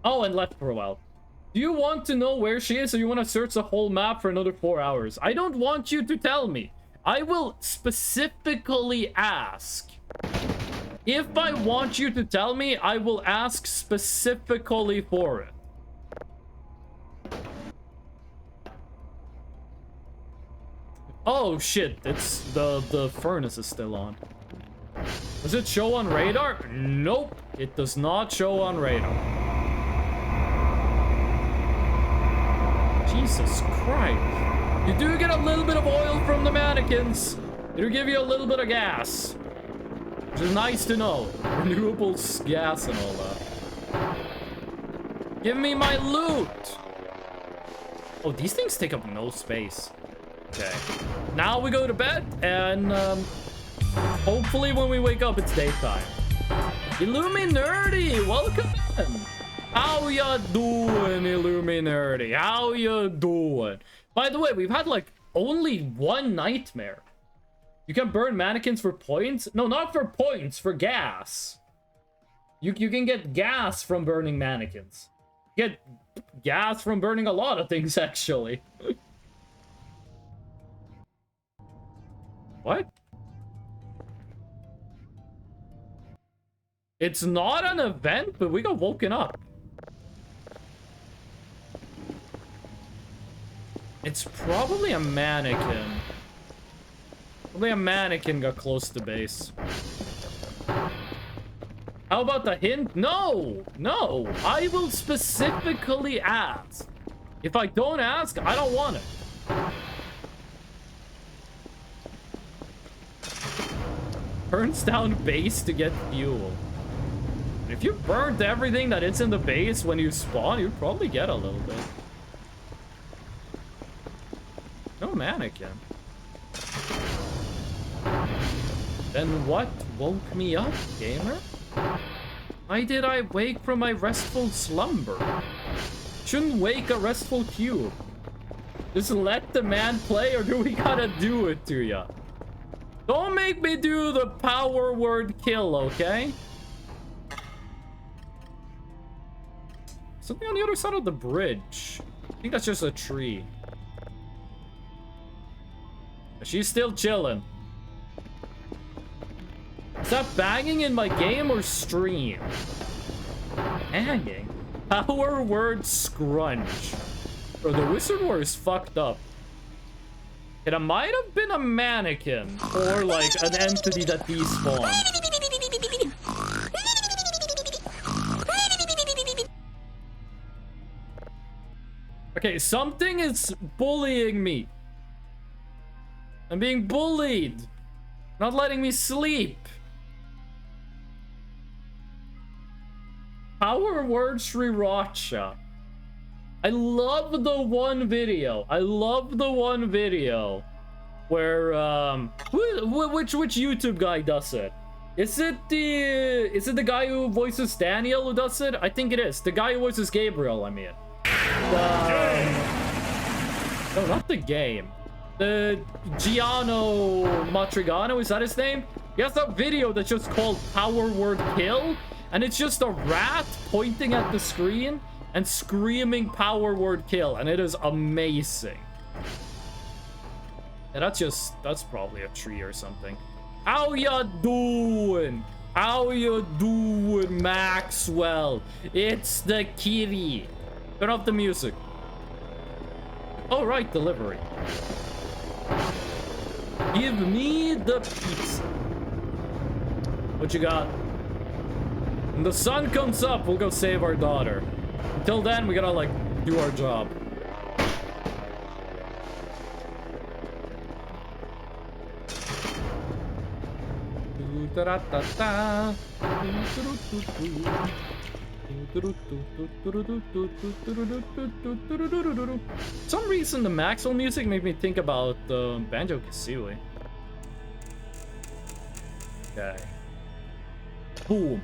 Oh, and left for a while. Do you want to know where she is, or you want to search the whole map for another 4 hours? I don't want you to tell me. I will specifically ask. If I want you to tell me, I will ask specifically for it. Oh shit, it's the furnace is still on. Does it show on radar? Nope, it does not show on radar. Jesus Christ. You do get a little bit of oil from the mannequins. It'll give you a little bit of gas. Which is nice to know. Renewable gas and all that. Give me my loot. Oh, these things take up no space. Okay. Now we go to bed, and hopefully when we wake up, it's daytime. Illuminerdi, welcome. How ya doing, Illuminerdi? How ya doing? By the way, we've had like only one nightmare. You can burn mannequins for points? No, not for points, for gas. You can get gas from burning mannequins. You get gas from burning a lot of things, actually. What? It's not an event, but we got woken up. It's probably a mannequin. Probably a mannequin got close to base. How about the hint? No! No! I will specifically ask. If I don't ask, I don't want it. Burns down base to get fuel. If you burned everything that is in the base when you spawn, you'd probably get a little bit. No mannequin. Then what woke me up, gamer? Why did I wake from my restful slumber? Shouldn't wake a restful cube. Just let the man play, or do we gotta do it to ya? Don't make me do the power word kill, okay? Something on the other side of the bridge. I think that's just a tree. She's still chilling. Is that banging in my game or stream? Banging? Power word scrunch. Bro, the wizard war is fucked up. It might have been a mannequin or like an entity that despawned. Okay, something is bullying me. I'm being bullied. Not letting me sleep. Power Word Sriracha. I love the one video. I love the one video where which YouTube guy does it? Is it the guy who voices Daniel who does it? I think it is. The guy who voices Gabriel, I mean. No, not the game. The Giano Matrigano, is that his name? He has a video that's just called Power Word Kill, and it's just a rat pointing at the screen and screaming Power Word Kill, and it is amazing. Yeah, that's probably a tree or something. How ya doing? How you doing, Maxwell? It's the kitty. Turn off the music. Oh, right, delivery. Give me the pizza. What you got? When the sun comes up, we'll go save our daughter. Until then, we gotta, like, do our job. For some reason, the Maxwell music made me think about Banjo-Kazooie. Okay. Boom.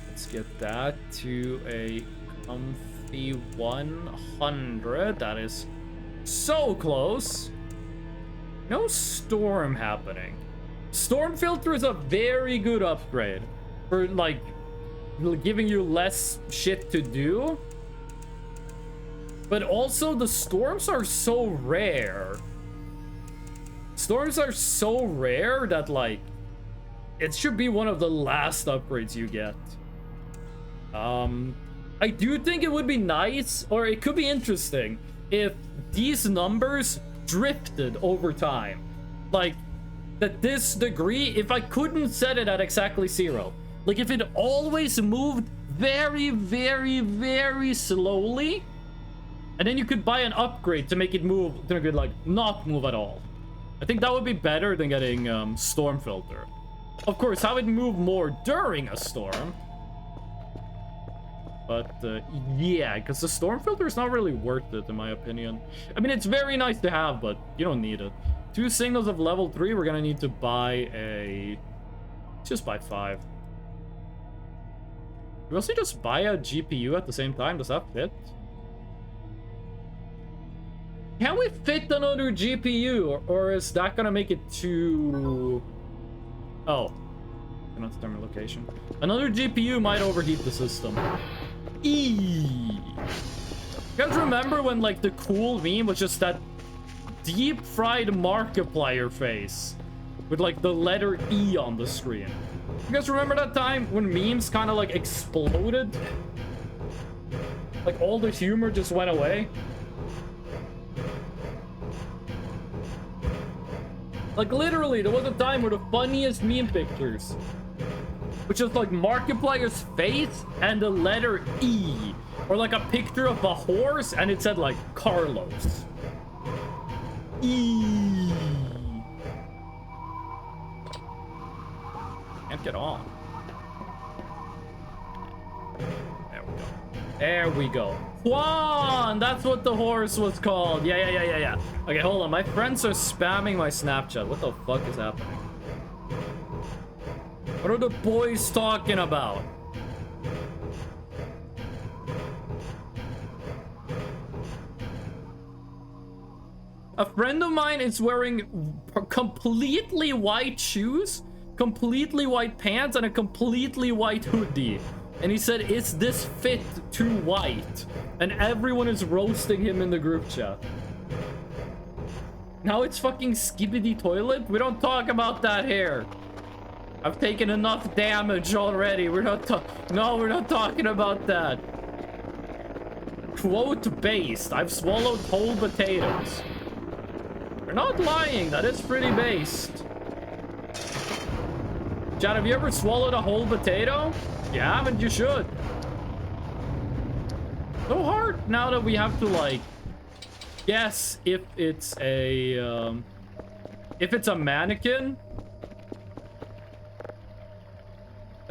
Let's get that to a comfy 100. That is so close. No storm happening. Storm filter is a very good upgrade for, like, giving you less shit to do. But also, the storms are so rare. Storms are so rare that, like, it should be one of the last upgrades you get. I do think it would be nice, or it could be interesting, if these numbers drifted over time. Like, that this degree, if I couldn't set it at exactly 0, like if it always moved very, very, very slowly, and then you could buy an upgrade to make it move, to make it, like, not move at all. I think that would be better than getting storm filter. Of course, have it move more during a storm. But yeah, because the storm filter is not really worth it, in my opinion. I mean, it's very nice to have, but you don't need it. 2 signals of level 3, we're gonna need to buy a... just buy 5. We also just buy a GPU at the same time. Does that fit? Can we fit another GPU, or is that gonna make it too... oh. Cannot determine location. Another GPU might overheat the system. You guys remember when, like, the cool meme was just that deep fried Markiplier face with, like, the letter E on the screen? You guys remember that time when memes kind of, like, exploded? Like, all the humor just went away? Like, literally, there was a time where the funniest meme pictures, which is like Markiplier's face and the letter E, or like a picture of a horse and it said, like, Carlos. E. Can't get on. There we go. There we go. Juan! That's what the horse was called. Yeah. Okay, hold on. My friends are spamming my Snapchat. What the fuck is happening? What are the boys talking about? A friend of mine is wearing completely white shoes, completely white pants, and a completely white hoodie. And he said, is this fit too white? And everyone is roasting him in the group chat. Now it's fucking Skibidi Toilet? We don't talk about that here. I've taken enough damage already. We're not talking about that. Quote based. I've swallowed whole potatoes. We're not lying. That is pretty based. Chad, have you ever swallowed a whole potato? If you haven't, you should. So hard now that we have to, like, guess if it's a mannequin.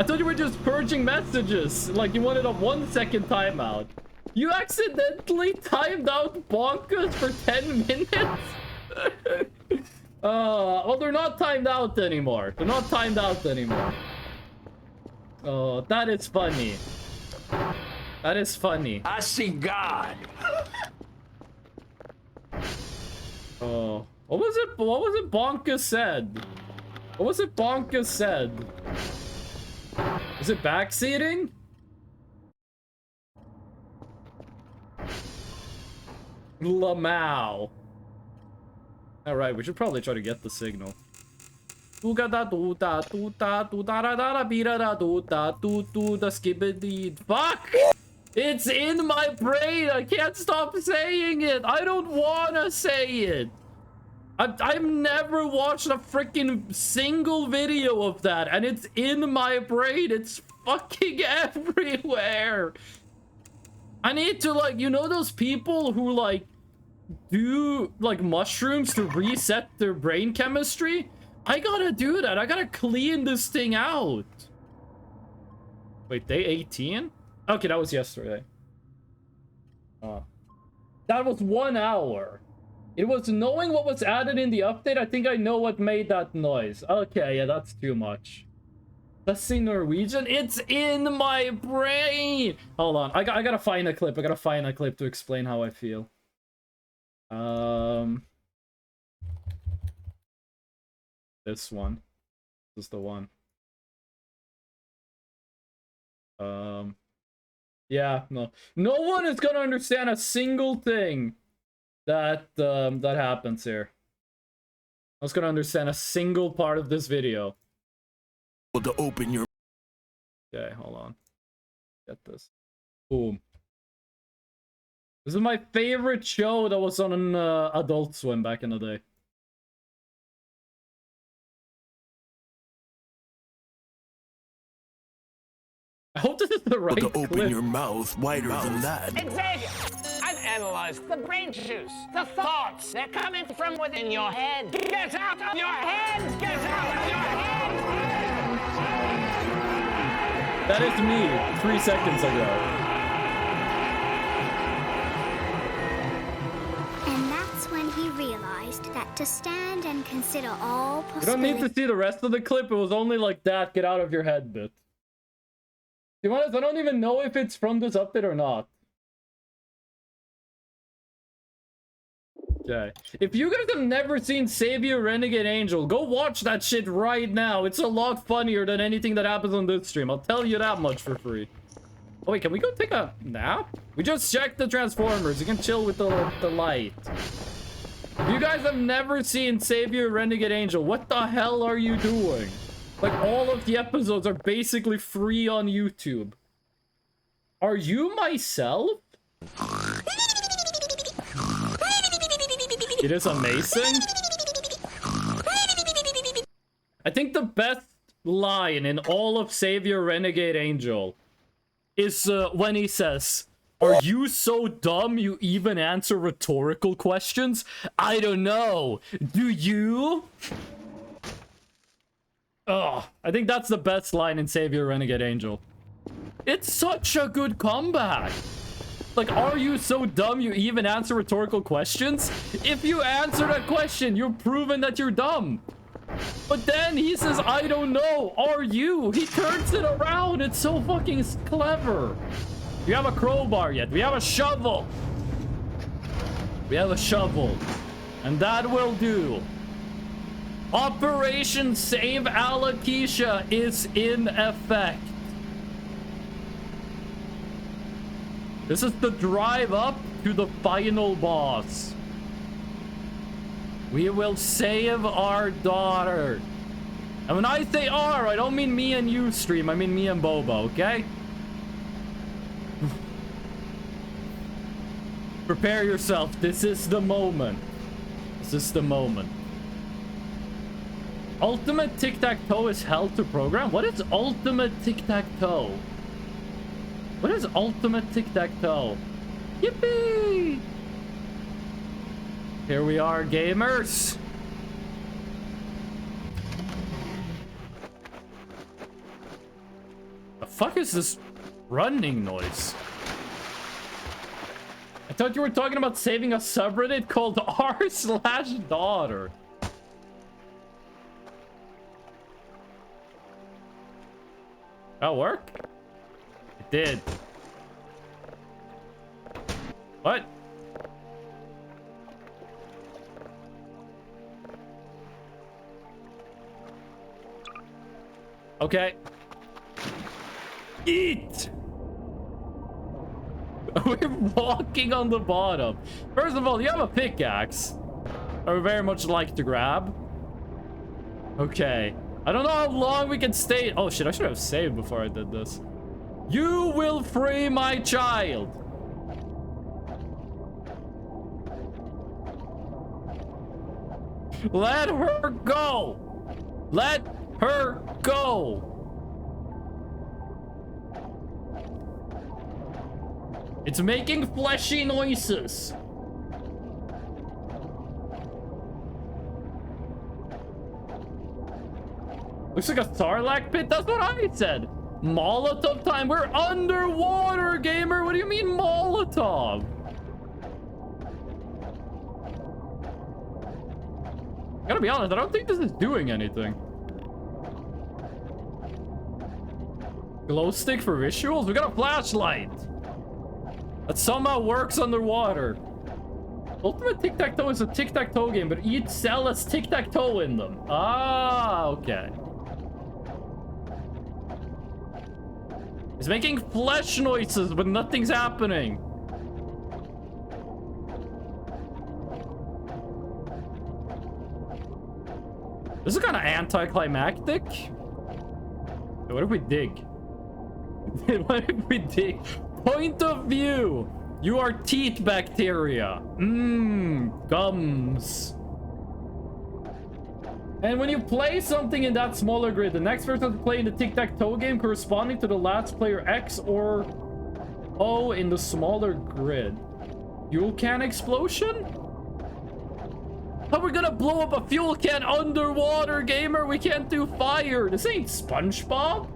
I thought you were just purging messages. Like you wanted a 1 second timeout. You accidentally timed out Bonkers for 10 minutes? Well, they're not timed out anymore. They're not timed out anymore. Oh, that is funny. That is funny. I see God. Oh, what was it? What was it Bonka said? What was it Bonka said? Is it backseating? Lamau. All right, we should probably try to get the signal. Fuck! It's in my brain. I can't stop saying it. I don't wanna say it. I've never watched a freaking single video of that, and it's in my brain. It's fucking everywhere. I need to, like, you know those people who like do like mushrooms to reset their brain chemistry? I gotta do that. I gotta clean this thing out. Wait, day 18? Okay, that was yesterday. That was 1 hour. It was knowing what was added in the update. I think I know what made that noise. Okay, yeah, that's too much. Let's see Norwegian. It's in my brain. Hold on. I gotta find a clip. I gotta find a clip to explain how I feel. This one. This is the one. Yeah, no. No one is gonna understand a single thing that that happens here. I was gonna understand a single part of this video. To open your. Okay, hold on. Get this. Boom. This is my favorite show that was on Adult Swim back in the day. I hope this is the right To clip. open your mouth wider than that. Xavier, I've analyzed the brain juice, the thoughts. They're coming from within your head. Get out of your head! Get out of your head! That is me 3 seconds ago. And that's when he realized that to stand and consider all You don't need possibilities. to see the rest of the clip. It was only like that get out of your head bit. To be honest, I don't even know if it's from this update or not. Okay. If you guys have never seen Savior Renegade Angel, go watch that shit right now. It's a lot funnier than anything that happens on this stream. I'll tell you that much for free. Oh wait, can we go take a nap? We just checked the Transformers. You can chill with the light. If you guys have never seen Savior Renegade Angel, what the hell are you doing? Like, all of the episodes are basically free on YouTube. Are you myself? It is amazing. I think the best line in all of Savior Renegade Angel is when he says, "Are you so dumb you even answer rhetorical questions? I don't know. Do you?" Oh, I think that's the best line in Savior Renegade Angel. It's such a good comeback. Like, are you so dumb you even answer rhetorical questions? If you answer that question, you're proven that you're dumb. But then he says, "I don't know. Are you?" He turns it around. It's so fucking clever. We have a crowbar yet. We have a shovel. We have a shovel. And that will do. Operation Save Alopecia is in effect. This is the drive up to the final boss. We will save our daughter. And when I say our, I don't mean me and you, stream. I mean me and Bobo, okay? Prepare yourself. This is the moment. This is the moment. Ultimate Tic-Tac-Toe is hell to program? What is Ultimate Tic-Tac-Toe? What is Ultimate Tic-Tac-Toe? Yippee! Here we are, gamers. fuck is this running noise? I thought you were talking about saving a subreddit called r/daughter. That work? It did. What? Okay. Eat! We're walking on the bottom. First of all, you have a pickaxe. I would very much like to grab. Okay. I don't know how long we can stay. Oh shit, I should have saved before I did this. You will free my child. Let her go. Let her go. It's making fleshy noises. Looks like a Sarlacc pit. That's what I said. Molotov time. We're underwater, gamer. What do you mean Molotov? Gotta be honest, I don't think this is doing anything. Glow stick for visuals? We got a flashlight that somehow works underwater. Ultimate Tic-Tac-Toe is a tic-tac-toe game, but each cell has tic-tac-toe in them. Ah, okay. It's making flesh noises, but nothing's happening. This is kind of anticlimactic. What if we dig? What if we dig? Point of view. You are teeth bacteria. Gums. And when you play something in that smaller grid, the next person to play in the tic-tac-toe game corresponding to the last player X or O in the smaller grid. Fuel can explosion? How are we gonna blow up a fuel can underwater, gamer? We can't do fire. This ain't SpongeBob.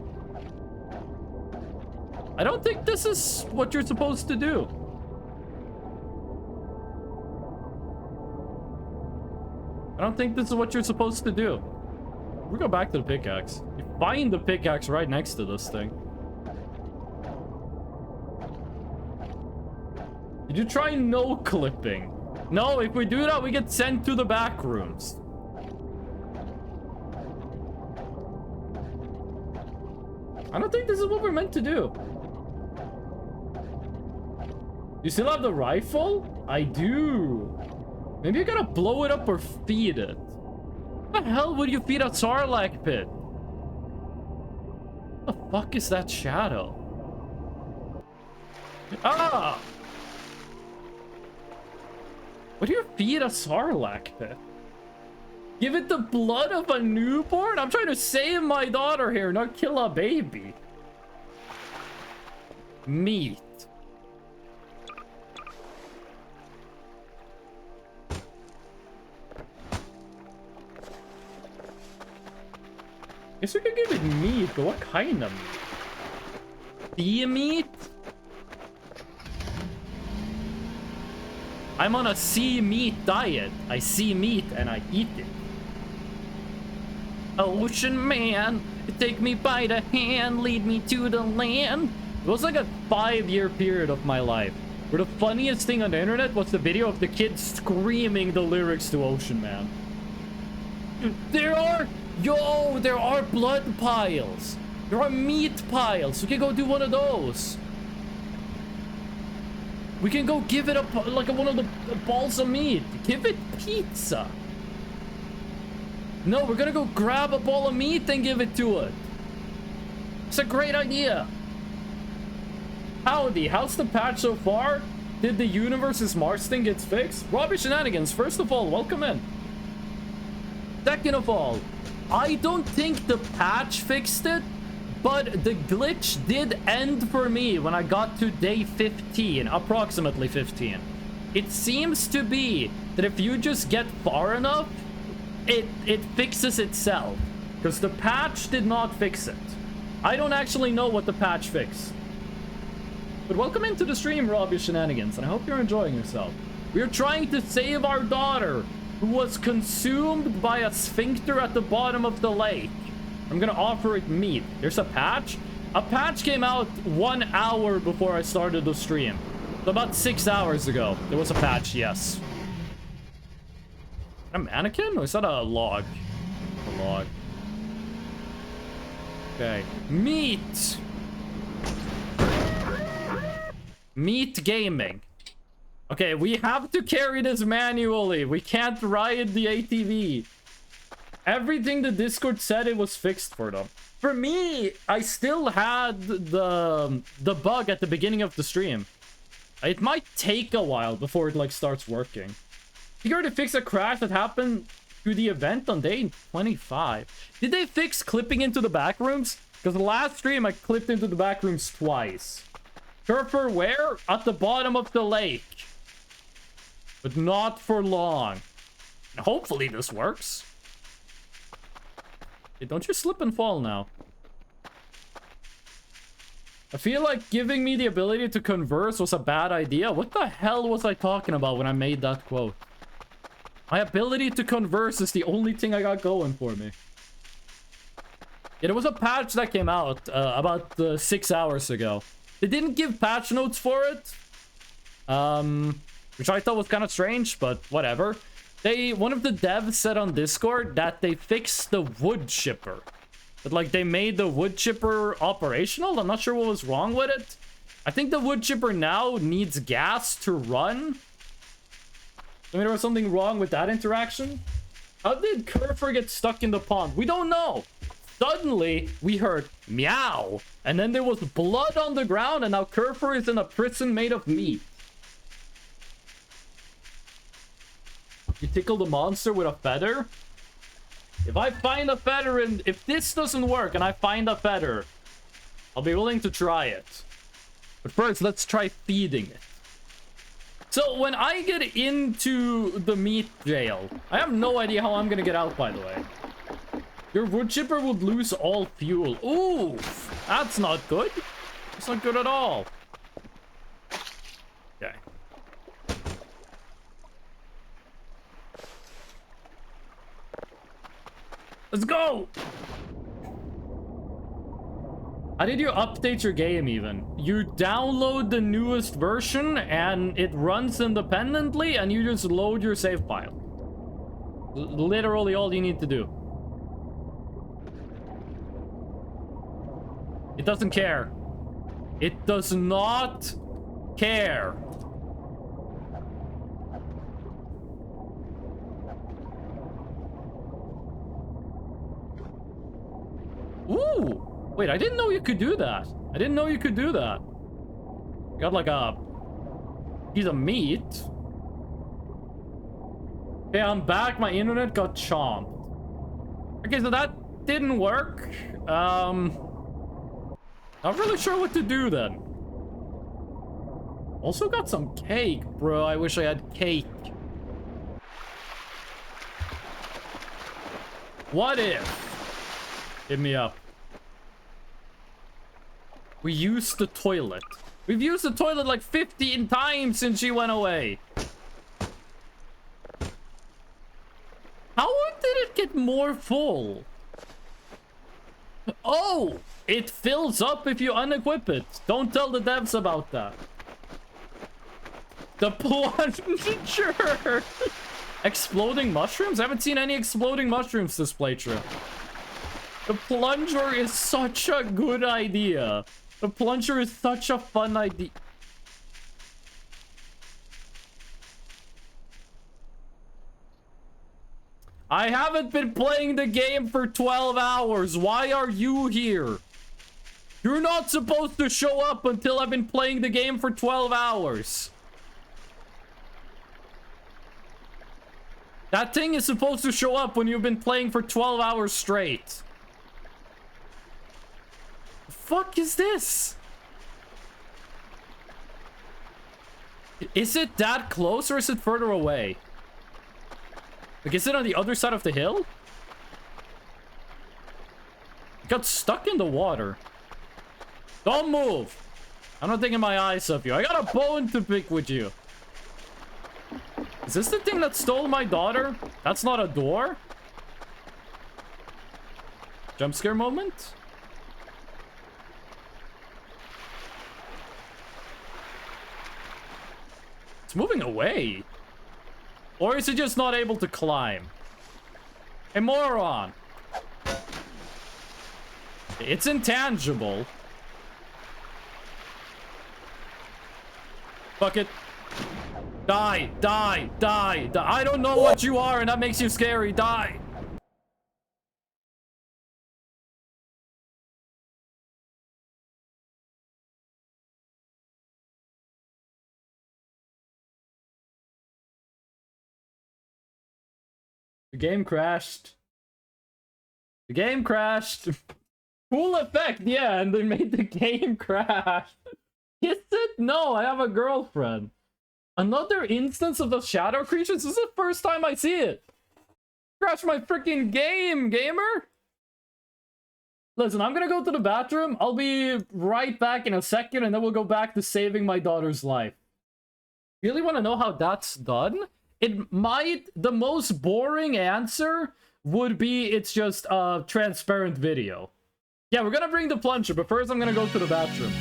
I don't think this is what you're supposed to do. I don't think this is what you're supposed to do. We go back to the pickaxe. You find the pickaxe right next to this thing. Did you try no clipping? No, if we do that, we get sent to the back rooms. I don't think this is what we're meant to do. You still have the rifle? I do. Maybe you gotta blow it up or feed it. What the hell would you feed a Sarlacc pit? What the fuck is that shadow? Ah! What do you feed a Sarlacc pit? Give it the blood of a newborn? I'm trying to save my daughter here, not kill a baby. Meat. Guess we could give it meat, but what kind of meat? Sea meat? I'm on a sea meat diet. I see meat and I eat it. Ocean man, take me by the hand, lead me to the land. It was like a 5-year period of my life where the funniest thing on the internet was the video of the kid screaming the lyrics to Ocean Man. There are blood piles. There are meat piles. We can go do one of those. We can go give it like one of the balls of meat. Give it pizza. No, we're gonna go grab a ball of meat and give it to it. It's a great idea. Howdy, how's the patch so far? Did the universe's Mars thing get fixed? Robbie Shenanigans, first of all, welcome in. Second of all, I don't think the patch fixed it, but the glitch did end for me when I got to day 15, approximately 15. It seems to be that if you just get far enough, it fixes itself. Because the patch did not fix it. I don't actually know what the patch fixed. But welcome into the stream, Robbie Shenanigans, and I hope you're enjoying yourself. We are trying to save our daughter, who was consumed by a sphincter at the bottom of the lake. I'm gonna offer it meat. There's a patch? A patch came out 1 hour before I started the stream. So about 6 hours ago, there was a patch, yes. A mannequin? Or is that a log? A log. Okay. Meat! Meat gaming. Okay, we have to carry this manually. We can't ride the ATV. Everything the Discord said, it was fixed for them. For me, I still had the bug at the beginning of the stream. It might take a while before it like starts working. You already fix a crash that happened to the event on day 25. Did they fix clipping into the back rooms? Because the last stream I clipped into the back rooms twice. Surfer where? At the bottom of the lake. But not for long. And hopefully this works. Hey, don't you slip and fall now. I feel like giving me the ability to converse was a bad idea. What the hell was I talking about when I made that quote? My ability to converse is the only thing I got going for me. Yeah, there was a patch that came out about 6 hours ago. They didn't give patch notes for it. Which I thought was kind of strange, but whatever. One of the devs said on Discord that they fixed the wood chipper. But like they made the wood chipper operational. I'm not sure what was wrong with it. I think the wood chipper now needs gas to run. I mean, there was something wrong with that interaction. How did Kerfer get stuck in the pond? We don't know. Suddenly, we heard meow. And then there was blood on the ground, and now Kerfer is in a prison made of meat. You tickle the monster with a feather? If I find a feather and if this doesn't work and I find a feather, I'll be willing to try it. But first, let's try feeding it. So when I get into the meat jail, I have no idea how I'm gonna get out, by the way. Your wood chipper would lose all fuel. Ooh, that's not good. That's not good at all. Okay. Let's go! How did you update your game even? You download the newest version and it runs independently and you just load your save file. Literally all you need to do. It doesn't care. It does not care. Ooh! Wait, I didn't know you could do that. I didn't know you could do that. Got like a piece of meat. Okay, I'm back. My internet got chomped. Okay, so that didn't work. Not really sure what to do then. Also got some cake, bro. I wish I had cake. What if? Hit me up. We used the toilet. We've used the toilet like 15 times since she went away. How did it get more full? Oh, it fills up if you unequip it. Don't tell the devs about that. The plunger. Exploding mushrooms? I haven't seen any exploding mushrooms this playthrough. The plunger is such a good idea. The plunger is such a fun idea. I haven't been playing the game for 12 hours. Why are you here? You're not supposed to show up until I've been playing the game for 12 hours. That thing is supposed to show up when you've been playing for 12 hours straight. The fuck is this? Is it that close or is it further away? Like, is it on the other side of the hill? It got stuck in the water. Don't move. I'm not taking my eyes off you. I got a bone to pick with you. Is this the thing that stole my daughter? That's not a door? Jump scare moment? It's moving away. Or is it just not able to climb? A moron. It's intangible. Fuck it. Die, die, die, die. I don't know what you are and that makes you scary. Die. The game crashed. The game crashed. Cool effect, yeah, and they made the game crash. Is it? No, I have a girlfriend. Another instance of the shadow creatures? This is the first time I see it. Crash my freaking game, gamer. Listen, I'm gonna go to the bathroom. I'll be right back in a second, and then we'll go back to saving my daughter's life. Really want to know how that's done? It might... The most boring answer would be it's just a transparent video. Yeah, we're gonna bring the plunger, but first I'm gonna go to the bathroom.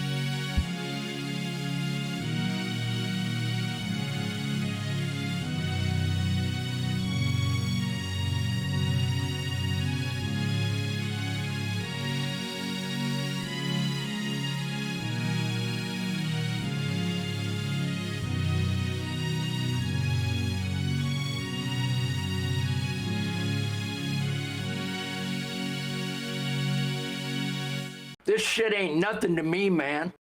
This shit ain't nothing to me, man.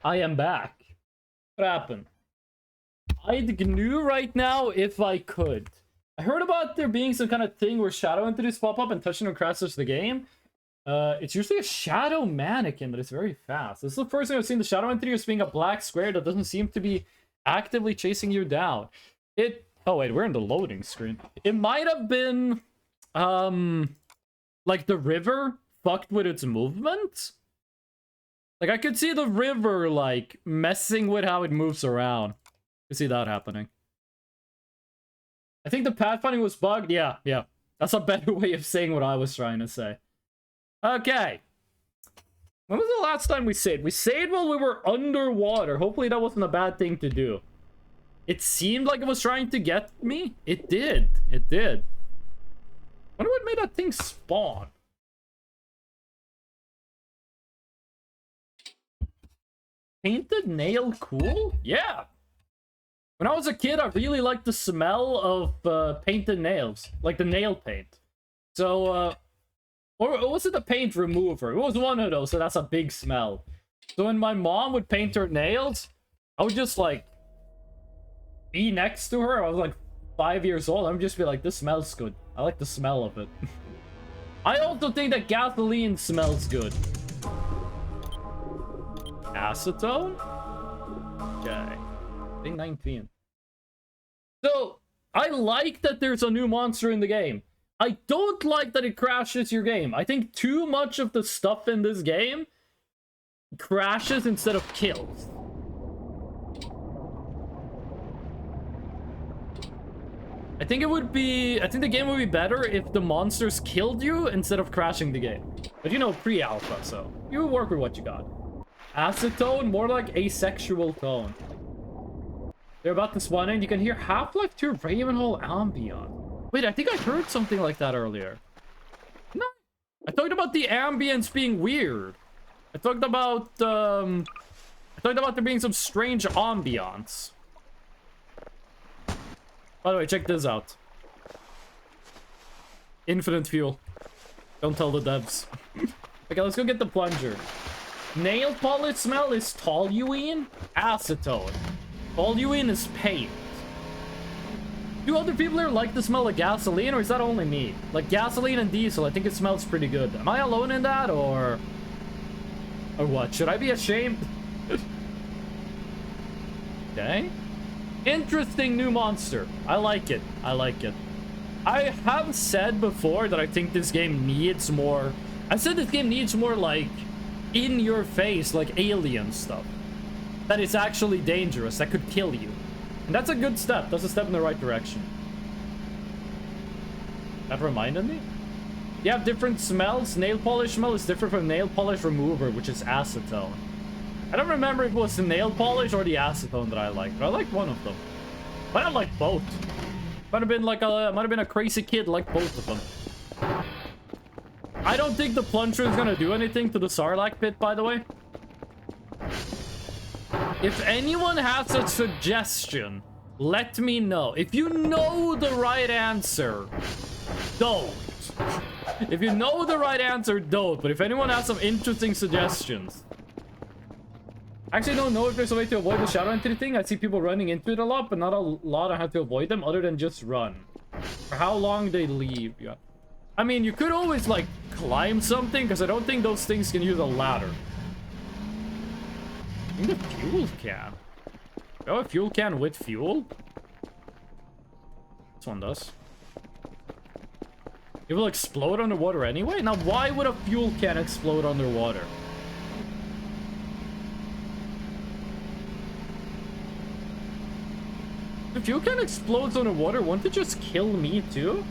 I am back. What happened? I'd GNU right now if I could. I heard about there being some kind of thing where shadow entities pop up and touching them crashes the game. It's usually a shadow mannequin, but it's very fast. This is the first time I've seen the shadow entity as being a black square that doesn't seem to be actively chasing you down. Oh wait, we're in the loading screen. It might have been, like the river fucked with its movement. Like, I could see the river, like, messing with how it moves around. I could see that happening. I think the pathfinding was bugged. Yeah. That's a better way of saying what I was trying to say. Okay. When was the last time we saved? We saved while we were underwater. Hopefully that wasn't a bad thing to do. It seemed like it was trying to get me. It did. It did. I wonder what made that thing spawn. Painted nail cool? Yeah. When I was a kid, I really liked the smell of painted nails. Like the nail paint. So, or was it the paint remover? It was one of those, so that's a big smell. So when my mom would paint her nails, I would just like be next to her. I was like 5 years old. I would just be like, this smells good. I like the smell of it. I also think that gasoline smells good. Acetone? Okay. I think 19. So, I like that there's a new monster in the game. I don't like that it crashes your game. I think too much of the stuff in this game crashes instead of kills. I think the game would be better if the monsters killed you instead of crashing the game. But you know, pre-alpha, so you work with what you got. Acetone, more like asexual tone. They're about to spawn in. You can hear Half-Life 2 Ravenholm ambient. Wait, I think I heard something like that earlier. No. I talked about the ambience being weird. I talked about there being some strange ambiance. By the way, check this out. Infinite fuel. Don't tell the devs. Okay, let's go get the plunger. Nail polish smell is toluene, acetone. Toluene is paint. Do other people here like the smell of gasoline, or is that only me? Like gasoline and diesel, I think it smells pretty good. Am I alone in that, or what? Should I be ashamed? Okay. Interesting new monster. I like it. I like it. I have said before that I think this game needs more. I said this game needs more, like, in your face, like alien stuff. That is actually dangerous, that could kill you. And that's a good step. That's a step in the right direction. That reminded me? You have different smells. Nail polish smell is different from nail polish remover, which is acetone. I don't remember if it was the nail polish or the acetone that I liked, but I liked one of them. But I like both. Might have been a crazy kid like both of them. I don't think the plunger is gonna do anything to the Sarlacc pit, by the way. If anyone has a suggestion, let me know. If you know the right answer, don't. If you know the right answer, don't. But if anyone has some interesting suggestions. I actually don't know if there's a way to avoid the shadow entity thing. I see people running into it a lot, but not a lot on how to avoid them other than just run. For how long they leave, yeah. I mean, you could always, like, climb something, because I don't think those things can use a ladder. I think the fuel can. Oh, a fuel can with fuel? This one does. It will explode underwater anyway? Now, why would a fuel can explode underwater? If fuel can explodes underwater, won't it just kill me too?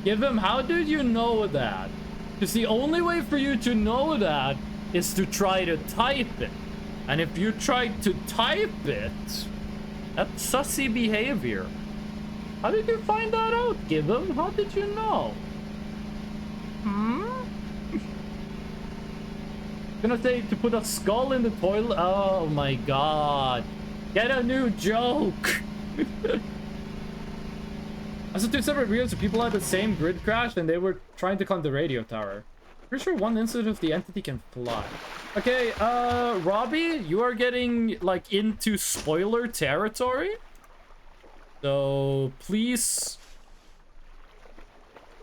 Give him, how did you know that? Because the only way for you to know that is to try to type it. And if you try to type it, that's sussy behavior. How did you find that out, Gibbon? How did you know? Gonna say to put a skull in the toilet. Oh my god. Get a new joke. I saw 2 separate videos of people had the same grid crash and they were trying to climb the radio tower. Pretty sure one instance of the entity can fly. Okay, Robbie, you are getting, like, into spoiler territory. So, please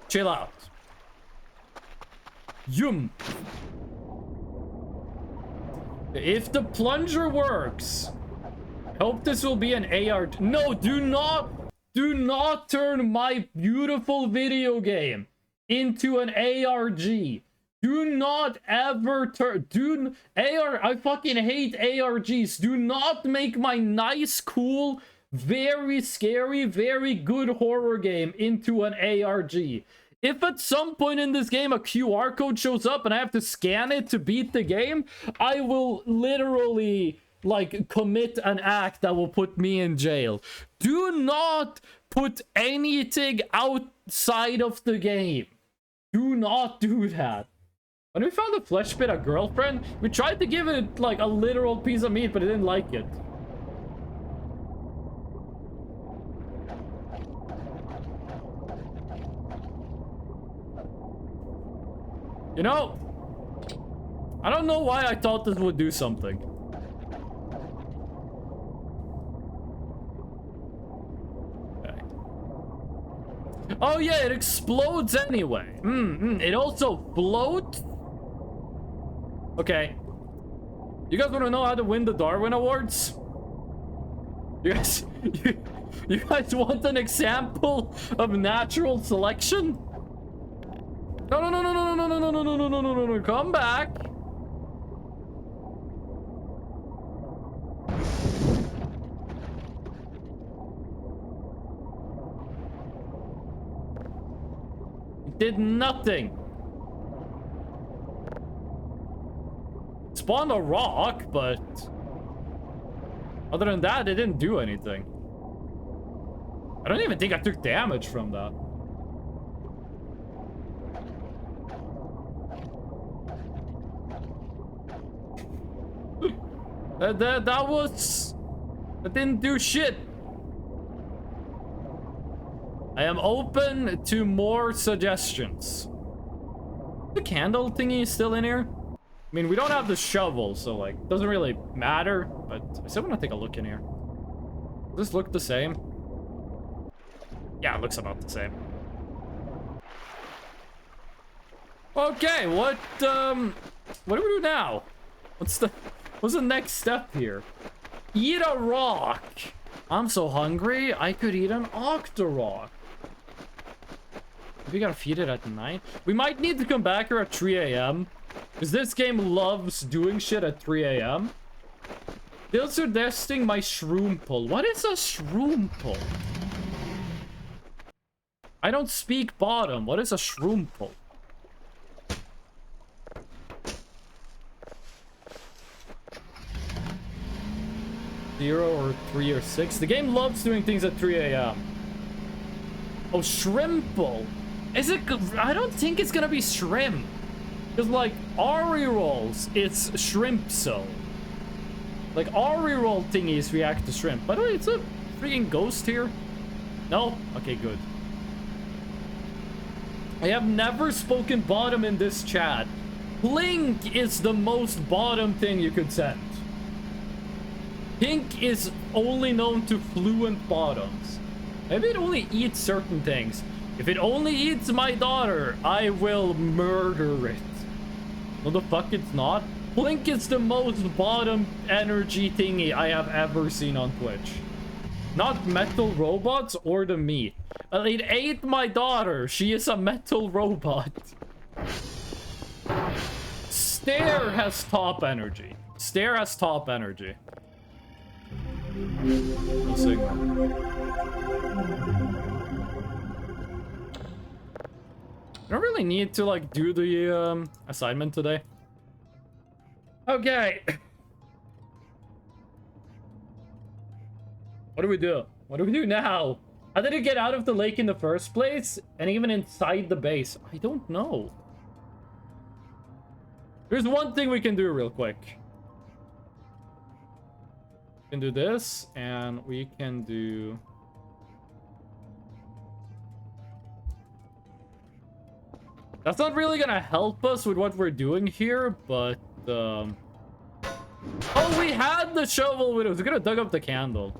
chill out. Yum. If the plunger works, I hope this will be an AR. No, do not turn my beautiful video game into an ARG. Do not ever turn, I fucking hate ARGs. Do not make my nice, cool, very scary, very good horror game into an ARG. If at some point in this game a QR code shows up and I have to scan it to beat the game, I will literally, like, commit an act that will put me in jail. Do not put anything outside of the game. Do not do that. When we found the flesh pit a girlfriend, we tried to give it, like, a literal piece of meat, but it didn't like it. You know, I don't know why I thought this would do something. Okay. Oh yeah, it explodes anyway. It also floats. Okay. You guys want to know how to win the Darwin Awards? You guys want an example of natural selection? No, come back. It did nothing. Spawned a rock, but other than that, it didn't do anything. I don't even think I took damage from that. That was... That didn't do shit. I am open to more suggestions. The candle thingy is still in here? I mean, we don't have the shovel, so, like, doesn't really matter. But I still want to take a look in here. Does this look the same? Yeah, it looks about the same. Okay, what do we do now? What's the next step here? Eat a rock. I'm so hungry, I could eat an Octorok. We gotta feed it at night. We might need to come back here at 3 a.m. because this game loves doing shit at 3 a.m. Still suggesting my shroom pull. What is a shroom pull? I don't speak bottom. What is a shroom pull? Zero or 3 or 6. The game loves doing things at 3 a.m. Oh, shrimple. Is it? I don't think it's gonna be shrimp. Because, like, Ari rolls, it's shrimp so. Like, Ari roll thingies react to shrimp. By the way, it's a freaking ghost here. No? Okay, good. I have never spoken bottom in this chat. Blink is the most bottom thing you could send. Pink is only known to fluent bottoms. Maybe it only eats certain things. If it only eats my daughter, I will murder it. No, the fuck it's not. Blink is the most bottom energy thingy I have ever seen on Twitch. Not metal robots or the meat. It ate my daughter. She is a metal robot. Stare has top energy. Stare has top energy. No signal. I don't really need to, like, do the assignment today. Okay. What do we do? What do we do now? How did it get out of the lake in the first place? And even inside the base? I don't know. There's one thing we can do real quick. We can do this, and we can do... That's not really gonna help us with what we're doing here, but... Oh, we had the shovel with us. We could have dug up the candle.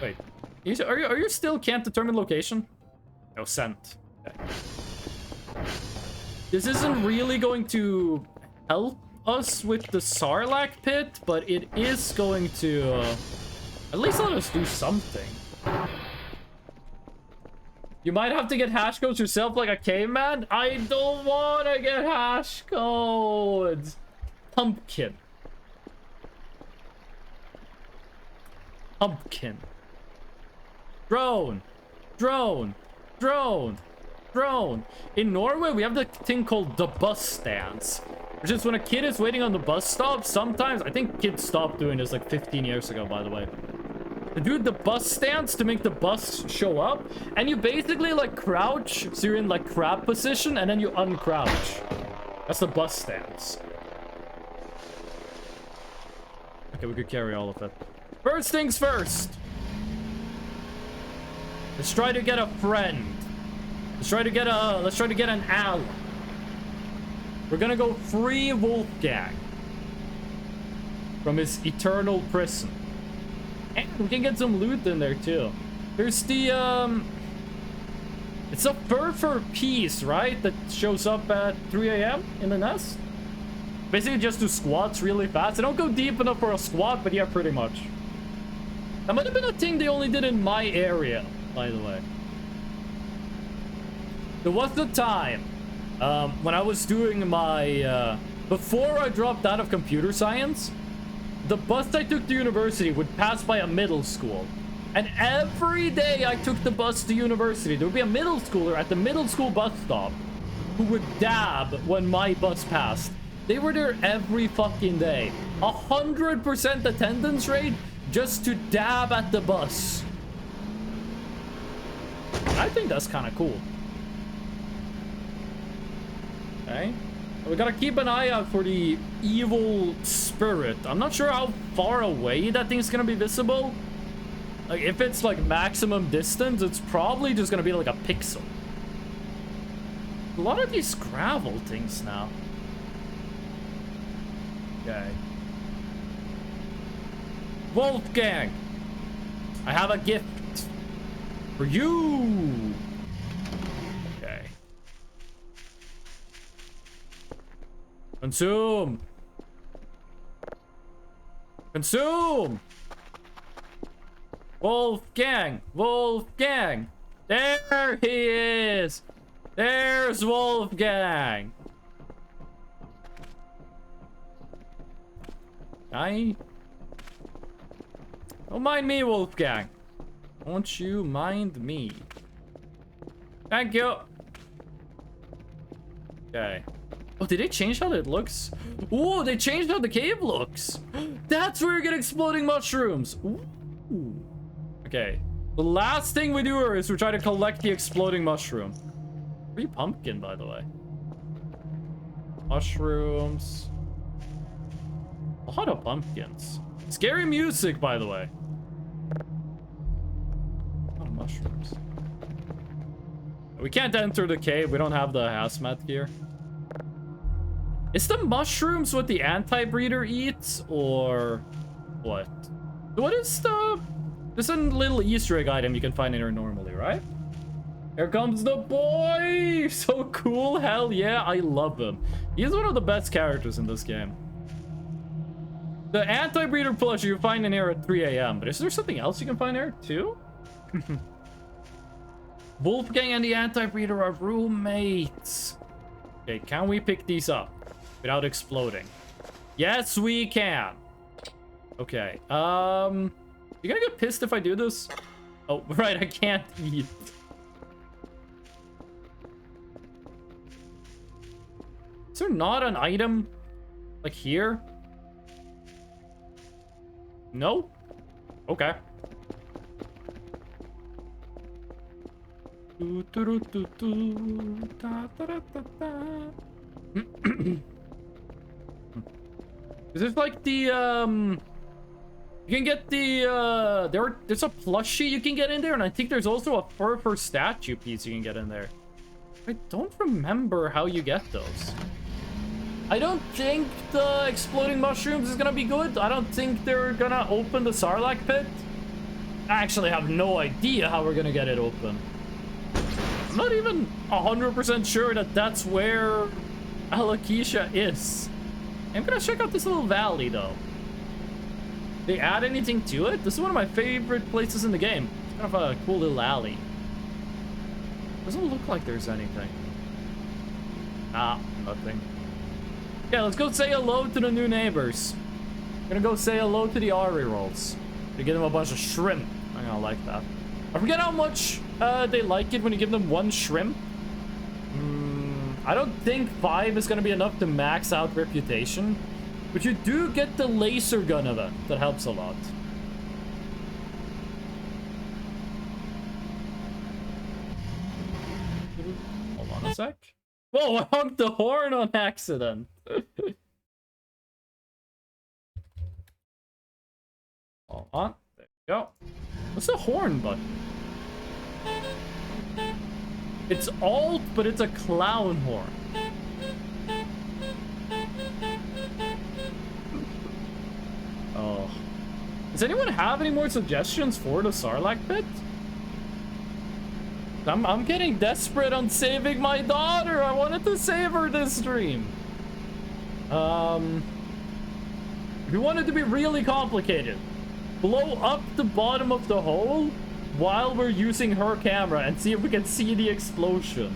Wait. Are you still can't determine location? No, sent. Okay. This isn't really going to help us with the Sarlacc pit, but it is going to at least let us do something. You might have to get hash codes yourself like a caveman. I don't want to get hash codes. Pumpkin. Pumpkin. Drone. Drone. Drone. Drone. In Norway, we have the thing called the bus stands. Which is when a kid is waiting on the bus stop, sometimes, I think kids stopped doing this like 15 years ago, by the way. They do the bus stance to make the bus show up, and you basically like crouch, so you're in like crab position, and then you uncrouch. That's the bus stance. Okay, we could carry all of it. First things first. Let's try to get a friend. Let's try to get an ally. We're gonna go free Wolfgang from his eternal prison. And we can get some loot in there too. There's the it's a fur piece, right? That shows up at 3 a.m. in the nest. Basically just do squats really fast. They don't go deep enough for a squat, but yeah, pretty much. That might have been a thing they only did in my area, by the way. There was the time when I was doing my before I dropped out of computer science, the bus I took to university would pass by a middle school. And every day I took the bus to university, there would be a middle schooler at the middle school bus stop who would dab when my bus passed. They were there every fucking day. 100% attendance rate just to dab at the bus. I think that's kind of cool. Okay. We gotta keep an eye out for the evil spirit. I'm not sure how far away that thing's gonna be visible. Like, if it's like maximum distance, it's probably just gonna be like a pixel. A lot of these gravel things now. Okay. Wolfgang, I have a gift for you. Okay. Consume. Consume. Wolfgang. Wolfgang. There he is. There's Wolfgang. Don't mind me, Wolfgang. Don't you mind me. Thank you. Okay. Oh, did they change how it looks? Oh, they changed how the cave looks. That's where you get exploding mushrooms. Ooh. Okay. The last thing we do is we try to collect the exploding mushroom. Free pumpkin, by the way. Mushrooms. A lot of pumpkins. Scary music, by the way. A lot of mushrooms. We can't enter the cave. We don't have the hazmat gear. Is the mushrooms what the anti-breeder eats, or what? What is the... There's a little Easter egg item you can find in here normally, right? Here comes the boy! So cool, hell yeah, I love him. He's one of the best characters in this game. The anti-breeder plush you find in here at 3 a.m. But is there something else you can find here too? Wolfgang and the anti-breeder are roommates. Okay, can we pick these up without exploding? Yes, we can. Okay, you gonna get pissed if I do this? Oh, right, I can't eat. Is there not an item like here? No? Okay. Is this like the you can get the there's a plushie you can get in there, and I think there's also a fur statue piece you can get in there. I don't remember how you get those. I don't think the exploding mushrooms is gonna be good. I don't think they're gonna open the Sarlacc pit. I actually have no idea how we're gonna get it open. I'm not even 100% sure that that's where Alakisha is. I'm gonna check out this little valley though. They add anything to it? This is one of my favorite places in the game. It's kind of a cool little alley. Doesn't look like there's anything. Nah, nothing. Yeah, let's go say hello to the new neighbors. I'm gonna go say hello to the Ari rolls. To give them a bunch of shrimp. I'm gonna like that. I forget how much they like it when you give them one shrimp. I don't think 5 is gonna be enough to max out reputation. But you do get the laser gun event. That helps a lot. Hold on a sec. Whoa, I honked the horn on accident. Hold on. There we go. What's the horn button? It's Alt, but it's a clown horn. Oh. Does anyone have any more suggestions for the Sarlacc pit? I'm getting desperate on saving my daughter. I wanted to save her this stream. If you want it to be really complicated, blow up the bottom of the hole while we're using her camera and see if we can see the explosion.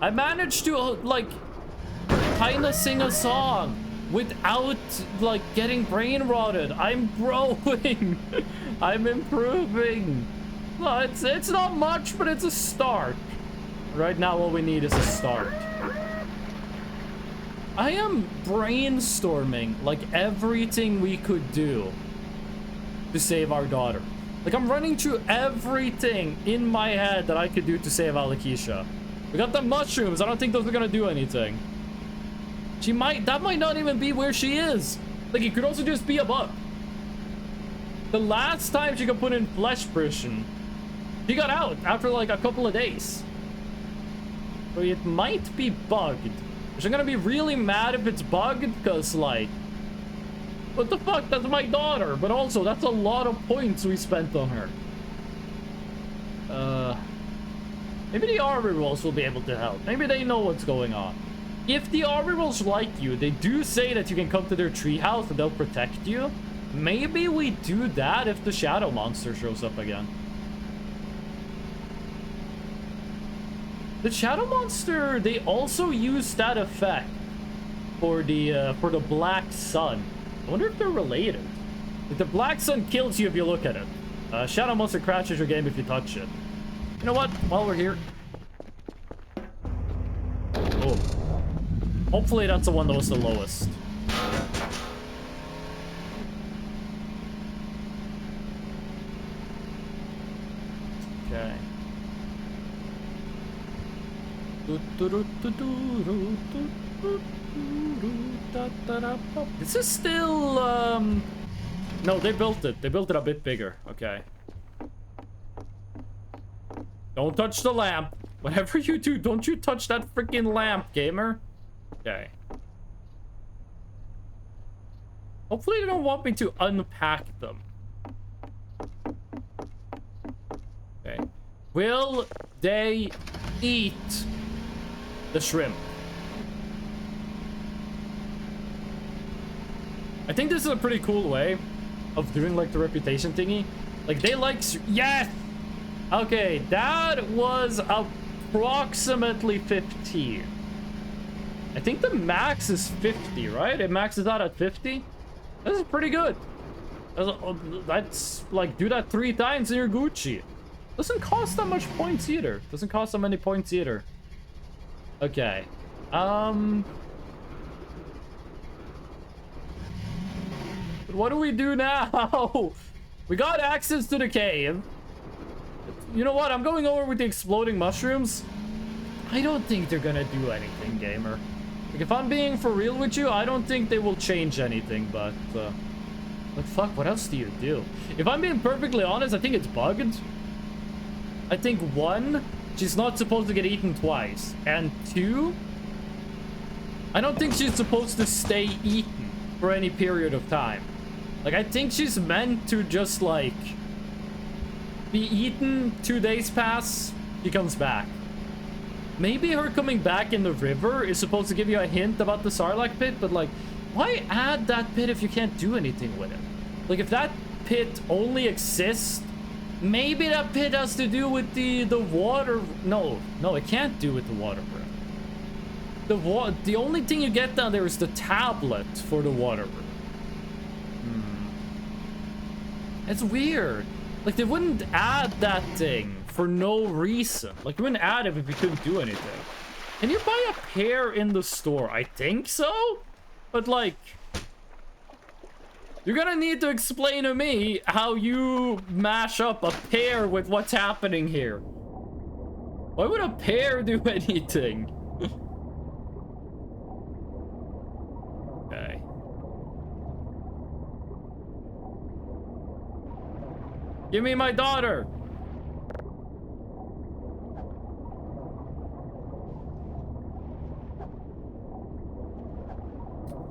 I managed to like kind of sing a song without like getting brain rotted. I'm growing. I'm improving. Well, it's not much, but it's a start. Right now, all we need is a start. I am brainstorming, like, everything we could do to save our daughter. Like, I'm running through everything in my head that I could do to save Alikisha. We got the mushrooms. I don't think those are gonna do anything. That might not even be where she is. Like, it could also just be a bug. The last time she got put in flesh prison, she got out after, like, a couple of days. So it might be bugged. Which I'm gonna be really mad if it's bugged, because, like, what the fuck? That's my daughter. But also, that's a lot of points we spent on her. Maybe the Arbor Rolls will be able to help. Maybe they know what's going on. If the Arbor Rolls like you, they do say that you can come to their treehouse and they'll protect you. Maybe we do that if the Shadow Monster shows up again. The Shadow Monster, they also use that effect for the Black Sun. I wonder if they're related. Like, the Black Sun kills you if you look at it. Shadow Monster crashes your game if you touch it. You know what? While we're here... Oh. Hopefully that's the one that was the lowest. Okay. This is still, no, they built it. They built it a bit bigger. Okay. Don't touch the lamp. Whatever you do, don't you touch that freaking lamp, gamer. Okay. Hopefully they don't want me to unpack them. Okay. Will they eat the shrimp? I think this is a pretty cool way of doing, like, the reputation thingy. Like, they like... Yes! Okay, that was approximately 15. I think the max is 50, right? It maxes out at 50. This is pretty good. That's like, do that 3 times and you're Gucci. Doesn't cost that much points either. Doesn't cost that many points either. Okay. What do we do now? We got access to the cave. You know what? I'm going over with the exploding mushrooms. I don't think they're gonna do anything, gamer. Like, if I'm being for real with you, I don't think they will change anything, but fuck, what else do you do? If I'm being perfectly honest, I think it's bugged. I think 1, she's not supposed to get eaten twice. And 2, I don't think she's supposed to stay eaten for any period of time. Like, I think she's meant to just, like, be eaten, 2 days pass, she comes back. Maybe her coming back in the river is supposed to give you a hint about the Sarlacc pit, but, like, why add that pit if you can't do anything with it? Like, if that pit only exists, maybe that pit has to do with the water... No, it can't do with the water breath. The only thing you get down there is the tablet for the water breath. It's weird. Like, they wouldn't add that thing for no reason. Like, they wouldn't add it if you couldn't do anything. Can you buy a pear in the store? I think so. But, like, you're gonna need to explain to me how you mash up a pear with what's happening here. Why would a pear do anything? Okay. Give me my daughter.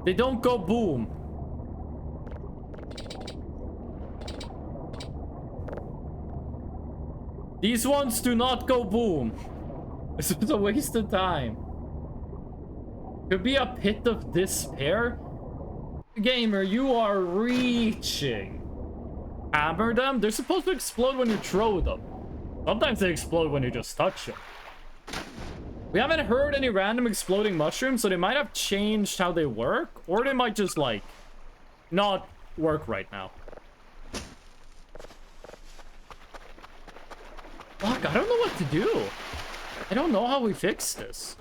They don't go boom. These ones do not go boom. This is a waste of time. Could be a pit of despair. Gamer, you are reaching. Hammer them? They're supposed to explode when you throw them. Sometimes they explode when you just touch them. We haven't heard any random exploding mushrooms, so they might have changed how they work, or they might just, like, not work right now. Fuck, I don't know what to do. I don't know how we fix this.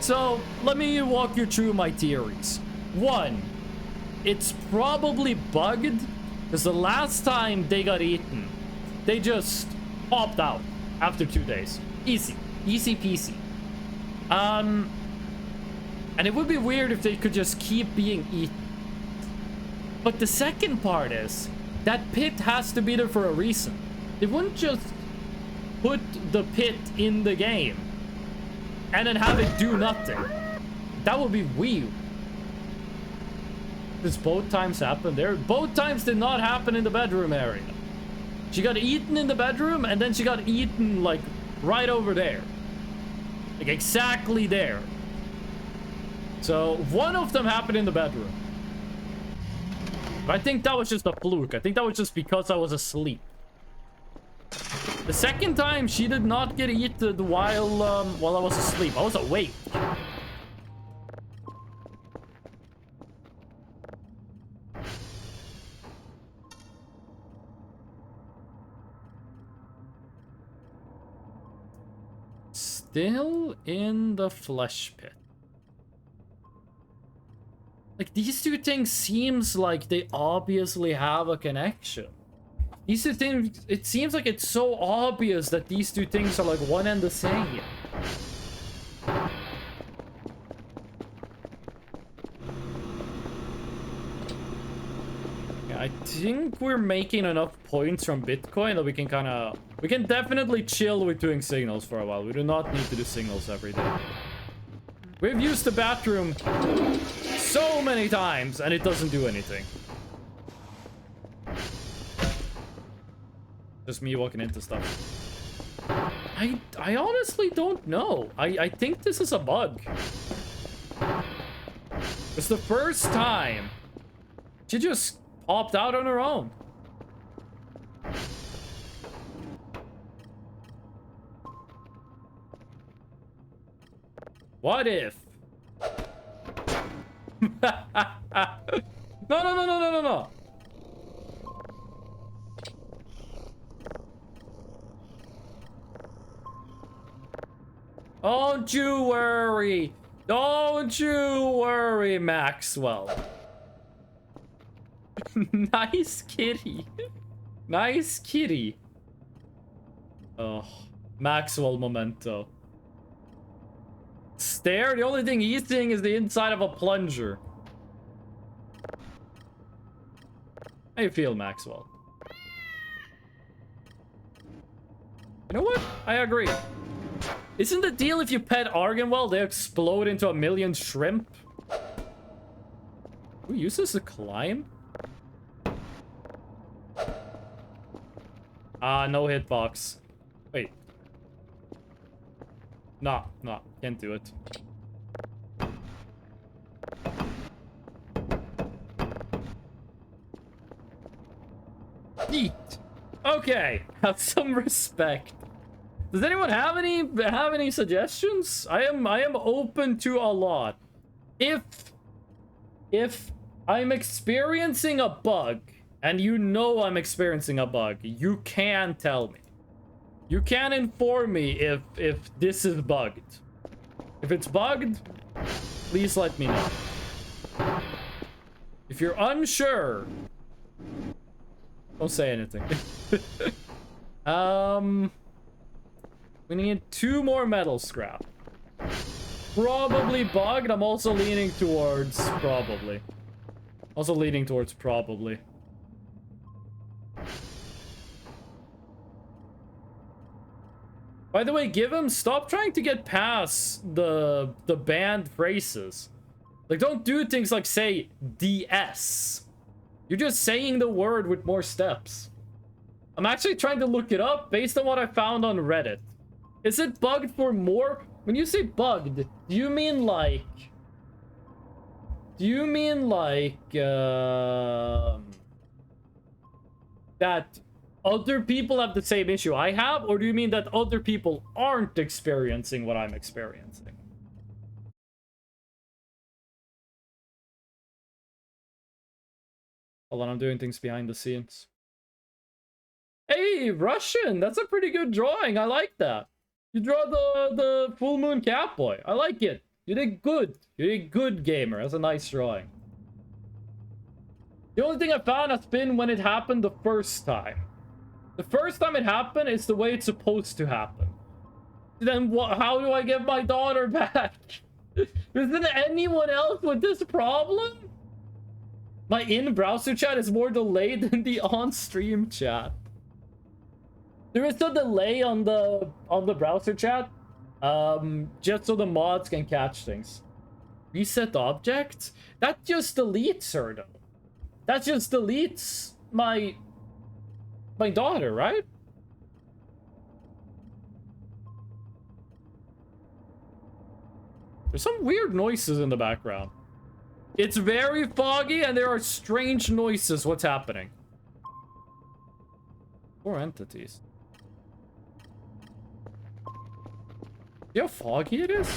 So, let me walk you through my theories. One, it's probably bugged, because the last time they got eaten, they just popped out after 2 days. Easy. Easy peasy. And it would be weird if they could just keep being eaten. But the second part is, that pit has to be there for a reason. They wouldn't just put the pit in the game and then have it do nothing. That would be weird. Does both times happen there? Both times did not happen in the bedroom area. She got eaten in the bedroom, and then she got eaten, like, right over there. Like, exactly there. So, one of them happened in the bedroom. But I think that was just a fluke. I think that was just because I was asleep. The second time, she did not get eaten while I was asleep. I was awake. Still in the flesh pit. Like, these two things seems like they obviously have a connection. These two things, it seems like it's so obvious that these two things are like one and the same. Yeah, I think we're making enough points from Bitcoin that we can definitely chill with doing signals for a while. We do not need to do signals every day. We've used the bathroom so many times and it doesn't do anything. Just me walking into stuff. I honestly don't know. I think this is a bug. It's the first time she just popped out on her own. What if? No. Don't you worry. Don't you worry, Maxwell. Nice kitty. Nice kitty. Oh, Maxwell memento. Stare? The only thing he's seeing is the inside of a plunger. How you feel, Maxwell? You know what? I agree. Isn't the deal if you pet Arganwell, they explode into a million shrimp? Who uses to climb? Ah, no hitbox. Wait. No, can't do it. Neat. Okay, have some respect. Does anyone have any suggestions? I am open to a lot. If I'm experiencing a bug and you know I'm experiencing a bug, you can tell me. You can inform me if this is bugged. If it's bugged, please let me know. If you're unsure, don't say anything. We need 2 more metal scrap. Probably bugged. I'm also leaning towards probably. Also leaning towards probably. By the way, give him stop trying to get past the banned phrases. Like, don't do things like say DS. You're just saying the word with more steps. I'm actually trying to look it up based on what I found on Reddit. Is it bugged for more? When you say bugged, do you mean like that other people have the same issue I have, or do you mean that other people aren't experiencing what I'm experiencing? Hold on, I'm doing things behind the scenes. Hey, Russian, that's a pretty good drawing. I like that. You draw the full moon Catboy. I like it. You did good. You did good, gamer. That's a nice drawing. The only thing I found has been when it happened the first time. The first time it happened is the way it's supposed to happen. Then how do I get my daughter back? Isn't anyone else with this problem? My in-browser chat is more delayed than the on-stream chat. There is a delay on the browser chat, just so the mods can catch things. Reset object? That just deletes her though. That just deletes my daughter, right? There's some weird noises in the background. It's very foggy and there are strange noises. What's happening? 4 entities. See how foggy it is?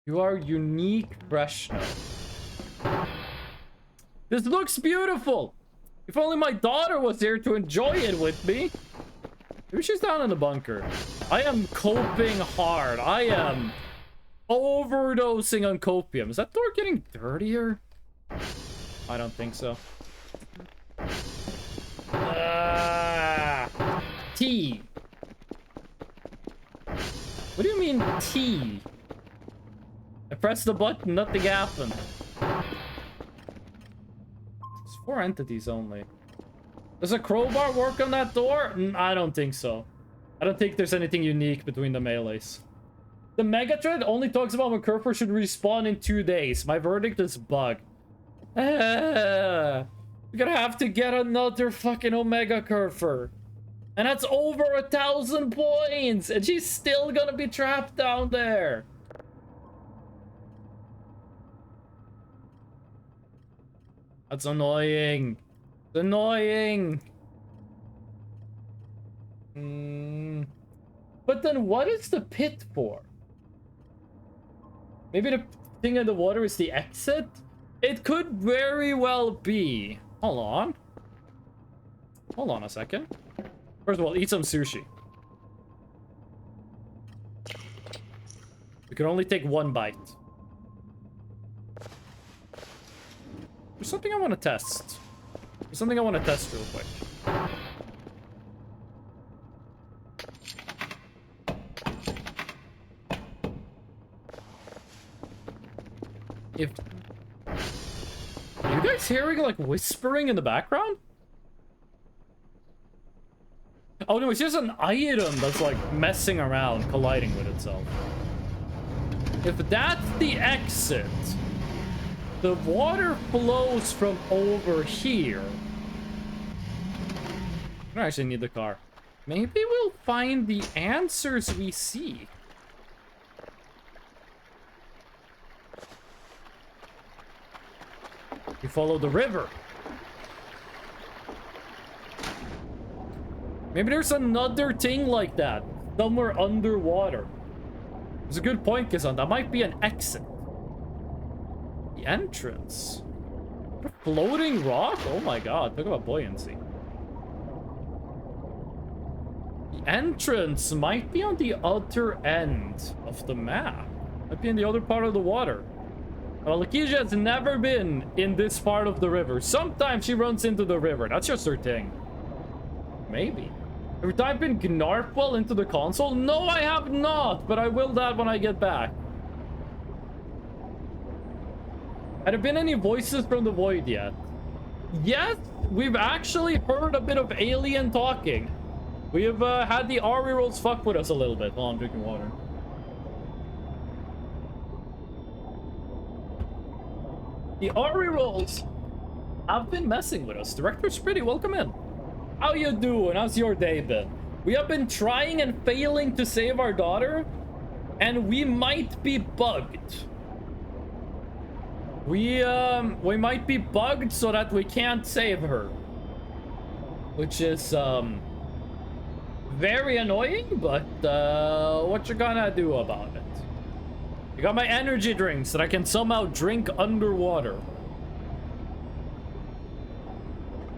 You are unique freshness. This looks beautiful. If only my daughter was there to enjoy it with me. Maybe she's down in the bunker. I am coping hard. I am overdosing on copium. Is that door getting dirtier? I don't think so. Tea. What do you mean tea? I pressed the button, nothing happened. It's 4 entities only. Does a crowbar work on that door? I don't think so. I don't think there's anything unique between the melees. The Mega Thread only talks about when Kerfer should respawn in 2 days. My verdict is bug. We're gonna have to get another fucking Omega Kerfer. And that's over 1,000 points! And she's still gonna be trapped down there. That's annoying. It's annoying. But then what is the pit for? Maybe the thing in the water is the exit? It could very well be. Hold on. Hold on a second. First of all, eat some sushi. We can only take 1 bite. There's something I want to test. There's something I want to test real quick. Are you guys hearing like whispering in the background? Oh no, it's just an item that's like messing around, colliding with itself. If that's the exit, the water flows from over here. I don't actually need the car. Maybe we'll find the answers we see. We follow the river. Maybe there's another thing like that somewhere underwater. It's a good point, Kazan. That might be an exit. The entrance. A floating rock? Oh my god, talk about buoyancy. The entrance might be on the other end of the map. Might be in the other part of the water. Well, Lakeisha has never been in this part of the river. Sometimes she runs into the river. That's just her thing. Maybe. Have you typed in Gnarfwell into the console? No, I have not, but I will that when I get back. Have there been any voices from the void yet? Yes, we've actually heard a bit of alien talking. We have had the RE rolls fuck with us a little bit. Oh, I'm drinking water. The RE rolls have been messing with us. Director Spritty, welcome in. How you doing? How's your day been? We have been trying and failing to save our daughter, and we might be bugged. We might be bugged so that we can't save her. which is very annoying, but what you gonna do about it? I got my energy drinks that I can somehow drink underwater.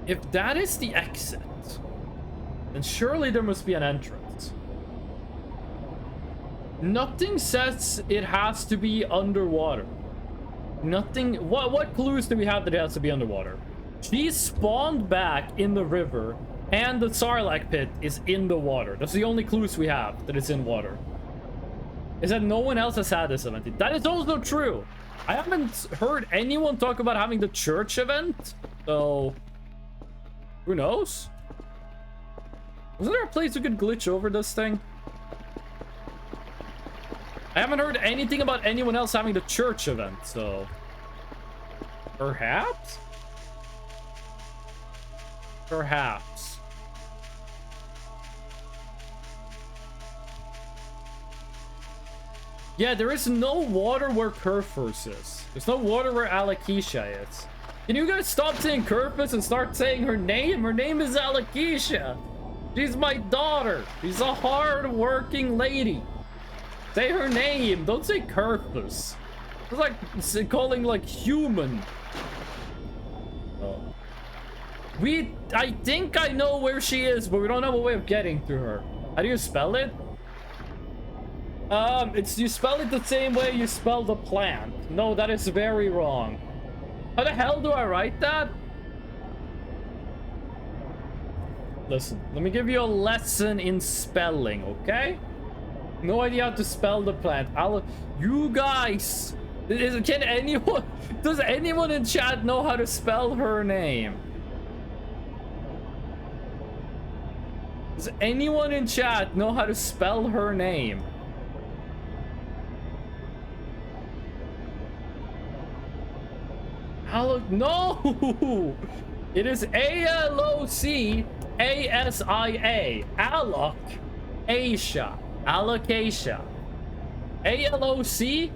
If that is the exit, then surely there must be an entrance. Nothing says it has to be underwater. Nothing. What clues do we have that it has to be underwater? She spawned back in the river, and the Sarlacc pit is in the water. That's the only clues we have that it's in water. Is that no one else has had this event. That is also true. I haven't heard anyone talk about having the church event, so who knows? Wasn't there a place we could glitch over this thing? I haven't heard anything about anyone else having the church event, so perhaps? Perhaps. Yeah, there is no water where Kerfus is. There's no water where Alakisha is. Can you guys stop saying Kerfus and start saying her name? Her name is Alakisha. She's my daughter. She's a hard-working lady. Say her name. Don't say Kerfus. It's like calling like human. Oh. I think I know where she is, but we don't have a way of getting to her. How do you spell it? You spell it the same way you spell the plant. No, that is very wrong. How the hell do I write that? Listen, let me give you a lesson in spelling, okay? No idea how to spell the plant. You guys, can anyone, does anyone in chat know how to spell her name? Does anyone in chat know how to spell her name? No! It is A-L-O-C-A-S-I-A. Alok Asia. Alocasia. A-L-O-C-A-S-I-A.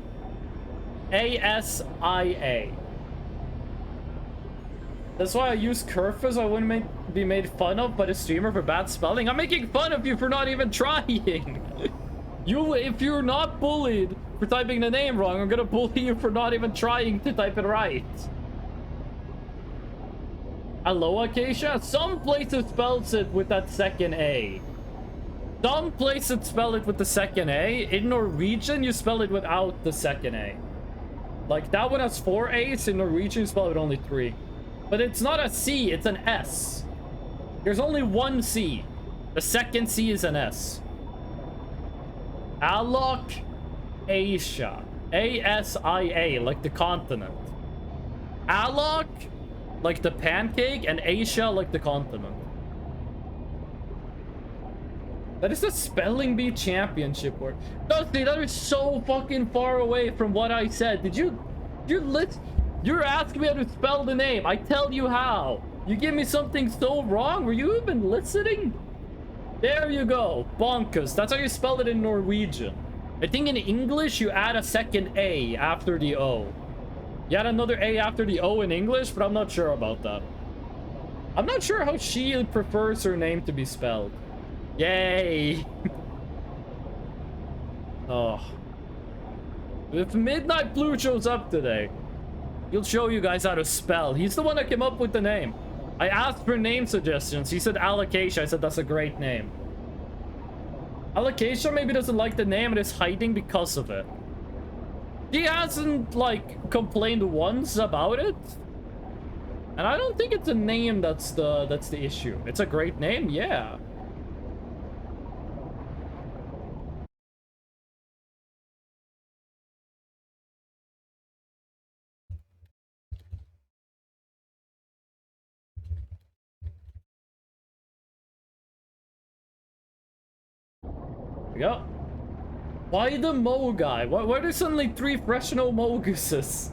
That's why I use Kerfus. I wouldn't be made fun of by the streamer for bad spelling. I'm making fun of you for not even trying. If you're not bullied for typing the name wrong, I'm gonna bully you for not even trying to type it right. Alocasia? Some places spells it with that second A. Some places spell it with the second A. In Norwegian, you spell it without the second A. Like, that one has 4 A's. In Norwegian, you spell it with only 3. But it's not a C, it's an S. There's only one C. The second C is an S. Alok Asia. A-S-I-A, like the continent. Alok, like the pancake, and Asia, like the continent. That is the spelling bee championship word. Dusty, that is so fucking far away from what I said. You're asking me how to spell the name. I tell you how. You give me something so wrong. Were you even listening? There you go. Bonkers. That's how you spell it in Norwegian. I think in English, you add a second A after the O. You add another A after the O in English, but I'm not sure about that. I'm not sure how she prefers her name to be spelled. Yay! Oh. If Midnight Blue shows up today, he'll show you guys how to spell. He's the one that came up with the name. I asked for name suggestions. He said Alocasia. I said that's a great name. Alocasia maybe doesn't like the name and is hiding because of it. He hasn't, like, complained once about it. And I don't think it's a name that's the issue. It's a great name, yeah. Go. Why the Mo guy? Why are there suddenly 3 Fresno Moguses?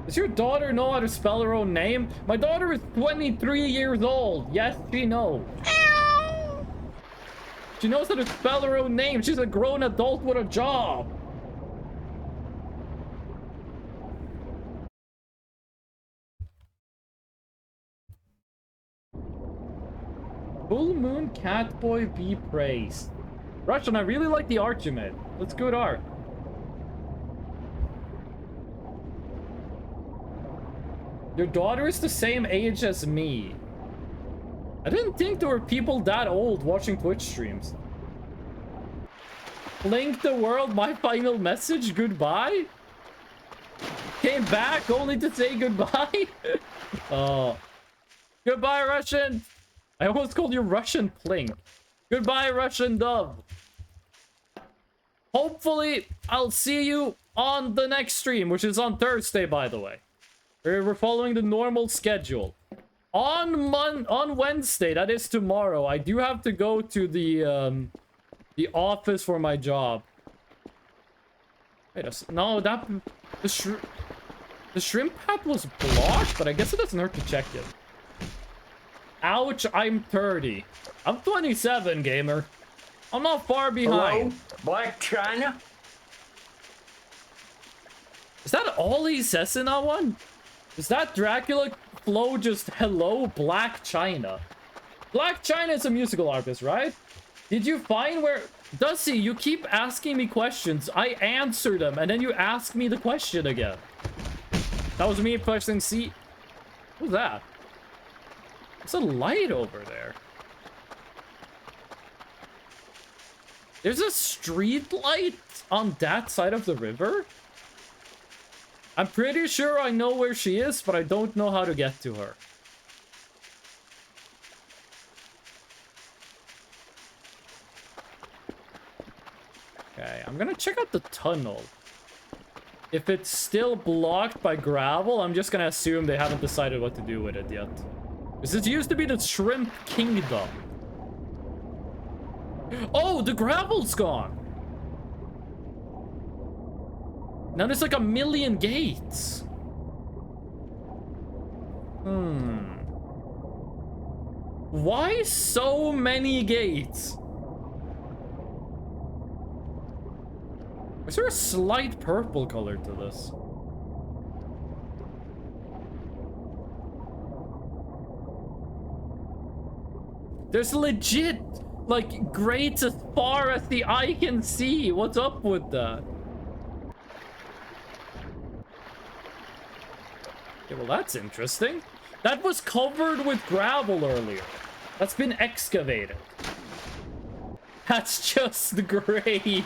Does your daughter know how to spell her own name? My daughter is 23 years old. Yes, she knows. She knows how to spell her own name. She's a grown adult with a job. Full Moon Catboy be praised. Russian, I really like the art you made. That's good art. Your daughter is the same age as me. I didn't think there were people that old watching Twitch streams. Link the world, my final message, goodbye? Came back only to say goodbye? Oh. Goodbye, Russian! I almost called you Russian Plink. Goodbye, Russian Dove. Hopefully, I'll see you on the next stream, which is on Thursday, by the way. We're following the normal schedule. On Wednesday, that is tomorrow, I do have to go to the office for my job. Wait a no, that the shrimp hat was blocked, but I guess it doesn't hurt to check it. Ouch, I'm 30. I'm 27, gamer. I'm not far behind. Hello, Black China? Is that all he says in that one? Is that Dracula flow just hello, Black China? Black China is a musical artist, right? Did you find where... Dusty, you keep asking me questions. I answer them, and then you ask me the question again. That was me pressing C. What's that? There's a light over there. There's a street light on that side of the river? I'm pretty sure I know where she is, but I don't know how to get to her. Okay, I'm gonna check out the tunnel. If it's still blocked by gravel, I'm just gonna assume they haven't decided what to do with it yet. Because it used to be the Shrimp Kingdom. Oh, the gravel's gone! Now there's like a million gates. Why so many gates? Is there a slight purple color to this? There's legit, like, grates as far as the eye can see. What's up with that? Okay, well, that's interesting. That was covered with gravel earlier. That's been excavated. That's just great.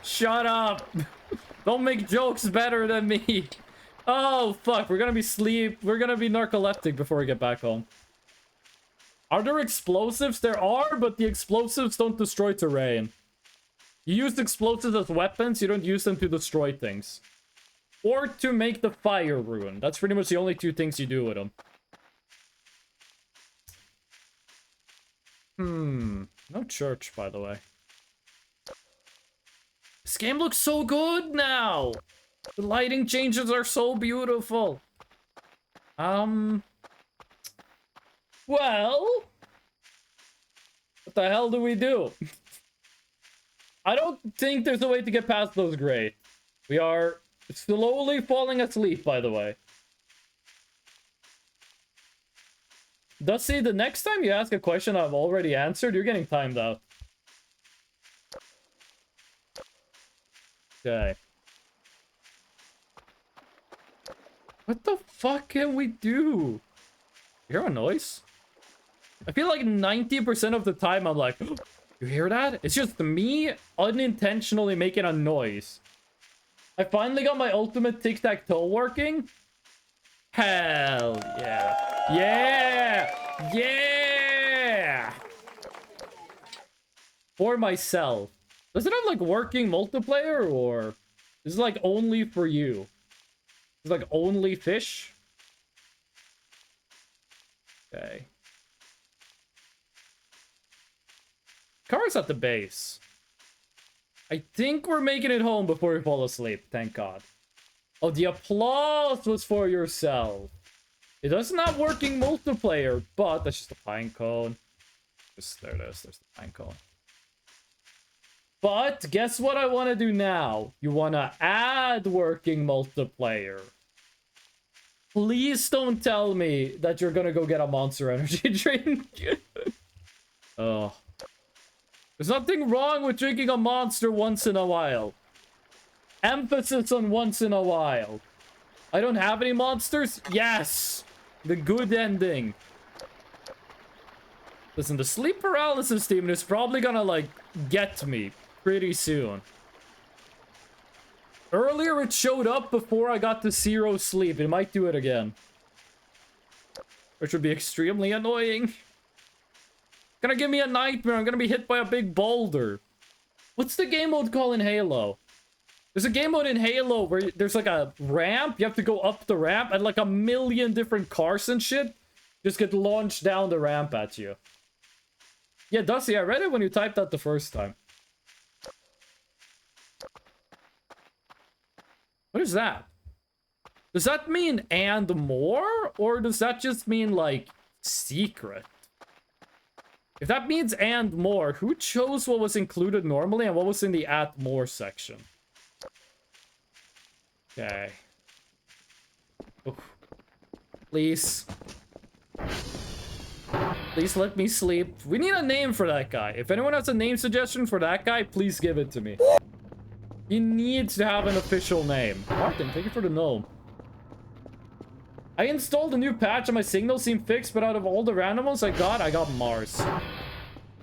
Shut up. Don't make jokes better than me. Oh, fuck. We're gonna be narcoleptic before we get back home. Are there explosives? There are, but the explosives don't destroy terrain. You use explosives as weapons, you don't use them to destroy things. Or to make the fire rune. That's pretty much the only two things you do with them. No church, by the way. This game looks so good now! The lighting changes are so beautiful. Well... What the hell do we do? I don't think there's a way to get past those grates. We are slowly falling asleep, by the way. Dusty, the next time you ask a question I've already answered, you're getting timed out. Okay. What the fuck can we do? You hear a noise? I feel like 90% of the time I'm like, oh, you hear that? It's just me unintentionally making a noise. I finally got my ultimate tic-tac-toe working. Hell yeah. Yeah! Yeah! For myself. Does it have like working multiplayer or is it like only for you? Is it like only fish? Okay. Car's at the base. I think we're making it home before we fall asleep. Thank God. Oh, the applause was for yourself. It doesn't have working multiplayer, but that's just a pine cone. There it is. There's the pine cone. But guess what I want to do now? You want to add working multiplayer. Please don't tell me that you're going to go get a Monster Energy drink. Oh. There's nothing wrong with drinking a monster once in a while. Emphasis on once in a while. I don't have any monsters? Yes! The good ending. Listen, the sleep paralysis demon is probably gonna, like, get me pretty soon. Earlier it showed up before I got to 0 sleep. It might do it again. Which would be extremely annoying. Gonna give me a nightmare. I'm gonna be hit by a big boulder. What's the game mode called in Halo? There's a game mode in Halo where there's like a ramp. You have to go up the ramp and like a million different cars and shit just get launched down the ramp at you. Yeah, Dusty, I read it when you typed that the first time. What is that? Does that mean and more? Or does that just mean like secret? If that means and more, who chose what was included normally and what was in the at more section? Okay. Oof. Please. Please let me sleep. We need a name for that guy. If anyone has a name suggestion for that guy, please give it to me. He needs to have an official name. Martin, thank you for the gnome. I installed a new patch and my signal seemed fixed, but out of all the random ones I got Mars.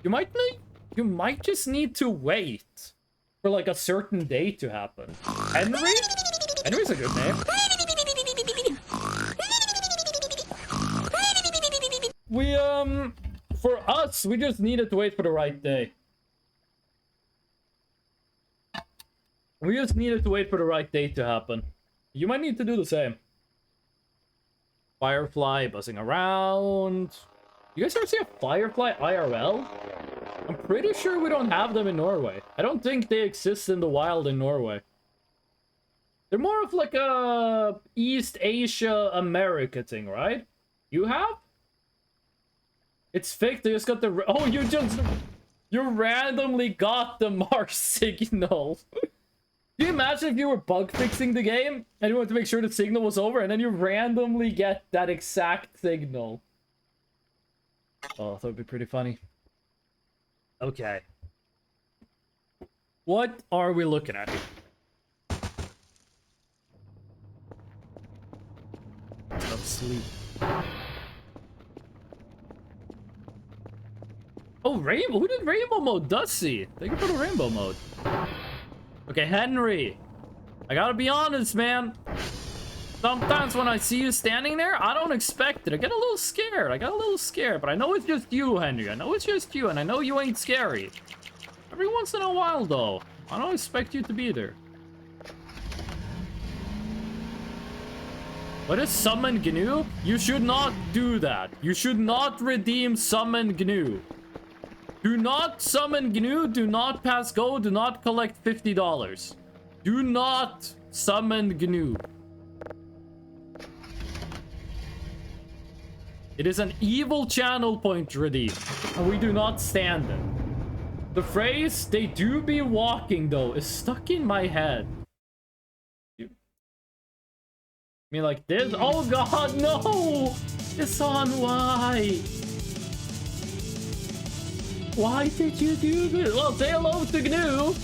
You might just need to wait for like a certain day to happen. Henry? Henry's a good name. For us, we just needed to wait for the right day. We just needed to wait for the right day to happen. You might need to do the same. Firefly buzzing around. You guys ever see a firefly IRL? I'm pretty sure we don't have them in Norway. I don't think they exist in the wild in Norway. They're more of like a East Asia America thing, right? You have? It's fake. They just got the... Oh, you randomly got the Mars signal. Can you imagine if you were bug fixing the game and you wanted to make sure the signal was over and then you randomly get that exact signal? Oh, that would be pretty funny. Okay. What are we looking at here? Let's sleep. Oh, Rainbow. Who did Rainbow mode? Dusty. Thank you for the Rainbow mode. Okay, Henry. I gotta be honest, man. Sometimes when I see you standing there, I don't expect it. I get a little scared. But I know it's just you, Henry. I know it's just you, and I know you ain't scary. Every once in a while, though, I don't expect you to be there. What is Summon GNU? You should not do that. You should not redeem Summon GNU. Do not summon GNU, do not pass go, do not collect $50. Do not summon GNU. It is an evil channel point redeem, and we do not stand it. The phrase, they do be walking though, is stuck in my head. I mean like this? Oh god, no! Isan, why? Why did you do this? Well, say hello to GNU.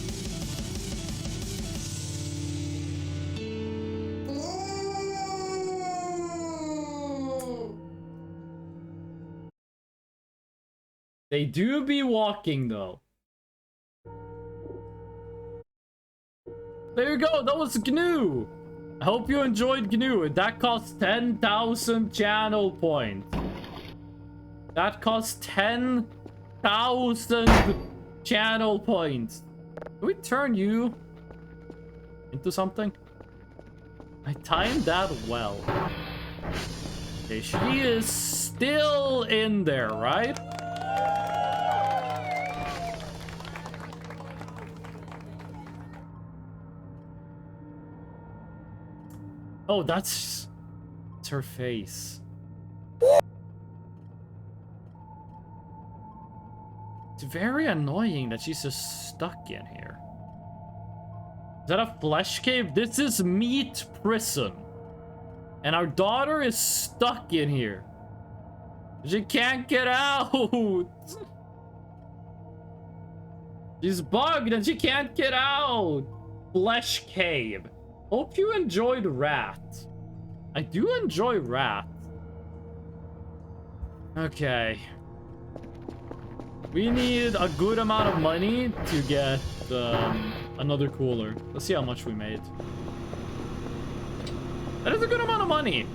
They do be walking, though. There you go. That was GNU. I hope you enjoyed GNU. That costs 10,000 channel points. That costs 10,000 channel points. Can we turn you into something? I timed that well. Okay, she is still in there, right? Oh, that's her face. It's very annoying that she's just stuck in here. Is that a flesh cave? This is Meat Prison. And our daughter is stuck in here. She can't get out. She's bugged and she can't get out. Flesh Cave. Hope you enjoyed Rat. I do enjoy Rat. Okay. We need a good amount of money to get another cooler. Let's see how much we made. That is a good amount of money. Is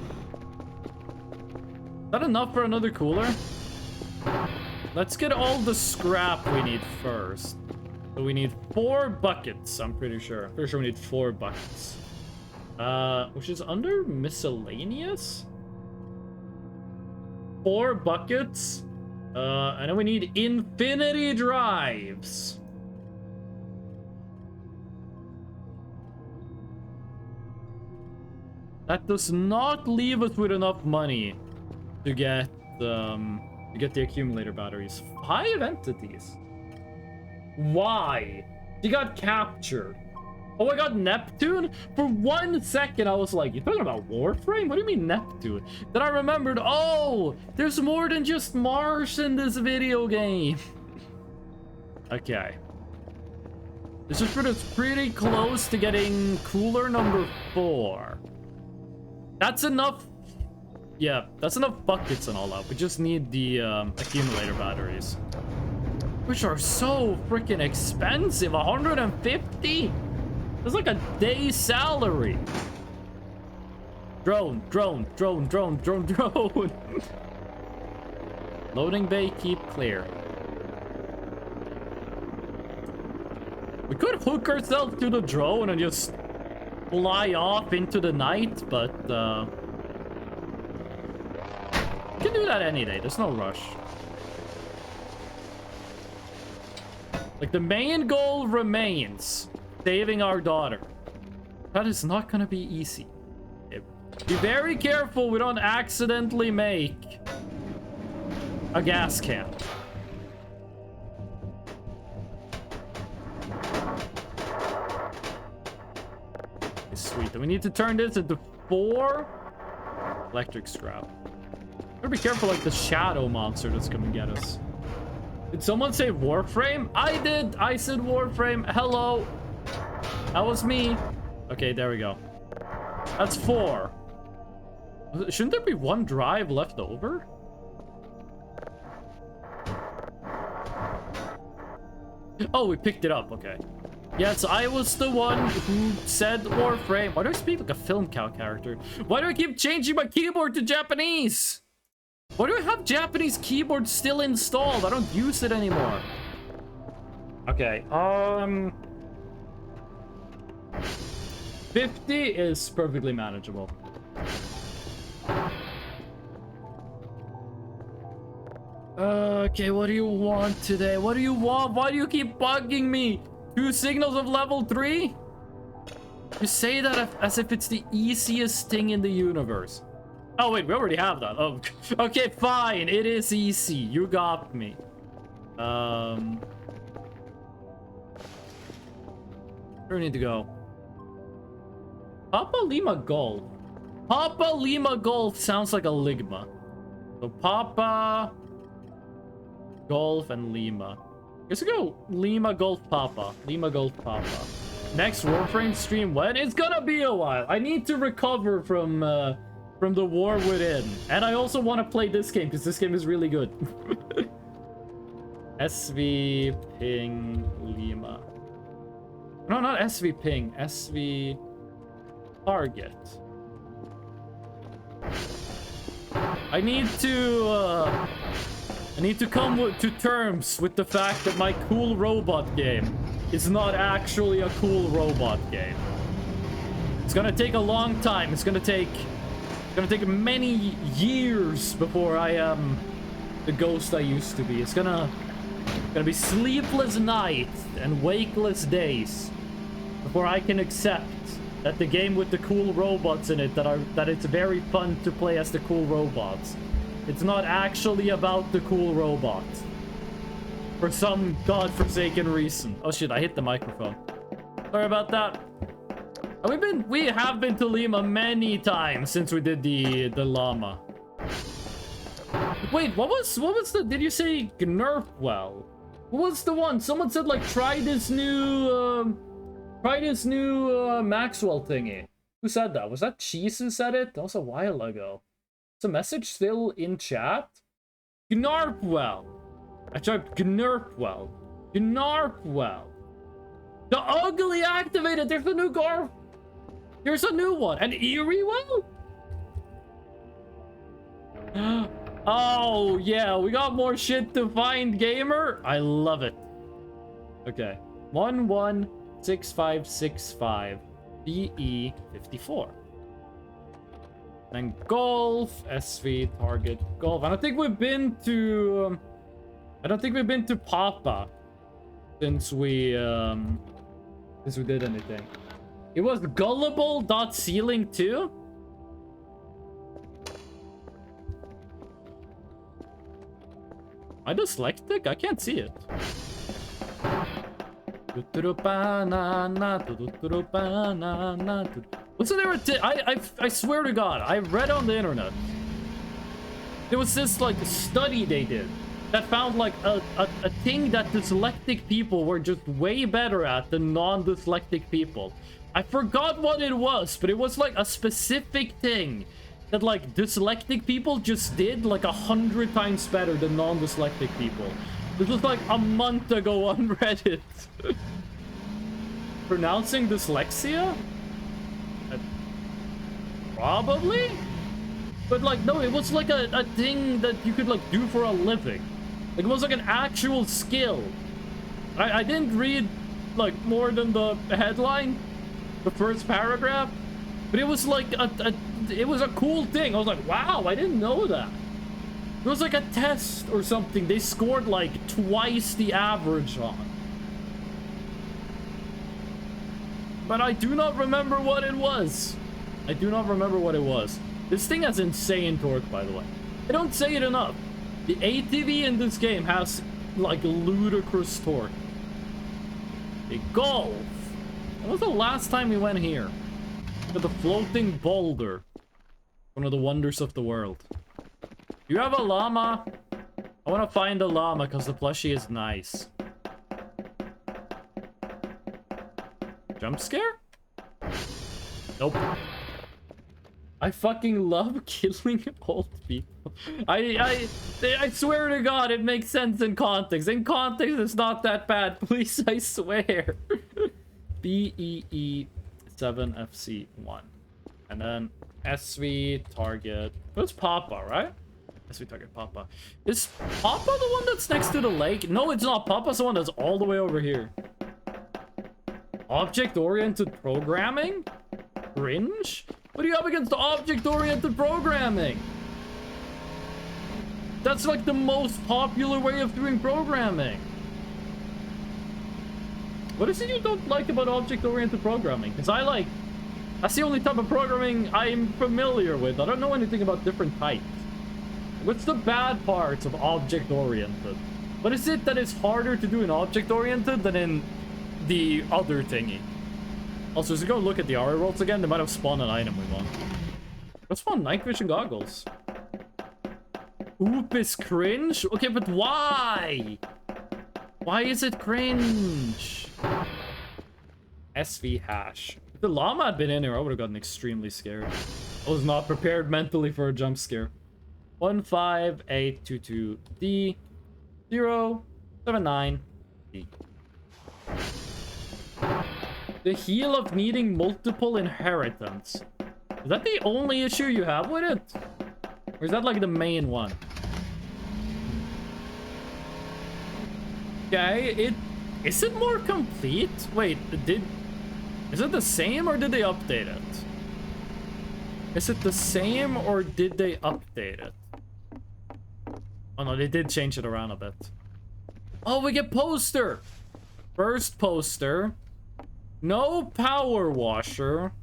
that enough for another cooler? Let's get all the scrap we need first. So we need 4 buckets, I'm pretty sure. Pretty sure we need 4 buckets. Which is under miscellaneous? 4 buckets. And then we need infinity drives. That does not leave us with enough money to get the accumulator batteries. 5 entities. Why? She got captured. Oh, I got Neptune? For 1 second, I was like, you talking about Warframe? What do you mean Neptune? Then I remembered, oh, there's more than just Mars in this video game. Okay. This is pretty close to getting cooler number 4. That's enough. Yeah, that's enough buckets and all that. We just need the accumulator batteries. Which are so freaking expensive. 150? That's like a day's salary. Drone. Loading bay, keep clear. We could hook ourselves to the drone and just fly off into the night, but we can do that any day. There's no rush. Like, the main goal remains saving our daughter. That is not gonna be easy. Be very careful we don't accidentally make a gas can. Sweet. And we need to turn this into 4 electric scrap. Gotta be careful, like the shadow monster that's gonna get us. Did someone say Warframe? I did. I said Warframe. Hello. That was me. Okay, there we go. That's 4. Shouldn't there be 1 drive left over? Oh, we picked it up. Okay. Yes, I was the one who said Warframe. Why do I speak like a film cow character? Why do I keep changing my keyboard to Japanese? Why do I have Japanese keyboard still installed? I don't use it anymore. Okay, 50 is perfectly manageable. Okay, what do you want today? What do you want? Why do you keep bugging me? 2 signals of level 3? You say that as if it's the easiest thing in the universe. Oh, wait, we already have that. Oh, okay, fine. It is easy. You got me. Where do we need to go? Papa Lima Golf. Papa Lima Golf sounds like a Ligma. So Papa, Golf, and Lima. Let's go Lima Golf Papa. Lima Golf Papa. Next Warframe stream when? It's gonna be a while. I need to recover from the war within. And I also want to play this game because this game is really good. SV Ping Lima. No, not SV Ping. SV Target. I need to come to terms with the fact that my cool robot game is not actually a cool robot game. It's gonna take a long time. It's gonna take many years before I am the ghost I used to be. It's gonna be sleepless nights and wakeless days before I can accept that the game with the cool robots in it, that it's very fun to play as the cool robots. It's not actually about the cool robots. For some godforsaken reason. Oh shit, I hit the microphone. Sorry about that. We have been to Lima many times since we did the llama. Wait, what was the, did you say Gnurfwell? What was the one? Someone said like try this new Maxwell thingy. Who said that? Was that Cheese who said it? That was a while ago. Is the message still in chat? Gnarpwell. I tried Gnarpwell. Gnarpwell. The ugly activated. There's a new Garf. There's a new one. An Eriewell? Oh, yeah. We got more shit to find, gamer. I love it. Okay. 116565. BE54. Then golf. SV target golf. I don't think we've been to... Papa since we did anything. It was gullible.ceiling too? Am I dyslexic? I can't see it. What's the name? I swear to God, I read on the internet. There was this like study they did that found like a thing that dyslexic people were just way better at than non-dyslexic people. I forgot what it was, but it was like a specific thing that like dyslexic people just did like 100 times better than non-dyslexic people. This was like a month ago on Reddit. Pronouncing dyslexia? Probably? But like, no, it was like a thing that you could like do for a living. Like, it was like an actual skill. I didn't read like more than the headline, the first paragraph, but it was like it was a cool thing. I was like, wow, I didn't know that. It was like a test or something they scored like twice the average on. But I do not remember what it was. I do not remember what it was. This thing has insane torque, by the way. I don't say it enough. The ATV in this game has like ludicrous torque. A golf. When was the last time we went here? To the floating boulder. One of the wonders of the world. You have a llama? I want to find a llama because the plushie is nice. Jump scare? Nope. I fucking love killing old people. I swear to God, it makes sense in context. In context, it's not that bad. Please, I swear. BEE7FC1. And then SV target. What's Papa, right? SV target Papa. Is Papa the one that's next to the lake? No, it's not. Papa's the one that's all the way over here. Object-oriented programming? Cringe? What do you have against object-oriented programming? That's like the most popular way of doing programming. What is it you don't like about object-oriented programming? Because that's the only type of programming I'm familiar with. I don't know anything about different types. What's the bad parts of object-oriented? What is it that is harder to do in object-oriented than in the other thingy? Also, as we go look at the RA rolls again, they might have spawned an item we want. Let's spawn night vision goggles. Oop is cringe? Okay, but why? Why is it cringe? SV hash. If the llama had been in here, I would have gotten extremely scared. I was not prepared mentally for a jump scare. 15822D 079D. The heel of needing multiple inheritance. Is that the only issue you have with it? Or is that like the main one? Okay, is it more complete? Wait, is it the same or did they update it? Is it the same or did they update it? Oh no, they did change it around a bit. Oh, we get poster! First poster. No power washer.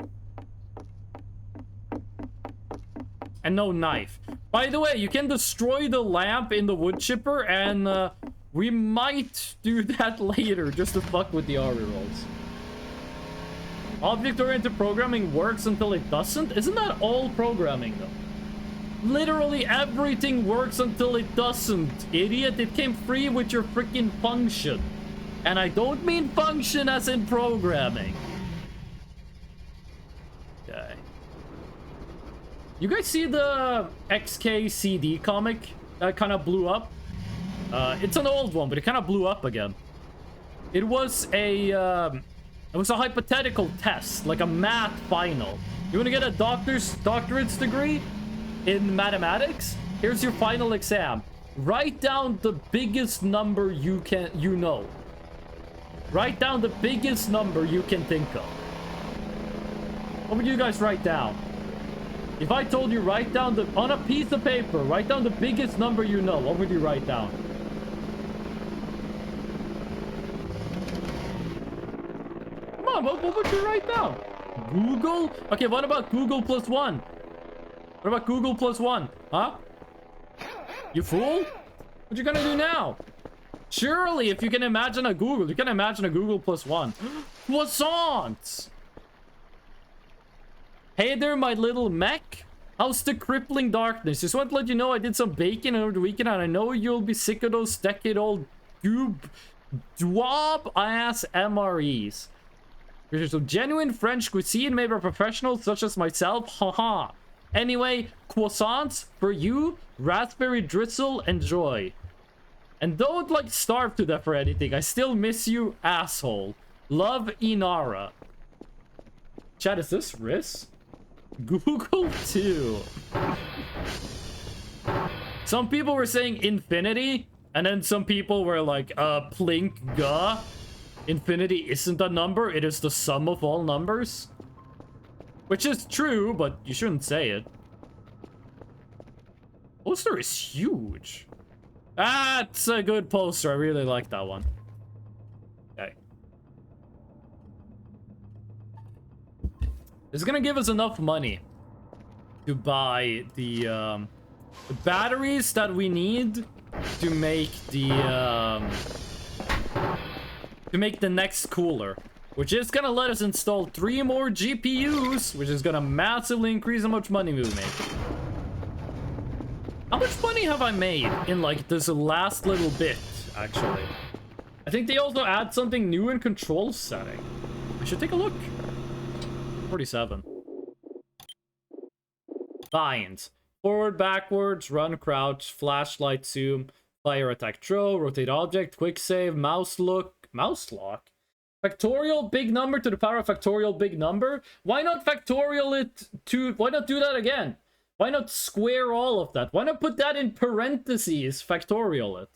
And no knife. By the way, you can destroy the lamp in the wood chipper, and we might do that later just to fuck with the RE rolls. Object-oriented programming works until it doesn't? Isn't that all programming, though? Literally everything works until it doesn't, idiot. It came free with your freaking function. And I don't mean function as in programming. Okay. You guys see the XK CD comic that kind of blew up? It's an old one, but it kind of blew up again. It was a hypothetical test, like a math final. You want to get a doctorate's degree in mathematics? Here's your final exam. Write down the biggest number you know. Write down the biggest number you can think of. What would you guys write down? If I told you write down on a piece of paper, write down the biggest number you know, what would you write down? Come on, what would you write down? Google? Okay, what about Google plus 1? What about Google plus 1? Huh? You fool? What you gonna do now? Surely, if you can imagine a Google, you can imagine a Google plus 1. Croissants! Hey there, my little mech. How's the crippling darkness? Just want to let you know I did some baking over the weekend, and I know you'll be sick of those decade-old dwab-ass MREs. There's a genuine French cuisine made by professionals such as myself. Haha. Anyway, croissants for you, raspberry drizzle, enjoy. And don't like starve to death for anything. I still miss you, asshole. Love, Inara. Chat, is this Riz? Google 2. Some people were saying infinity, and then some people were like, plink ga. Infinity isn't a number, it is the sum of all numbers. Which is true, but you shouldn't say it. Poster is huge. That's a good poster. I really like that one. Okay. It's gonna give us enough money to buy the batteries that we need to make the next cooler, which is gonna let us install 3 more GPUs, which is gonna massively increase how much money we make. How much money have I made in like this last little bit, actually? I think they also add something new in control setting. I should take a look. 47. Binds. Forward, backwards, run, crouch, flashlight, zoom, fire, attack, throw, rotate object, quick save, mouse lock. Factorial big number to the power of factorial big number. Why not factorial it to... Why not do that again? Why not square all of that? Why not put that in parentheses, factorial it?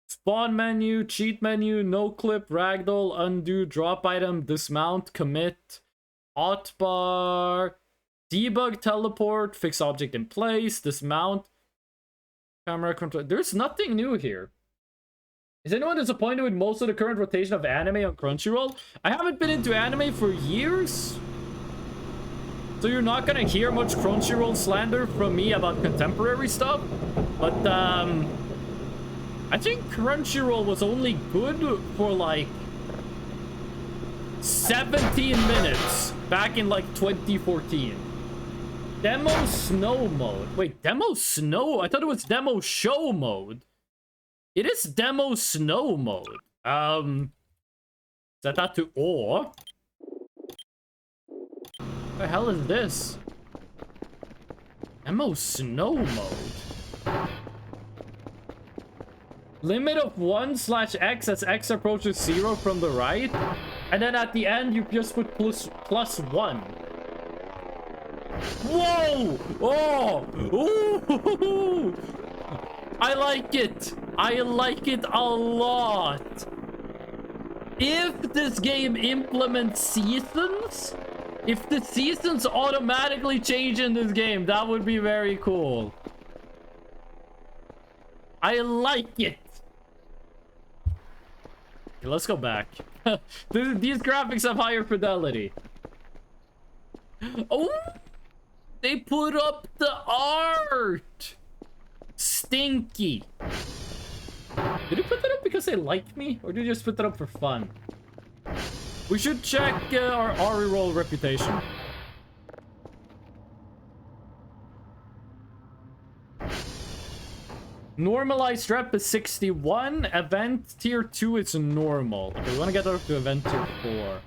Spawn menu, cheat menu, no clip, ragdoll, undo, drop item, dismount, commit, hotbar, debug, teleport, fix object in place, dismount, camera control. There's nothing new here. Is anyone disappointed with most of the current rotation of anime on Crunchyroll? I haven't been into anime for years. So you're not gonna hear much Crunchyroll slander from me about contemporary stuff. But, I think Crunchyroll was only good for, like, 17 minutes back in, like, 2014. Demo snow mode. Wait, demo snow? I thought it was demo show mode. It is demo snow mode. Set that to or. What the hell is this? Demo snow mode. Limit of 1/x as x approaches 0 from the right. And then at the end, you just put plus 1. Whoa! Oh! Ooh! I like it. I like it a lot. If this game implements seasons, if the seasons automatically change in this game, that would be very cool. I like it. Okay, let's go back. These graphics have higher fidelity. Oh! They put up the art! Stinky. Did they put that up because they like me? Or did they just put that up for fun? We should check our reroll reputation. Normalized rep is 61. Event tier 2 is normal. Okay, we want to get up to event tier 4.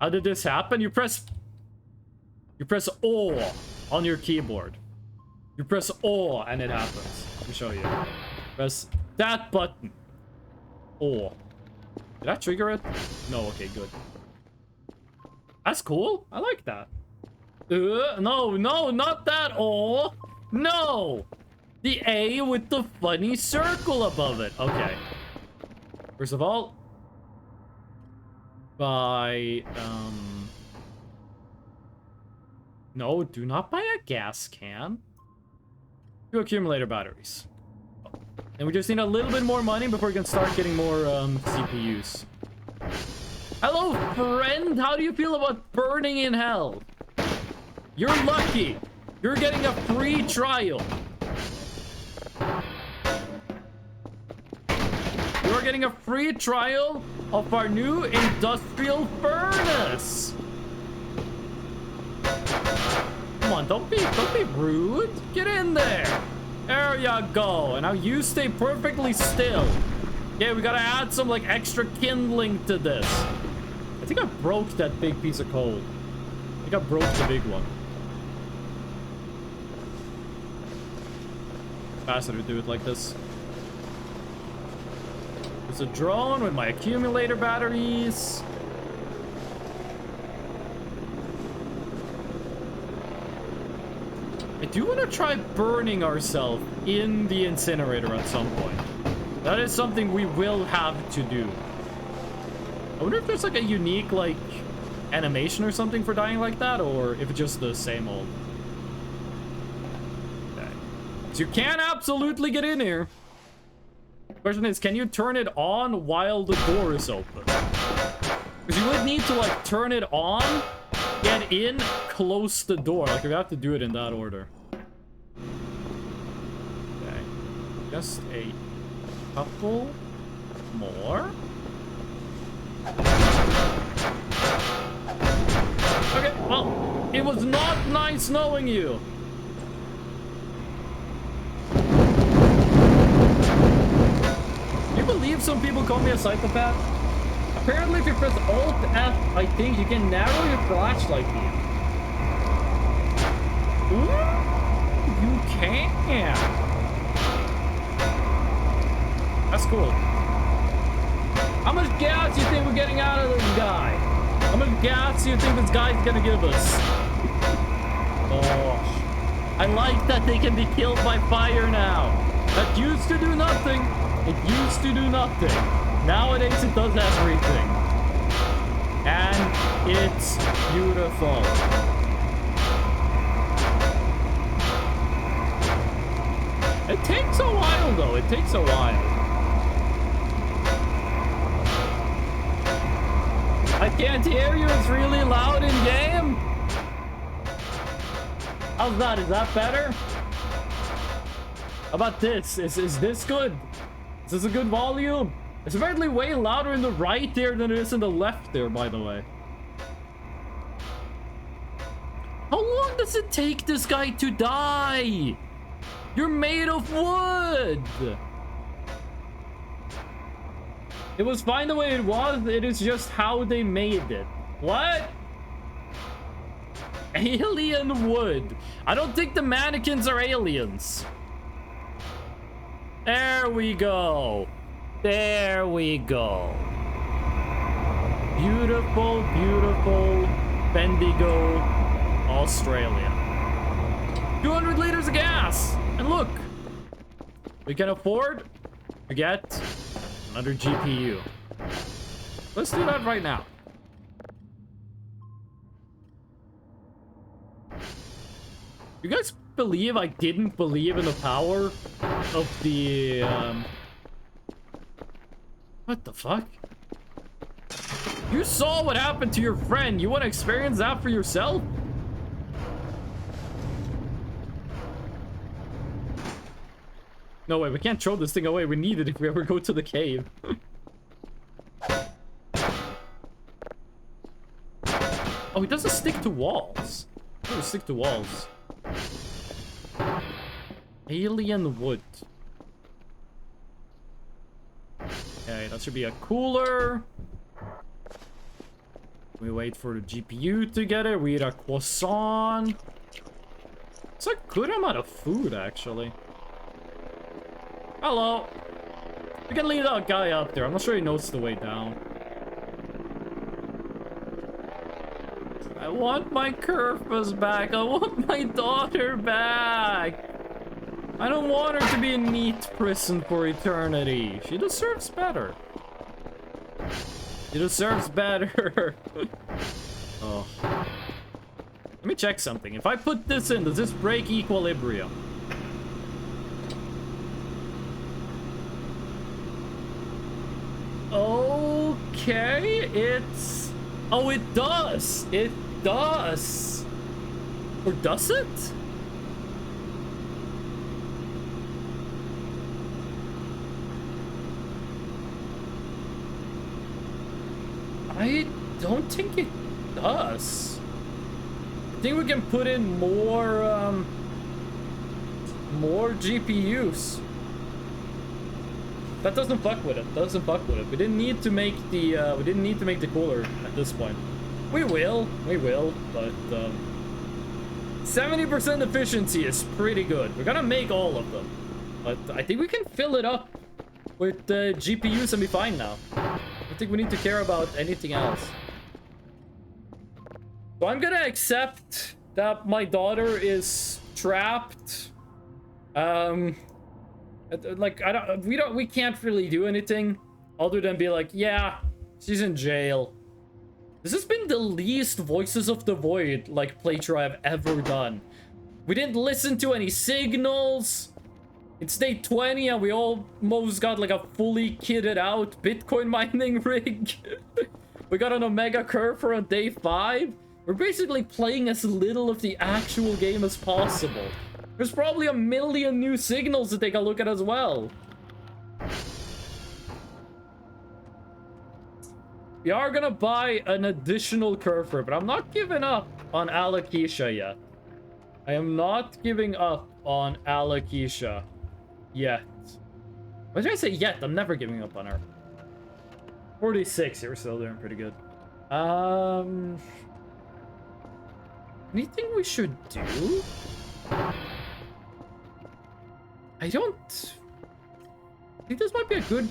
How did this happen? You press O on your keyboard. You press O and it happens. Let me show you. Press that button. O. Did I trigger it? No, okay, good. That's cool. I like that. No, not that O. No! The A with the funny circle above it. Okay. First of all, no, do not buy a gas can. 2 accumulator batteries. And we just need a little bit more money before we can start getting more CPUs. Hello, friend. How do you feel about burning in hell? You're lucky. You're getting a free trial. You're getting a free trial of our new industrial furnace. Come on, don't be rude. Get in there. There you go. And now you stay perfectly still. Yeah, we gotta add some like extra kindling to this. I think I broke that big piece of coal. I think I broke the big one. Faster to do it like this. There's a drone with my accumulator batteries. I do want to try burning ourselves in the incinerator at some point. That is something we will have to do. I wonder if there's like a unique like animation or something for dying like that, or if it's just the same old. Okay. So you can absolutely get in here. Question is, can you turn it on while the door is open? Because you would need to like turn it on, get in, close the door. Like you have to do it in that order. Okay. Just a couple more. Okay, well, it was not nice knowing you. You believe some people call me a psychopath? Apparently, if you press Alt F, I think you can narrow your flashlight beam. Ooh, you can. That's cool. How much gas do you think we're getting out of this guy? How much gas do you think this guy's gonna give us? Oh, I like that they can be killed by fire now. That used to do nothing. It used to do nothing. Nowadays it does everything. And it's beautiful. It takes a while though. It takes a while. I can't hear you. It's really loud in game. How's that? Is that better? How about this? Is this good? Is this a good volume? It's apparently way louder in the right there than it is in the left there, by the way. How long does it take this guy to die? You're made of wood. It was fine the way it was. It is just how they made it. What? Alien wood. I don't think the mannequins are aliens. There we go. There we go. Beautiful, beautiful Bendigo, Australia. 200 liters of gas. And look, we can afford to get another GPU. Let's do that right now. You guys believe I didn't believe in the power of the what the fuck? You saw what happened to your friend. You want to experience that for yourself? No way, we can't throw this thing away. We need it if we ever go to the cave. Oh, it doesn't stick to walls. It doesn't stick to walls. Alien wood. Okay, that should be a cooler. We wait for the GPU to get it. We eat a croissant. It's a good amount of food, actually. Hello. We can leave that guy up there. I'm not sure he knows the way down. I want my Kerfus back. I want my daughter back. I don't want her to be in neat prison for eternity. She deserves better. She deserves better. Oh. Let me check something. If I put this in, does this break equilibrium? Okay, it's... Oh, it does! It does! Or does it? I don't think it does. I think we can put in more GPUs. That doesn't fuck with it. Doesn't fuck with it. We didn't need to make the cooler at this point. We will, but 70% efficiency is pretty good. We're gonna make all of them, but I think we can fill it up with GPUs and be fine now. I don't think we need to care about anything else. So I'm gonna accept that my daughter is trapped. Like we can't really do anything other than be like, yeah, she's in jail. This has been the least Voices of the Void like playthrough I've ever done. We didn't listen to any signals. It's day 20 and we almost got like a fully kitted out Bitcoin mining rig. We got an Omega Curve on day 5. We're basically playing as little of the actual game as possible. There's probably a million new signals to take a look at as well. We are gonna buy an additional Curfer, but I'm not giving up on Alakisha yet. I am not giving up on Alakisha yet. Why did I say yet? I'm never giving up on her. 46, you're still doing pretty good. Anything we should do? I think this might be a good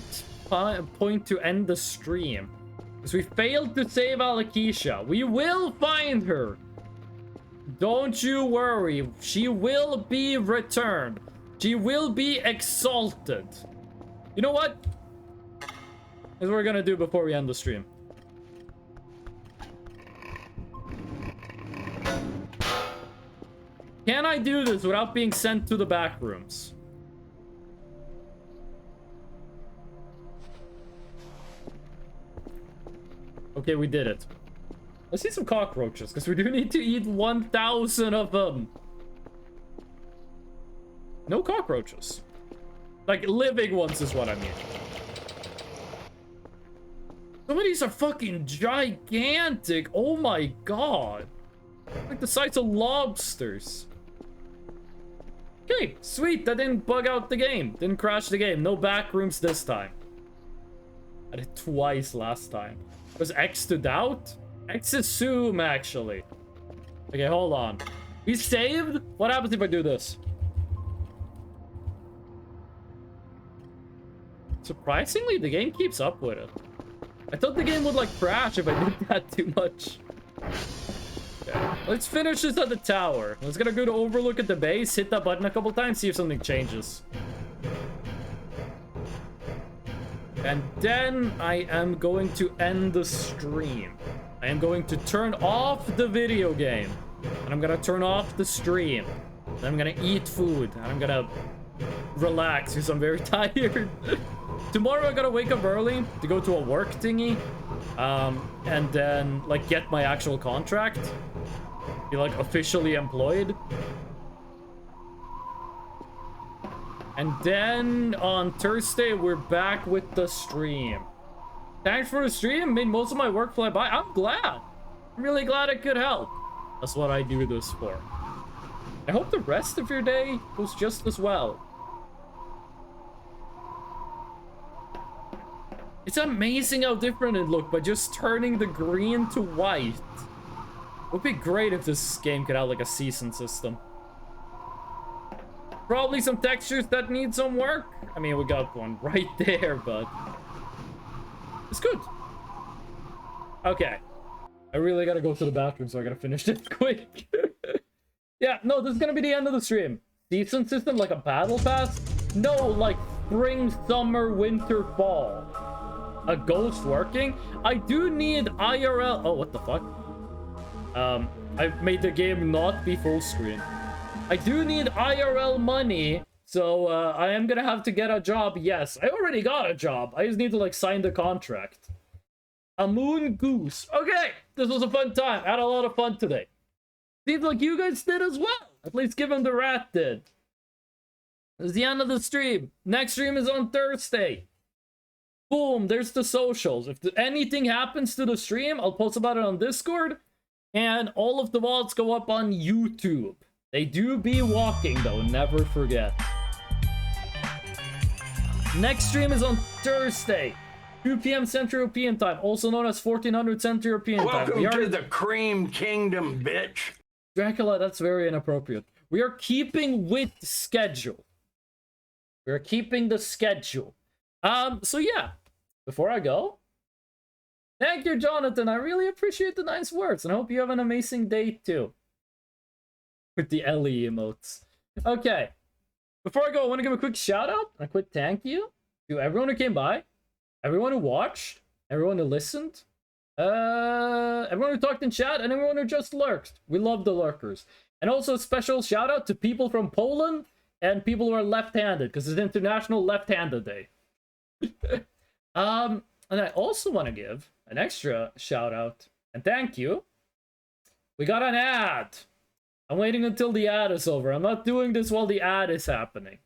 point to end the stream. Because we failed to save Alakisha. We will find her. Don't you worry. She will be returned. She will be exalted. You know what? That's what we're gonna do before we end the stream. Can I do this without being sent to the back rooms? Okay, we did it. Let's see some cockroaches, because we do need to eat 1,000 of them. No cockroaches. Like, living ones is what I mean. Some of these are fucking gigantic. Oh my god. Like the size of lobsters. Okay, sweet. That didn't bug out the game. Didn't crash the game. No back rooms this time. I did it twice last time. Was X to doubt? X assume, actually. Okay, hold on. We saved? What happens if I do this? Surprisingly, the game keeps up with it. I thought the game would, like, crash if I did that too much. Okay, let's finish this at the tower. Let's get a good overlook at the base, hit that button a couple times, see if something changes. And then I am going to end the stream. I am going to turn off the video game. And I'm gonna turn off the stream. And I'm gonna eat food. And I'm gonna relax because I'm very tired. Tomorrow I gotta wake up early to go to a work thingy. And then, like, get my actual contract. Be, like, officially employed. And then on Thursday, we're back with the stream. Thanks for the stream. Made most of my work fly by. I'm glad. I'm really glad I could help. That's what I do this for. I hope the rest of your day goes just as well. It's amazing how different it looked by just turning the green to white. It would be great if this game could have like a season system. Probably some textures that need some work. I mean, we got one right there, but it's good. Okay. I really gotta go to the bathroom, so I gotta finish this quick. Yeah, no, this is gonna be the end of the stream. Season system, like a battle pass? No, like spring, summer, winter, fall. A ghost working? I do need IRL. Oh, what the fuck? I made the game not be full screen. I do need IRL money, so I am gonna have to get a job. Yes, I already got a job. I just need to like sign the contract. A moon goose. Okay, this was a fun time. I had a lot of fun today. Seems like you guys did as well. At least given the rat did. This is the end of the stream. Next stream is on Thursday. Boom, there's the socials. If anything happens to the stream, I'll post about it on Discord. And all of the VODs go up on YouTube. They do be walking though, never forget. Next stream is on Thursday. 2 p.m. Central European Time, also known as 1400 Central European Time. Welcome to the Cream Kingdom, bitch. Dracula, that's very inappropriate. We are keeping with schedule. We're keeping the schedule. So yeah, before I go, thank you, Jonathan. I really appreciate the nice words, and I hope you have an amazing day too. With the Ellie emotes. Okay, before I go, I want to give a quick shout out and a quick thank you to everyone who came by, everyone who watched, everyone who listened, everyone who talked in chat, and everyone who just lurked. We love the lurkers. And also a special shout out to people from Poland and people who are left-handed, because it's International Left-Handed Day. And I also want to give an extra shout out and thank you. We got an ad. I'm waiting until the ad is over. I'm not doing this while the ad is happening.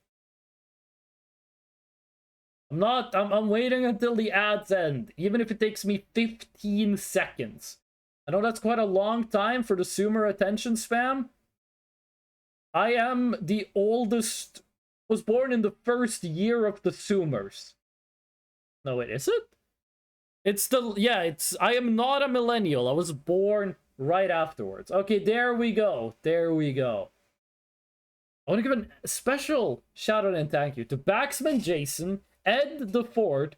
I'm waiting until the ads end, even if it takes me 15 seconds. I know that's quite a long time for the Sumer attention spam. I am the oldest, was born in the first year of the Sumers. No, wait, is it? It's the, yeah, it's, I am not a millennial. I was born right afterwards. Okay, there we go. There we go. I want to give a special shout out and thank you to Baxman Jason, Ed the Ford,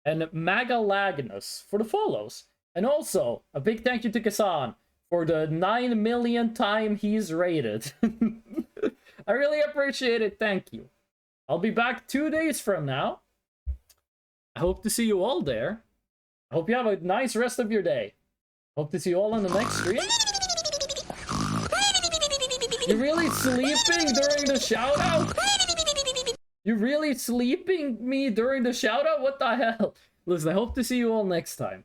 and Magalagnus for the follows. And also, a big thank you to Kasan for the 9 million time he's rated. I really appreciate it. Thank you. I'll be back 2 days from now. I hope to see you all there. I hope you have a nice rest of your day. Hope to see you all on the next stream. You're really sleeping during the shout out? You're really sleeping me during the shout out? What the hell? Listen, I hope to see you all next time.